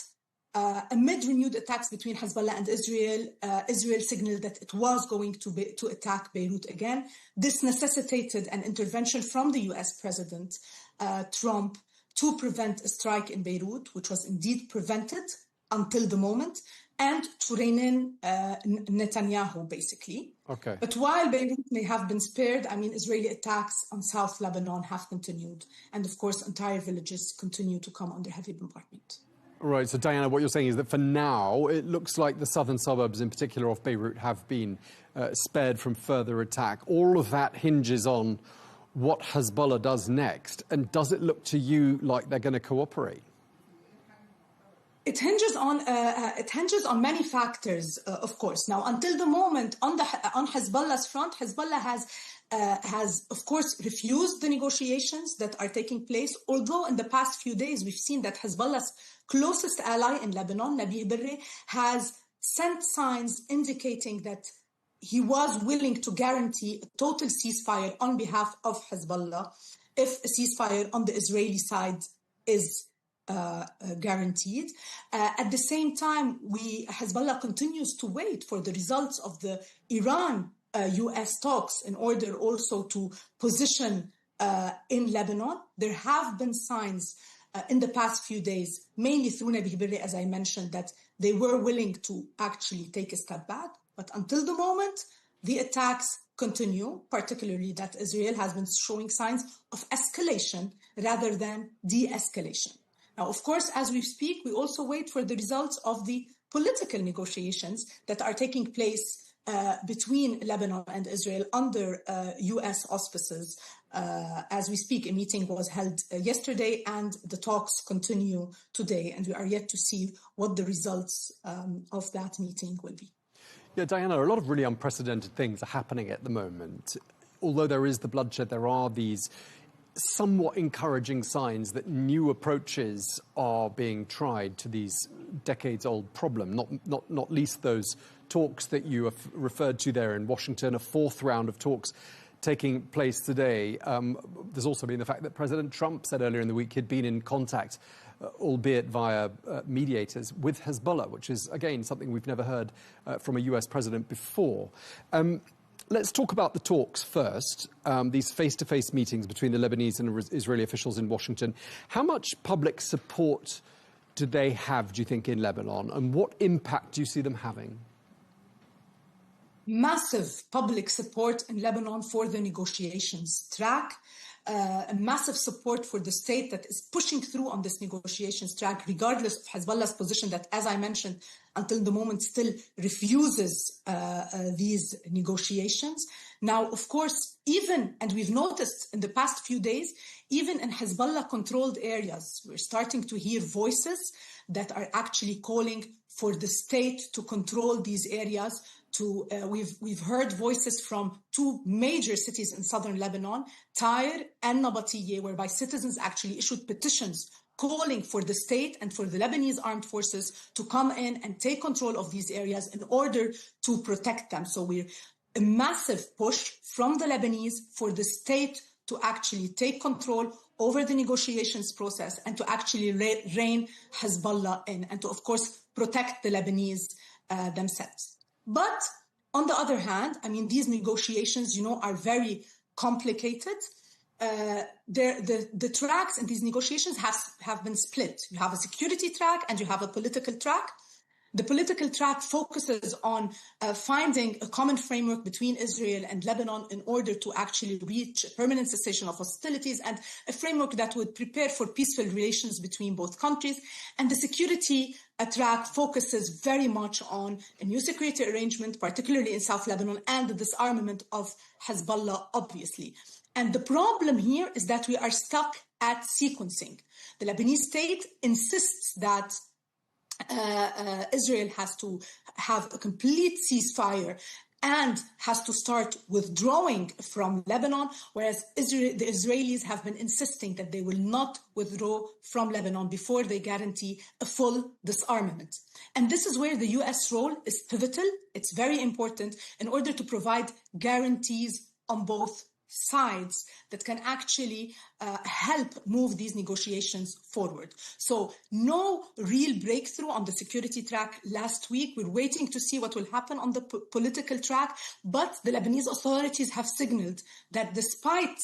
amid renewed attacks between Hezbollah and Israel, Israel signaled that it was going to attack Beirut again. This necessitated an intervention from the US President Trump to prevent a strike in Beirut, which was indeed prevented until the moment, and to rein in Netanyahu, basically. Okay. But while Beirut may have been spared, Israeli attacks on South Lebanon have continued. And of course, entire villages continue to come under heavy bombardment. Right, so Diana, what you're saying is that for now, it looks like the southern suburbs, in particular of Beirut, have been spared from further attack. All of that hinges on what Hezbollah does next. And does it look to you like they're going to cooperate? It hinges on many factors, of course. Now, until the moment, on Hezbollah's front, Hezbollah has, of course, refused the negotiations that are taking place, although in the past few days we've seen that Hezbollah's closest ally in Lebanon, Nabih Berri, has sent signs indicating that he was willing to guarantee a total ceasefire on behalf of Hezbollah if a ceasefire on the Israeli side is guaranteed. At the same time, Hezbollah continues to wait for the results of the Iran-US talks in order also to position in Lebanon. There have been signs in the past few days, mainly through Nabih Berri, as I mentioned, that they were willing to actually take a step back. But until the moment, the attacks continue, particularly that Israel has been showing signs of escalation rather than de-escalation. Now, of course, as we speak, we also wait for the results of the political negotiations that are taking place between Lebanon and Israel under U.S. auspices. As we speak, a meeting was held yesterday and the talks continue today, and we are yet to see what the results of that meeting will be. Yeah, Diana, a lot of really unprecedented things are happening at the moment. Although there is the bloodshed, there are these somewhat encouraging signs that new approaches are being tried to these decades-old problem, not least those talks that you have referred to there in Washington, a fourth round of talks taking place today. There's also been the fact that President Trump said earlier in the week he'd been in contact, albeit via mediators, with Hezbollah, which is, again, something we've never heard from a US president before. Let's talk about the talks first, these face-to-face meetings between the Lebanese and Israeli officials in Washington. How much public support do they have, do you think, in Lebanon, and what impact do you see them having? Massive public support in Lebanon for the negotiations track, massive support for the state that is pushing through on this negotiations track, regardless of Hezbollah's position that, as I mentioned, until the moment still refuses these negotiations. Now, of course, and we've noticed in the past few days, even in Hezbollah-controlled areas, we're starting to hear voices that are actually calling for the state to control these areas. We've heard voices from two major cities in southern Lebanon, Tyre and Nabatiyeh, whereby citizens actually issued petitions calling for the state and for the Lebanese armed forces to come in and take control of these areas in order to protect them. So we're a massive push from the Lebanese for the state to actually take control over the negotiations process and to actually rein Hezbollah in and to, of course, protect the Lebanese themselves. But on the other hand, I mean, these negotiations, are very complicated. The tracks in these negotiations have been split. You have a security track and you have a political track. The political track focuses on finding a common framework between Israel and Lebanon in order to actually reach a permanent cessation of hostilities and a framework that would prepare for peaceful relations between both countries. And the security track focuses very much on a new security arrangement, particularly in South Lebanon, and the disarmament of Hezbollah, obviously. And the problem here is that we are stuck at sequencing. The Lebanese state insists that Israel has to have a complete ceasefire and has to start withdrawing from Lebanon, whereas the Israelis have been insisting that they will not withdraw from Lebanon before they guarantee a full disarmament. And this is where the US role is pivotal. It's very important in order to provide guarantees on both sides that can actually help move these negotiations forward. So no real breakthrough on the security track last week. We're waiting to see what will happen on the political track, but the Lebanese authorities have signaled that despite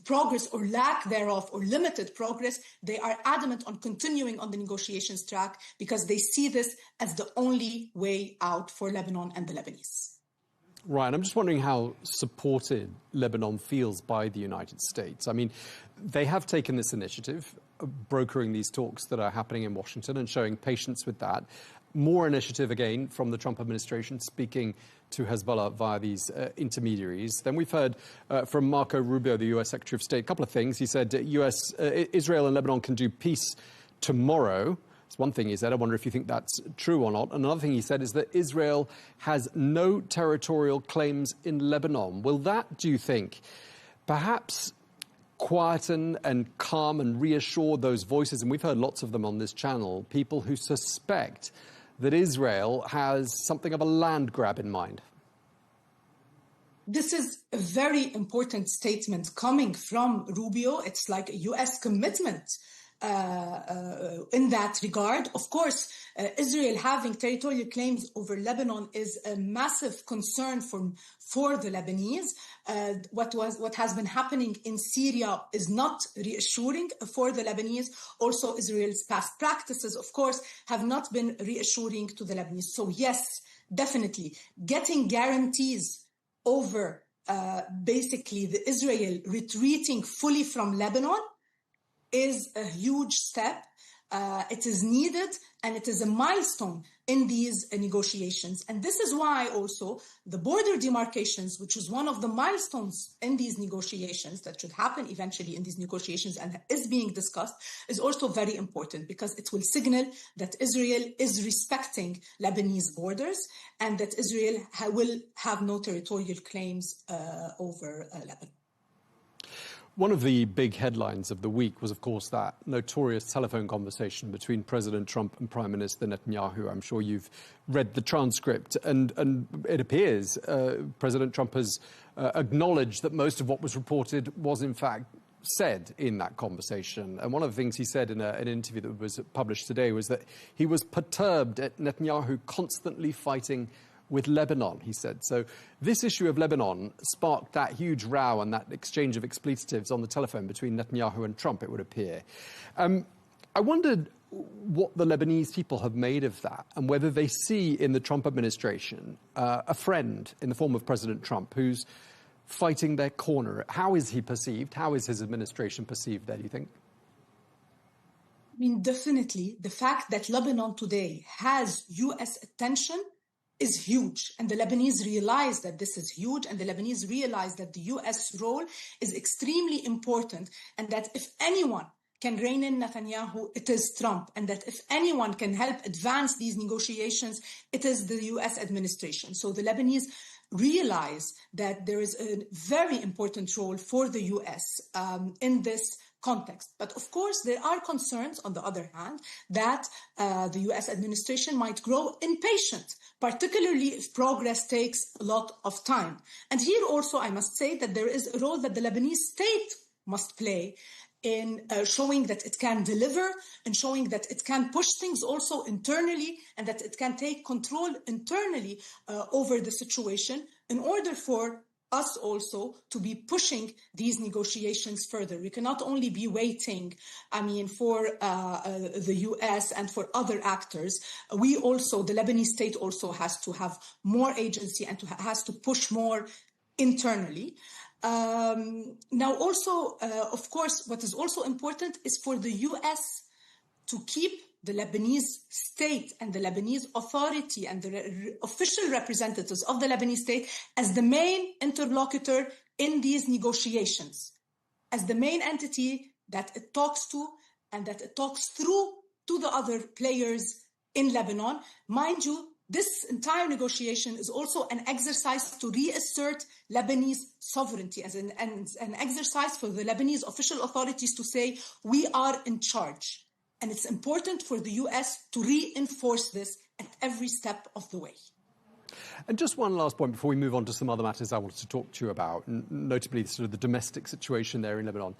progress or lack thereof or limited progress, they are adamant on continuing on the negotiations track because they see this as the only way out for Lebanon and the Lebanese. Right, I'm just wondering how supported Lebanon feels by the United States. I mean, they have taken this initiative, brokering these talks that are happening in Washington and showing patience with that. More initiative, again, from the Trump administration, speaking to Hezbollah via these intermediaries. Then we've heard from Marco Rubio, the US Secretary of State, a couple of things. He said Israel and Lebanon can do peace tomorrow. That's one thing he said. I wonder if you think that's true or not. Another thing he said is that Israel has no territorial claims in Lebanon. Will that, do you think, perhaps quieten and calm and reassure those voices, and we've heard lots of them on this channel, people who suspect that Israel has something of a land grab in mind? This is a very important statement coming from Rubio. It's like a U.S. commitment in that regard. Of course, Israel having territorial claims over Lebanon is a massive concern for the Lebanese. What has been happening in Syria is not reassuring for the Lebanese. Also, Israel's past practices, of course, have not been reassuring to the Lebanese. So yes, definitely, getting guarantees over basically the Israel retreating fully from Lebanon is a huge step. It is needed, and it is a milestone in these negotiations. And this is why also the border demarcations, which is one of the milestones in these negotiations that should happen eventually in these negotiations and is being discussed, is also very important, because it will signal that Israel is respecting Lebanese borders and that Israel will have no territorial claims over Lebanon. One of the big headlines of the week was, of course, that notorious telephone conversation between President Trump and Prime Minister Netanyahu. I'm sure you've read the transcript, and it appears President Trump has acknowledged that most of what was reported was, in fact, said in that conversation. And one of the things he said in an interview that was published today was that he was perturbed at Netanyahu constantly fighting with Lebanon, he said. So this issue of Lebanon sparked that huge row and that exchange of expletives on the telephone between Netanyahu and Trump, it would appear. I wondered what the Lebanese people have made of that, and whether they see in the Trump administration a friend in the form of President Trump who's fighting their corner. How is he perceived? How is his administration perceived there, do you think? I mean, definitely the fact that Lebanon today has U.S. attention is huge. And the Lebanese realize that this is huge, and the Lebanese realize that the U.S. role is extremely important, and that if anyone can rein in Netanyahu, it is Trump, and that if anyone can help advance these negotiations, it is the U.S. administration. So the Lebanese realize that there is a very important role for the U.S. In this context. But of course, there are concerns, on the other hand, that the U.S. administration might grow impatient, particularly if progress takes a lot of time. And here also, I must say that there is a role that the Lebanese state must play in showing that it can deliver, and showing that it can push things also internally, and that it can take control internally over the situation, in order for us also to be pushing these negotiations further. We cannot only be waiting, for the US and for other actors. We also, the Lebanese state also has to have more agency and has to push more internally. Now also, of course, what is also important is for the US to keep the Lebanese state and the Lebanese authority and the official representatives of the Lebanese state as the main interlocutor in these negotiations, as the main entity that it talks to and that it talks through to the other players in Lebanon. Mind you, this entire negotiation is also an exercise to reassert Lebanese sovereignty, as an exercise for the Lebanese official authorities to say, we are in charge. And it's important for the US to reinforce this at every step of the way. And just one last point before we move on to some other matters I wanted to talk to you about, notably sort of the domestic situation there in Lebanon.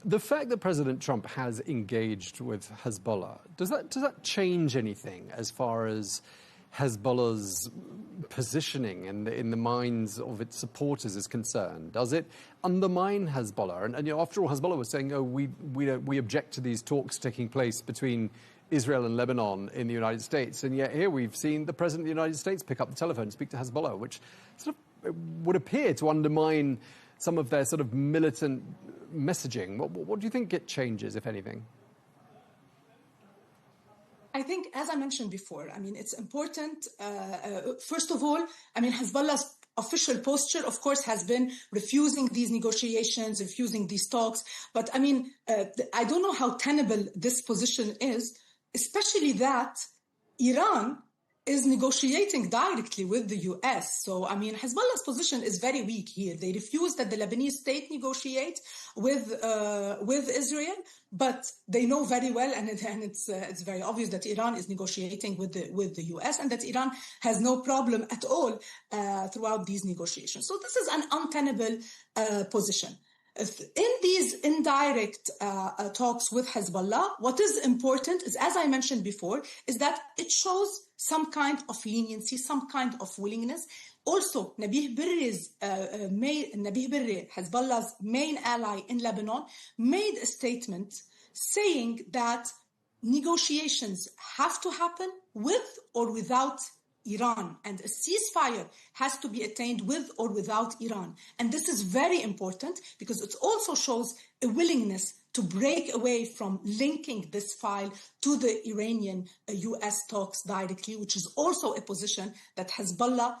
The fact that President Trump has engaged with Hezbollah, does that change anything as far as Hezbollah's positioning in the minds of its supporters is concerned? Does it undermine Hezbollah? And after all, Hezbollah was saying, "Oh, we object to these talks taking place between Israel and Lebanon in the United States." And yet here we've seen the President of the United States pick up the telephone and speak to Hezbollah, which sort of would appear to undermine some of their sort of militant messaging. What do you think it changes, if anything? I think, as I mentioned before, it's important, first of all, Hezbollah's official posture, of course, has been refusing these negotiations, refusing these talks. But I don't know how tenable this position is, especially that Iran is negotiating directly with the US. So, I mean, Hezbollah's position is very weak here. They refuse that the Lebanese state negotiate with Israel, but they know very well, and it's very obvious that Iran is negotiating with the US, and that Iran has no problem at all throughout these negotiations. So this is an untenable position. In these indirect talks with Hezbollah, what is important is, as I mentioned before, is that it shows some kind of leniency, some kind of willingness. Also, Nabih Berri, Hezbollah's main ally in Lebanon, made a statement saying that negotiations have to happen with or without Iran, and a ceasefire has to be attained with or without Iran. And this is very important because it also shows a willingness to break away from linking this file to the Iranian-US talks directly, which is also a position that Hezbollah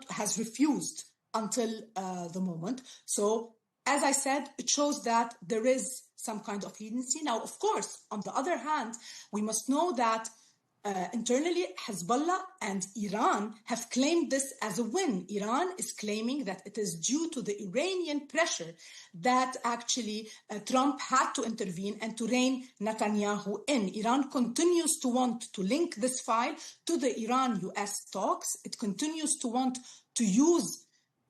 has refused until the moment. So, as I said, it shows that there is some kind of leniency. Now, of course, on the other hand, we must know that internally, Hezbollah and Iran have claimed this as a win. Iran is claiming that it is due to the Iranian pressure that actually Trump had to intervene and to rein Netanyahu in. Iran continues to want to link this file to the Iran-US talks. It continues to want to use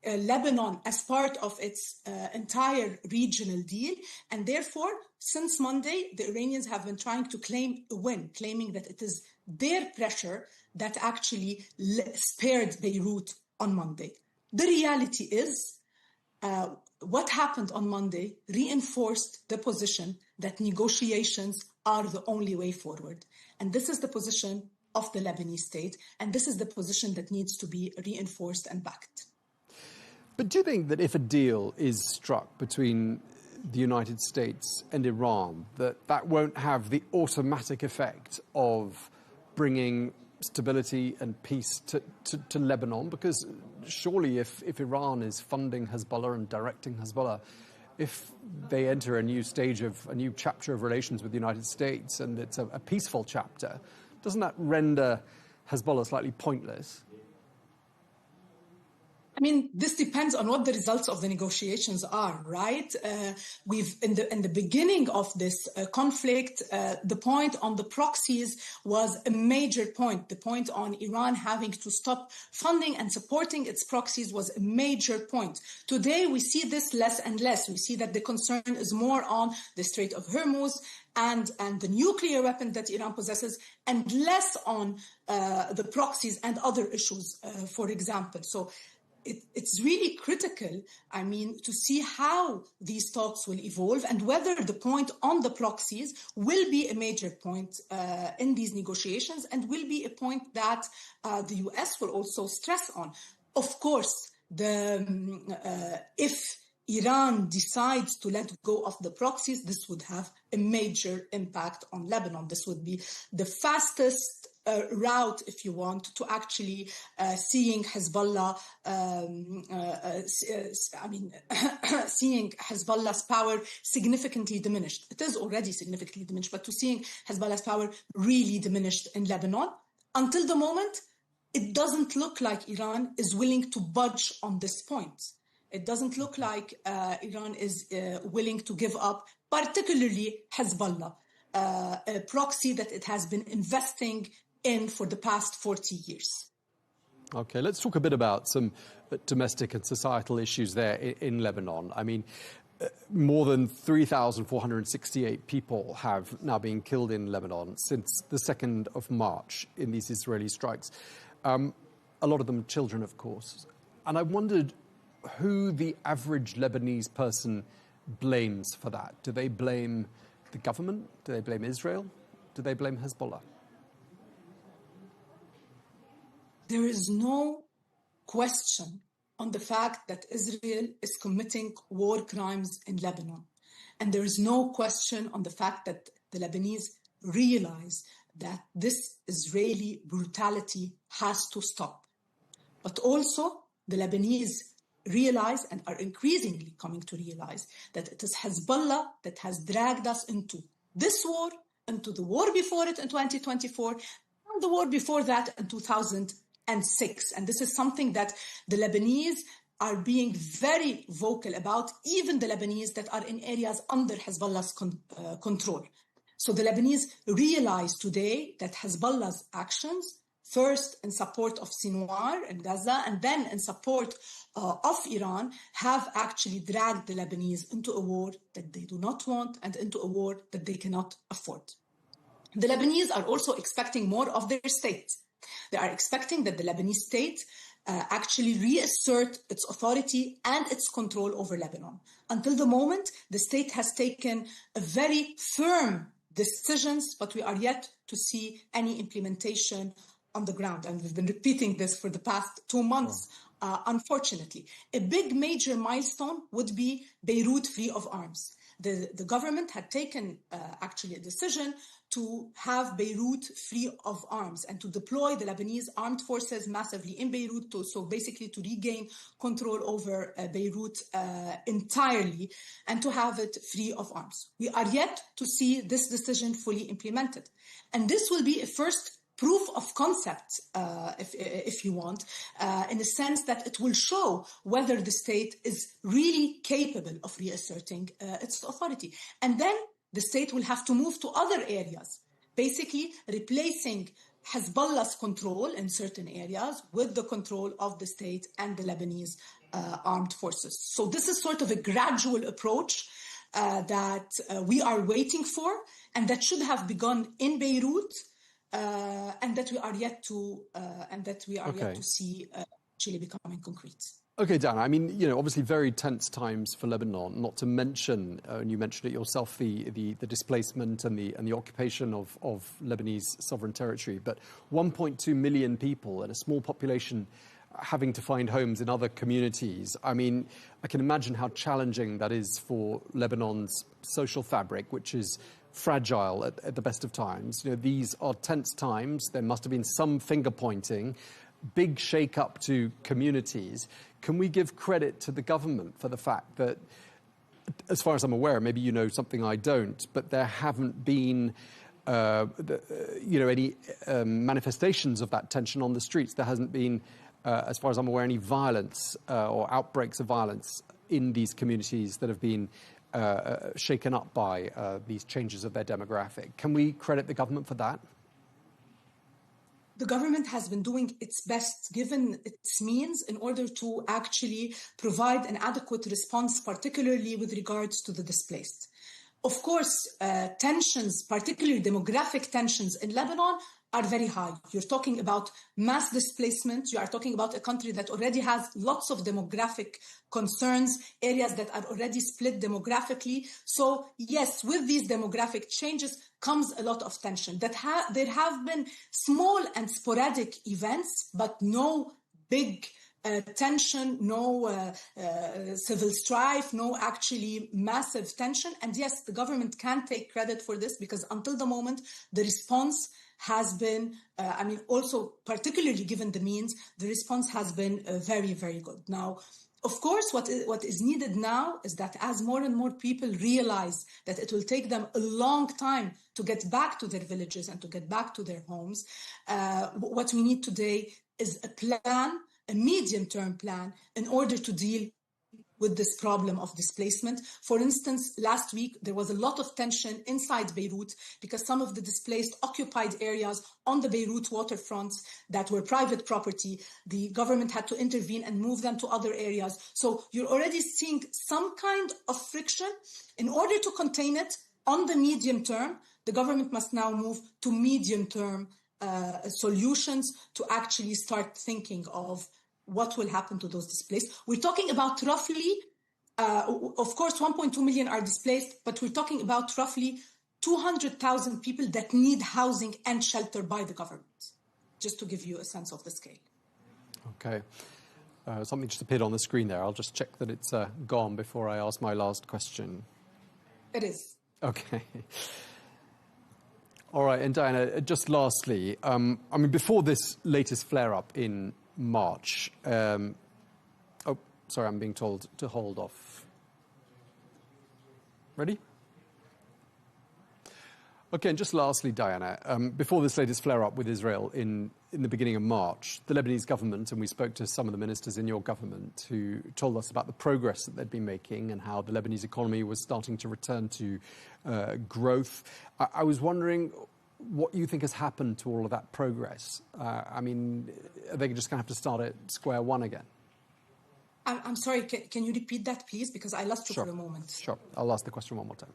Lebanon as part of its entire regional deal. And therefore, since Monday, the Iranians have been trying to claim a win, claiming that it is their pressure that actually spared Beirut on Monday. The reality is, what happened on Monday reinforced the position that negotiations are the only way forward. And this is the position of the Lebanese state, and this is the position that needs to be reinforced and backed. But do you think that if a deal is struck between the United States and Iran, that won't have the automatic effect of bringing stability and peace to Lebanon? Because surely if Iran is funding Hezbollah and directing Hezbollah, if they enter a new chapter of relations with the United States and it's a peaceful chapter, doesn't that render Hezbollah slightly pointless? I mean, this depends on what the results of the negotiations are, right? We've in the beginning of this conflict, the point on the proxies was a major point. The point on Iran having to stop funding and supporting its proxies was a major point. Today, we see this less and less. We see that the concern is more on the Strait of Hormuz and the nuclear weapon that Iran possesses, and less on the proxies and other issues, for example. So it's really critical, I mean, to see how these talks will evolve and whether the point on the proxies will be a major point in these negotiations and will be a point that the US will also stress on. Of course, if Iran decides to let go of the proxies, this would have a major impact on Lebanon. This would be the fastest route, if you want, to actually seeing Hezbollah, seeing Hezbollah's power significantly diminished. It is already significantly diminished, but to seeing Hezbollah's power really diminished in Lebanon. Until the moment, it doesn't look like Iran is willing to budge on this point. It doesn't look like Iran is willing to give up, particularly Hezbollah, a proxy that it has been investing in for the past 40 years. Okay, let's talk a bit about some domestic and societal issues there in Lebanon. I mean, more than 3,468 people have now been killed in Lebanon since the 2nd of March in these Israeli strikes. A lot of them children, of course. And I wondered who the average Lebanese person blames for that. Do they blame the government? Do they blame Israel? Do they blame Hezbollah? There is no question on the fact that Israel is committing war crimes in Lebanon. And there is no question on the fact that the Lebanese realize that this Israeli brutality has to stop. But also, the Lebanese realize and are increasingly coming to realize that it is Hezbollah that has dragged us into this war into the war before it in 2024, and the war before that in 2006. And this is something that the Lebanese are being very vocal about, even the Lebanese that are in areas under Hezbollah's control. So the Lebanese realize today that Hezbollah's actions, first in support of Sinwar in Gaza, and then in support of Iran, have actually dragged the Lebanese into a war that they do not want and into a war that they cannot afford. The Lebanese are also expecting more of their state. They are expecting that the Lebanese state actually reassert its authority and its control over Lebanon. Until the moment, the state has taken a very firm decisions, but we are yet to see any implementation on the ground. And we've been repeating this for the past 2 months, unfortunately. A big major milestone would be Beirut free of arms. The government had taken actually a decision to have Beirut free of arms and to deploy the Lebanese armed forces massively in Beirut, so basically to regain control over Beirut entirely and to have it free of arms. We are yet to see this decision fully implemented. And this will be a first proof of concept, if you want, in the sense that it will show whether the state is really capable of reasserting its authority. And then the state will have to move to other areas, basically replacing Hezbollah's control in certain areas with the control of the state and the Lebanese armed forces. So this is sort of a gradual approach that we are waiting for, and that should have begun in Beirut, and that we are yet to yet to see actually becoming concrete. Okay, Dan, I mean, you know, obviously very tense times for Lebanon, not to mention, and you mentioned it yourself, the displacement and the occupation of Lebanese sovereign territory, but 1.2 million people and a small population having to find homes in other communities. I mean, I can imagine how challenging that is for Lebanon's social fabric, which is fragile at the best of times. You know, these are tense times. There must have been some finger pointing, big shake up to communities. Can we give credit to the government for the fact that, as far as I'm aware, maybe you know something I don't, but there haven't been any manifestations of that tension on the streets? There hasn't been, as far as I'm aware, any violence or outbreaks of violence in these communities that have been shaken up by these changes of their demographic. Can we credit the government for that? The government has been doing its best, given its means, in order to actually provide an adequate response, particularly with regards to the displaced. Of course, tensions, particularly demographic tensions in Lebanon, are very high. You're talking about mass displacement. You are talking about a country that already has lots of demographic concerns, areas that are already split demographically. So yes, with these demographic changes comes a lot of tension. There have been small and sporadic events, but no big tension, no civil strife, no actually massive tension. And yes, the government can take credit for this, because until the moment, the response has been, also particularly given the means, the response has been very, very good. Now, of course, what is needed now is that as more and more people realize that it will take them a long time to get back to their villages and to get back to their homes, what we need today is a plan, a medium-term plan, in order to deal with this problem of displacement. For instance, last week, there was a lot of tension inside Beirut because some of the displaced occupied areas on the Beirut waterfronts that were private property, the government had to intervene and move them to other areas. So you're already seeing some kind of friction. In order to contain it on the medium term, the government must now move to medium-term solutions to actually start thinking of what will happen to those displaced. We're talking about roughly, of course, 1.2 million are displaced, but we're talking about roughly 200,000 people that need housing and shelter by the government, just to give you a sense of the scale. Okay. Something just appeared on the screen there. I'll just check that it's gone before I ask my last question. It is. Okay. All right, and Diana, just lastly, before this latest flare-up in March. I'm being told to hold off. Ready? Okay, and just lastly, Diana, before this latest flare-up with Israel in the beginning of March, the Lebanese government, and we spoke to some of the ministers in your government who told us about the progress that they'd been making and how the Lebanese economy was starting to return to growth. I was wondering what you think has happened to all of that progress. I mean, are they just going to have to start at square one again? I'm sorry, can you repeat that, please? Because I lost you for a moment. Sure, I'll ask the question one more time.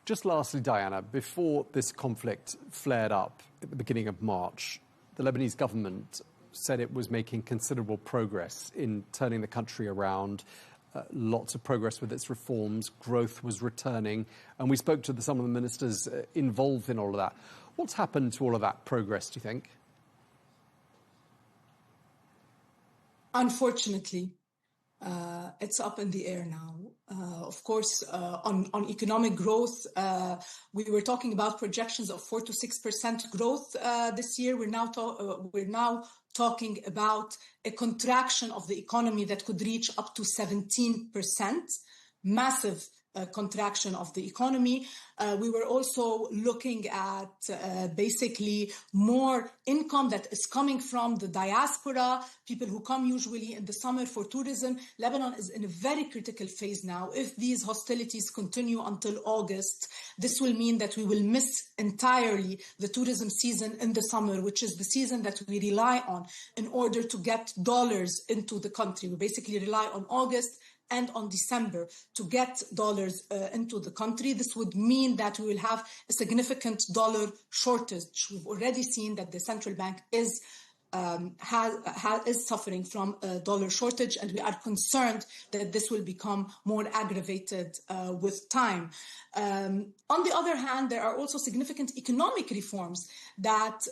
Just lastly, Diana, before this conflict flared up at the beginning of March, the Lebanese government said it was making considerable progress in turning the country around, lots of progress with its reforms, growth was returning, and we spoke to some of the ministers involved in all of that. What's happened to all of that progress, do you think? Unfortunately, it's up in the air now. Of course, on economic growth, we were talking about projections of 4 to 6% growth this year. We're now talking about a contraction of the economy that could reach up to 17%, massive contraction of the economy. We were also looking at basically more income that is coming from the diaspora, people who come usually in the summer for tourism. Lebanon is in a very critical phase now. If these hostilities continue until August, this will mean that we will miss entirely the tourism season in the summer, which is the season that we rely on in order to get dollars into the country. We basically rely on August and on December to get dollars into the country. This would mean that we will have a significant dollar shortage. We've already seen that the central bank is suffering from a dollar shortage, and we are concerned that this will become more aggravated with time. On the other hand, there are also significant economic reforms that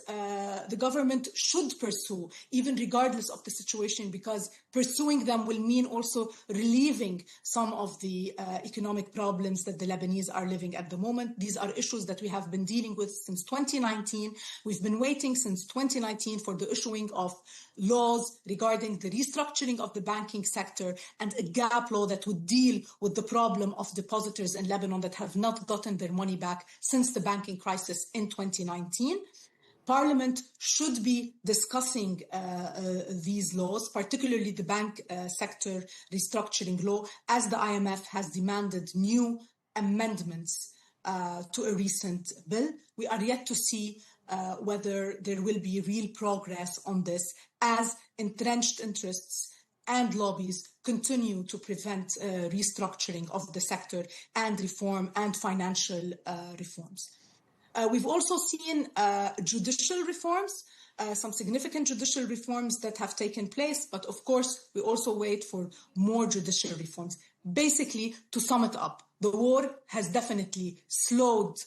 the government should pursue, even regardless of the situation, because pursuing them will mean also relieving some of the economic problems that the Lebanese are living at the moment. These are issues that we have been dealing with since 2019. We've been waiting since 2019 for the issuing of laws regarding the restructuring of the banking sector and a gap law that would deal with the problem of depositors in Lebanon that have not gotten their money back since the banking crisis in 2019. Parliament should be discussing these laws, particularly the bank sector restructuring law, as the IMF has demanded new amendments to a recent bill. We are yet to see whether there will be real progress on this, as entrenched interests and lobbies continue to prevent restructuring of the sector and reform and financial reforms. We've also seen judicial reforms, some significant judicial reforms that have taken place, but of course, we also wait for more judicial reforms. Basically, to sum it up, the war has definitely slowed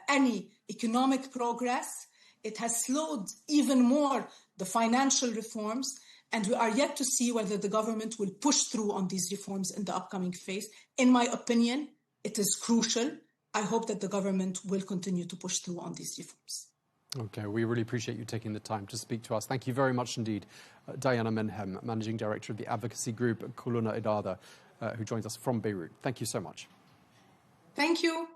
any economic progress. It has slowed even more the financial reforms, and we are yet to see whether the government will push through on these reforms in the upcoming phase. In my opinion, it is crucial. I hope that the government will continue to push through on these reforms. Okay, we really appreciate you taking the time to speak to us. Thank you very much indeed. Diana Menhem, Managing Director of the advocacy group Kuluna Idada, who joins us from Beirut. Thank you so much. Thank you.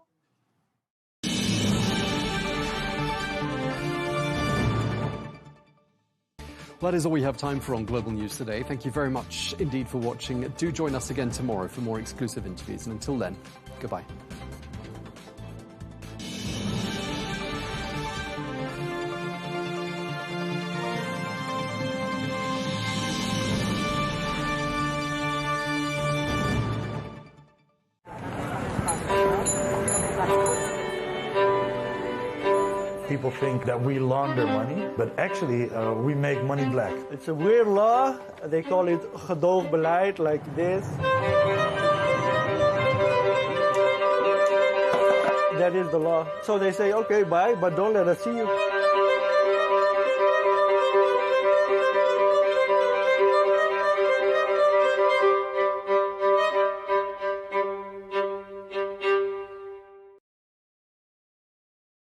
Well, that is all we have time for on Global News today. Thank you very much indeed for watching. Do join us again tomorrow for more exclusive interviews. And until then, goodbye. People think that we launder money, but actually we make money black. It's a weird law. They call it gedoogbeleid, like this. That is the law. So they say, okay, bye, but don't let us see you.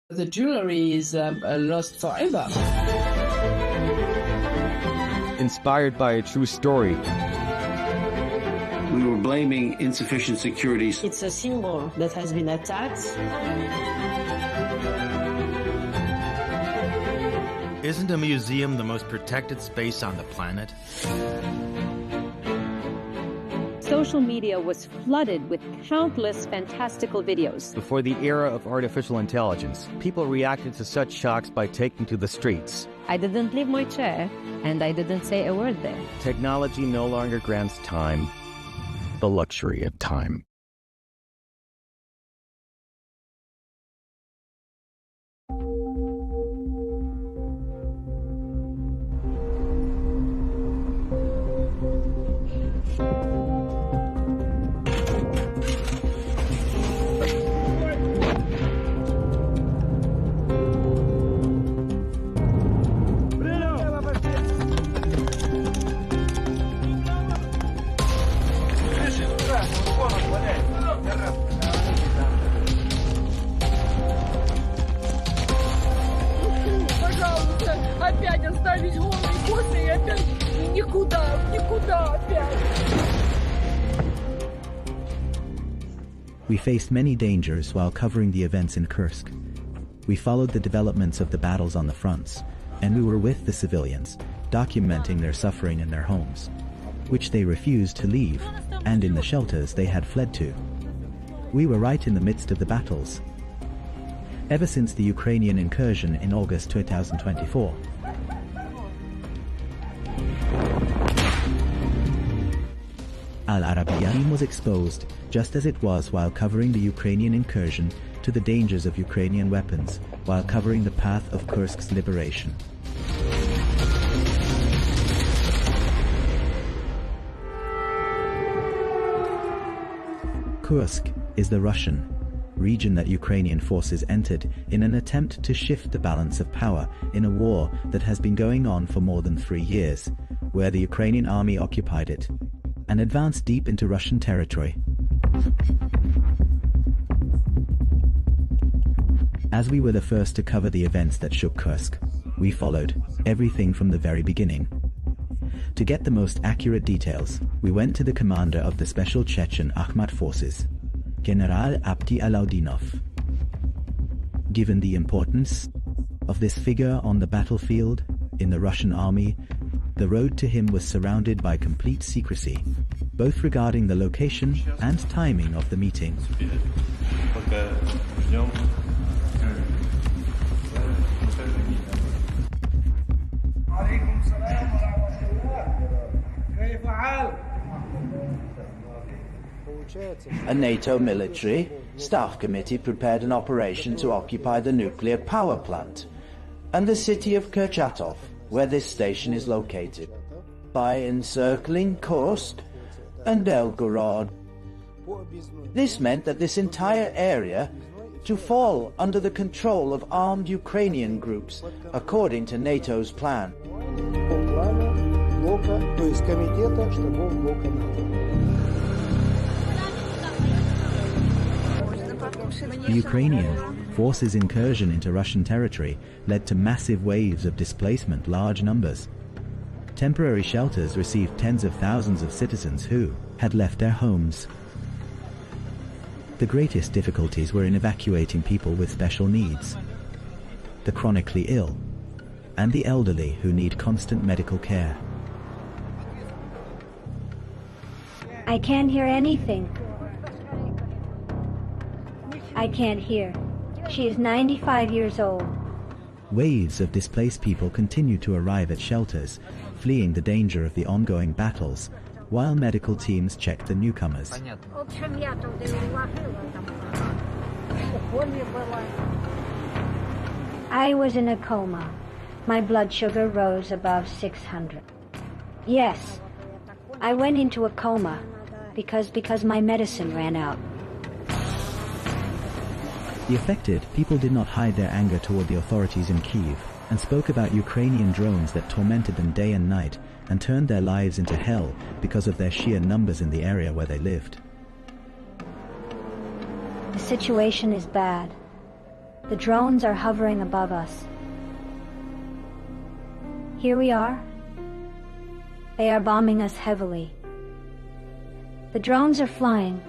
The jewelry is lost forever. Inspired by a true story. We were blaming insufficient security. It's a symbol that has been attacked. Isn't a museum the most protected space on the planet? Social media was flooded with countless fantastical videos. Before the era of artificial intelligence, people reacted to such shocks by taking to the streets. I didn't leave my chair, and I didn't say a word there. Technology no longer grants time, the luxury of time. We faced many dangers while covering the events in Kursk. We followed the developments of the battles on the fronts, and we were with the civilians, documenting their suffering in their homes, which they refused to leave, and in the shelters they had fled to. We were right in the midst of the battles. Ever since the Ukrainian incursion in August 2024, Al-Arabiya was exposed, just as it was while covering the Ukrainian incursion, to the dangers of Ukrainian weapons, while covering the path of Kursk's liberation. Kursk is the Russian region that Ukrainian forces entered in an attempt to shift the balance of power in a war that has been going on for more than 3 years, where the Ukrainian army occupied it and advanced deep into Russian territory. As we were the first to cover the events that shook Kursk, we followed everything from the very beginning. To get the most accurate details, we went to the commander of the Special Chechen Akhmat Forces, General Abdi Alaudinov. Given the importance of this figure on the battlefield in the Russian army, the road to him was surrounded by complete secrecy, both regarding the location and timing of the meeting. A NATO military staff committee prepared an operation to occupy the nuclear power plant and the city of Kurchatov, where this station is located, by encircling Kursk and Belgorod. This meant that this entire area to fall under the control of armed Ukrainian groups, according to NATO's plan. The Ukrainian forces' incursion into Russian territory led to massive waves of displacement, large numbers. Temporary shelters received tens of thousands of citizens who had left their homes. The greatest difficulties were in evacuating people with special needs, the chronically ill, and the elderly who need constant medical care. I can't hear anything. I can't hear. She is 95 years old. Waves of displaced people continue to arrive at shelters, fleeing the danger of the ongoing battles, while medical teams check the newcomers. I was in a coma. My blood sugar rose above 600. Yes, I went into a coma because my medicine ran out. The affected people did not hide their anger toward the authorities in Kyiv and spoke about Ukrainian drones that tormented them day and night and turned their lives into hell because of their sheer numbers in the area where they lived. The situation is bad. The drones are hovering above us. Here we are. They are bombing us heavily. The drones are flying.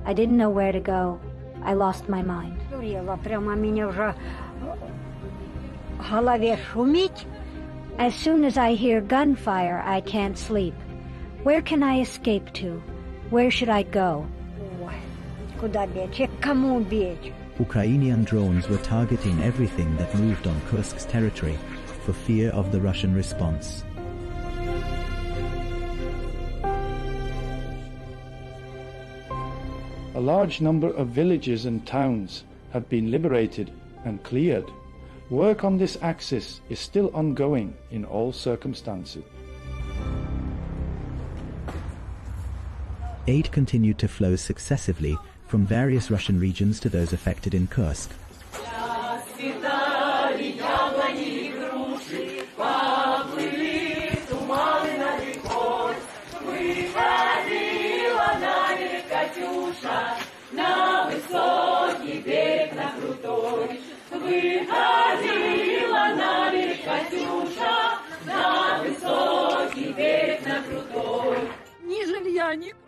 I didn't know where to go. I lost my mind. As soon as I hear gunfire, I can't sleep. Where can I escape to? Where should I go? Ukrainian drones were targeting everything that moved on Kursk's territory for fear of the Russian response. A large number of villages and towns have been liberated and cleared. Work on this axis is still ongoing in all circumstances. Aid continued to flow successively from various Russian regions to those affected in Kursk.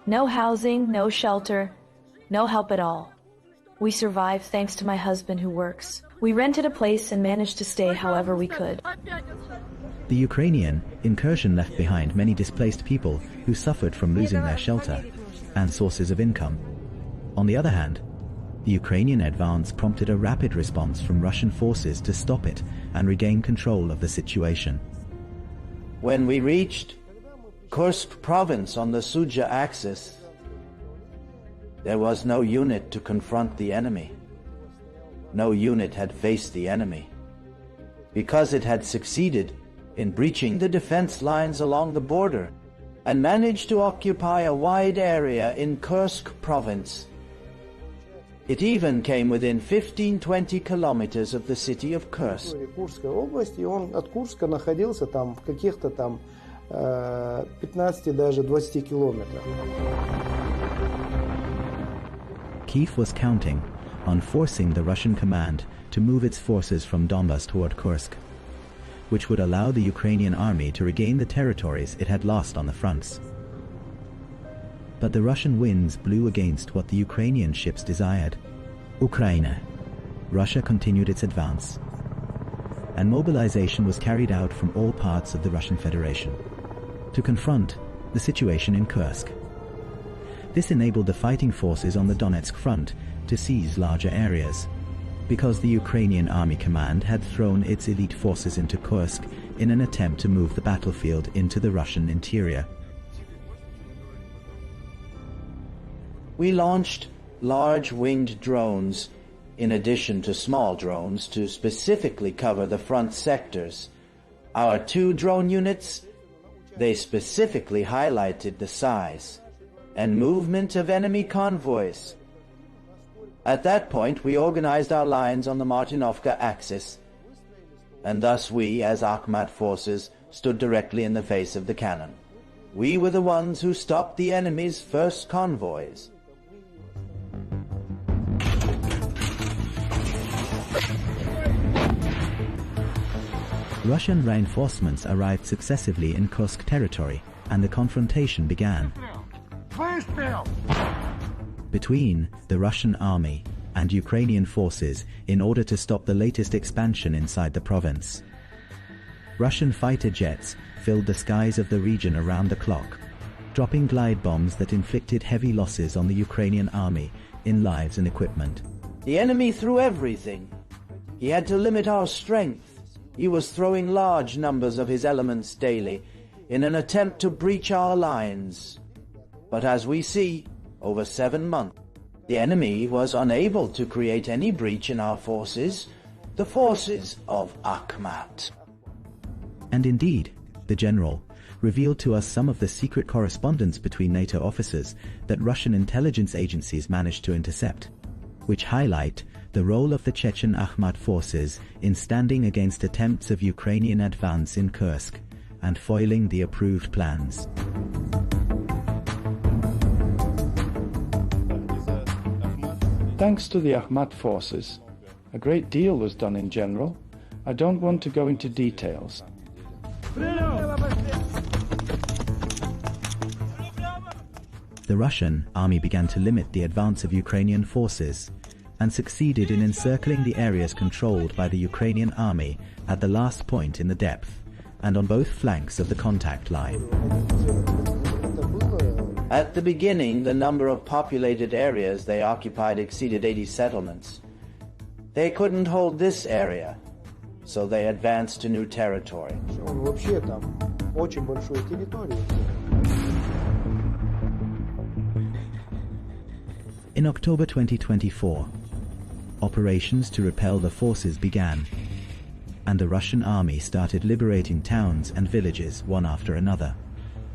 No housing, no shelter, no help at all. We survived thanks to my husband who works. We rented a place and managed to stay however we could. The Ukrainian incursion left behind many displaced people who suffered from losing their shelter and sources of income. On the other hand, the Ukrainian advance prompted a rapid response from Russian forces to stop it and regain control of the situation. When we reached Kursk province on the Sudzha axis, there was no unit to confront the enemy. No unit had faced the enemy. Because it had succeeded in breaching the defense lines along the border and managed to occupy a wide area in Kursk province. It even came within 15-20 kilometers of the city of Kursk. Курской области, и он от Курска находился там в каких-то там 15, даже 20 километрах. Kiev was counting on forcing the Russian command to move its forces from Donbas toward Kursk, which would allow the Ukrainian army to regain the territories it had lost on the fronts. But the Russian winds blew against what the Ukrainian ships desired. Ukraine. Russia continued its advance, and mobilization was carried out from all parts of the Russian Federation to confront the situation in Kursk. This enabled the fighting forces on the Donetsk front to seize larger areas, because the Ukrainian Army Command had thrown its elite forces into Kursk in an attempt to move the battlefield into the Russian interior. We launched large winged drones in addition to small drones to specifically cover the front sectors. Our 2 drone units, they specifically highlighted the size and movement of enemy convoys. At that point, we organized our lines on the Martinovka axis, and thus we, as Akhmat forces, stood directly in the face of the cannon. We were the ones who stopped the enemy's first convoys. Russian reinforcements arrived successively in Kursk territory, and the confrontation began. Between the Russian army and Ukrainian forces in order to stop the latest expansion inside the province. Russian fighter jets filled the skies of the region around the clock, dropping glide bombs that inflicted heavy losses on the Ukrainian army in lives and equipment. The enemy threw everything. He had to limit our strength. He was throwing large numbers of his elements daily in an attempt to breach our lines. But as we see, over 7 months, the enemy was unable to create any breach in our forces, the forces of Akhmat. And indeed, the general revealed to us some of the secret correspondence between NATO officers that Russian intelligence agencies managed to intercept, which highlight the role of the Chechen Akhmat forces in standing against attempts of Ukrainian advance in Kursk and foiling the approved plans. Thanks to the Akhmat forces, a great deal was done in general. I don't want to go into details. The Russian army began to limit the advance of Ukrainian forces and succeeded in encircling the areas controlled by the Ukrainian army at the last point in the depth and on both flanks of the contact line. At the beginning, the number of populated areas they occupied exceeded 80 settlements. They couldn't hold this area, so they advanced to new territory. In October 2024, operations to repel the forces began, and the Russian army started liberating towns and villages one after another.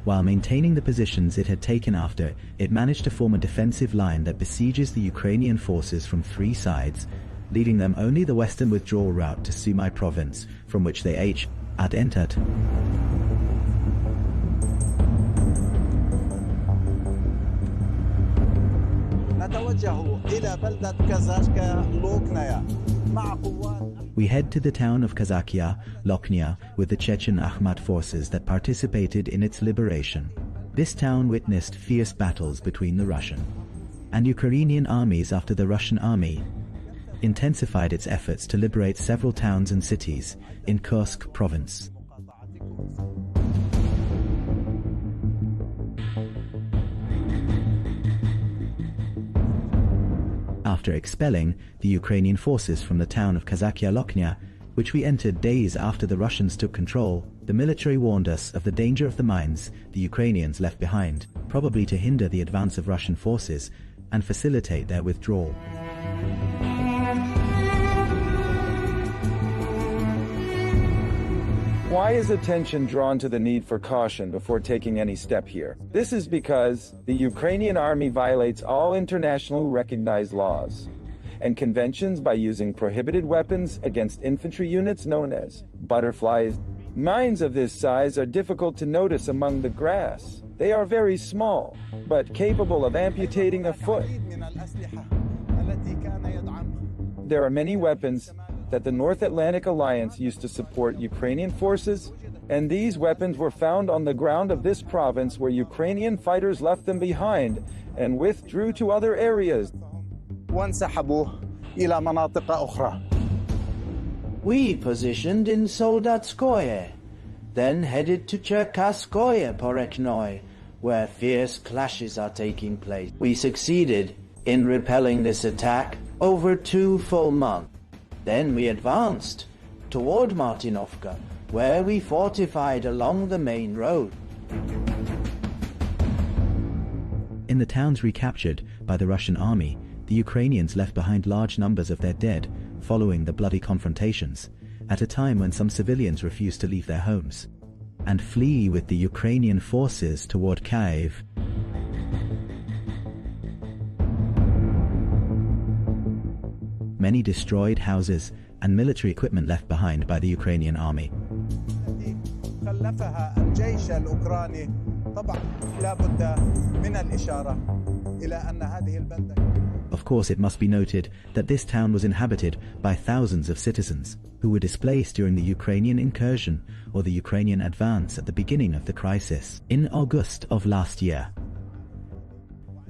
While maintaining the positions it had taken after, it managed to form a defensive line that besieges the Ukrainian forces from three sides, leaving them only the western withdrawal route to Sumy province, from which they had entered. We head to the town of Kazakia, Lochnia, with the Chechen Ahmad forces that participated in its liberation. This town witnessed fierce battles between the Russian and Ukrainian armies after the Russian army intensified its efforts to liberate several towns and cities in Kursk province. After expelling the Ukrainian forces from the town of Kazakia Lochnia, which we entered days after the Russians took control, the military warned us of the danger of the mines the Ukrainians left behind, probably to hinder the advance of Russian forces and facilitate their withdrawal. Why is attention drawn to the need for caution before taking any step here? This is because the Ukrainian army violates all internationally recognized laws and conventions by using prohibited weapons against infantry units known as butterflies. Mines of this size are difficult to notice among the grass. They are very small, but capable of amputating a foot. There are many weapons that the North Atlantic Alliance used to support Ukrainian forces, and these weapons were found on the ground of this province where Ukrainian fighters left them behind and withdrew to other areas. We positioned in Soldatskoye, then headed to Cherkasskoye Porekhnoi, where fierce clashes are taking place. We succeeded in repelling this attack over 2 full months. Then we advanced toward Martinovka, where we fortified along the main road. In the towns recaptured by the Russian army, the Ukrainians left behind large numbers of their dead following the bloody confrontations, at a time when some civilians refused to leave their homes and flee with the Ukrainian forces toward Kyiv. Many destroyed houses and military equipment left behind by the Ukrainian army. Of course, it must be noted that this town was inhabited by thousands of citizens who were displaced during the Ukrainian incursion or the Ukrainian advance at the beginning of the crisis in August of last year.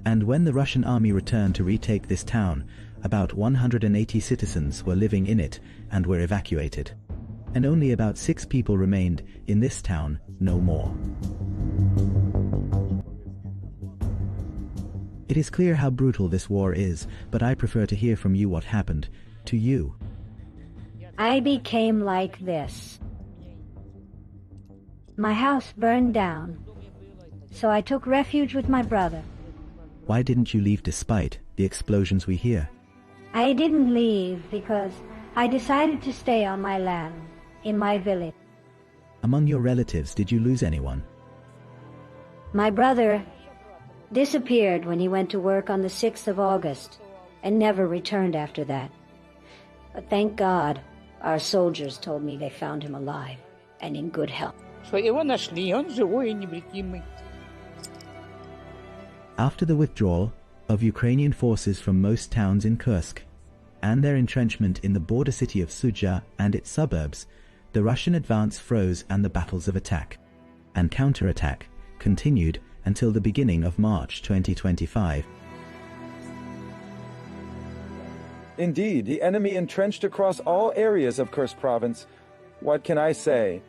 And when the Russian army returned to retake this town, about 180 citizens were living in it and were evacuated, and only about 6 people remained in this town no more. It is clear how brutal this war is, but I prefer to hear from you what happened to you. I became like this. My house burned down, so I took refuge with my brother. Why didn't you leave despite the explosions we hear? I didn't leave because I decided to stay on my land, in my village. Among your relatives, did you lose anyone? My brother disappeared when he went to work on the 6th of August and never returned after that. But thank God, our soldiers told me they found him alive and in good health. After the withdrawal of Ukrainian forces from most towns in Kursk and their entrenchment in the border city of Sudzha and its suburbs, the Russian advance froze and the battles of attack and counterattack continued until the beginning of March 2025. Indeed, the enemy entrenched across all areas of Kursk province. What can I say?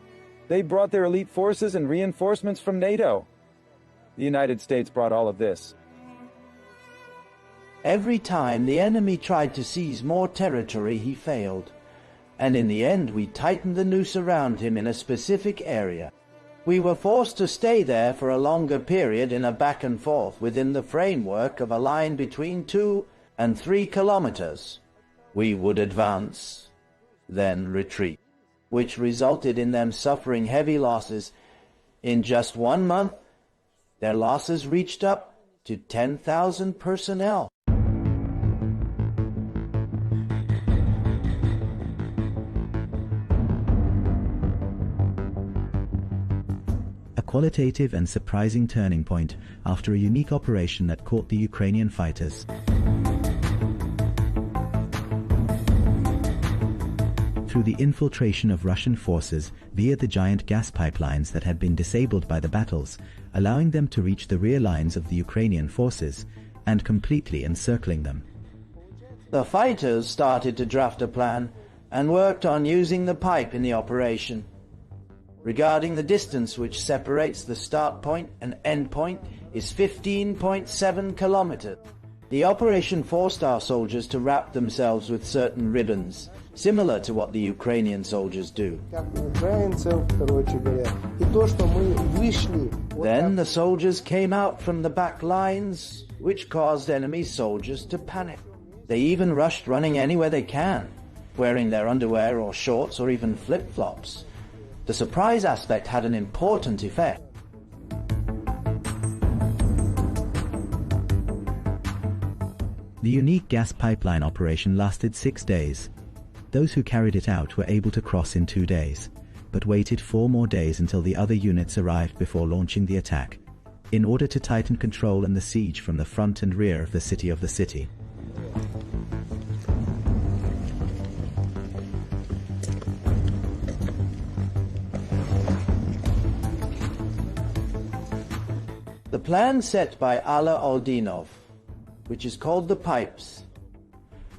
They brought their elite forces and reinforcements from NATO. The United States brought all of this. Every time the enemy tried to seize more territory, he failed. And in the end, we tightened the noose around him in a specific area. We were forced to stay there for a longer period in a back and forth within the framework of a line between 2 and 3 kilometers. We would advance, then retreat, which resulted in them suffering heavy losses. In just 1 month, their losses reached up to 10,000 personnel. A qualitative and surprising turning point after a unique operation that caught the Ukrainian fighters. Through the infiltration of Russian forces via the giant gas pipelines that had been disabled by the battles, allowing them to reach the rear lines of the Ukrainian forces and completely encircling them. The fighters started to draft a plan and worked on using the pipe in the operation. Regarding the distance which separates the start point and end point is 15.7 kilometers. The operation forced our soldiers to wrap themselves with certain ribbons, similar to what the Ukrainian soldiers do. Then the soldiers came out from the back lines, which caused enemy soldiers to panic. They even rushed running anywhere they can, wearing their underwear or shorts or even flip-flops. The surprise aspect had an important effect. The unique gas pipeline operation lasted 6 days. Those who carried it out were able to cross in 2 days, but waited 4 more days until the other units arrived before launching the attack, in order to tighten control and the siege from the front and rear of the city. The plan set by Ala Oldinov, which is called the Pipes,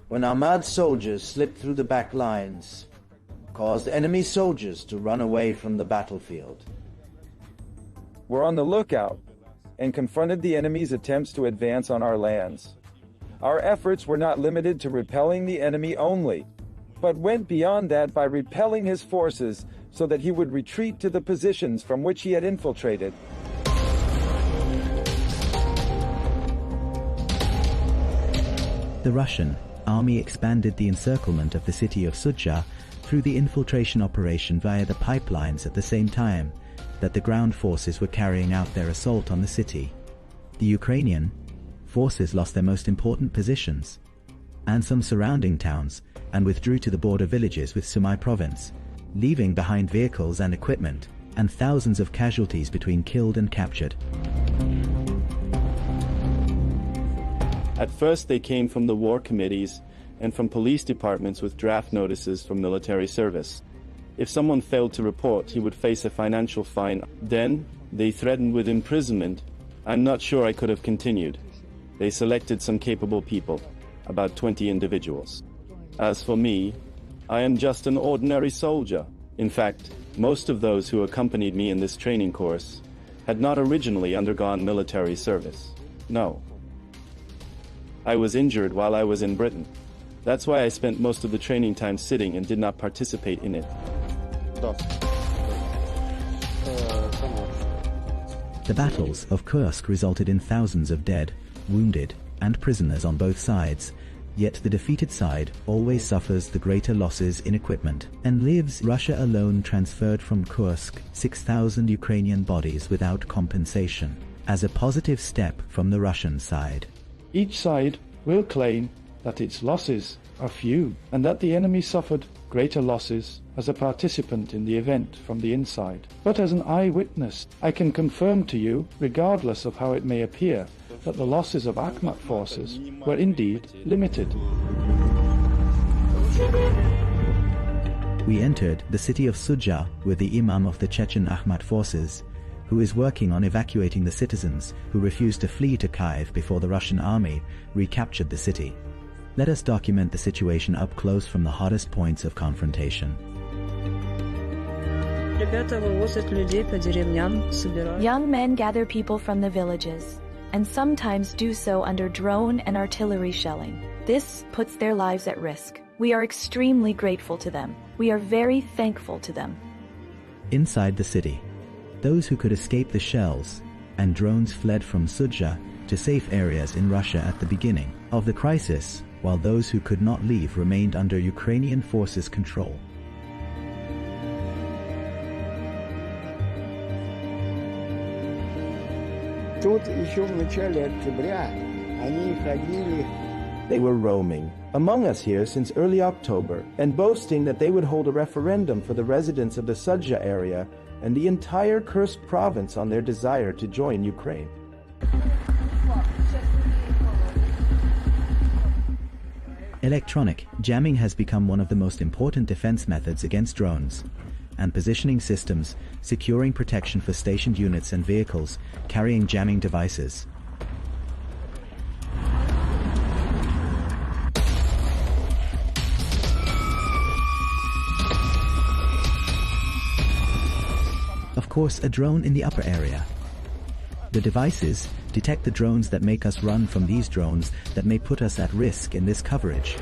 when Ahmad's soldiers slipped through the back lines, caused enemy soldiers to run away from the battlefield. We're on the lookout and confronted the enemy's attempts to advance on our lands. Our efforts were not limited to repelling the enemy only, but went beyond that by repelling his forces so that he would retreat to the positions from which he had infiltrated. The Russian army expanded the encirclement of the city of Sudzha through the infiltration operation via the pipelines at the same time that the ground forces were carrying out their assault on the city. The Ukrainian forces lost their most important positions and some surrounding towns and withdrew to the border villages with Sumy province, leaving behind vehicles and equipment and thousands of casualties between killed and captured. At first they came from the war committees and from police departments with draft notices for military service. If someone failed to report, he would face a financial fine. Then they threatened with imprisonment. I'm not sure I could have continued. They selected some capable people, about 20 individuals. As for me, I am just an ordinary soldier. In fact, most of those who accompanied me in this training course had not originally undergone military service. No. I was injured while I was in Britain. That's why I spent most of the training time sitting and did not participate in it. The battles of Kursk resulted in thousands of dead, wounded, and prisoners on both sides, yet the defeated side always suffers the greater losses in equipment and leaves Russia alone transferred from Kursk 6,000 Ukrainian bodies without compensation, as a positive step from the Russian side. Each side will claim that its losses are few and that the enemy suffered greater losses as a participant in the event from the inside. But as an eyewitness, I can confirm to you, regardless of how it may appear, that the losses of Akhmat forces were indeed limited. We entered the city of Sudzha with the Imam of the Chechen Akhmat forces who is working on evacuating the citizens who refused to flee to Kyiv before the Russian army recaptured the city. Let us document the situation up close from the hottest points of confrontation. Young men gather people from the villages, and sometimes do so under drone and artillery shelling. This puts their lives at risk. We are extremely grateful to them. We are very thankful to them. Inside the city, those who could escape the shells and drones fled from Sudzha to safe areas in Russia at the beginning of the crisis, while those who could not leave remained under Ukrainian forces' control. They were roaming among us here since early October and boasting that they would hold a referendum for the residents of the Sudzha area and the entire Kursk province on their desire to join Ukraine. Electronic jamming has become one of the most important defense methods against drones, and positioning systems securing protection for stationed units and vehicles carrying jamming devices. Of course, a drone in the upper area. The devices detect the drones that make us run from these drones that may put us at risk in this coverage.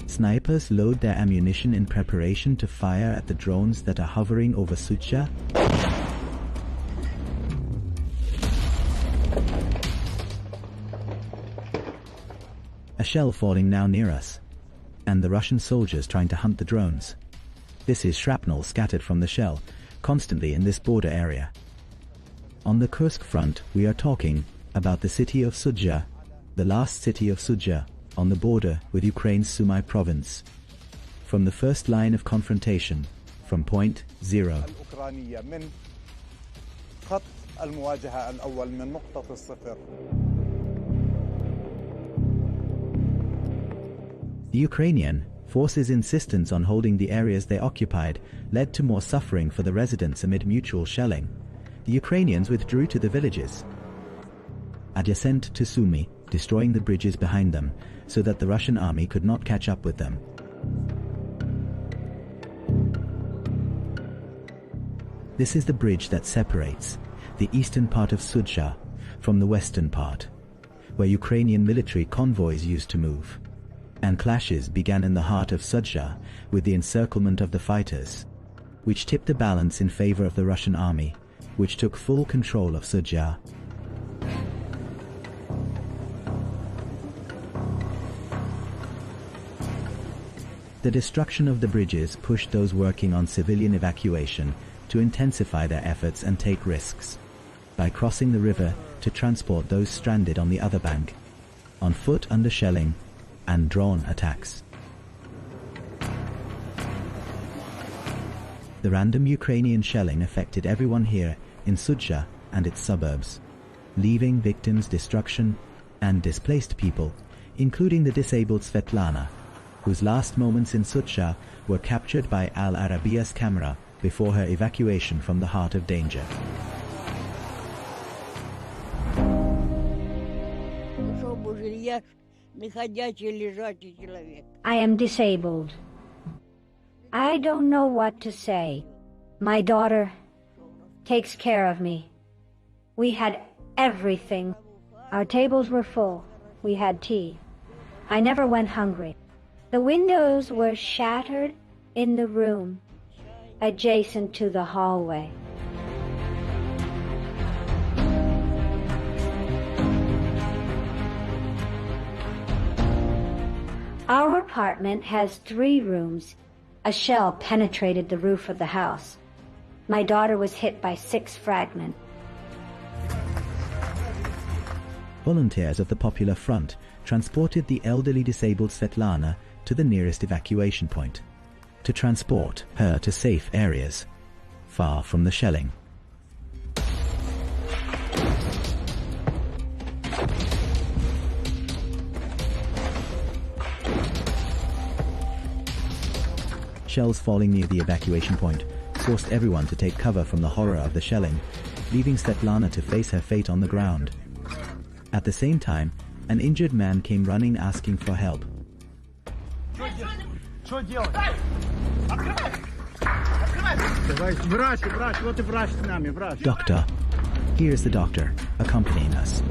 Snipers load their ammunition in preparation to fire at the drones that are hovering over Sudzha. A shell falling now near us, and the Russian soldiers trying to hunt the drones. This is shrapnel scattered from the shell, constantly in this border area. On the Kursk front, we are talking about the city of Sudzha, the last city of Sudzha, on the border with Ukraine's Sumy province. From the first line of confrontation, from point 0. The Ukrainian forces' insistence on holding the areas they occupied led to more suffering for the residents amid mutual shelling. The Ukrainians withdrew to the villages adjacent to Sumy, destroying the bridges behind them, so that the Russian army could not catch up with them. This is the bridge that separates the eastern part of Sudzha from the western part, where Ukrainian military convoys used to move. And clashes began in the heart of Sudzha with the encirclement of the fighters, which tipped the balance in favor of the Russian army, which took full control of Sudzha. The destruction of the bridges pushed those working on civilian evacuation to intensify their efforts and take risks by crossing the river to transport those stranded on the other bank, on foot under shelling and drone attacks. The random Ukrainian shelling affected everyone here in Sudzha and its suburbs, leaving victims destruction and displaced people, including the disabled Svetlana, whose last moments in Sudzha were captured by Al Arabiya's camera before her evacuation from the heart of danger. I am disabled. I don't know what to say. My daughter takes care of me. We had everything. Our tables were full. We had tea. I never went hungry. The windows were shattered in the room adjacent to the hallway. Our apartment has 3 rooms. A shell penetrated the roof of the house. My daughter was hit by 6 fragments. Volunteers of the Popular Front transported the elderly disabled Svetlana to the nearest evacuation point, to transport her to safe areas, far from the shelling. Shells falling near the evacuation point forced everyone to take cover from the horror of the shelling, leaving Svetlana to face her fate on the ground. At the same time, an injured man came running asking for help. Doctor, here's the doctor, accompanying us.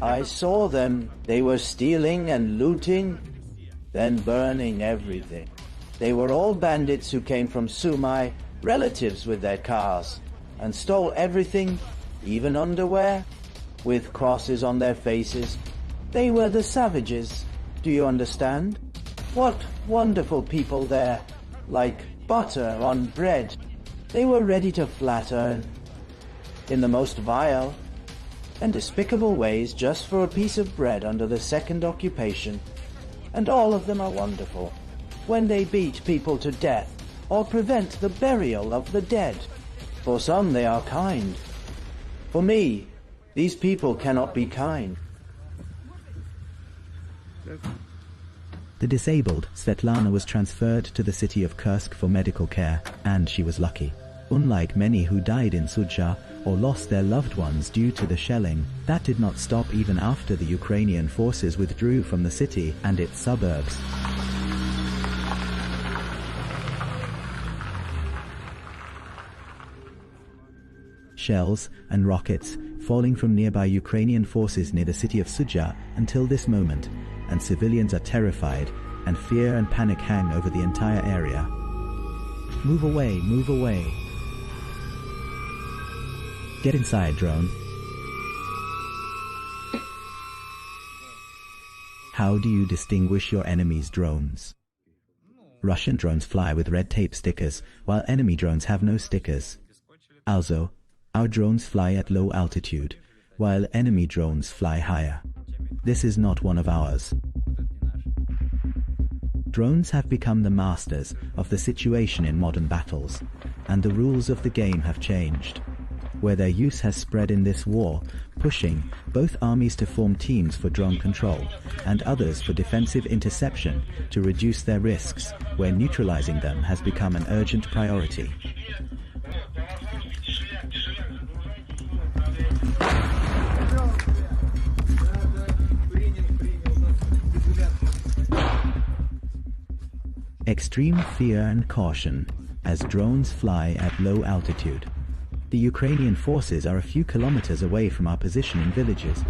I saw them. They were stealing and looting, then burning everything. They were all bandits who came from Sumai, relatives with their cars, and stole everything, even underwear, with crosses on their faces. They were the savages. Do you understand? What wonderful people there, like butter on bread. They were ready to flatter in the most vile and despicable ways just for a piece of bread under the second occupation. And all of them are wonderful when they beat people to death or prevent the burial of the dead. For some they are kind. For me, these people cannot be kind. The disabled Svetlana was transferred to the city of Kursk for medical care, and she was lucky. Unlike many who died in Sudzha or lost their loved ones due to the shelling, that did not stop even after the Ukrainian forces withdrew from the city and its suburbs. Shells and rockets falling from nearby Ukrainian forces near the city of Sudzha until this moment, and civilians are terrified, and fear and panic hang over the entire area. Move away, move away. Get inside, drone. How do you distinguish your enemy's drones? Russian drones fly with red tape stickers, while enemy drones have no stickers. Also, our drones fly at low altitude, while enemy drones fly higher. This is not one of ours. Drones have become the masters of the situation in modern battles, and the rules of the game have changed, where their use has spread in this war, pushing both armies to form teams for drone control and others for defensive interception to reduce their risks, where neutralizing them has become an urgent priority. Extreme fear and caution as drones fly at low altitude. The Ukrainian forces are a few kilometers away from our position in villages.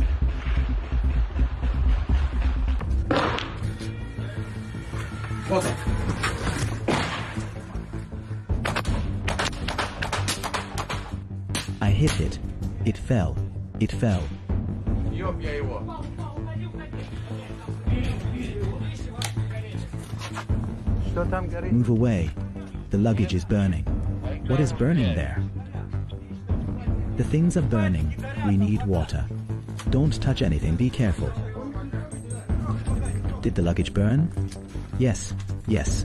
I hit it. It fell. It fell. Move away. The luggage is burning. What is burning there? The things are burning. We need water. Don't touch anything. Be careful. Did the luggage burn? Yes. Yes.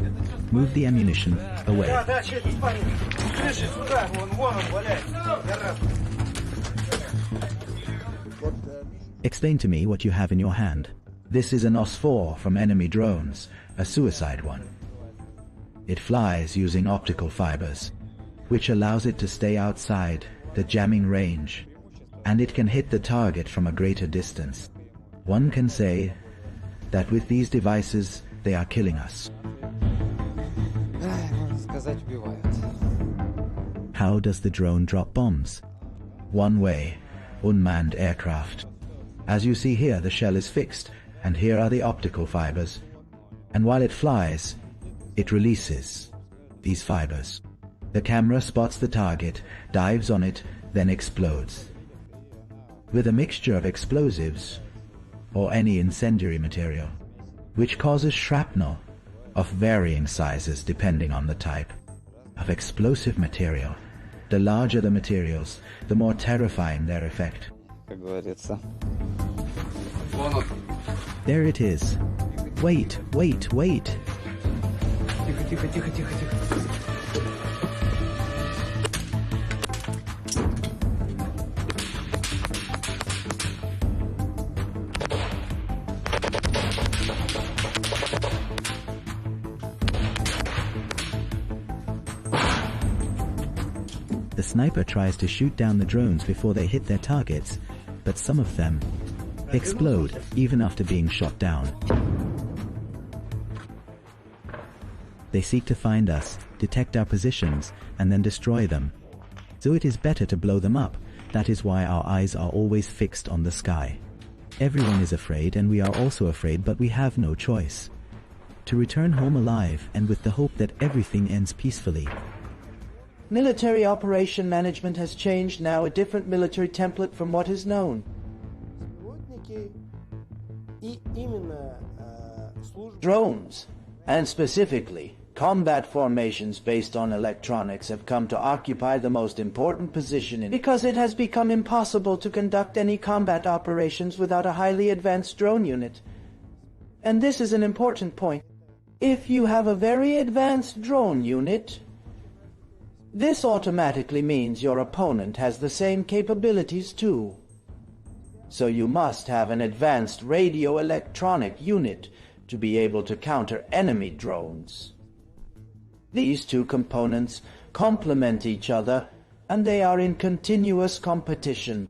Move the ammunition away. Explain to me what you have in your hand. This is an OS-4 from enemy drones, a suicide one. It flies using optical fibers, which allows it to stay outside the jamming range, and it can hit the target from a greater distance. One can say that with these devices, they are killing us. How does the drone drop bombs? One way, unmanned aircraft. As you see here, the shell is fixed, and here are the optical fibers. And while it flies, it releases these fibers. The camera spots the target, dives on it, then explodes. With a mixture of explosives or any incendiary material, which causes shrapnel of varying sizes depending on the type of explosive material The larger the materials, the more terrifying their effect. There it is. Wait, wait, wait. The sniper tries to shoot down the drones before they hit their targets, but some of them explode even after being shot down. They seek to find us, detect our positions, and then destroy them. So it is better to blow them up. That is why our eyes are always fixed on the sky. Everyone is afraid, and we are also afraid, but we have no choice. To return home alive and with the hope that everything ends peacefully. Military operation management has changed now, a different military template from what is known. Drones, and specifically combat formations based on electronics, have come to occupy the most important position because it has become impossible to conduct any combat operations without a highly advanced drone unit. And this is an important point. If you have a very advanced drone unit, this automatically means your opponent has the same capabilities too. So you must have an advanced radio-electronic unit to be able to counter enemy drones. These two components complement each other, and they are in continuous competition.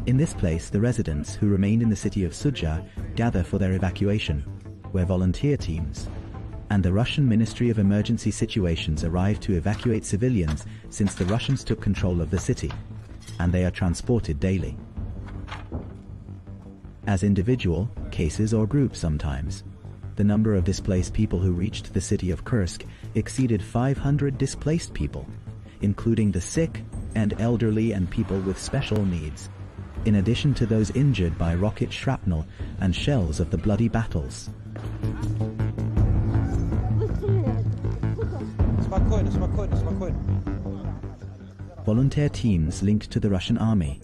In this place, the residents who remained in the city of Sudzha gather for their evacuation, where volunteer teams and the Russian Ministry of Emergency Situations arrive to evacuate civilians since the Russians took control of the city, and they are transported daily. As individual, cases or groups sometimes. The number of displaced people who reached the city of Kursk exceeded 500 displaced people, including the sick and elderly and people with special needs, in addition to those injured by rocket shrapnel and shells of the bloody battles. Volunteer teams linked to the Russian army,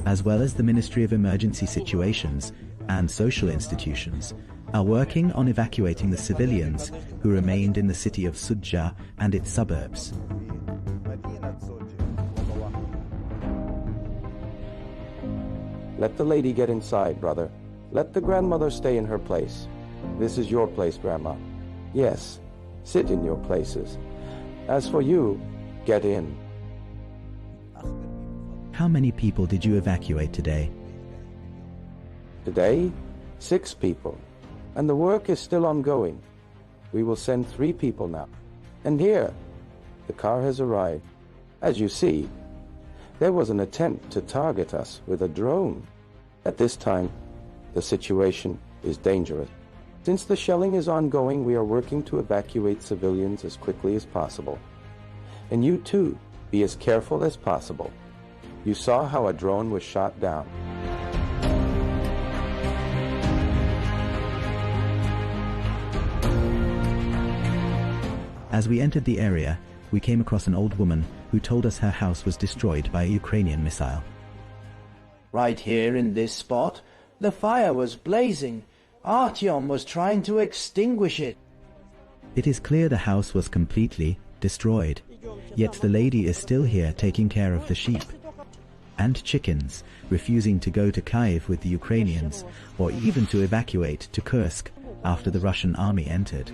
as well as the Ministry of Emergency Situations and social institutions, are working on evacuating the civilians who remained in the city of Sudzha and its suburbs. Let the lady get inside, brother. Let the grandmother stay in her place. This is your place, Grandma. Yes, sit in your places. As for you, get in. How many people did you evacuate today? Today, 6 people. And the work is still ongoing. We will send 3 people now. And here, the car has arrived. As you see, there was an attempt to target us with a drone. At this time, the situation is dangerous. Since the shelling is ongoing, we are working to evacuate civilians as quickly as possible. And you too, be as careful as possible. You saw how a drone was shot down. As we entered the area, we came across an old woman who told us her house was destroyed by a Ukrainian missile. Right here in this spot, the fire was blazing. Artyom was trying to extinguish it. It is clear the house was completely destroyed, yet the lady is still here taking care of the sheep and chickens, refusing to go to Kyiv with the Ukrainians or even to evacuate to Kursk after the Russian army entered.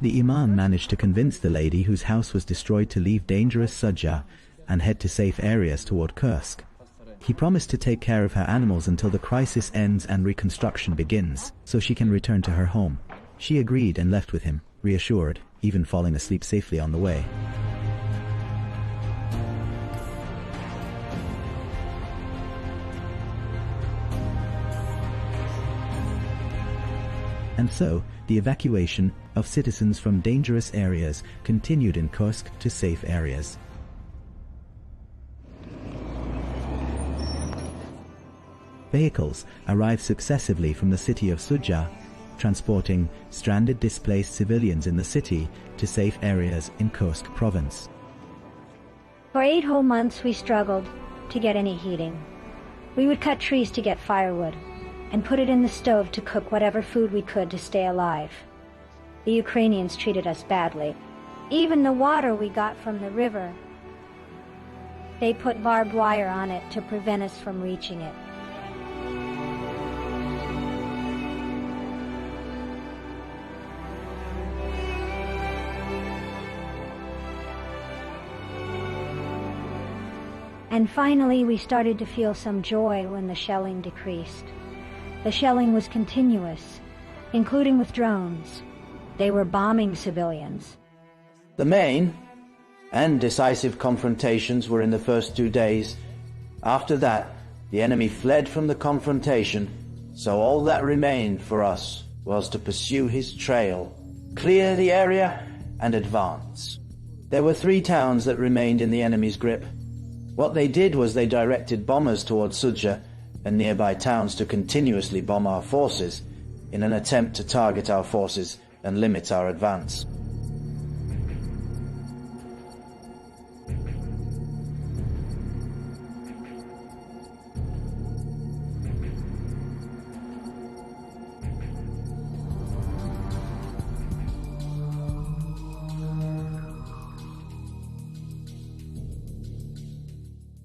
The imam managed to convince the lady whose house was destroyed to leave dangerous Sudzha and head to safe areas toward Kursk. He promised to take care of her animals until the crisis ends and reconstruction begins, so she can return to her home. She agreed and left with him, reassured, even falling asleep safely on the way. And so, the evacuation of citizens from dangerous areas continued in Kursk to safe areas. Vehicles arrived successively from the city of Suja, transporting stranded displaced civilians in the city to safe areas in Kursk province. For 8 whole months we struggled to get any heating. We would cut trees to get firewood and put it in the stove to cook whatever food we could to stay alive. The Ukrainians treated us badly. Even the water we got from the river, they put barbed wire on it to prevent us from reaching it. And finally, we started to feel some joy when the shelling decreased. The shelling was continuous, including with drones. They were bombing civilians. The main and decisive confrontations were in the first 2 days. After that, the enemy fled from the confrontation, so all that remained for us was to pursue his trail, clear the area, and advance. There were 3 towns that remained in the enemy's grip. What they did was they directed bombers towards Suja and nearby towns to continuously bomb our forces in an attempt to target our forces and limit our advance.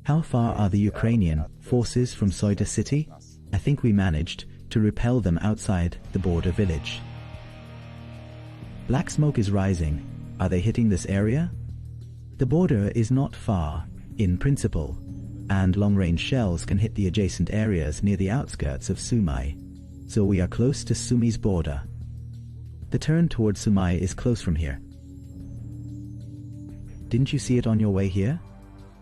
How far are the Ukrainian forces from Soida city? I think we managed to repel them outside the border village. Black smoke is rising. Are they hitting this area? The border is not far, in principle, and long-range shells can hit the adjacent areas near the outskirts of Sumy. So we are close to Sumy's border. The turn towards Sumy is close from here. Didn't you see it on your way here?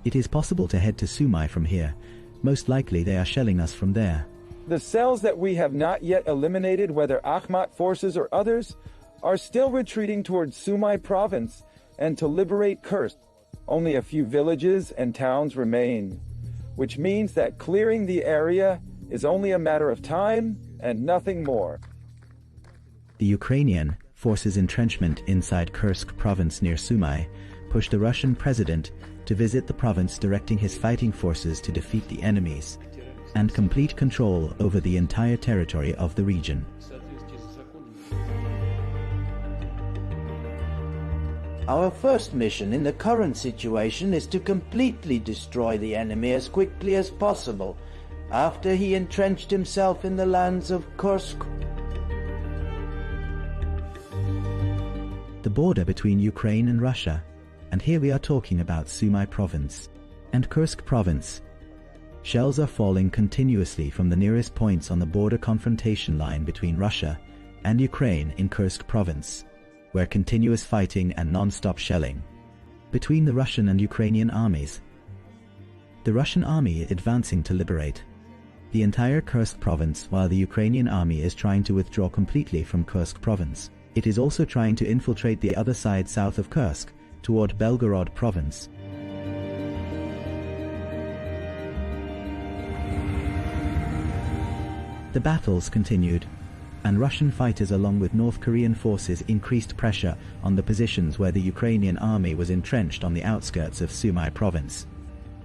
It is possible to head to Sumy from here. Most likely they are shelling us from there. The cells that we have not yet eliminated, whether Akhmat forces or others, are still retreating towards Sumy province and to liberate Kursk. Only a few villages and towns remain, which means that clearing the area is only a matter of time and nothing more. The Ukrainian forces' entrenchment inside Kursk province near Sumy pushed the Russian president to visit the province, directing his fighting forces to defeat the enemies and complete control over the entire territory of the region. Our first mission in the current situation is to completely destroy the enemy as quickly as possible after he entrenched himself in the lands of Kursk. The border between Ukraine and Russia, and here we are talking about Sumy province and Kursk province. Shells are falling continuously from the nearest points on the border confrontation line between Russia and Ukraine in Kursk province, where continuous fighting and non-stop shelling between the Russian and Ukrainian armies. The Russian army is advancing to liberate the entire Kursk province, while the Ukrainian army is trying to withdraw completely from Kursk province. It is also trying to infiltrate the other side south of Kursk toward Belgorod province. The battles continued, and Russian fighters along with North Korean forces increased pressure on the positions where the Ukrainian army was entrenched on the outskirts of Sumy province,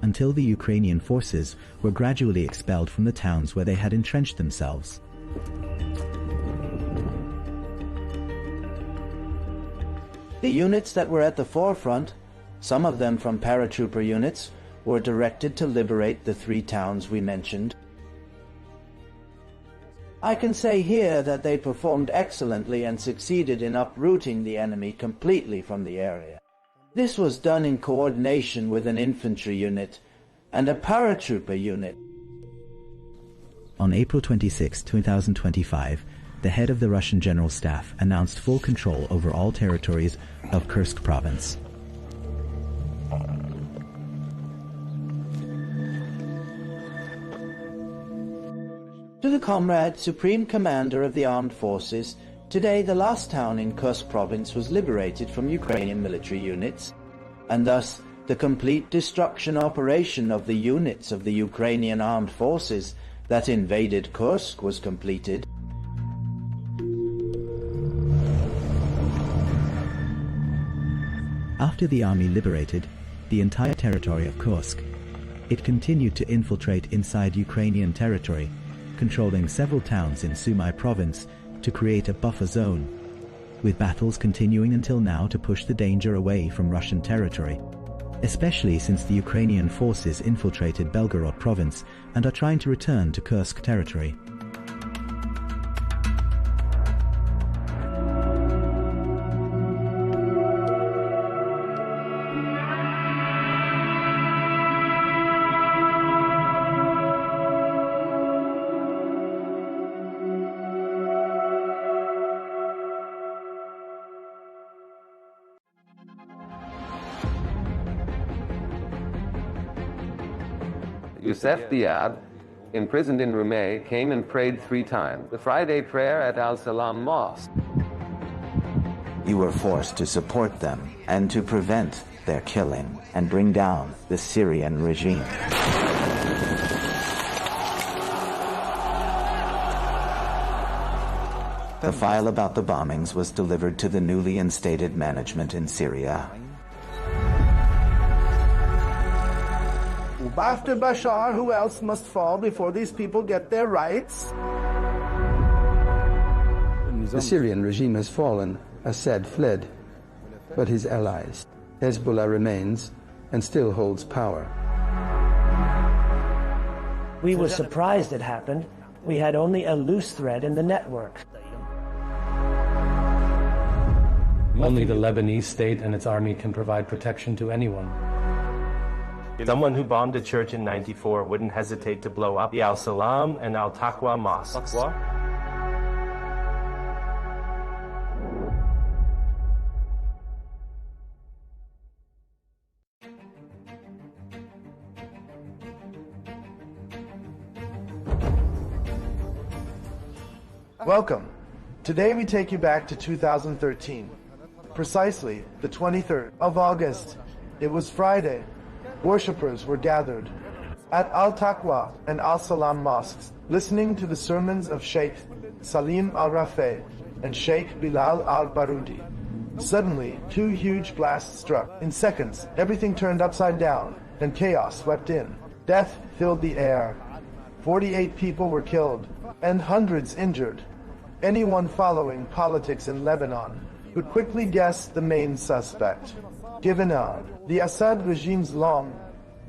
until the Ukrainian forces were gradually expelled from the towns where they had entrenched themselves. The units that were at the forefront, some of them from paratrooper units, were directed to liberate the 3 towns we mentioned. I can say here that they performed excellently and succeeded in uprooting the enemy completely from the area. This was done in coordination with an infantry unit and a paratrooper unit. On April 26, 2025, the head of the Russian General Staff announced full control over all territories of Kursk province. To the Comrade Supreme Commander of the Armed Forces, today the last town in Kursk province was liberated from Ukrainian military units, and thus the complete destruction operation of the units of the Ukrainian Armed Forces that invaded Kursk was completed. After the army liberated the entire territory of Kursk, it continued to infiltrate inside Ukrainian territory, controlling several towns in Sumy province to create a buffer zone, with battles continuing until now to push the danger away from Russian territory, especially since the Ukrainian forces infiltrated Belgorod province and are trying to return to Kursk territory. Youssef Diab, imprisoned in Rumey, came and prayed 3 times. The Friday prayer at Al-Salam Mosque. You were forced to support them and to prevent their killing and bring down the Syrian regime. The file about the bombings was delivered to the newly instated management in Syria. After Bashar, who else must fall before these people get their rights? The Syrian regime has fallen. Assad fled, but his allies, Hezbollah, remains and still holds power. We were surprised it happened. We had only a loose thread in the network. Only the Lebanese state and its army can provide protection to anyone. Someone who bombed a church in '94 wouldn't hesitate to blow up the Al-Salam and Al-Taqwa mosques. Welcome. Today we take you back to 2013. Precisely the 23rd of August. It was Friday. Worshippers were gathered at Al-Taqwa and Al-Salam mosques, listening to the sermons of Sheikh Salim al-Rafeh and Sheikh Bilal al-Barudi. Suddenly, 2 huge blasts struck. In seconds, everything turned upside down, and chaos swept in. Death filled the air. 48 people were killed, and hundreds injured. Anyone following politics in Lebanon would quickly guess the main suspect. Given the Assad regime's long,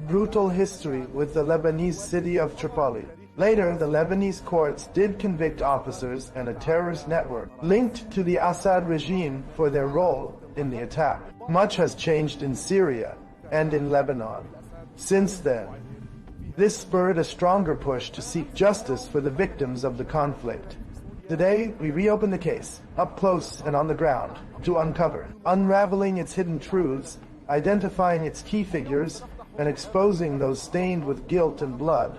brutal history with the Lebanese city of Tripoli. Later, the Lebanese courts did convict officers and a terrorist network linked to the Assad regime for their role in the attack. Much has changed in Syria and in Lebanon since then. This spurred a stronger push to seek justice for the victims of the conflict. Today, we reopen the case, up close and on the ground, to uncover, unraveling its hidden truths, identifying its key figures, and exposing those stained with guilt and blood.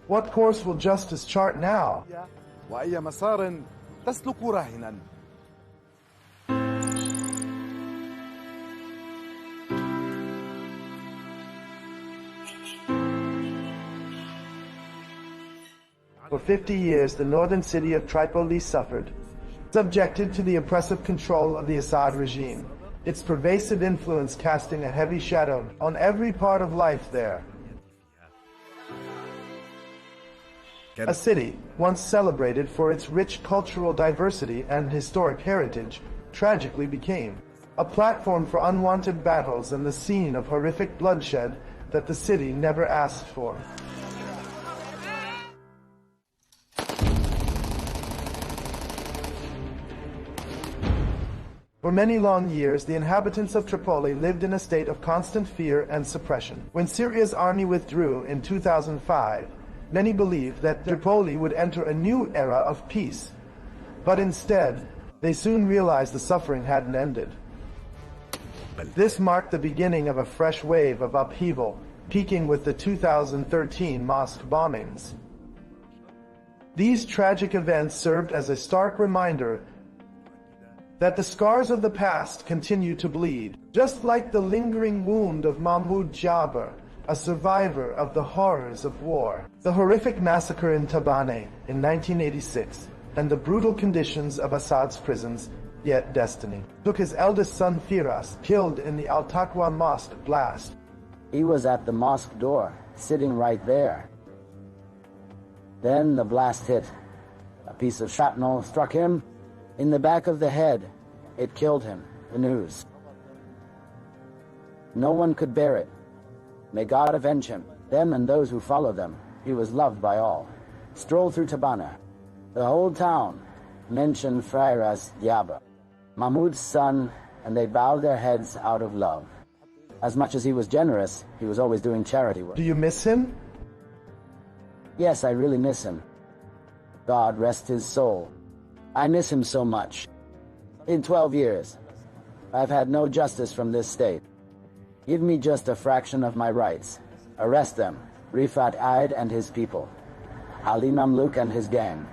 What course will justice chart now? For 50 years, the northern city of Tripoli suffered, subjected to the oppressive control of the Assad regime, its pervasive influence casting a heavy shadow on every part of life there. A city once celebrated for its rich cultural diversity and historic heritage tragically became a platform for unwanted battles and the scene of horrific bloodshed that the city never asked for. For many long years, the inhabitants of Tripoli lived in a state of constant fear and suppression. When Syria's army withdrew in 2005, many believed that Tripoli would enter a new era of peace. But instead, they soon realized the suffering hadn't ended. This marked the beginning of a fresh wave of upheaval, peaking with the 2013 mosque bombings. These tragic events served as a stark reminder that the scars of the past continue to bleed. Just like the lingering wound of Mahmoud Jabr, a survivor of the horrors of war. The horrific massacre in Tabane in 1986 and the brutal conditions of Assad's prisons, yet destiny took his eldest son Firas, killed in the Al-Taqwa mosque blast. He was at the mosque door, sitting right there. Then the blast hit. A piece of shrapnel struck him in the back of the head. It killed him. The news. No one could bear it. May God avenge him, them and those who follow them. He was loved by all. Strolled through Tabana. The whole town mentioned Firas Diaba, Mahmud's son, and they bowed their heads out of love. As much as he was generous, he was always doing charity work. Do you miss him? Yes, I really miss him. God rest his soul. I miss him so much. In 12 years, I've had no justice from this state. Give me just a fraction of my rights. Arrest them, Rifat Aid and his people, Ali Mamluk and his gang.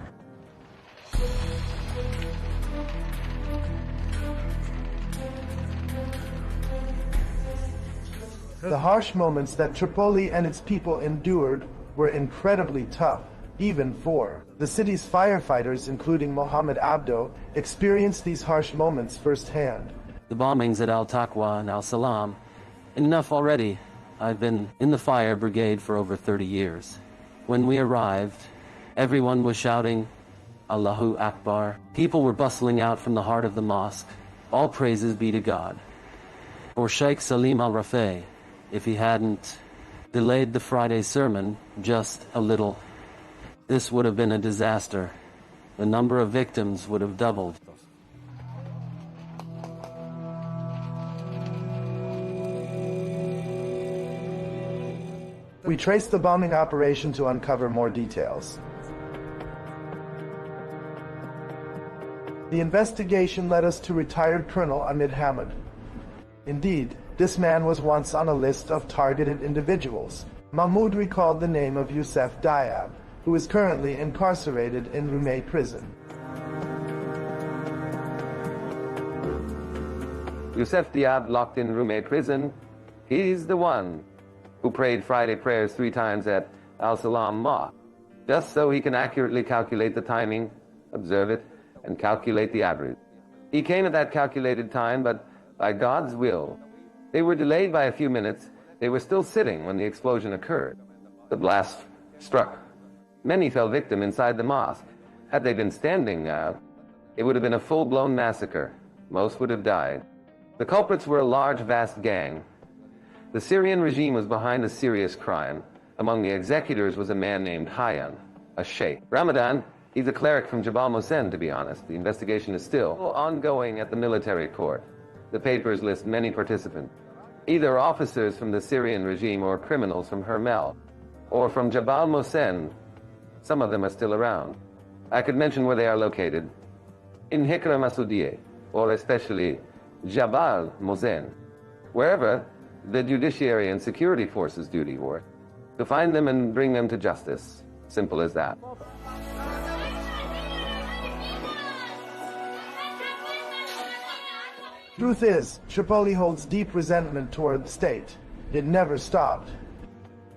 The harsh moments that Tripoli and its people endured were incredibly tough, even for the city's firefighters, including Mohammed Abdo, experienced these harsh moments firsthand. The bombings at Al-Taqwa and Al-Salam, enough already. I've been in the fire brigade for over 30 years. When we arrived, everyone was shouting, Allahu Akbar. People were bustling out from the heart of the mosque. All praises be to God. Or Sheikh Salim al-Rafai, if he hadn't delayed the Friday sermon just a little, this would have been a disaster. The number of victims would have doubled. We traced the bombing operation to uncover more details. The investigation led us to retired Colonel Ahmed Hamid. Indeed, this man was once on a list of targeted individuals. Mahmoud recalled the name of Youssef Diab, who is currently incarcerated in Rumey prison. Youssef Diab locked in Rumey prison. He's the one who prayed Friday prayers 3 times at Al-Salam Mosque, just so he can accurately calculate the timing, observe it, and calculate the average. He came at that calculated time, but by God's will, they were delayed by a few minutes. They were still sitting when the explosion occurred. The blast struck. Many fell victim inside the mosque. Had they been standing it would have been a full-blown massacre. Most would have died. The culprits were a large, vast gang. The Syrian regime was behind a serious crime. Among the executors was a man named Hayyan, a sheikh. Ramadan, he's a cleric from Jabal Mohsen, to be honest. The investigation is still ongoing at the military court. The papers list many participants, either officers from the Syrian regime or criminals from Hermel, or from Jabal Mohsen. Some of them are still around. I could mention where they are located. In Hikra Masoudieh, or especially Jabal Mohsen, wherever the judiciary and security forces duty work, to find them and bring them to justice. Simple as that. Truth is, Tripoli holds deep resentment toward the state. It never stopped.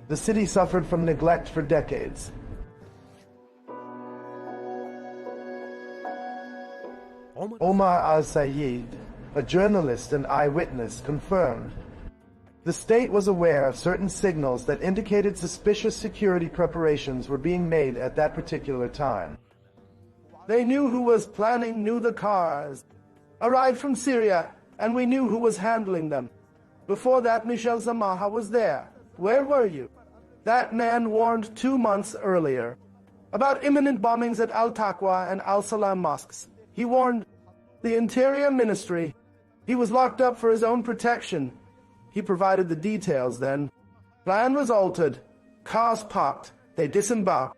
The city suffered from neglect for decades. Omar al-Sayed, a journalist and eyewitness, confirmed the state was aware of certain signals that indicated suspicious security preparations were being made at that particular time. They knew who was planning, knew the cars. Arrived from Syria, and we knew who was handling them. Before that, Michel Zamaha was there. Where were you? That man warned 2 months earlier about imminent bombings at Al-Taqwa and Al-Salam mosques. He warned the Interior Ministry. He was locked up for his own protection. He provided the details then. Plan was altered. Cars parked. They disembarked.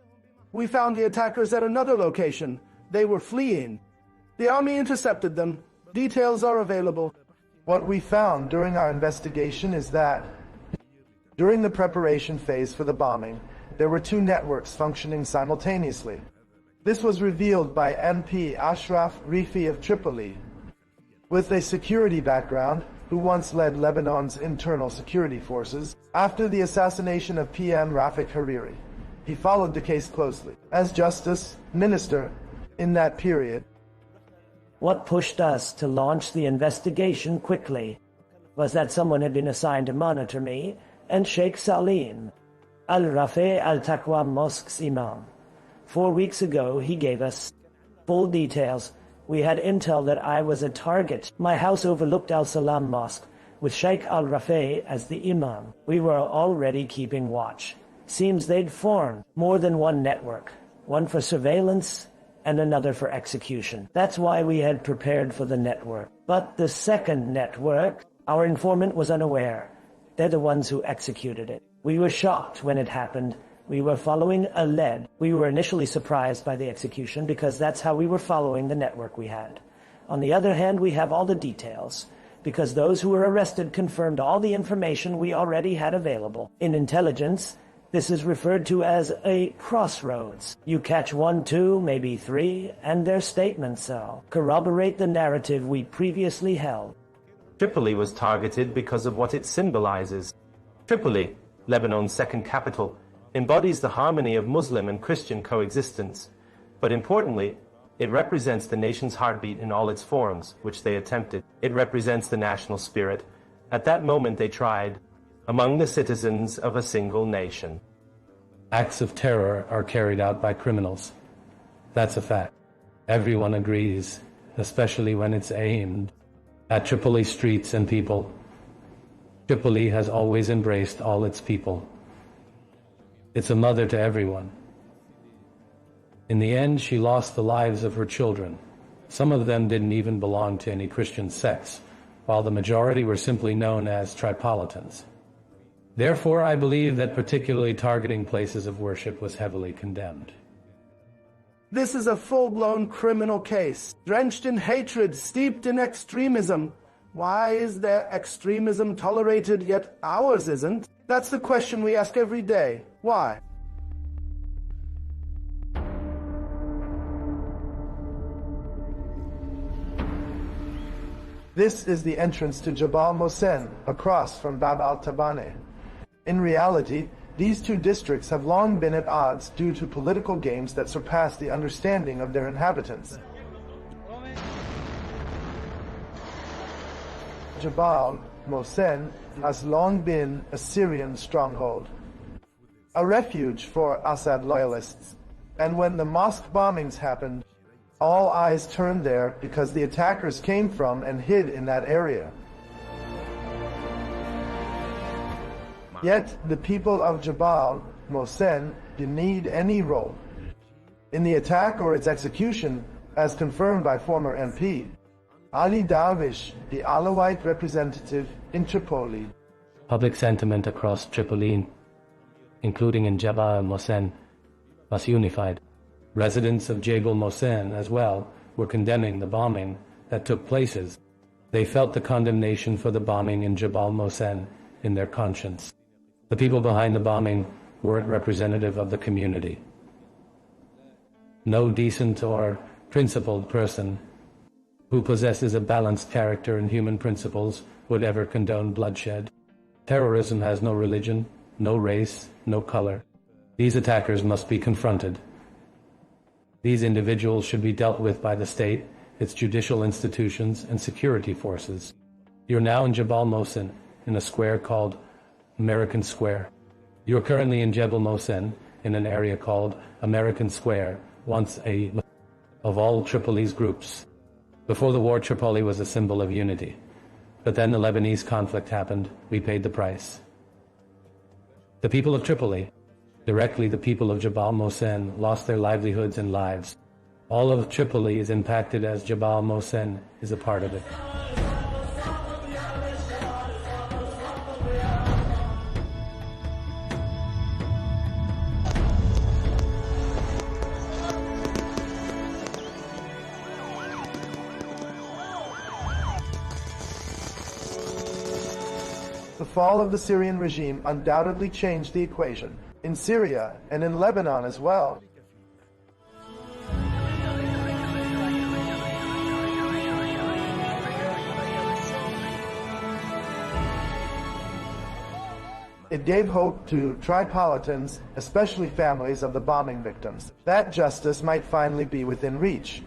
We found the attackers at another location. They were fleeing. The army intercepted them. Details are available. What we found during our investigation is that during the preparation phase for the bombing, there were 2 networks functioning simultaneously. This was revealed by MP Ashraf Rifi of Tripoli. With a security background, who once led Lebanon's internal security forces, after the assassination of PM Rafik Hariri. He followed the case closely as justice minister in that period. What pushed us to launch the investigation quickly was that someone had been assigned to monitor me and Sheikh Salim, Al-Rafi Al-Taqwa Mosque's imam. 4 weeks ago, he gave us full details. We had intel that I was a target. My house overlooked Al-Salam Mosque, with Sheikh Al-Rafi as the imam. We were already keeping watch. Seems they'd formed more than one network, one for surveillance and another for execution. That's why we had prepared for the network. But the second network, our informant was unaware. They're the ones who executed it. We were shocked when it happened. We were following a lead. We were initially surprised by the execution because that's how we were following the network we had. On the other hand, we have all the details because those who were arrested confirmed all the information we already had available. In intelligence, this is referred to as a crossroads. You catch 1, 2, maybe 3, and their statements corroborate the narrative we previously held. Tripoli was targeted because of what it symbolizes. Tripoli, Lebanon's second capital, embodies the harmony of Muslim and Christian coexistence. But importantly, it represents the nation's heartbeat in all its forms, which they attempted. It represents the national spirit. At that moment they tried, among the citizens of a single nation. Acts of terror are carried out by criminals. That's a fact. Everyone agrees, especially when it's aimed at Tripoli streets and people. Tripoli has always embraced all its people. It's a mother to everyone. In the end, she lost the lives of her children. Some of them didn't even belong to any Christian sects, while the majority were simply known as Tripolitans. Therefore, I believe that particularly targeting places of worship was heavily condemned. This is a full-blown criminal case, drenched in hatred, steeped in extremism. Why is their extremism tolerated, yet ours isn't? That's the question we ask every day. Why? This is the entrance to Jabal Mohsen, across from Bab al-Tabane. In reality, these two districts have long been at odds due to political games that surpass the understanding of their inhabitants. Jabal Mohsen has long been a Syrian stronghold, a refuge for Assad loyalists. And when the mosque bombings happened, all eyes turned there because the attackers came from and hid in that area. Yet the people of Jabal Mohsen denied any role in the attack or its execution, as confirmed by former MP Ali Darwish, the Alawite representative in Tripoli. Public sentiment across Tripoli, including in Jabal Mohsen, was unified. Residents of Jabal Mohsen as well were condemning the bombing that took places. They felt the condemnation for the bombing in Jabal Mohsen in their conscience. The people behind the bombing weren't representative of the community. No decent or principled person who possesses a balanced character and human principles would ever condone bloodshed. Terrorism has no religion, no race, no color. These attackers must be confronted. These individuals should be dealt with by the state, its judicial institutions, and security forces. You're now in Jabal Mohsen, in a square called American Square. You're currently in Jabal Mohsen, in an area called American Square, once of all Tripoli's groups. Before the war, Tripoli was a symbol of unity. But then the Lebanese conflict happened. We paid the price. The people of Tripoli, directly the people of Jabal Mohsen, lost their livelihoods and lives. All of Tripoli is impacted as Jabal Mohsen is a part of it. The fall of the Syrian regime undoubtedly changed the equation, in Syria and in Lebanon as well. It gave hope to Tripolitans, especially families of the bombing victims, that justice might finally be within reach.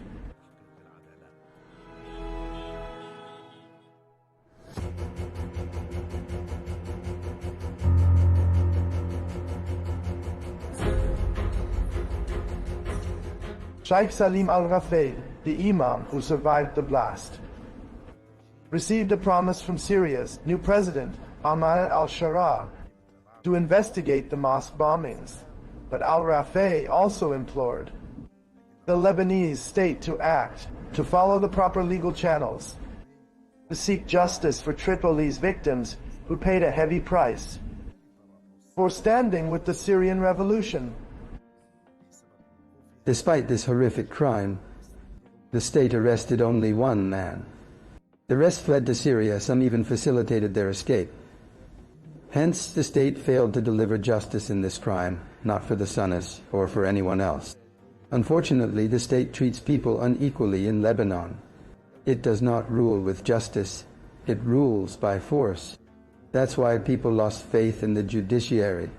Sheikh Salim al-Rafai, the imam who survived the blast, received a promise from Syria's new president, Ahmad al-Sharaa, to investigate the mosque bombings. But al-Rafai also implored the Lebanese state to act, to follow the proper legal channels, to seek justice for Tripoli's victims who paid a heavy price for standing with the Syrian revolution. Despite this horrific crime, the state arrested only one man. The rest fled to Syria, some even facilitated their escape. Hence, the state failed to deliver justice in this crime, not for the Sunnis or for anyone else. Unfortunately, the state treats people unequally in Lebanon. It does not rule with justice, it rules by force. That's why people lost faith in the judiciary,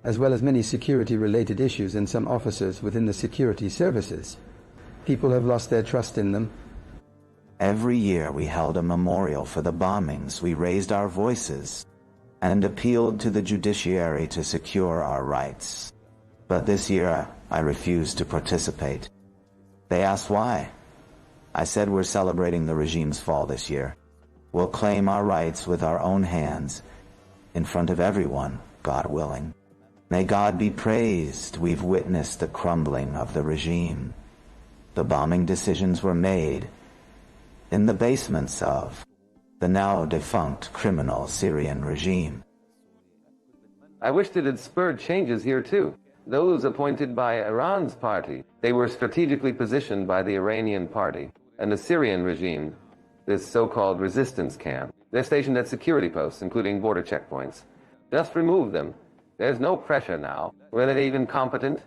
as well as many security-related issues and some officers within the security services. People have lost their trust in them. Every year we held a memorial for the bombings. We raised our voices and appealed to the judiciary to secure our rights. But this year, I refused to participate. They asked why. I said we're celebrating the regime's fall this year. We'll claim our rights with our own hands, in front of everyone, God willing. May God be praised. We've witnessed the crumbling of the regime. The bombing decisions were made in the basements of the now defunct criminal Syrian regime. I wished it had spurred changes here too. Those appointed by Iran's party, they were strategically positioned by the Iranian party. And the Syrian regime, this so-called resistance camp, they're stationed at security posts, including border checkpoints. Just remove them. There's no pressure now. Were they even competent?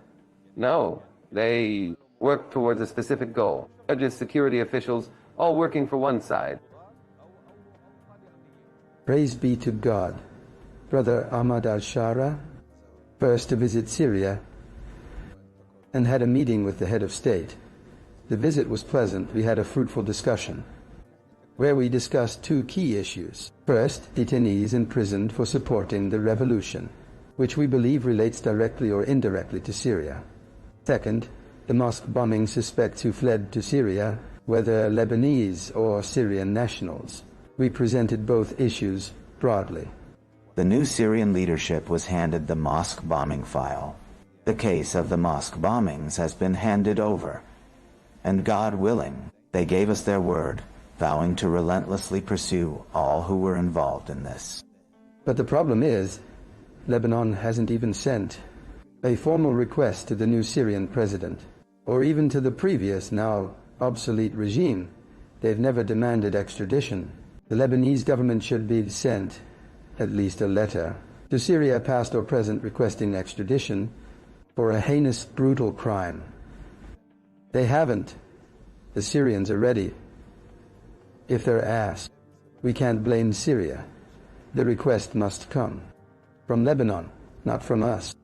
No. They work towards a specific goal. Judges, security officials, all working for one side. Praise be to God. Brother Ahmad al-Sharaa, first to visit Syria, and had a meeting with the head of state. The visit was pleasant. We had a fruitful discussion, where we discussed two key issues. First, detainees imprisoned for supporting the revolution, which we believe relates directly or indirectly to Syria. Second, the mosque bombing suspects who fled to Syria, whether Lebanese or Syrian nationals. We presented both issues broadly. The new Syrian leadership was handed the mosque bombing file. The case of the mosque bombings has been handed over, and God willing, they gave us their word, vowing to relentlessly pursue all who were involved in this. But the problem is, Lebanon hasn't even sent a formal request to the new Syrian president, or even to the previous, now obsolete regime. They've never demanded extradition. The Lebanese government should be sent at least a letter to Syria, past or present, requesting extradition for a heinous, brutal crime. They haven't. The Syrians are ready. If they're asked, we can't blame Syria. The request must come from Lebanon, not from us.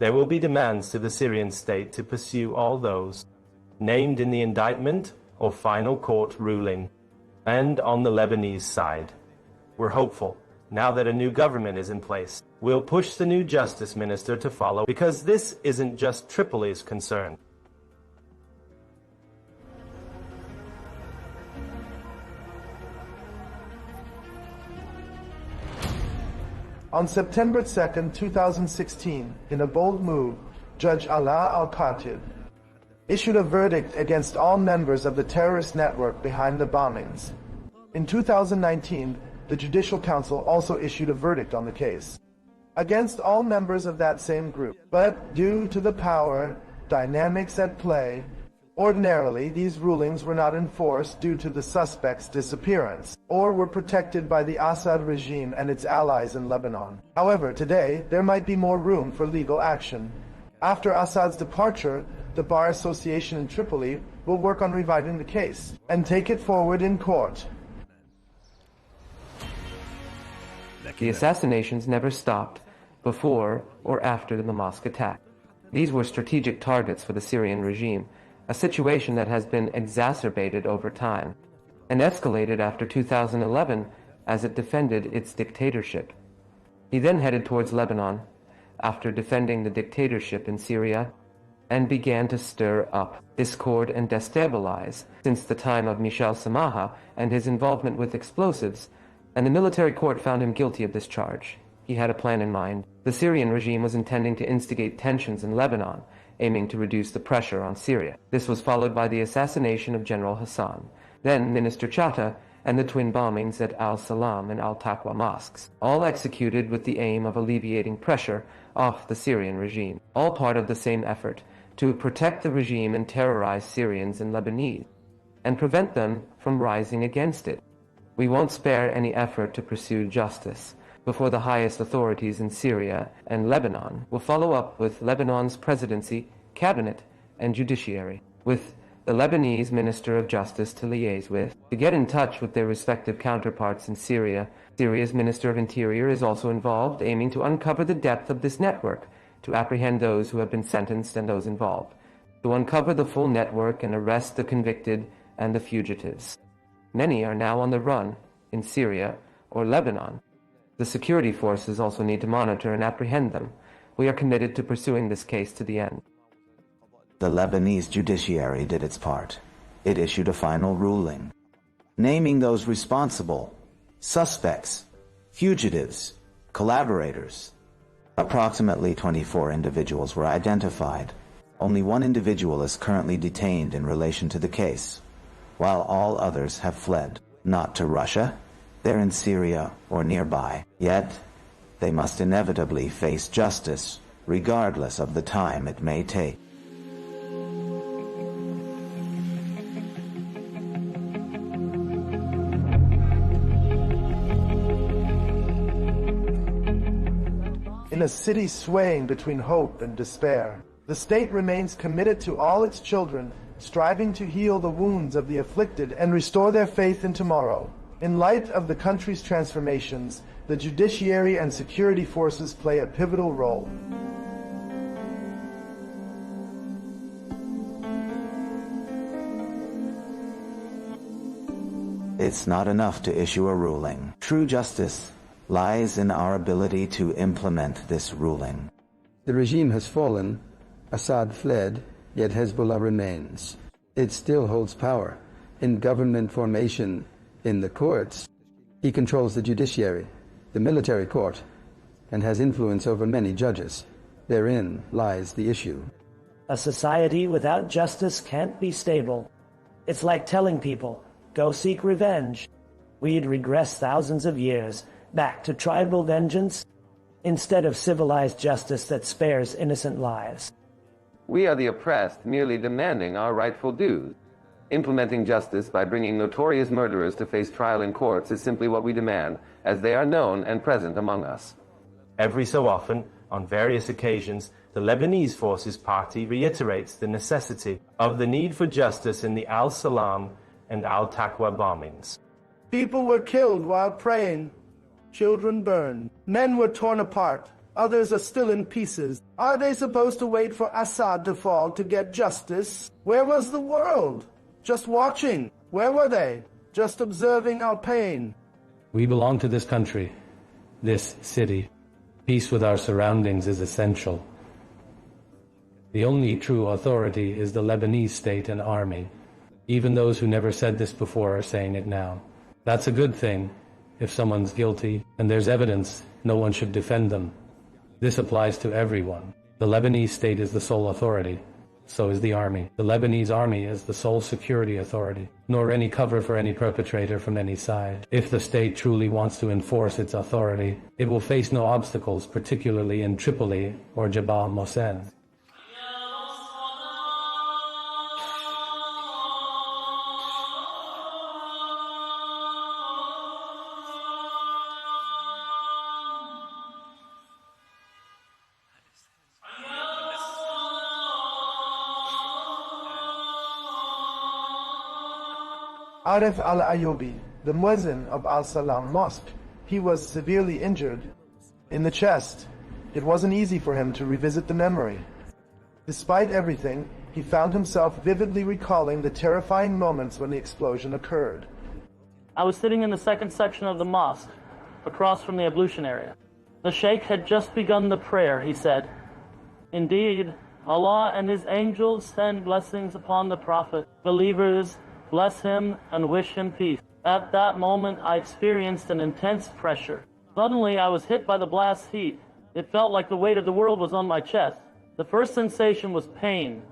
There will be demands to the Syrian state to pursue all those named in the indictment or final court ruling, and on the Lebanese side. We're hopeful, now that a new government is in place, we'll push the new justice minister to follow, because this isn't just Tripoli's concern. On September 2, 2016, in a bold move, Judge Alaa Al-Khatib issued a verdict against all members of the terrorist network behind the bombings. In 2019, the Judicial Council also issued a verdict on the case against all members of that same group. But due to the power dynamics at play, ordinarily these rulings were not enforced due to the suspect's disappearance, or were protected by the Assad regime and its allies in Lebanon. However, today there might be more room for legal action. After Assad's departure, the Bar Association in Tripoli will work on reviving the case and take it forward in court. The assassinations never stopped before or after the mosque attack. These were strategic targets for the Syrian regime, a situation that has been exacerbated over time and escalated after 2011 as it defended its dictatorship. He then headed towards Lebanon after defending the dictatorship in Syria and began to stir up discord and destabilize since the time of Michel Samaha and his involvement with explosives, and the military court found him guilty of this charge. He had a plan in mind. The Syrian regime was intending to instigate tensions in Lebanon, aiming to reduce the pressure on Syria. This was followed by the assassination of General Hassan, then Minister Chatta, and the twin bombings at Al-Salam and Al-Taqwa mosques, all executed with the aim of alleviating pressure off the Syrian regime, all part of the same effort to protect the regime and terrorize Syrians and Lebanese, and prevent them from rising against it. We won't spare any effort to pursue justice before the highest authorities in Syria and Lebanon will follow up with Lebanon's presidency, cabinet, and judiciary, with the Lebanese Minister of Justice to liaise with, to get in touch with their respective counterparts in Syria. Syria's Minister of Interior is also involved, aiming to uncover the depth of this network, to apprehend those who have been sentenced and those involved, to uncover the full network and arrest the convicted and the fugitives. Many are now on the run in Syria or Lebanon. The security forces also need to monitor and apprehend them. We are committed to pursuing this case to the end. The Lebanese judiciary did its part. It issued a final ruling, naming those responsible, suspects, fugitives, collaborators. Approximately 24 individuals were identified. Only one individual is currently detained in relation to the case, while all others have fled, not to Russia. They're in Syria or nearby. Yet, they must inevitably face justice, regardless of the time it may take. In a city swaying between hope and despair, the state remains committed to all its children, striving to heal the wounds of the afflicted and restore their faith in tomorrow. In light of the country's transformations, the judiciary and security forces play a pivotal role. It's not enough to issue a ruling. True justice lies in our ability to implement this ruling. The regime has fallen, Assad fled, yet Hezbollah remains. It still holds power in government formation, in the courts. He controls the judiciary, the military court, and has influence over many judges. Therein lies the issue. A society without justice can't be stable. It's like telling people, go seek revenge. We'd regress thousands of years back to tribal vengeance instead of civilized justice that spares innocent lives. We are the oppressed merely demanding our rightful dues. Implementing justice by bringing notorious murderers to face trial in courts is simply what we demand, as they are known and present among us. Every so often, on various occasions, the Lebanese Forces Party reiterates the necessity of the need for justice in the Al-Salam and Al-Taqwa bombings. People were killed while praying. Children burned. Men were torn apart. Others are still in pieces. Are they supposed to wait for Assad to fall to get justice? Where was the world? Just watching. Where were they? Just observing our pain. We belong to this country, this city. Peace with our surroundings is essential. The only true authority is the Lebanese state and army. Even those who never said this before are saying it now. That's a good thing. If someone's guilty and there's evidence, no one should defend them. This applies to everyone. The Lebanese state is the sole authority. So is the army. The Lebanese army is the sole security authority, nor any cover for any perpetrator from any side. If the state truly wants to enforce its authority, it will face no obstacles, particularly in Tripoli or Jabal Mosen. Arif al-Ayyubi, the muezzin of Al-Salam Mosque, He was severely injured. In the chest, it wasn't easy for him to revisit the memory. Despite everything, he found himself vividly recalling the terrifying moments when the explosion occurred. I was sitting in the second section of the mosque, across from the ablution area. The Sheikh had just begun the prayer, he said. Indeed, Allah and His angels send blessings upon the Prophet. Believers, bless him and wish him peace. At that moment, I experienced an intense pressure. Suddenly, I was hit by the blast heat. It felt like the weight of the world was on my chest. The first sensation was pain.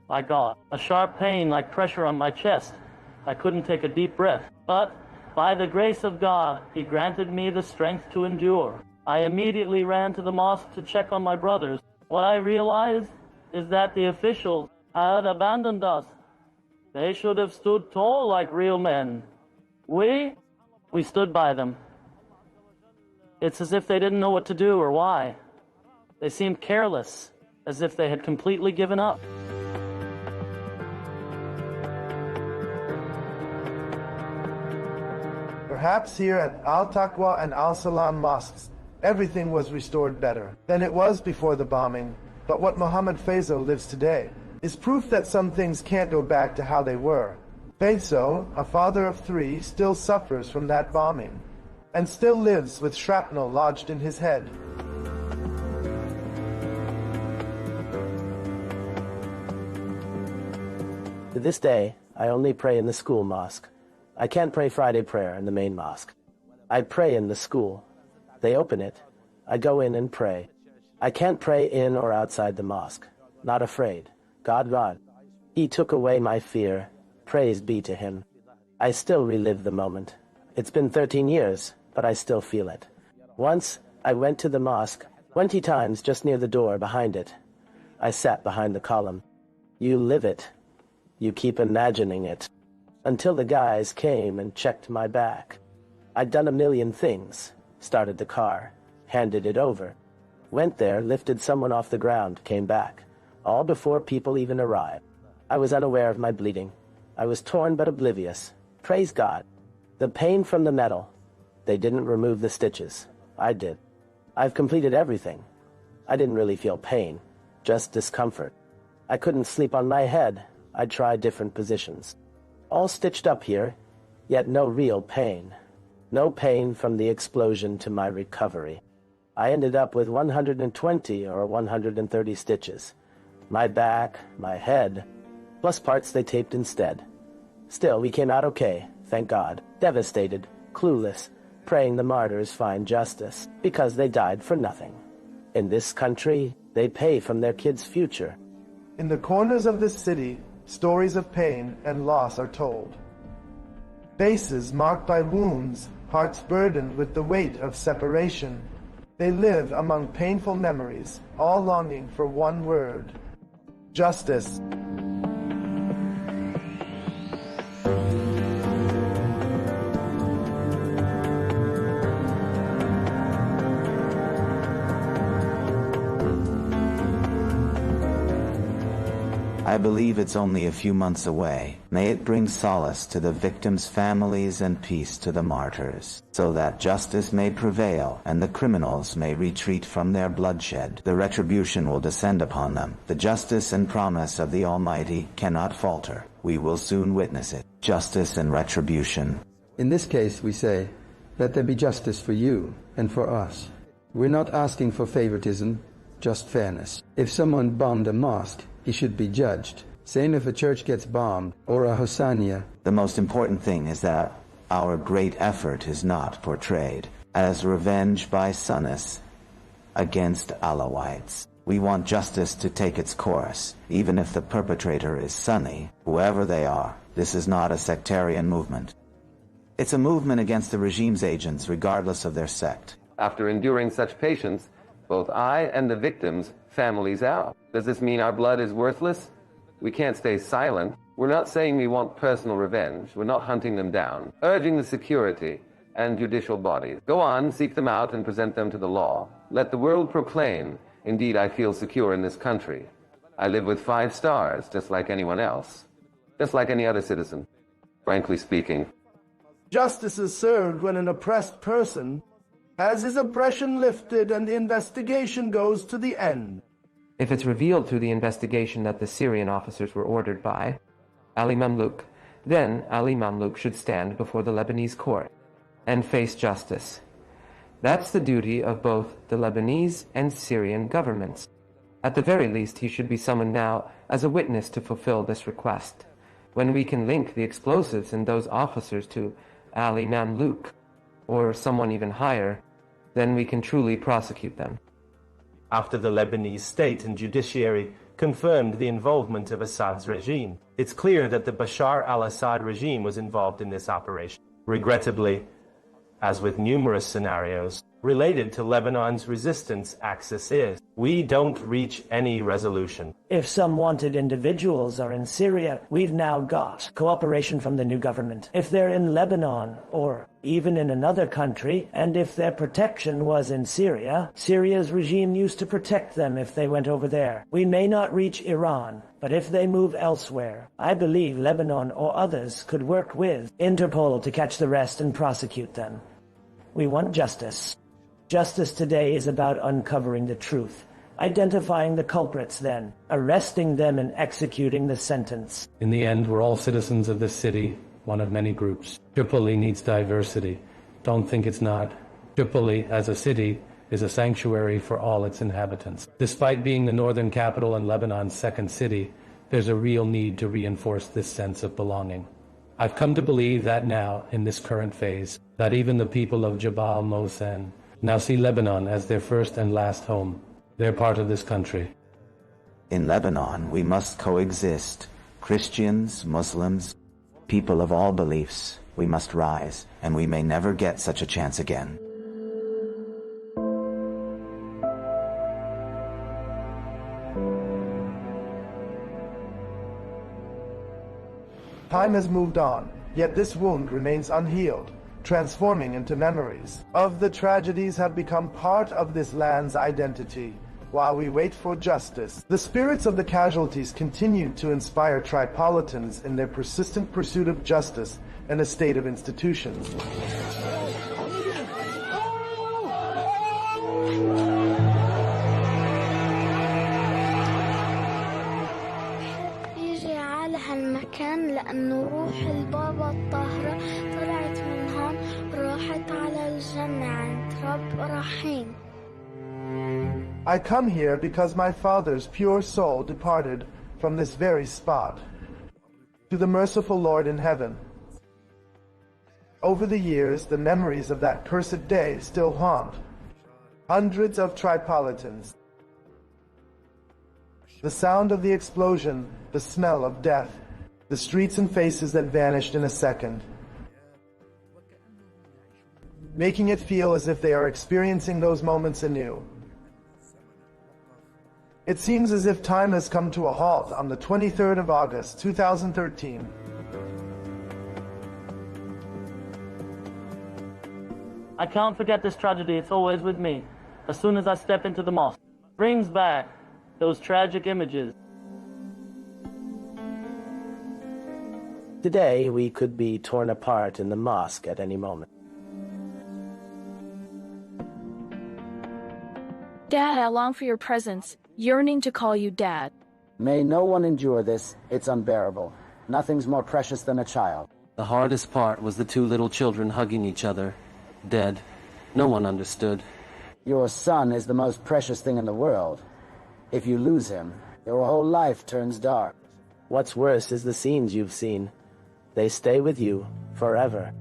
My God, a sharp pain like pressure on my chest. I couldn't take a deep breath. But by the grace of God, He granted me the strength to endure. I immediately ran to the mosque to check on my brothers. What I realized is that the officials had abandoned us. They should have stood tall like real men. We stood by them. It's as if they didn't know what to do or why. They seemed careless, as if they had completely given up. Perhaps here at Al-Taqwa and Al-Salam mosques, everything was restored better than it was before the bombing. But what Mohammed Faisal lives today is proof that some things can't go back to how they were. Faisal, a father of 3, still suffers from that bombing and still lives with shrapnel lodged in his head. To this day, I only pray in the school mosque. I can't pray Friday prayer in the main mosque. I pray in the school. They open it. I go in and pray. I can't pray in or outside the mosque. Not afraid. God. He took away my fear. Praise be to Him. I still relive the moment. It's been 13 years, but I still feel it. Once, I went to the mosque, 20 times just near the door behind it. I sat behind the column. You live it. You keep imagining it. Until the guys came and checked my back. I'd done a million things. Started the car. Handed it over. Went there, lifted someone off the ground, came back. All before people even arrived. I was unaware of my bleeding. I was torn but oblivious. Praise God. The pain from the metal. They didn't remove the stitches. I did. I've completed everything. I didn't really feel pain, just discomfort. I couldn't sleep on my head. I tried different positions. All stitched up here, yet no real pain. No pain from the explosion to my recovery. I ended up with 120 or 130 stitches. My back, my head, plus parts they taped instead. Still, we came out okay, thank God. Devastated, clueless, praying the martyrs find justice, because they died for nothing. In this country, they pay from their kids' future. In the corners of this city, stories of pain and loss are told. Faces marked by wounds, hearts burdened with the weight of separation. They live among painful memories, all longing for one word: justice. I believe it's only a few months away. May it bring solace to the victims' families and peace to the martyrs, so that justice may prevail and the criminals may retreat from their bloodshed. The retribution will descend upon them. The justice and promise of the Almighty cannot falter. We will soon witness it. Justice and retribution. In this case, we say, let there be justice for you and for us. We're not asking for favoritism, just fairness. If someone bombed a mosque, he should be judged. Same if a church gets bombed, or a Hosanna. The most important thing is that our great effort is not portrayed as revenge by Sunnis against Alawites. We want justice to take its course, even if the perpetrator is Sunni, whoever they are. This is not a sectarian movement. It's a movement against the regime's agents, regardless of their sect. After enduring such patience, both I and the victims' families out. Does this mean our blood is worthless? We can't stay silent. We're not saying we want personal revenge. We're not hunting them down. Urging the security and judicial bodies. Go on, seek them out and present them to the law. Let the world proclaim, indeed I feel secure in this country. I live with 5 stars, just like anyone else. Just like any other citizen, frankly speaking. Justice is served when an oppressed person Has his oppression lifted and the investigation goes to the end? If it's revealed through the investigation that the Syrian officers were ordered by Ali Mamluk, then Ali Mamluk should stand before the Lebanese court and face justice. That's the duty of both the Lebanese and Syrian governments. At the very least, he should be summoned now as a witness to fulfill this request. When we can link the explosives and those officers to Ali Mamluk, or someone even higher, then we can truly prosecute them. After the Lebanese state and judiciary confirmed the involvement of Assad's regime, it's clear that the Bashar al-Assad regime was involved in this operation. Regrettably, as with numerous scenarios related to Lebanon's resistance axis is, we don't reach any resolution. If some wanted individuals are in Syria, we've now got cooperation from the new government. If they're in Lebanon, or even in another country, and if their protection was in Syria, Syria's regime used to protect them if they went over there. We may not reach Iran, but if they move elsewhere, I believe Lebanon or others could work with Interpol to catch the rest and prosecute them. We want justice. Justice today is about uncovering the truth, identifying the culprits then, arresting them and executing the sentence. In the end, we're all citizens of this city, one of many groups. Tripoli needs diversity. Don't think it's not. Tripoli, as a city, is a sanctuary for all its inhabitants. Despite being the northern capital and Lebanon's second city, there's a real need to reinforce this sense of belonging. I've come to believe that now, in this current phase, that even the people of Jabal Mohsen now see Lebanon as their first and last home. They're part of this country. In Lebanon, we must coexist. Christians, Muslims, people of all beliefs, we must rise, and we may never get such a chance again. Time has moved on, yet this wound remains unhealed, transforming into memories of the tragedies have become part of this land's identity. While we wait for justice, the spirits of the casualties continue to inspire Tripolitans in their persistent pursuit of justice and a state of institutions. هالمكان لأنه روح البابا الطاهرة طلعت من هون راحت على الجنة عند رب رحيم. I come here because my father's pure soul departed from this very spot to the merciful Lord in heaven. Over the years, the memories of that cursed day still haunt hundreds of Tripolitans. The sound of the explosion, the smell of death, the streets and faces that vanished in a second, making it feel as if they are experiencing those moments anew. It seems as if time has come to a halt on the 23rd of August, 2013. I can't forget this tragedy. It's always with me. As soon as I step into the mosque, it brings back those tragic images. Today, we could be torn apart in the mosque at any moment. Dad, I long for your presence, yearning to call you Dad. May no one endure this. It's unbearable. Nothing's more precious than a child. The hardest part was the two little children hugging each other, dead. No one understood. Your son is the most precious thing in the world. If you lose him, your whole life turns dark. What's worse is the scenes you've seen. They stay with you forever.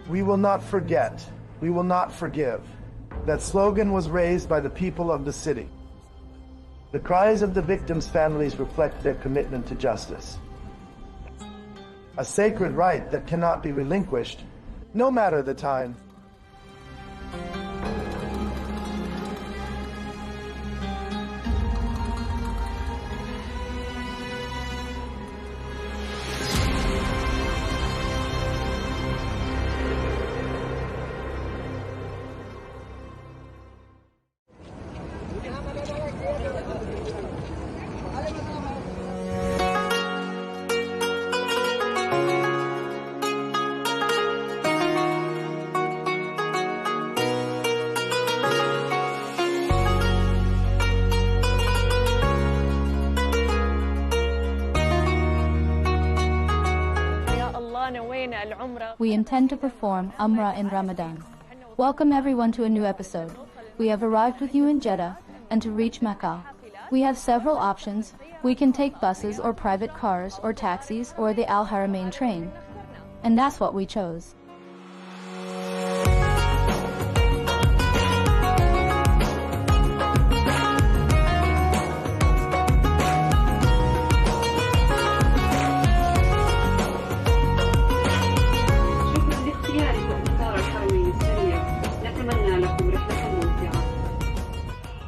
We will not forget, we will not forgive. That slogan was raised by the people of the city. The cries of the victims' families reflect their commitment to justice. A sacred right that cannot be relinquished, no matter the time. We intend to perform Umrah in Ramadan. Welcome everyone to a new episode. We have arrived with you in Jeddah and to reach Mecca. We have several options. We can take buses or private cars or taxis or the Al Haramain train. And that's what we chose.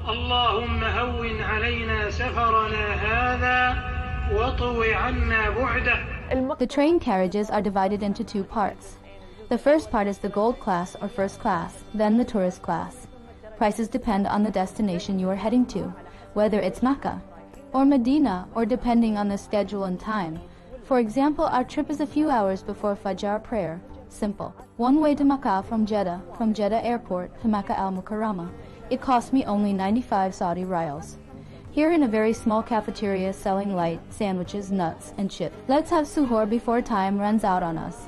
اللهم هون علينا سفرنا هذا وطوي عنا بعده. The train carriages are divided into two parts. The first part is the gold class or first class, then the tourist class. Prices depend on the destination you are heading to, whether it's Mecca or Medina or depending on the schedule and time. For example, our trip is a few hours before Fajr prayer. Simple. One way to Mecca from Jeddah airport to Mecca al-Mukarramah. It cost me only 95 Saudi riyals. Here in a very small cafeteria selling light sandwiches, nuts, and chips. Let's have suhoor before time runs out on us.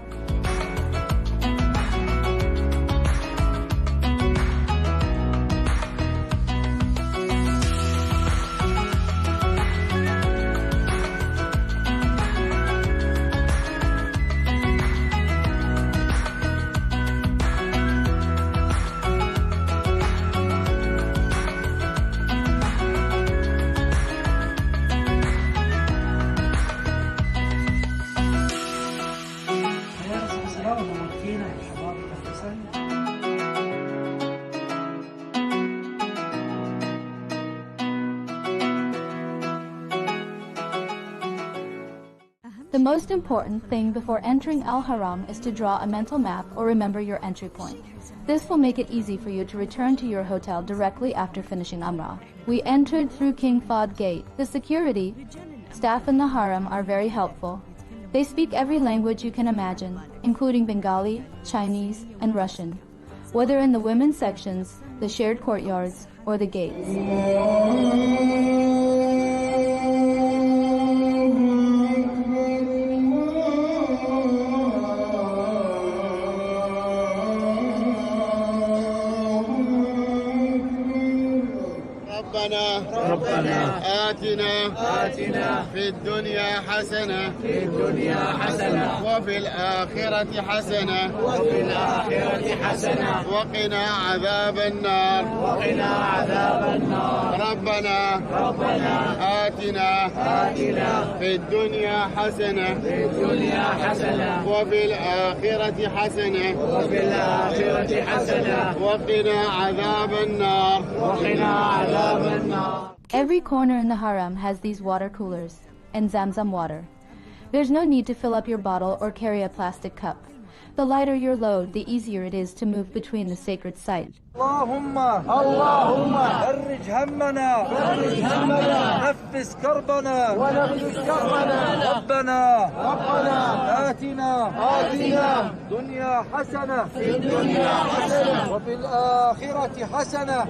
The most important thing before entering Al-Haram is to draw a mental map or remember your entry point. This will make it easy for you to return to your hotel directly after finishing Umrah. We entered through King Fahd Gate. The security staff in the Haram are very helpful. They speak every language you can imagine, including Bengali, Chinese, and Russian, whether in the women's sections, the shared courtyards, or the gates. ربنا آتنا في الدنيا حسنة وفي الآخرة حسنة وقنا عذاب النار ربنا آتنا في الدنيا حسنة وفي الآخرة حسنة وقنا عذاب النار Every corner in the Haram has these water coolers and Zamzam water. There's no need to fill up your bottle or carry a plastic cup. The lighter your load, the easier it is to move between the sacred site. اللهم فرج همنا نفس كربنا ربنا آتنا دنيا حسنة وفي الآخرة حسنة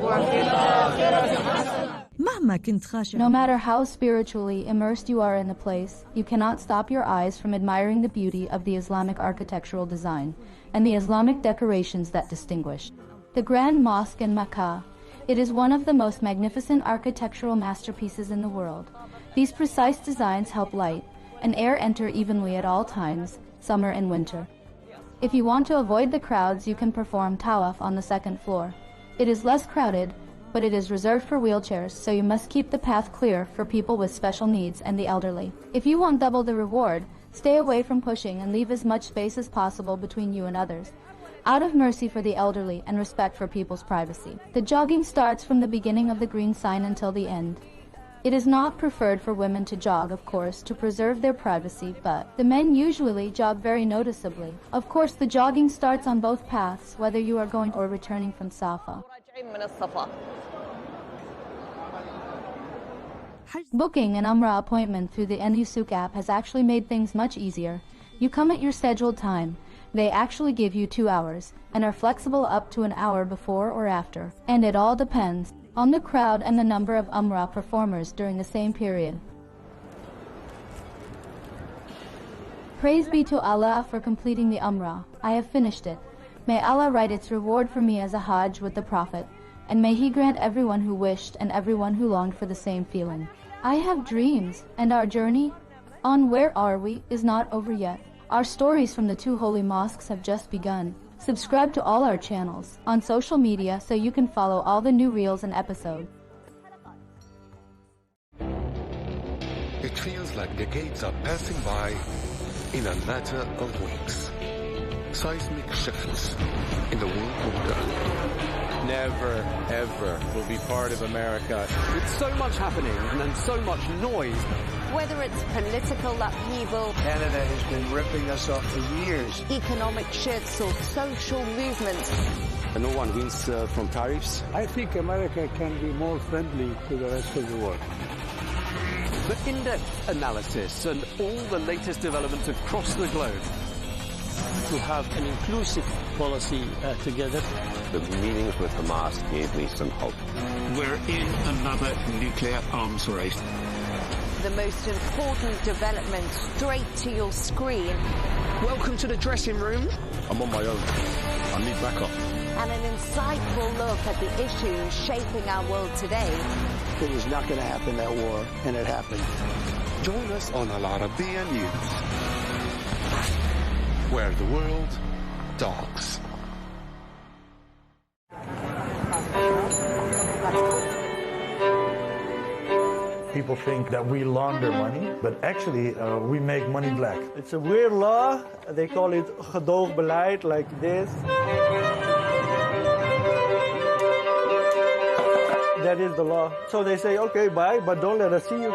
No matter how spiritually immersed you are in a place, you cannot stop your eyes from admiring the beauty of the Islamic architectural design and the Islamic decorations that distinguish. The Grand Mosque in Mecca, it is one of the most magnificent architectural masterpieces in the world. These precise designs help light and air enter evenly at all times, summer and winter. If you want to avoid the crowds, you can perform tawaf on the second floor. It is less crowded, but it is reserved for wheelchairs, so you must keep the path clear for people with special needs and the elderly. If you want double the reward, stay away from pushing and leave as much space as possible between you and others, out of mercy for the elderly and respect for people's privacy. The jogging starts from the beginning of the green sign until the end. It is not preferred for women to jog, of course, to preserve their privacy, but the men usually jog very noticeably. Of course, the jogging starts on both paths, whether you are going or returning from Safa. Booking an Umrah appointment through the Nusuk app has actually made things much easier. You come at your scheduled time. They actually give you 2 hours and are flexible up to an hour before or after. And it all depends on the crowd and the number of Umrah performers during the same period. Praise be to Allah for completing the Umrah. I have finished it. May Allah write its reward for me as a Hajj with the Prophet, and may He grant everyone who wished and everyone who longed for the same feeling. I have dreams, and our journey on Where Are We is not over yet. Our stories from the two holy mosques have just begun. Subscribe to all our channels on social media so you can follow all the new reels and episodes. It feels like decades are passing by in a matter of weeks. Seismic shifts in the world order. Never, ever will be part of America. With so much happening and so much noise. Whether it's political upheaval, Canada has been ripping us off for years. Economic shifts or social movements. And no one wins from tariffs. I think America can be more friendly to the rest of the world. The in-depth analysis and all the latest developments across the globe. To have an inclusive policy together. The meetings with Hamas gave me some hope. We're in another nuclear arms race. The most important development straight to your screen. Welcome to the dressing room. I'm on my own. I need backup. And an insightful look at the issues shaping our world today. It was not going to happen, that war, and it happened. Join us on Arabiya News, where the world talks. People think that we launder money, but actually we make money black. It's a weird law. They call it gedoogbeleid, like this. That is the law. So they say, okay, bye, but don't let us see you.